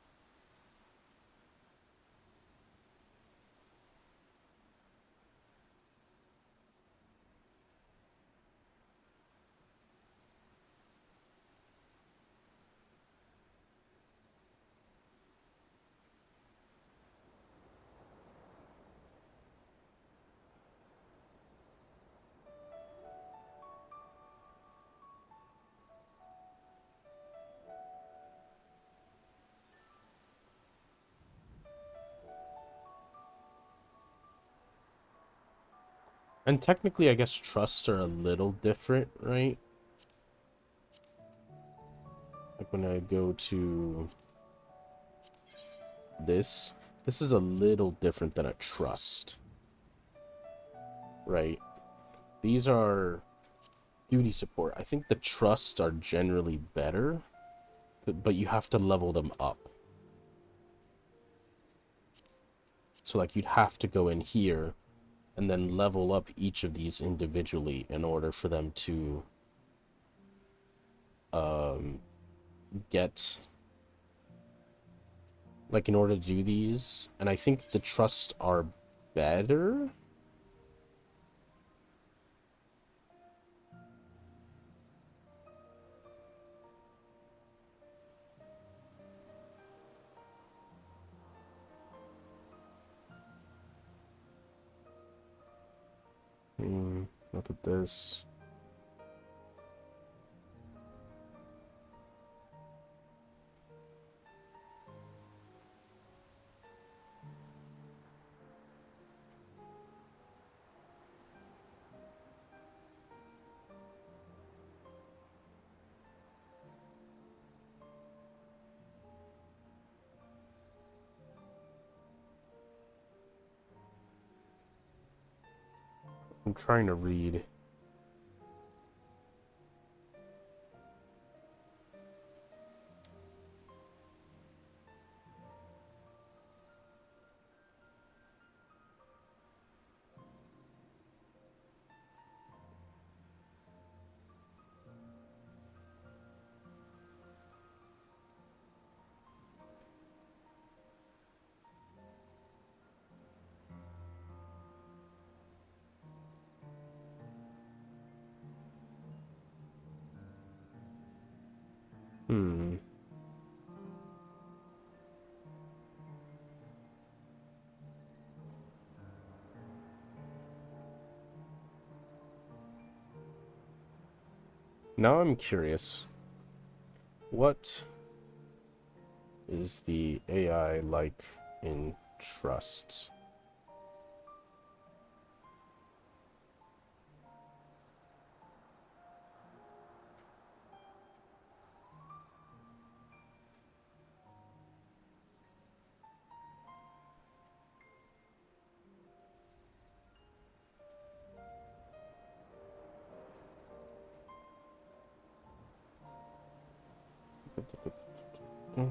And technically, I guess trusts are a little different, right? Like when I go to this is a little different than a trust, right? These are duty support. I think the trusts are generally better, but you have to level them up. So like you'd have to go in here and then level up each of these individually in order for them to get, like, in order to do these. And I think the trusts are better. Look at this. I'm trying to read. Now I'm curious. What is the AI like in trusts? Hmm.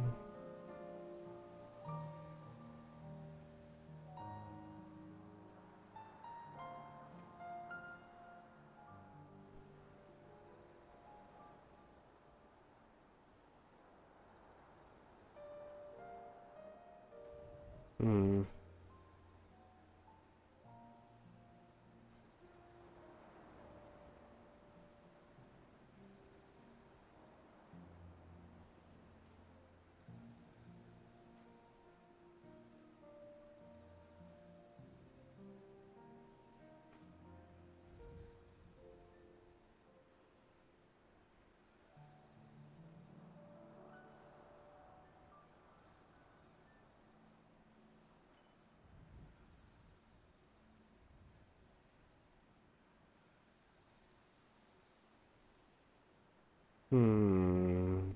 Hmm.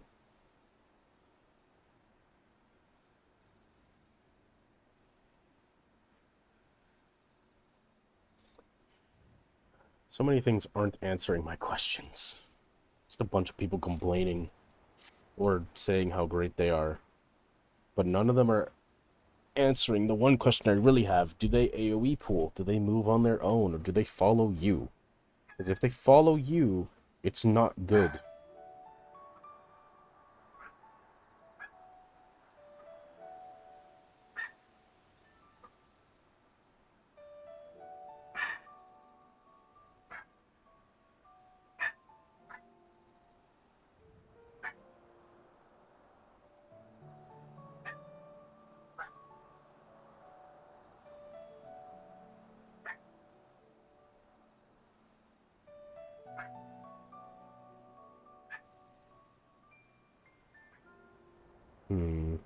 So many things aren't answering my questions. Just a bunch of people complaining or saying how great they are. But none of them are answering the one question I really have. Do they AoE pool? Do they move on their own? Or do they follow you? Because if they follow you, it's not good. Hmm.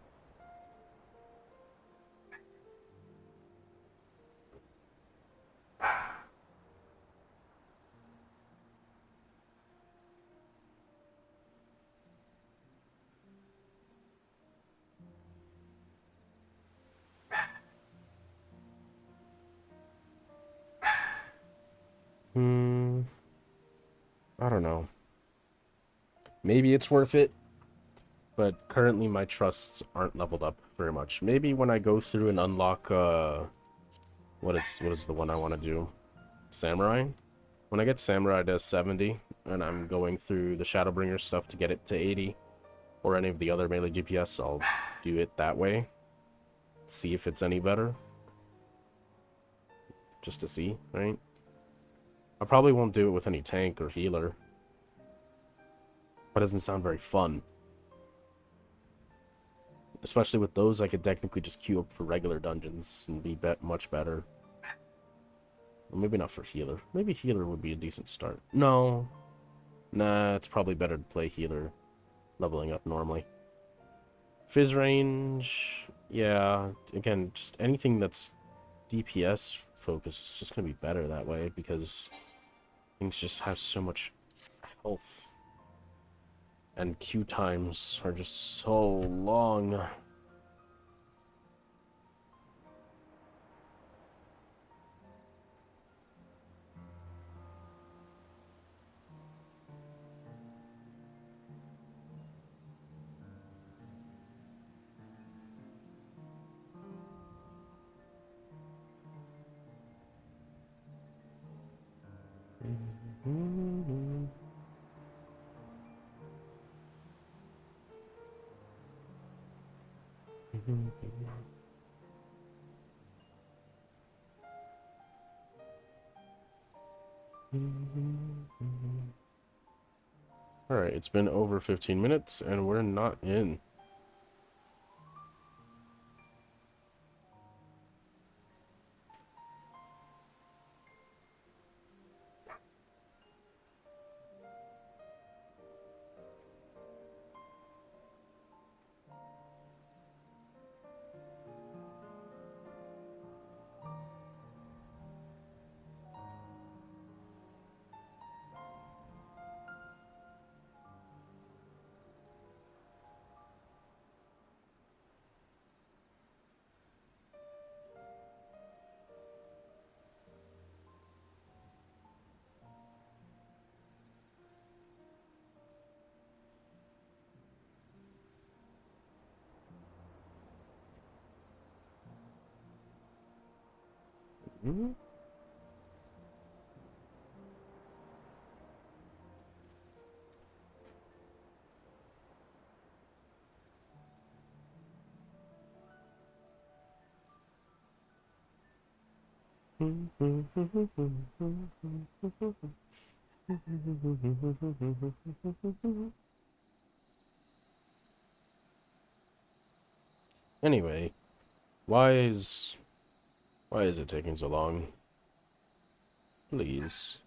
Hmm. I don't know. Maybe it's worth it, but currently my trusts aren't leveled up very much. Maybe when I go through and unlock, what is the one I want to do? Samurai? When I get Samurai to 70, and I'm going through the Shadowbringers stuff to get it to 80, or any of the other melee GPS, I'll do it that way. See if it's any better. Just to see, right? I probably won't do it with any tank or healer. That doesn't sound very fun. Especially with those, I could technically just queue up for regular dungeons and be much better. Or maybe not for healer. Maybe healer would be a decent start. No. Nah, it's probably better to play healer, leveling up normally. Fizz range, yeah. Again, just anything that's DPS focused is just going to be better that way because things just have so much health. And queue times are just so long. Alright, it's been over 15 minutes and we're not in. Mm-hmm. Anyway, why is it taking so long? Please.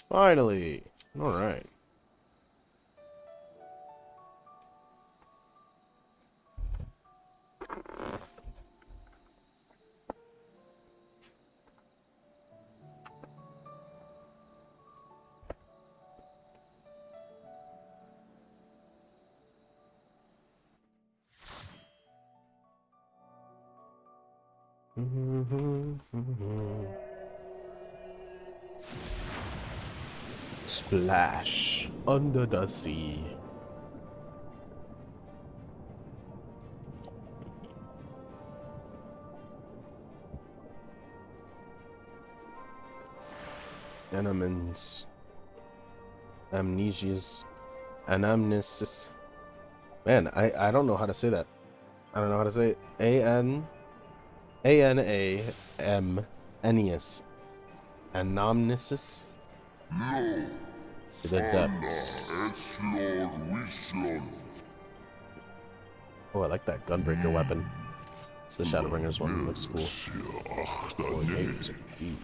Finally! Alright. Splash under the sea. Animens. Amnesias. Anamnesis. Man, I don't know how to say that. I don't know how to say it. A-N-A-M. Ennius. Anamnesis? To the depths. Oh, I like that gunbreaker weapon. It's the Shadowbringers one. It looks cool. Oh, names indeed.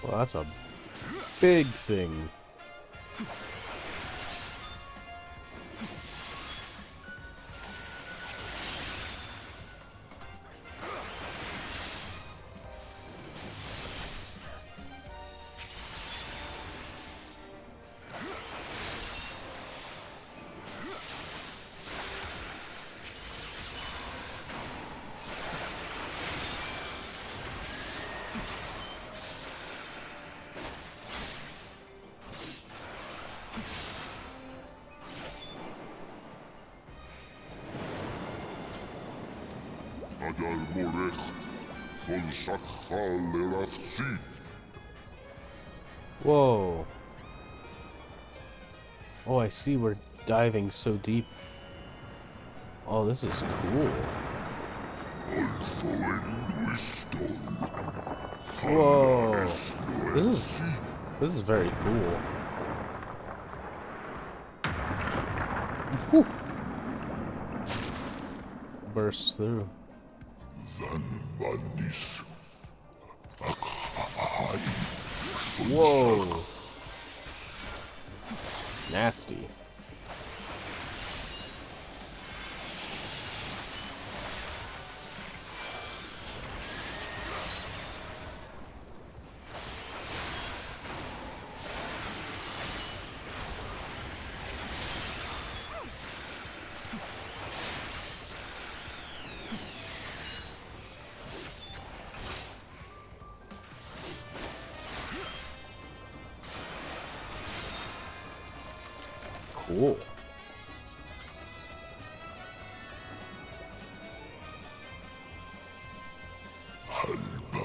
Well, that's a big thing. Whoa. Oh, I see we're diving so deep. Oh, this is cool. Whoa. This is very cool. Whew. Burst through. Whoa. Nasty. Cool.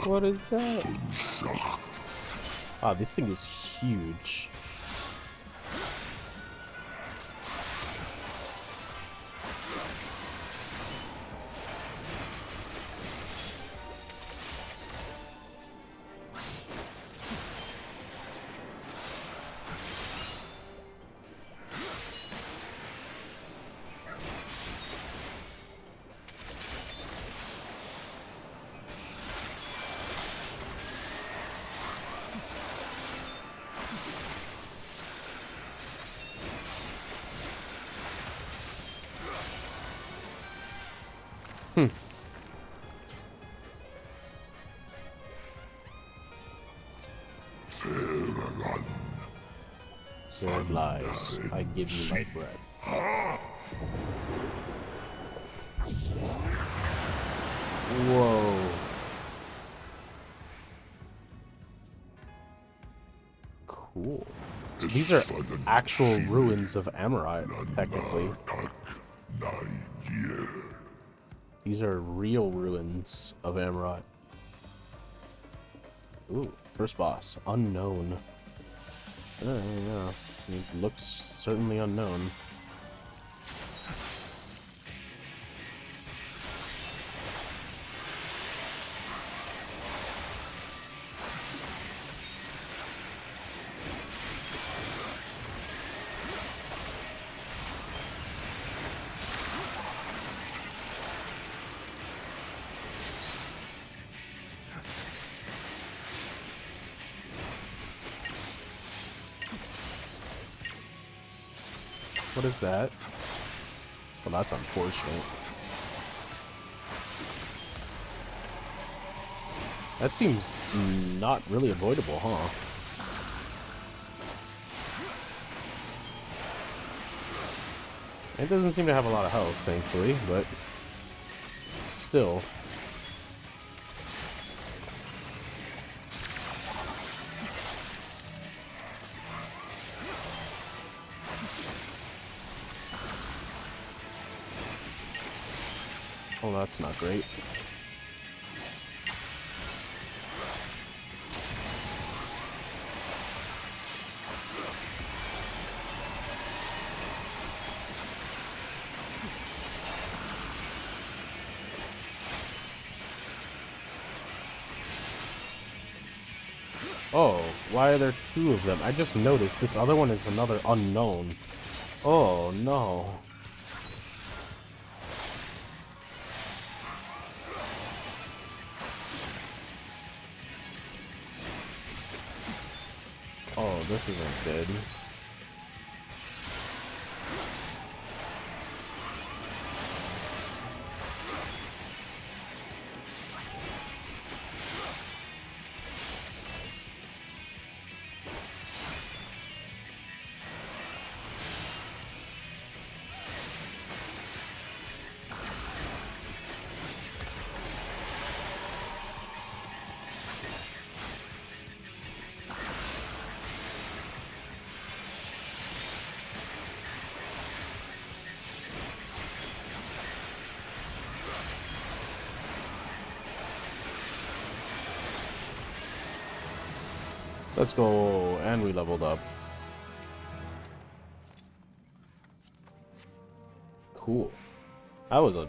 What is that? Ah, this thing is huge. There it lies. I give you my breath. Whoa. Cool. So these are actual ruins of Amarai, technically. These are real ruins of Amarai. Ooh, first boss. Unknown. Yeah. It looks certainly unknown. What is that? Well, that's unfortunate. That seems not really avoidable, huh? It doesn't seem to have a lot of health, thankfully, but still. Oh, that's not great. Oh, why are there two of them? I just noticed this other one is another unknown. Oh, no. Oh, this isn't good. Let's go, and we leveled up. Cool. That was a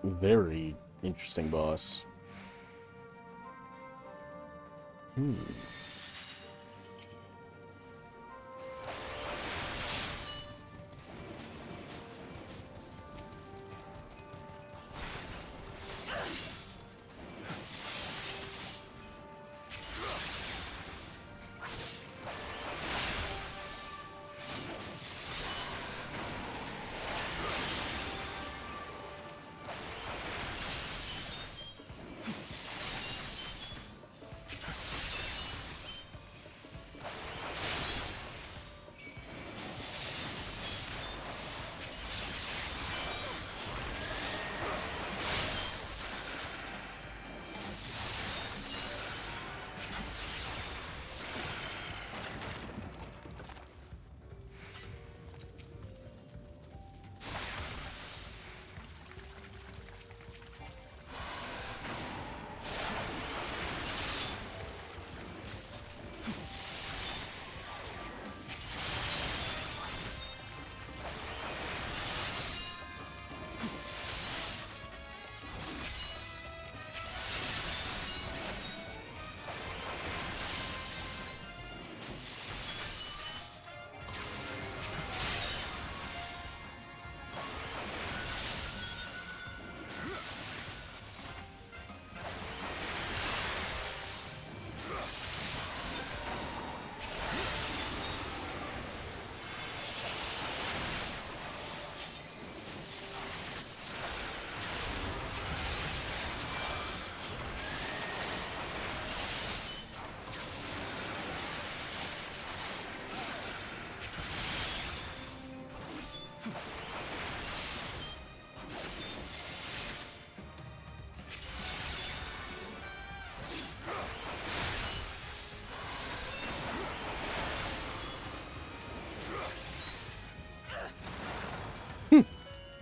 very interesting boss.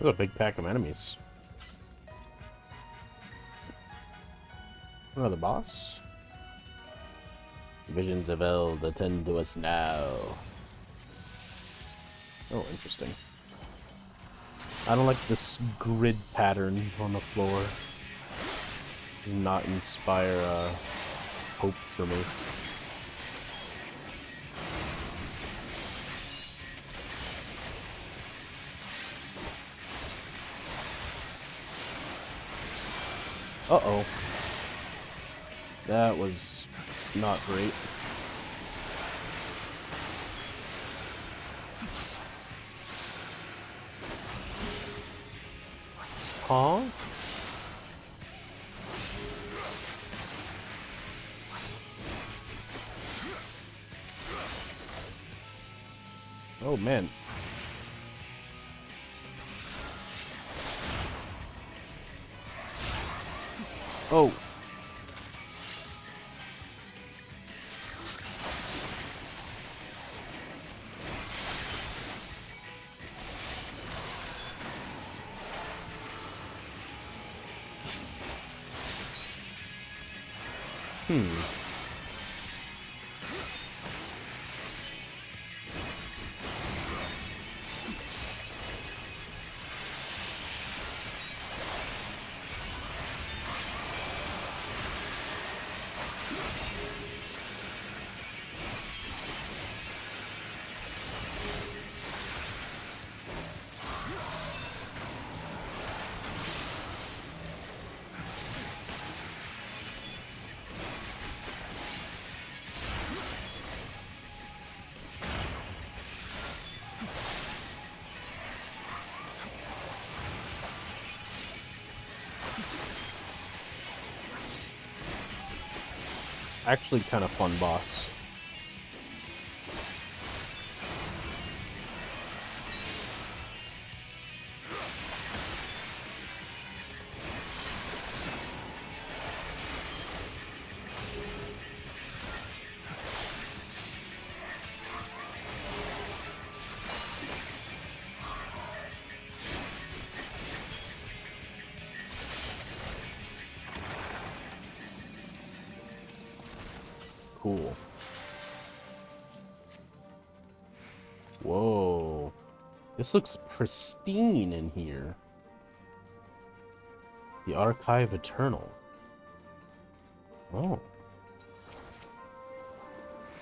There's a big pack of enemies. Another boss. Visions of Eld, attend to us now. Oh, interesting. I don't like this grid pattern on the floor. Does not inspire hope for me. Uh-oh. That was not great. Huh? Oh, man. Oh. Actually kind of fun boss. Cool. Whoa. This looks pristine in here. The Archive Eternal. Oh.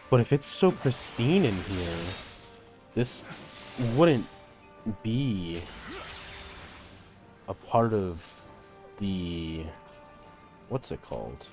But if it's so pristine in here, this wouldn't be a part of the... what's it called?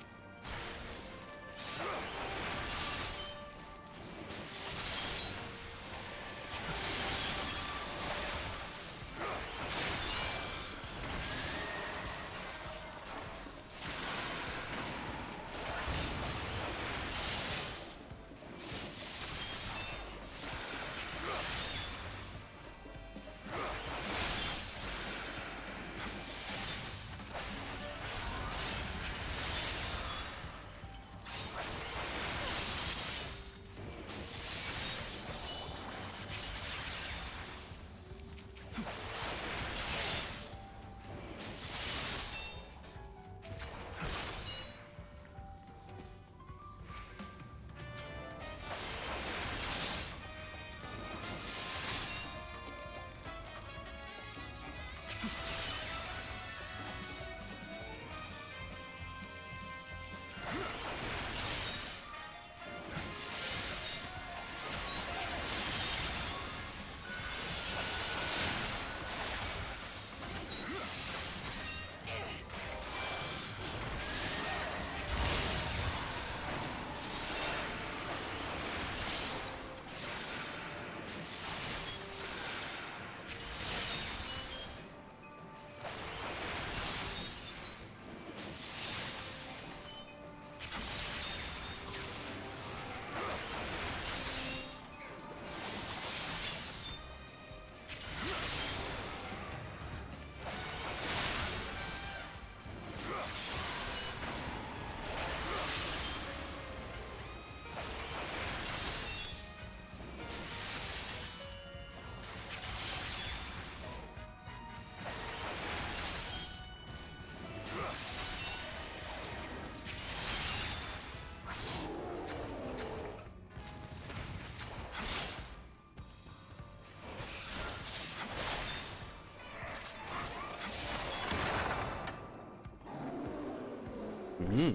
Hmm.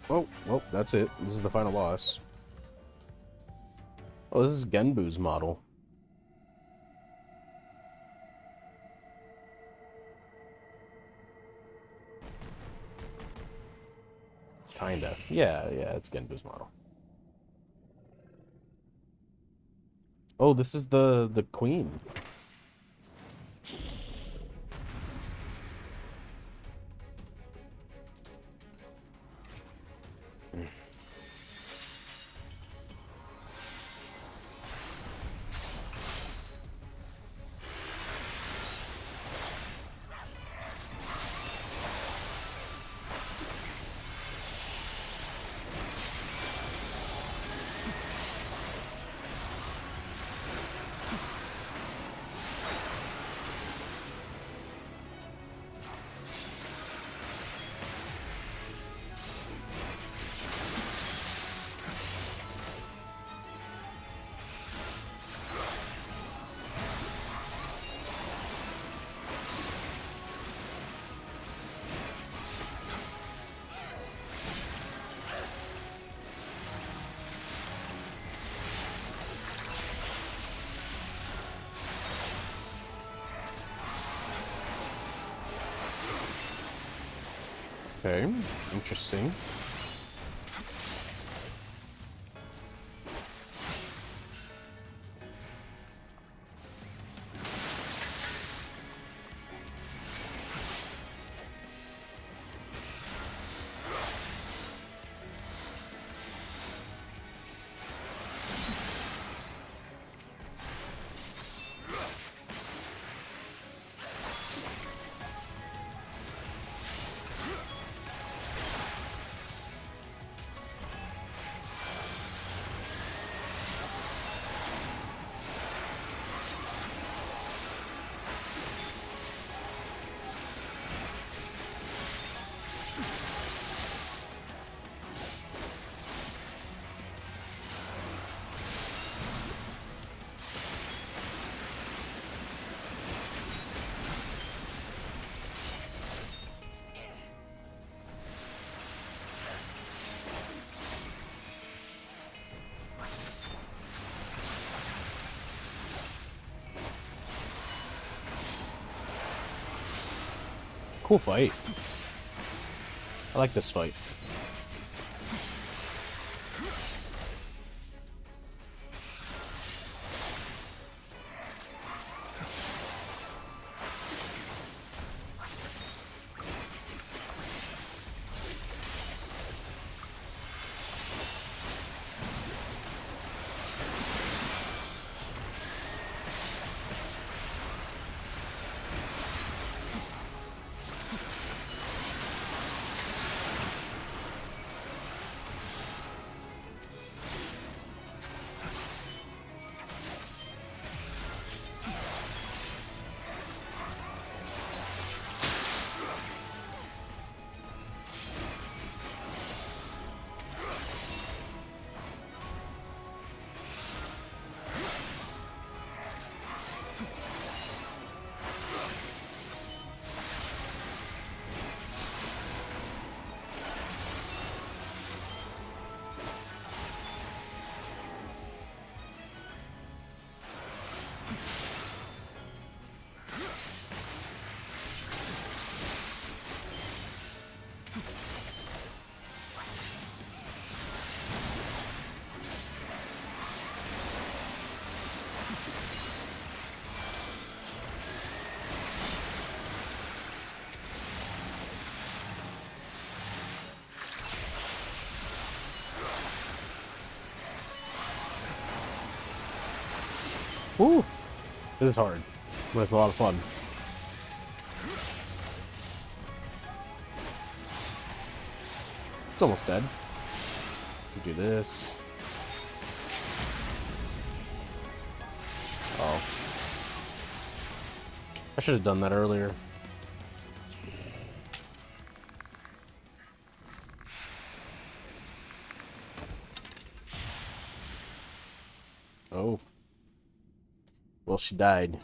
Well, that's it. This is the final boss. Oh, this is Genbu's model. Kinda. Yeah, it's Genbu's model. Oh, this is the queen. Okay, interesting. Cool fight. I like this fight. Ooh, this is hard, but it's a lot of fun. It's almost dead. We do this. Oh. I should have done that earlier. Oh. Well, she died.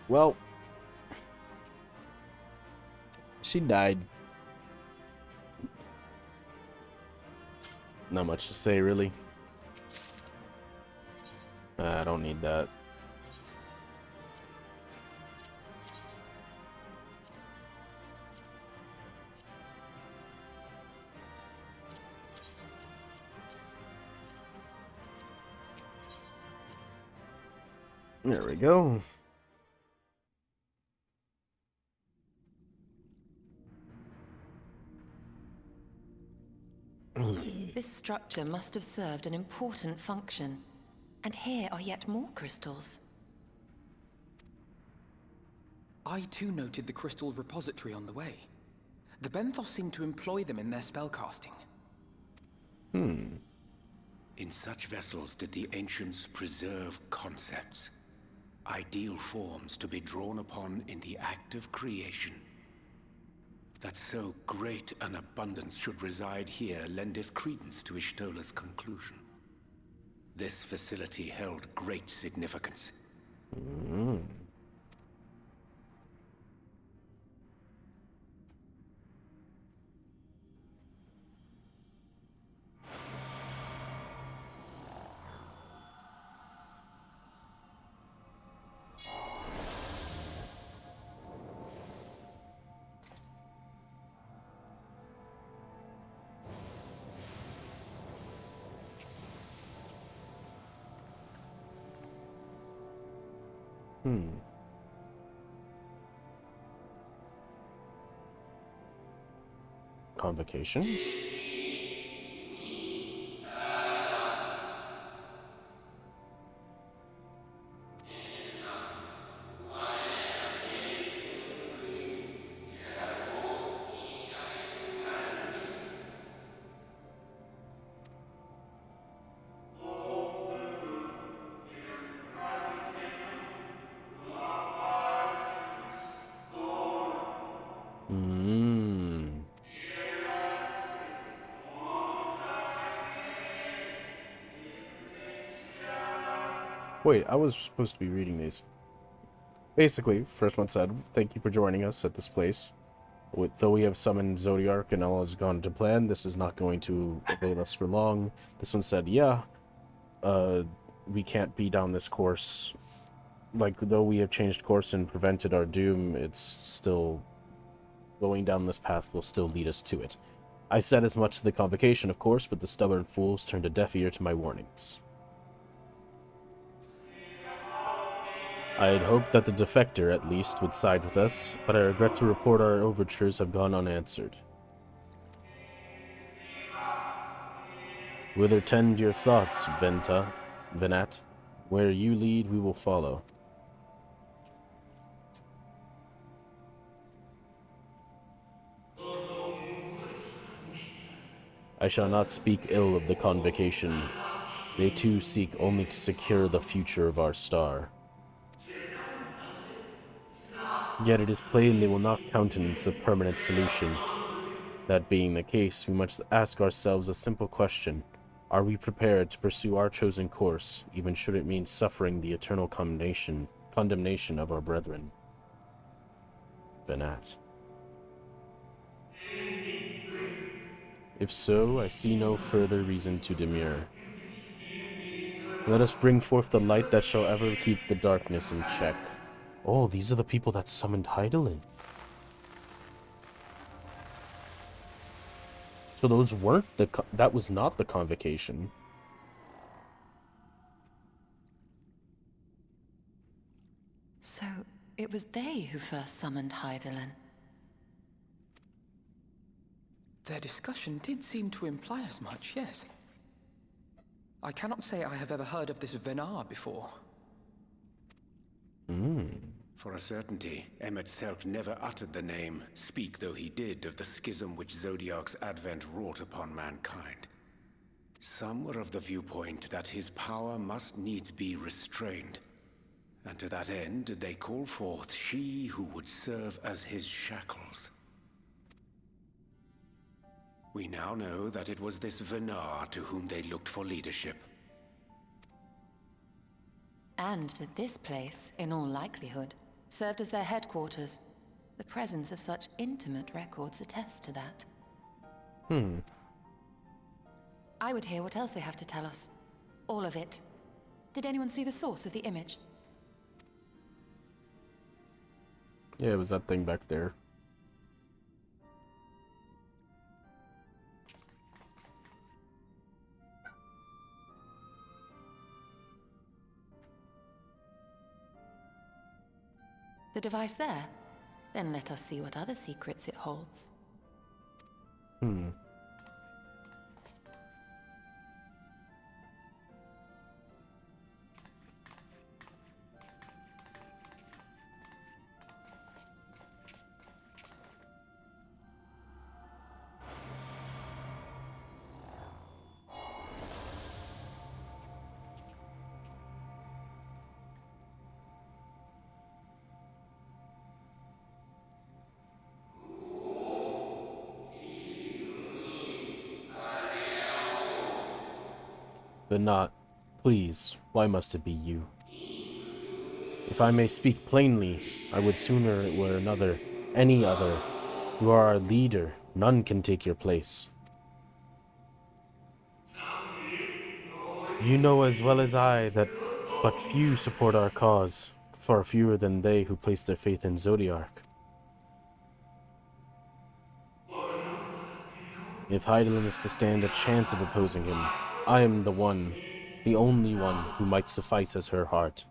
Well, she died. Not much to say, really. I don't need that. There we go. This structure must have served an important function. And here are yet more crystals. I too noted the crystal repository on the way. The Benthos seem to employ them in their spellcasting. In such vessels did the ancients preserve concepts, ideal forms to be drawn upon in the act of creation. That so great an abundance should reside here lendeth credence to Ishtola's conclusion. This facility held great significance. Convocation? Wait, I was supposed to be reading these. Basically, first one said, "Thank you for joining us at this place. Though we have summoned Zodiark and all has gone to plan, this is not going to avail us for long." This one said, "Yeah, we can't be down this course. Like, though we have changed course and prevented our doom, it's still... going down this path will still lead us to it. I said as much to the convocation, of course, but the stubborn fools turned a deaf ear to my warnings. I had hoped that the defector, at least, would side with us, but I regret to report our overtures have gone unanswered. Whither tend your thoughts, Venat? Where you lead, we will follow." I shall not speak ill of the convocation. They too seek only to secure the future of our star. Yet it is plain they will not countenance a permanent solution. That being the case, we must ask ourselves a simple question. Are we prepared to pursue our chosen course, even should it mean suffering the eternal condemnation of our brethren? Venat. If so, I see no further reason to demur. Let us bring forth the light that shall ever keep the darkness in check. Oh, these are the people that summoned Hydaelyn. So those weren't that was not the convocation. So, it was they who first summoned Hydaelyn. Their discussion did seem to imply as much, yes. I cannot say I have ever heard of this Venar before. For a certainty, Emet-Selch never uttered the name, speak though he did, of the schism which Zodiark's advent wrought upon mankind. Some were of the viewpoint that his power must needs be restrained, and to that end did they call forth she who would serve as his shackles. We now know that it was this Venar to whom they looked for leadership. And that this place, in all likelihood, served as their headquarters. The presence of such intimate records attests to that. I would hear what else they have to tell us. All of it. Did anyone see the source of the image? Yeah, it was that thing back there. The device there? Then let us see what other secrets it holds. But not, please, why must it be you? If I may speak plainly, I would sooner it were another, any other. You are our leader, none can take your place. You know as well as I that but few support our cause, far fewer than they who place their faith in Zodiark. If Hydaelyn is to stand a chance of opposing him, I am the one, the only one, who might suffice as her heart.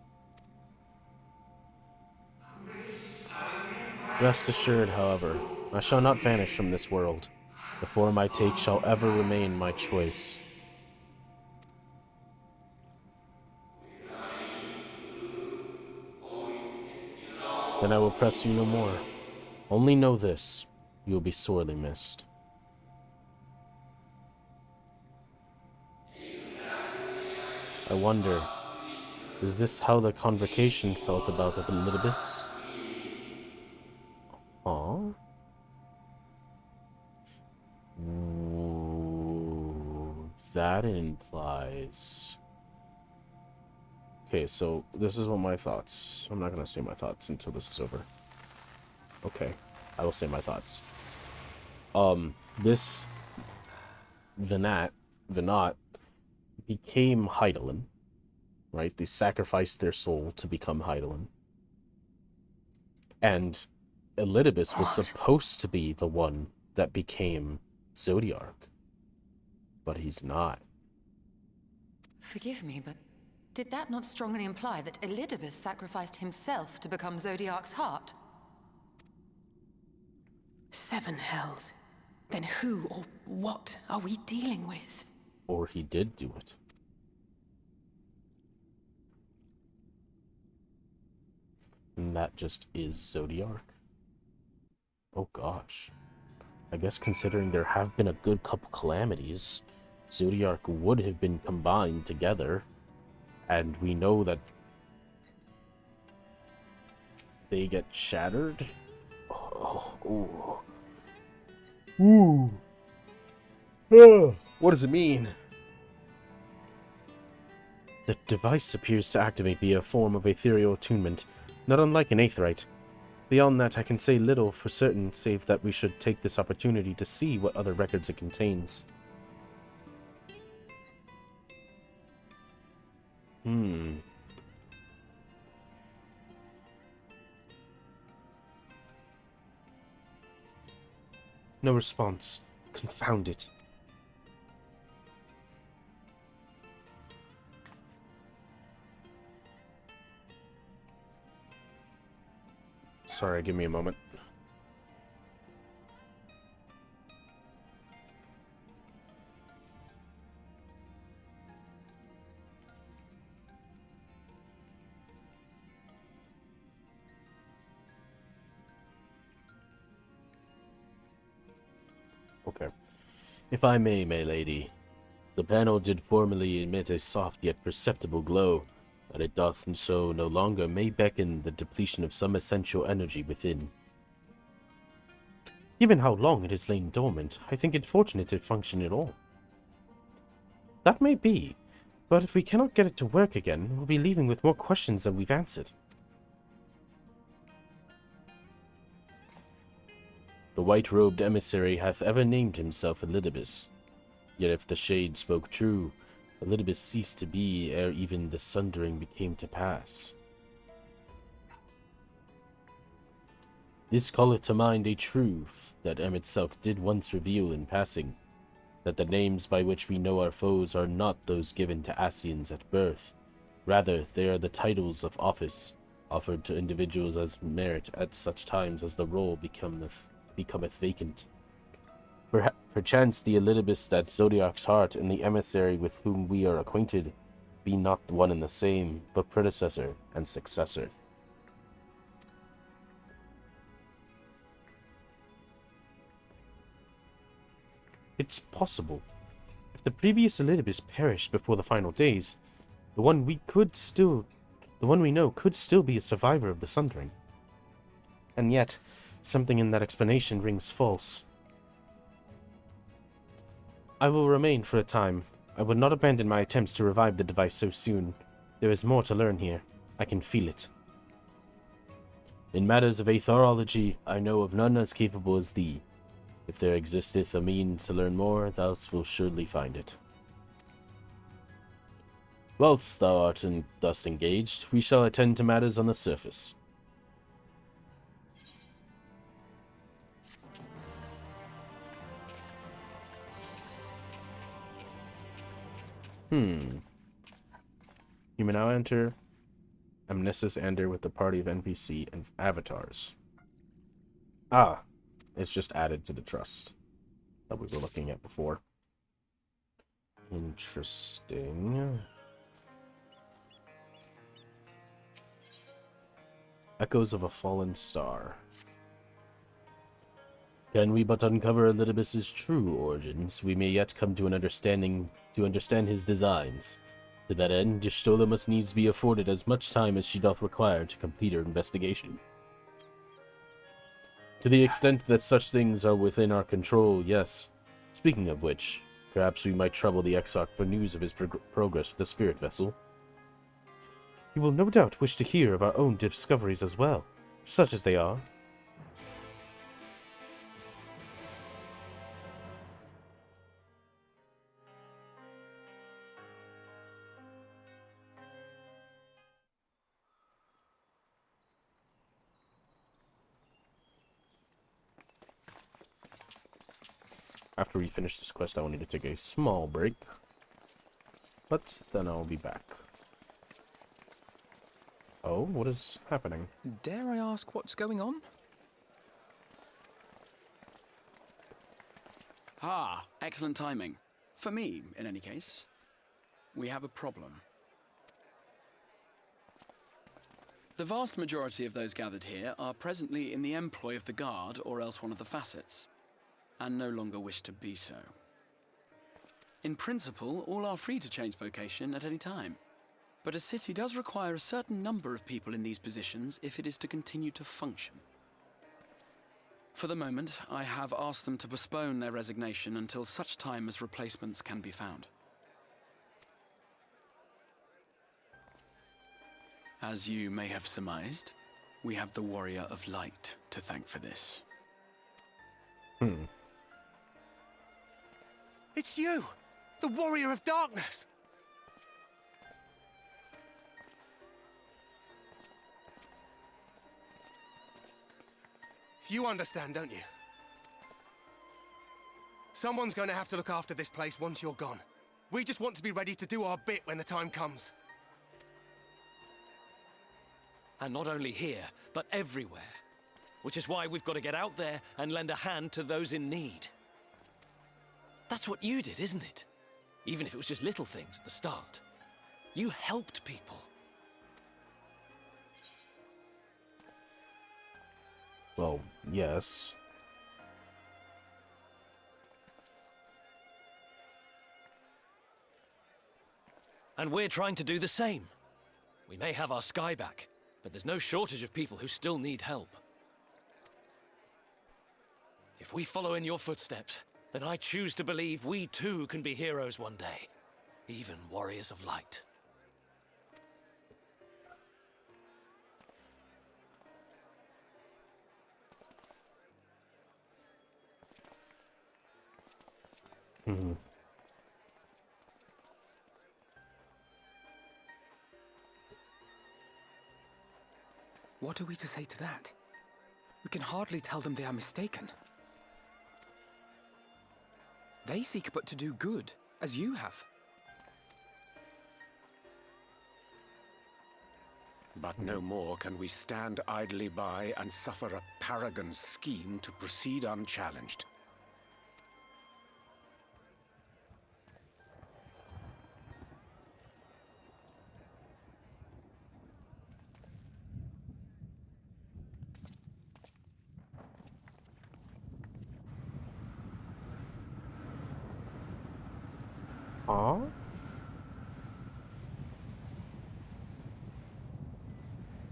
Rest assured, however, I shall not vanish from this world. The form I take shall ever remain my choice. Then I will press you no more. Only know this, you will be sorely missed. I wonder, is this how the convocation felt about Elidibus? Huh? Ooh, that implies... Okay, so this is what my thoughts... I'm not going to say my thoughts until this is over. Okay, I will say my thoughts. This... Venat became Hydaelyn, right? They sacrificed their soul to become Hydaelyn. And Elidibus was supposed to be the one that became Zodiark. But he's not. Forgive me, but did that not strongly imply that Elidibus sacrificed himself to become Zodiark's heart? 7 hells. Then who or what are we dealing with? Or he did do it. And that just is Zodiark? Oh gosh. I guess considering there have been a good couple calamities, Zodiark would have been combined together. And we know that they get shattered. Oh. Ooh. What does it mean? The device appears to activate via a form of ethereal attunement, not unlike an aetheryte. Beyond that, I can say little for certain, save that we should take this opportunity to see what other records it contains. No response. Confound it. Sorry, give me a moment. Okay. If I may, my lady, the panel did formerly emit a soft yet perceptible glow, and it doth and so no longer may beckon the depletion of some essential energy within. Given how long it has lain dormant, I think it fortunate it functioned at all. That may be, but if we cannot get it to work again, we'll be leaving with more questions than we've answered. The white-robed emissary hath ever named himself Elidibus. Yet if the shade spoke true, Elidibus ceased to be ere even the sundering became to pass. This calleth to mind a truth that Emet-Selch did once reveal in passing, that the names by which we know our foes are not those given to Ascians at birth. Rather, they are the titles of office, offered to individuals as merit at such times as the role becometh vacant. Perchance the Elidibus that Zodiac's heart and the emissary with whom we are acquainted be not one and the same, but predecessor and successor. It's possible. If the previous Elidibus perished before the final days, the one we know could still be a survivor of the Sundering. And yet, something in that explanation rings false. I will remain for a time. I would not abandon my attempts to revive the device so soon. There is more to learn here. I can feel it. In matters of aetherology, I know of none as capable as thee. If there existeth a means to learn more, thou wilt surely find it. Whilst thou art thus engaged, we shall attend to matters on the surface. You may now enter Amnestus Ander with the party of NPC and avatars. Ah, it's just added to the trust that we were looking at before. Interesting. Echoes of a Fallen Star. Can we but uncover Elidibus's true origins, we may yet come to understand his designs. To that end, Y'shtola must needs be afforded as much time as she doth require to complete her investigation. To the extent that such things are within our control, yes. Speaking of which, perhaps we might trouble the Exarch for news of his progress with the spirit vessel. You will no doubt wish to hear of our own discoveries as well, such as they are. After we finish this quest, I will need to take a small break. But then I'll be back. Oh, what is happening? Dare I ask what's going on? Ah, excellent timing. For me, in any case. We have a problem. The vast majority of those gathered here are presently in the employ of the Guard or else one of the facets, and no longer wish to be so. In principle, all are free to change vocation at any time, but a city does require a certain number of people in these positions if it is to continue to function. For the moment, I have asked them to postpone their resignation until such time as replacements can be found. As you may have surmised, we have the Warrior of Light to thank for this. It's you! The Warrior of Darkness! You understand, don't you? Someone's going to have to look after this place once you're gone. We just want to be ready to do our bit when the time comes. And not only here, but everywhere. Which is why we've got to get out there and lend a hand to those in need. That's what you did, isn't it? Even if it was just little things at the start. You helped people. Well, yes. And we're trying to do the same. We may have our sky back, but there's no shortage of people who still need help. If we follow in your footsteps, then I choose to believe we too can be heroes one day. Even warriors of light. Hmm. What are we to say to that? We can hardly tell them they are mistaken. They seek but to do good, as you have. But no more can we stand idly by and suffer a paragon's scheme to proceed unchallenged. Huh?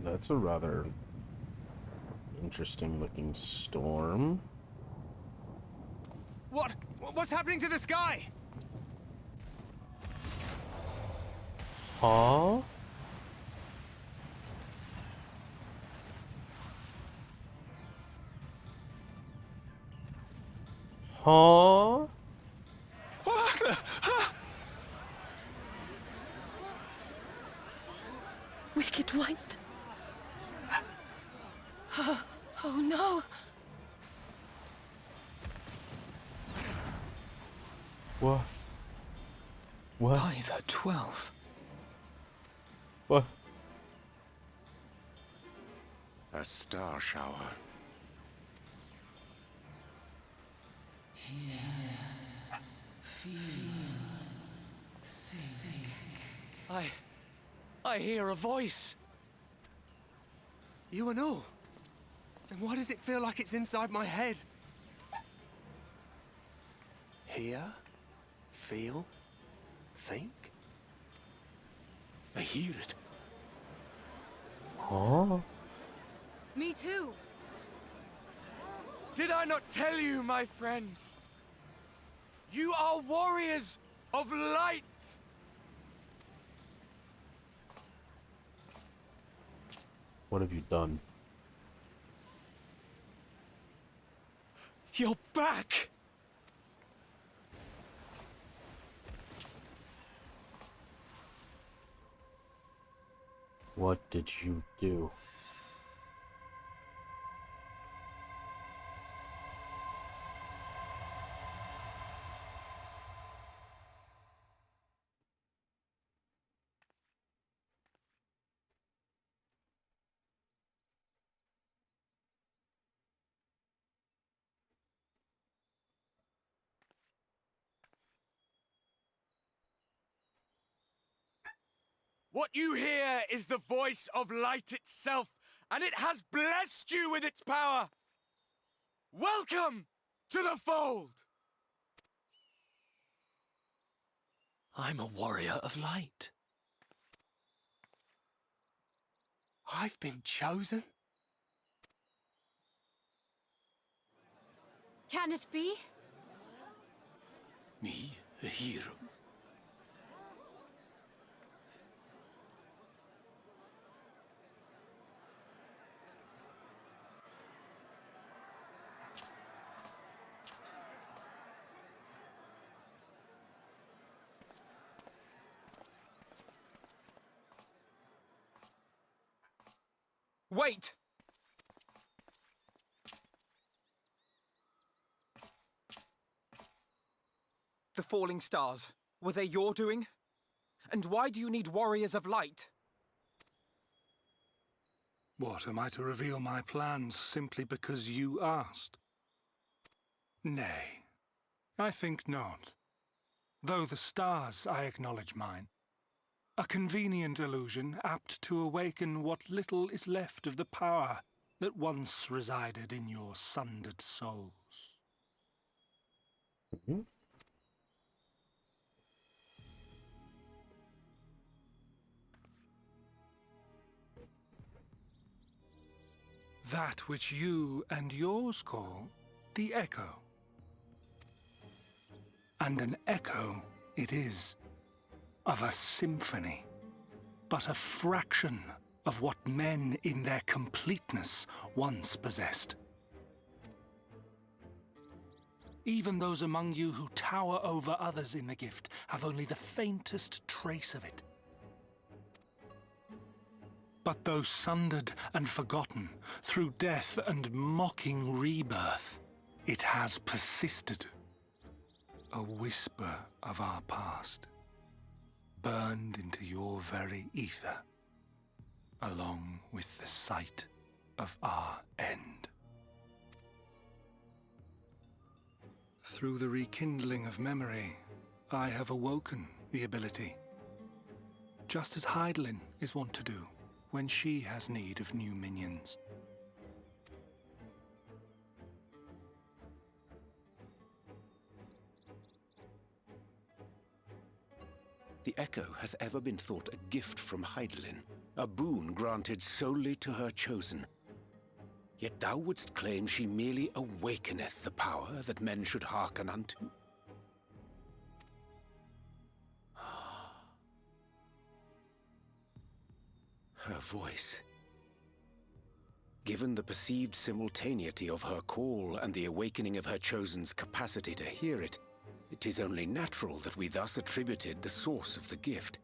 That's a rather interesting looking storm. What's happening to the sky? Huh? Huh? What? Wicked White. Oh no. What? What? By the 12. What? A star shower. I hear a voice. You and all? Then why does it feel like it's inside my head? Hear? Feel? Think? I hear it. Huh? Me too. Did I not tell you, my friends? You are warriors of light! What have you done? You're back! What did you do? What you hear is the voice of light itself, and it has blessed you with its power. Welcome to the fold! I'm a warrior of light. I've been chosen? Can it be? Me, a hero? Wait! The falling stars, were they your doing? And why do you need warriors of light? What, am I to reveal my plans simply because you asked? Nay, I think not. Though the stars, I acknowledge mine. A convenient illusion, apt to awaken what little is left of the power that once resided in your sundered souls. Mm-hmm. That which you and yours call the echo. And an echo it is, of a symphony, but a fraction of what men in their completeness once possessed. Even those among you who tower over others in the gift have only the faintest trace of it. But though sundered and forgotten through death and mocking rebirth, it has persisted. A whisper of our past, burned into your very ether, along with the sight of our end. Through the rekindling of memory, I have awoken the ability, just as Hydaelyn is wont to do when she has need of new minions. The Echo hath ever been thought a gift from Hydaelyn, a boon granted solely to her chosen. Yet thou wouldst claim she merely awakeneth the power that men should hearken unto. Her voice. Given the perceived simultaneity of her call and the awakening of her chosen's capacity to hear it, it is only natural that we thus attributed the source of the gift.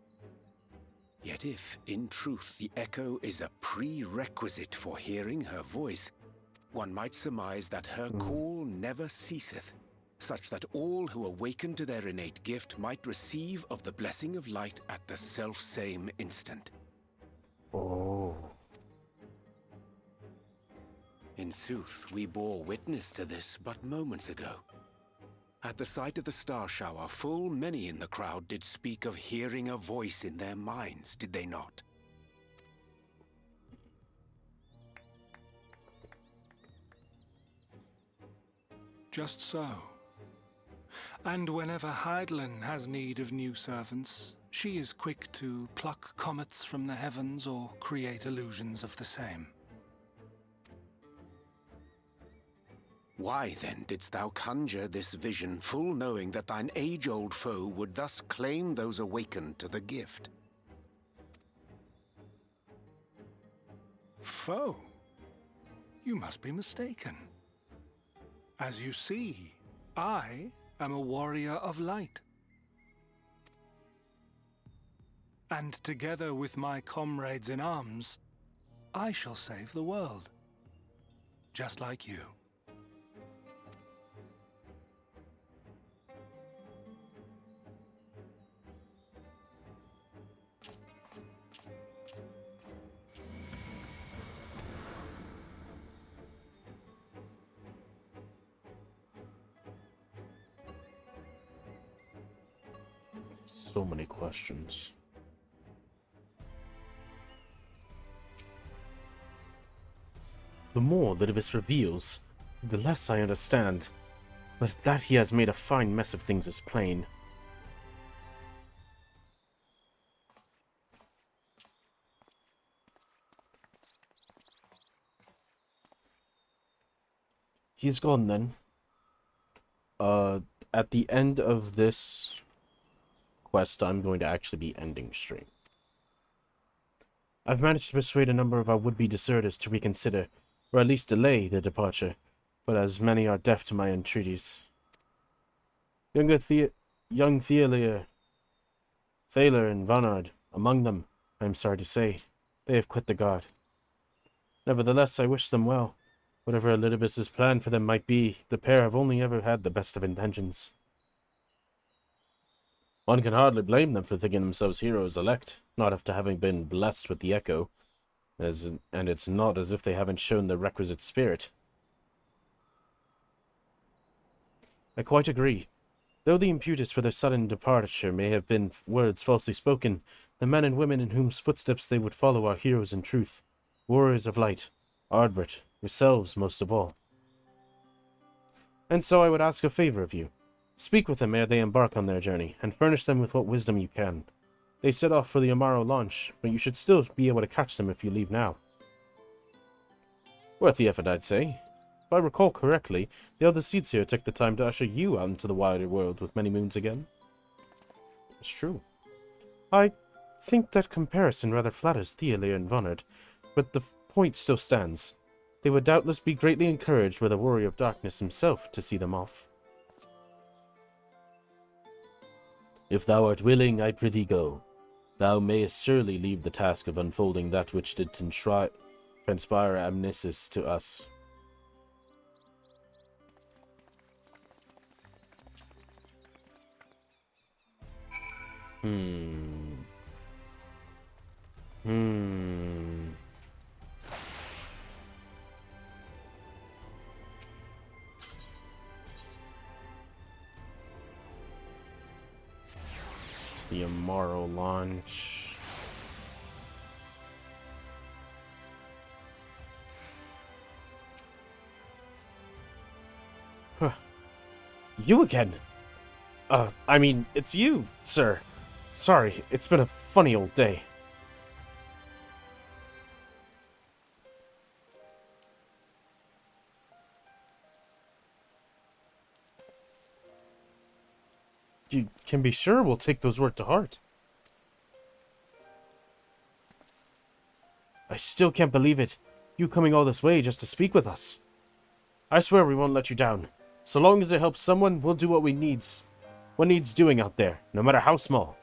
Yet if, in truth, the echo is a prerequisite for hearing her voice, one might surmise that her call never ceaseth, such that all who awaken to their innate gift might receive of the blessing of light at the self-same instant. Oh. In sooth, we bore witness to this but moments ago. At the sight of the star shower, full many in the crowd did speak of hearing a voice in their minds, did they not? Just so. And whenever Hydaelyn has need of new servants, she is quick to pluck comets from the heavens or create illusions of the same. Why then didst thou conjure this vision, full knowing that thine age-old foe would thus claim those awakened to the gift? Foe? You must be mistaken. As you see, I am a warrior of light. And together with my comrades in arms, I shall save the world. Just like you. So many questions. The more that Ibis reveals, the less I understand. But that he has made a fine mess of things is plain. He's gone then. At the end of this quest, I'm going to actually be ending stream. I've managed to persuade a number of our would-be deserters to reconsider, or at least delay their departure, but as many are deaf to my entreaties. Young Thaler and Vanard, among them, I am sorry to say, they have quit the guard. Nevertheless, I wish them well. Whatever Elidibus's plan for them might be, the pair have only ever had the best of intentions. One can hardly blame them for thinking themselves heroes elect, not after having been blessed with the Echo, and it's not as if they haven't shown the requisite spirit. I quite agree. Though the impetus for their sudden departure may have been words falsely spoken, the men and women in whose footsteps they would follow are heroes in truth, warriors of light, Ardbert, yourselves most of all. And so I would ask a favor of you. Speak with them ere they embark on their journey, and furnish them with what wisdom you can. They set off for the Amaro launch, but you should still be able to catch them if you leave now. Worth the effort, I'd say. I recall correctly, the other seeds here took the time to usher you out into the wider world with many moons again. It's true. I think that comparison rather flatters Thealia and Vonard, but the point still stands. They would doubtless be greatly encouraged were the Warrior of Darkness himself to see them off. If thou art willing, I prithee go. Thou mayest surely leave the task of unfolding that which did transpire Amnesis to us. The Amaro launch. Huh. You again? I mean, it's you, sir. Sorry, it's been a funny old day. You can be sure we'll take those words to heart. I still can't believe it. You coming all this way just to speak with us. I swear we won't let you down. So long as it helps someone, we'll do what needs doing out there, no matter how small.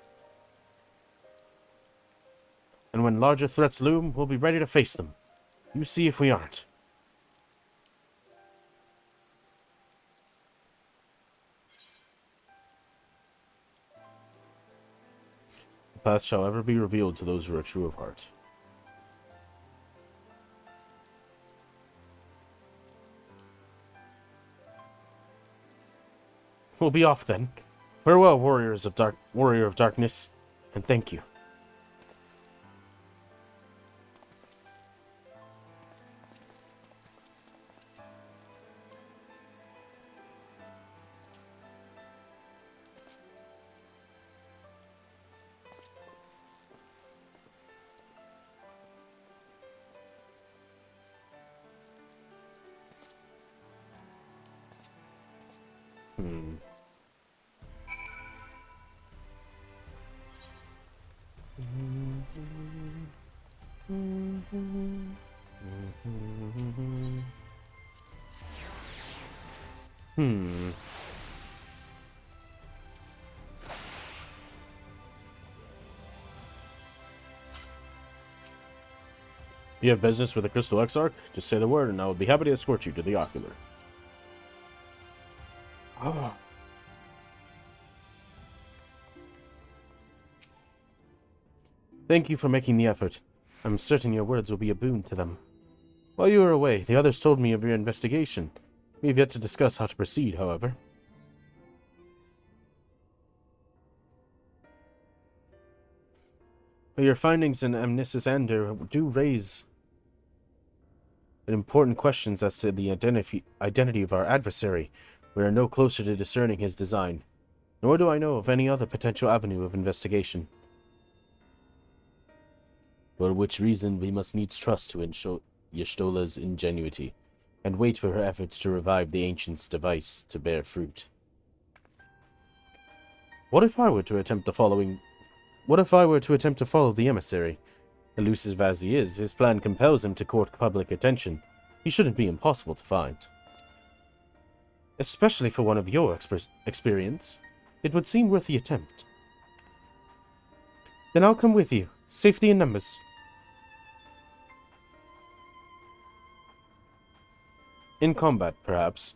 And when larger threats loom, we'll be ready to face them. You see if we aren't. The path shall ever be revealed to those who are true of heart. We'll be off then. Farewell, Warrior of Darkness, and thank you. You have business with the Crystal Exarch? Just say the word and I will be happy to escort you to the Ocular. Ah. Thank you for making the effort. I'm certain your words will be a boon to them. While you were away, the others told me of your investigation. We have yet to discuss how to proceed, however. But your findings in Amnesis Ander do raise important questions as to the identity of our adversary. We are no closer to discerning his design, nor do I know of any other potential avenue of investigation. For which reason we must needs trust to Y'shtola's ingenuity, and wait for her efforts to revive the Ancient's device to bear fruit. What if I were to attempt to follow the emissary? Elusive as he is, his plan compels him to court public attention. He shouldn't be impossible to find. Especially for one of your experience, it would seem worth the attempt. Then I'll come with you. Safety in numbers. In combat, perhaps.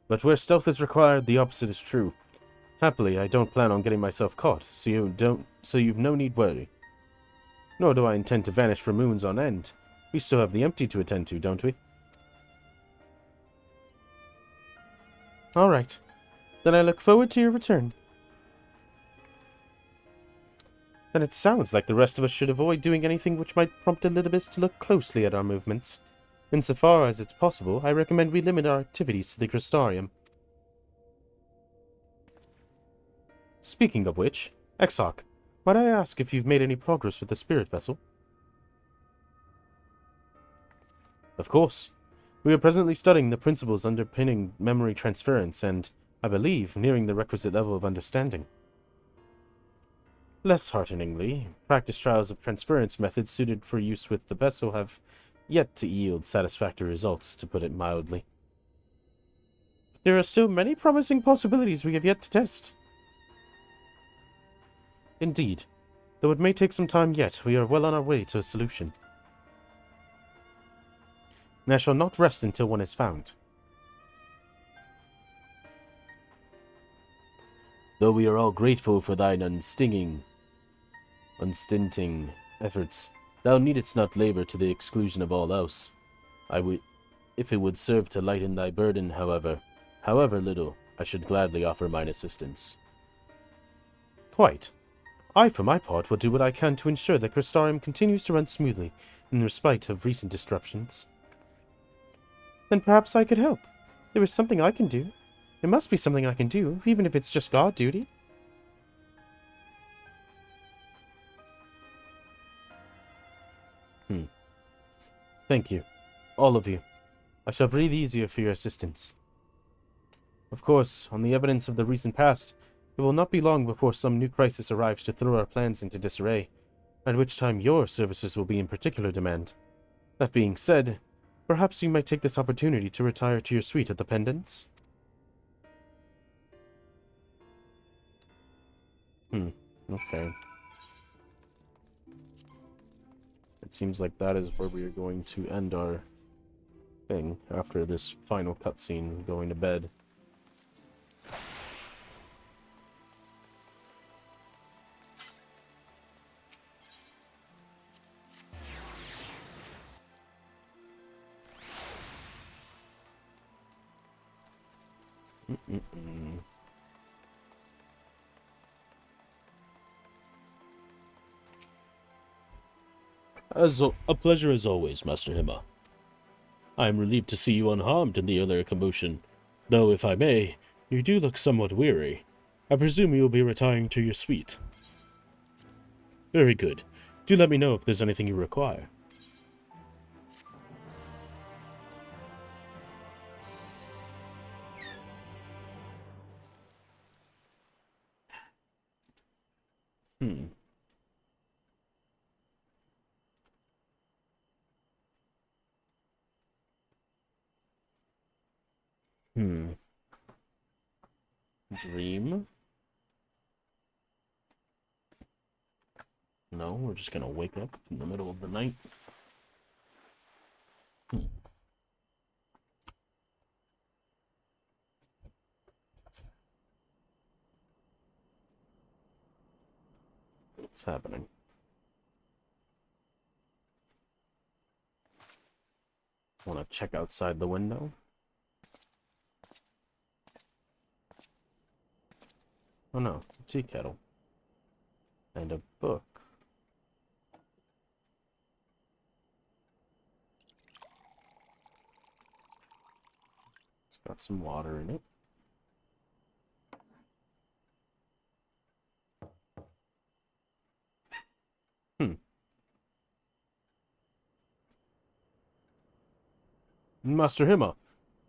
But where stealth is required, the opposite is true. Happily, I don't plan on getting myself caught, so you've no need worry. Nor do I intend to vanish for moons on end. We still have the empty to attend to, don't we? Alright. Then I look forward to your return. And it sounds like the rest of us should avoid doing anything which might prompt Elidibus to look closely at our movements. Insofar as it's possible, I recommend we limit our activities to the Crystarium. Speaking of which, Exarch, might I ask if you've made any progress with the spirit vessel? Of course. We are presently studying the principles underpinning memory transference and, I believe, nearing the requisite level of understanding. Less hearteningly, practice trials of transference methods suited for use with the vessel have yet to yield satisfactory results, to put it mildly. There are still many promising possibilities we have yet to test. Indeed, though it may take some time yet, we are well on our way to a solution. And I shall not rest until one is found. Though we are all grateful for thine unstinting efforts, thou needest not labor to the exclusion of all else. If it would serve to lighten thy burden, however little, I should gladly offer mine assistance. Quite. I, for my part, will do what I can to ensure that Crystarium continues to run smoothly, in respite of recent disruptions. Then perhaps I could help. There is something I can do. There must be something I can do, even if it's just guard duty. Thank you. All of you. I shall breathe easier for your assistance. Of course, on the evidence of the recent past, it will not be long before some new crisis arrives to throw our plans into disarray, at which time your services will be in particular demand. That being said, perhaps you might take this opportunity to retire to your suite at the Pendants? Okay. It seems like that is where we are going to end our thing after this final cutscene, going to bed. A pleasure as always, Master Hima. I am relieved to see you unharmed in the earlier commotion, though, if I may, you do look somewhat weary. I presume you will be retiring to your suite. Very good. Do let me know if there's anything you require. Dream? No, we're just gonna wake up in the middle of the night. What's happening? Want to check outside the window? Oh no, a tea kettle. And a book. It's got some water in it. Master Hima,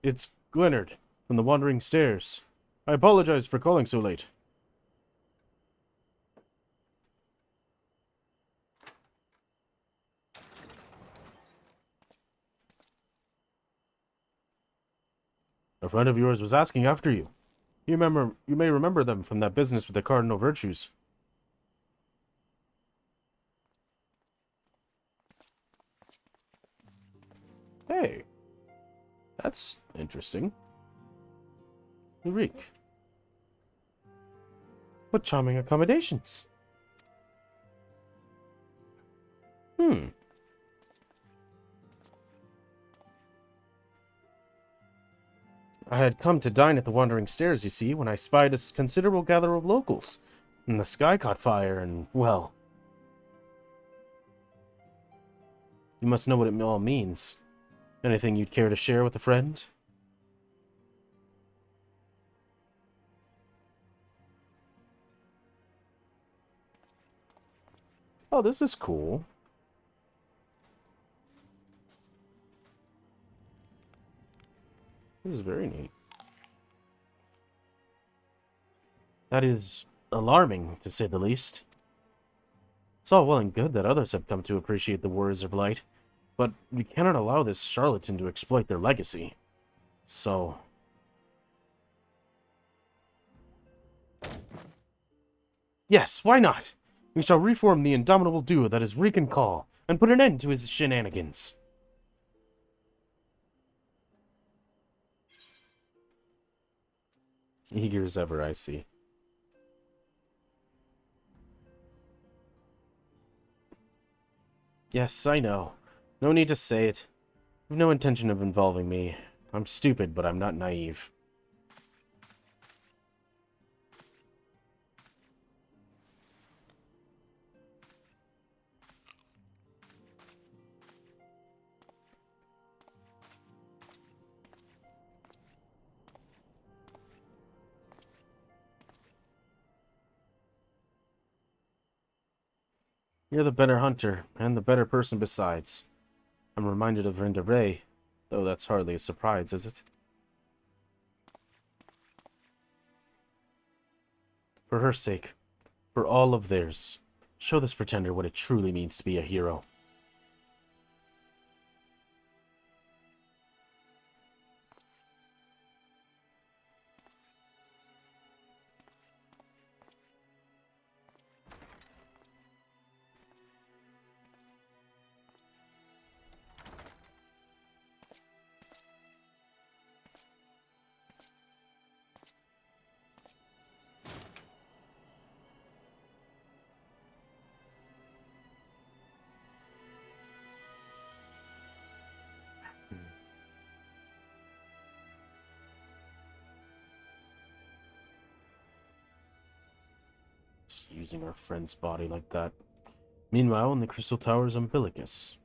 it's Glennard from the Wandering Stairs. I apologize for calling so late. A friend of yours was asking after you. You may remember them from that business with the cardinal virtues. Hey, that's interesting. Eureka. What charming accommodations. I had come to dine at the Wandering Stairs, you see, when I spied a considerable gather of locals. And the sky caught fire, and, well... You must know what it all means. Anything you'd care to share with a friend? Oh, this is cool. This is very neat. That is alarming, to say the least. It's all well and good that others have come to appreciate the Warriors of Light, but we cannot allow this charlatan to exploit their legacy. So... yes, why not? We shall reform the indomitable duo that is Reek and Call, and put an end to his shenanigans. Eager as ever, I see. Yes, I know. No need to say it. You've no intention of involving me. I'm stupid, but I'm not naive. You're the better hunter, and the better person besides. I'm reminded of Rinda Ray, though that's hardly a surprise, is it? For her sake, for all of theirs, show this pretender what it truly means to be a hero. Using our friend's body like that. Meanwhile, in the Crystal Tower's umbilicus.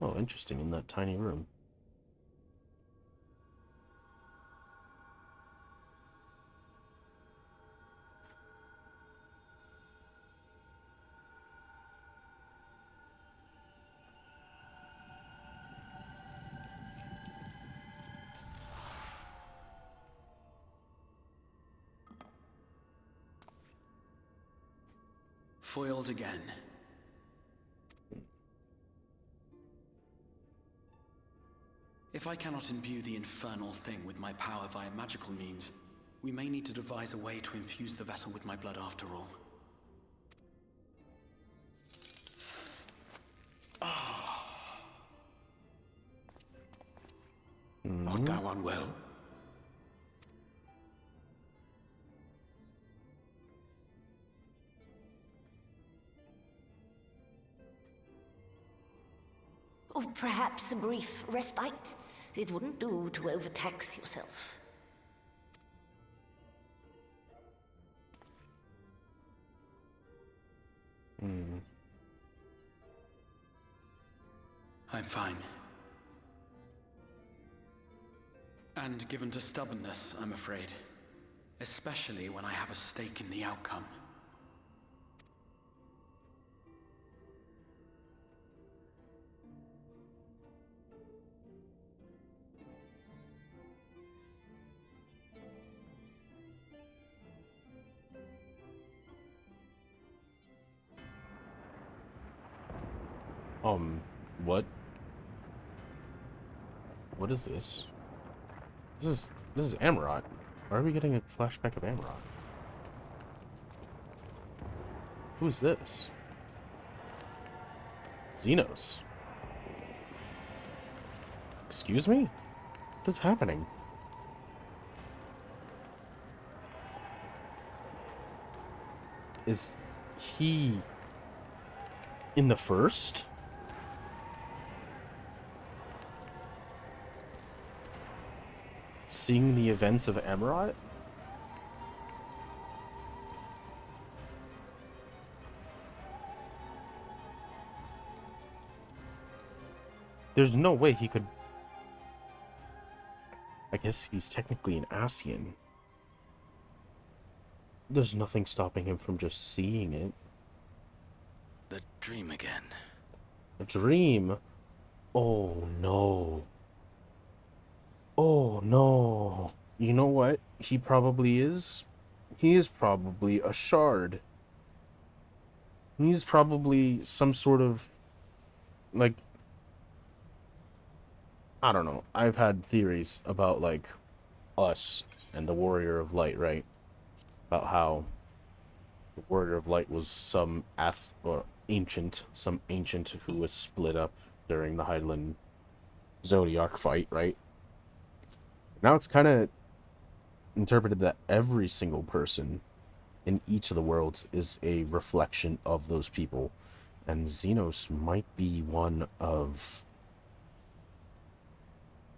Oh, interesting, in that tiny room. Foiled again. If I cannot imbue the infernal thing with my power via magical means, we may need to devise a way to infuse the vessel with my blood after all. Art thou unwell? Or perhaps a brief respite? It wouldn't do to overtax yourself. I'm fine. And given to stubbornness, I'm afraid. Especially when I have a stake in the outcome. What? What is this? This is Amarot. Why are we getting a flashback of Amarot? Who's this? Xenos. Excuse me? What is happening? Is he in the first? Seeing the events of Amarot? There's no way he could... I guess he's technically an Ascian. There's nothing stopping him from just seeing it. The dream again. A dream? Oh no. Oh, no. You know what? He probably is. He is probably a shard. He's probably some sort of, like, I don't know. I've had theories about, like, us and the Warrior of Light, right? About how the Warrior of Light was some some ancient who was split up during the Highland Zodiac fight, right? Now it's kind of interpreted that every single person in each of the worlds is a reflection of those people, and Xenos might be one of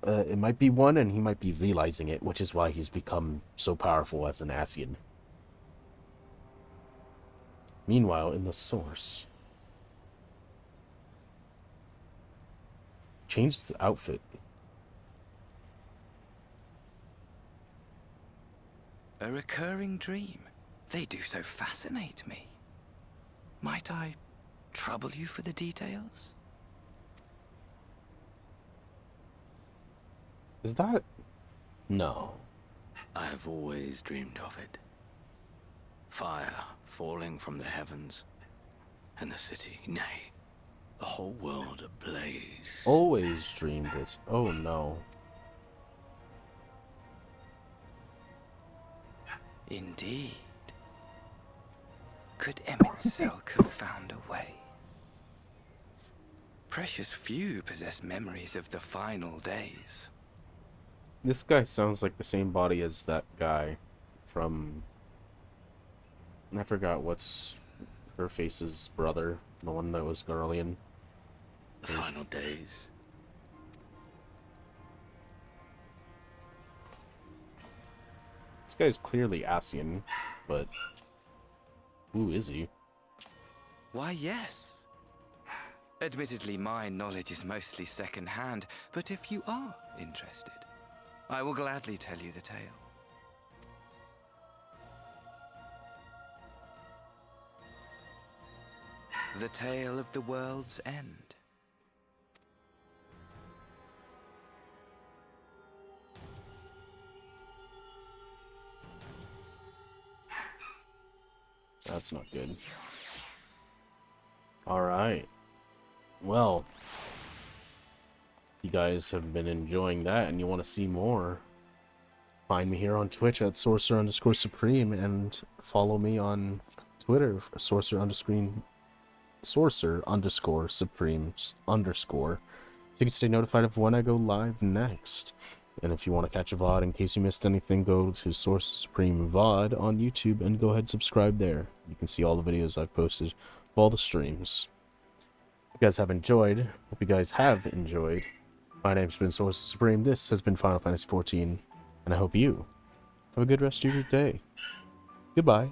it might be one, and he might be realizing it, which is why he's become so powerful as an Ascian. Meanwhile, in the source, changed his outfit. A recurring dream. They do so fascinate me. Might I trouble you for the details? Is that... No. I have always dreamed of it. Fire falling from the heavens, and the city, nay, the whole world ablaze. Always dreamed it. Oh no. Indeed. Could MSQ have found a way? Precious few possess memories of the final days. This guy sounds like the same body as that guy from... I forgot what's her face's brother, the one that was Garlean. The final days. This guy's clearly Ascian, but who is he? Why, yes. Admittedly, my knowledge is mostly second-hand, but if you are interested, I will gladly tell you the tale. The tale of the world's end. That's not good. Alright. Well, you guys have been enjoying that and you want to see more, find me here on Twitch at Sorcerer_Supreme and follow me on Twitter, Sorcerer_Supreme _, so you can stay notified of when I go live next. And if you want to catch a VOD in case you missed anything, go to Sorcerer Supreme VOD on YouTube and go ahead and subscribe there. You can see all the videos I've posted of all the streams. If you guys have enjoyed, hope you guys have enjoyed. My name's been Sorcerer Supreme, this has been Final Fantasy XIV, and I hope you have a good rest of your day. Goodbye.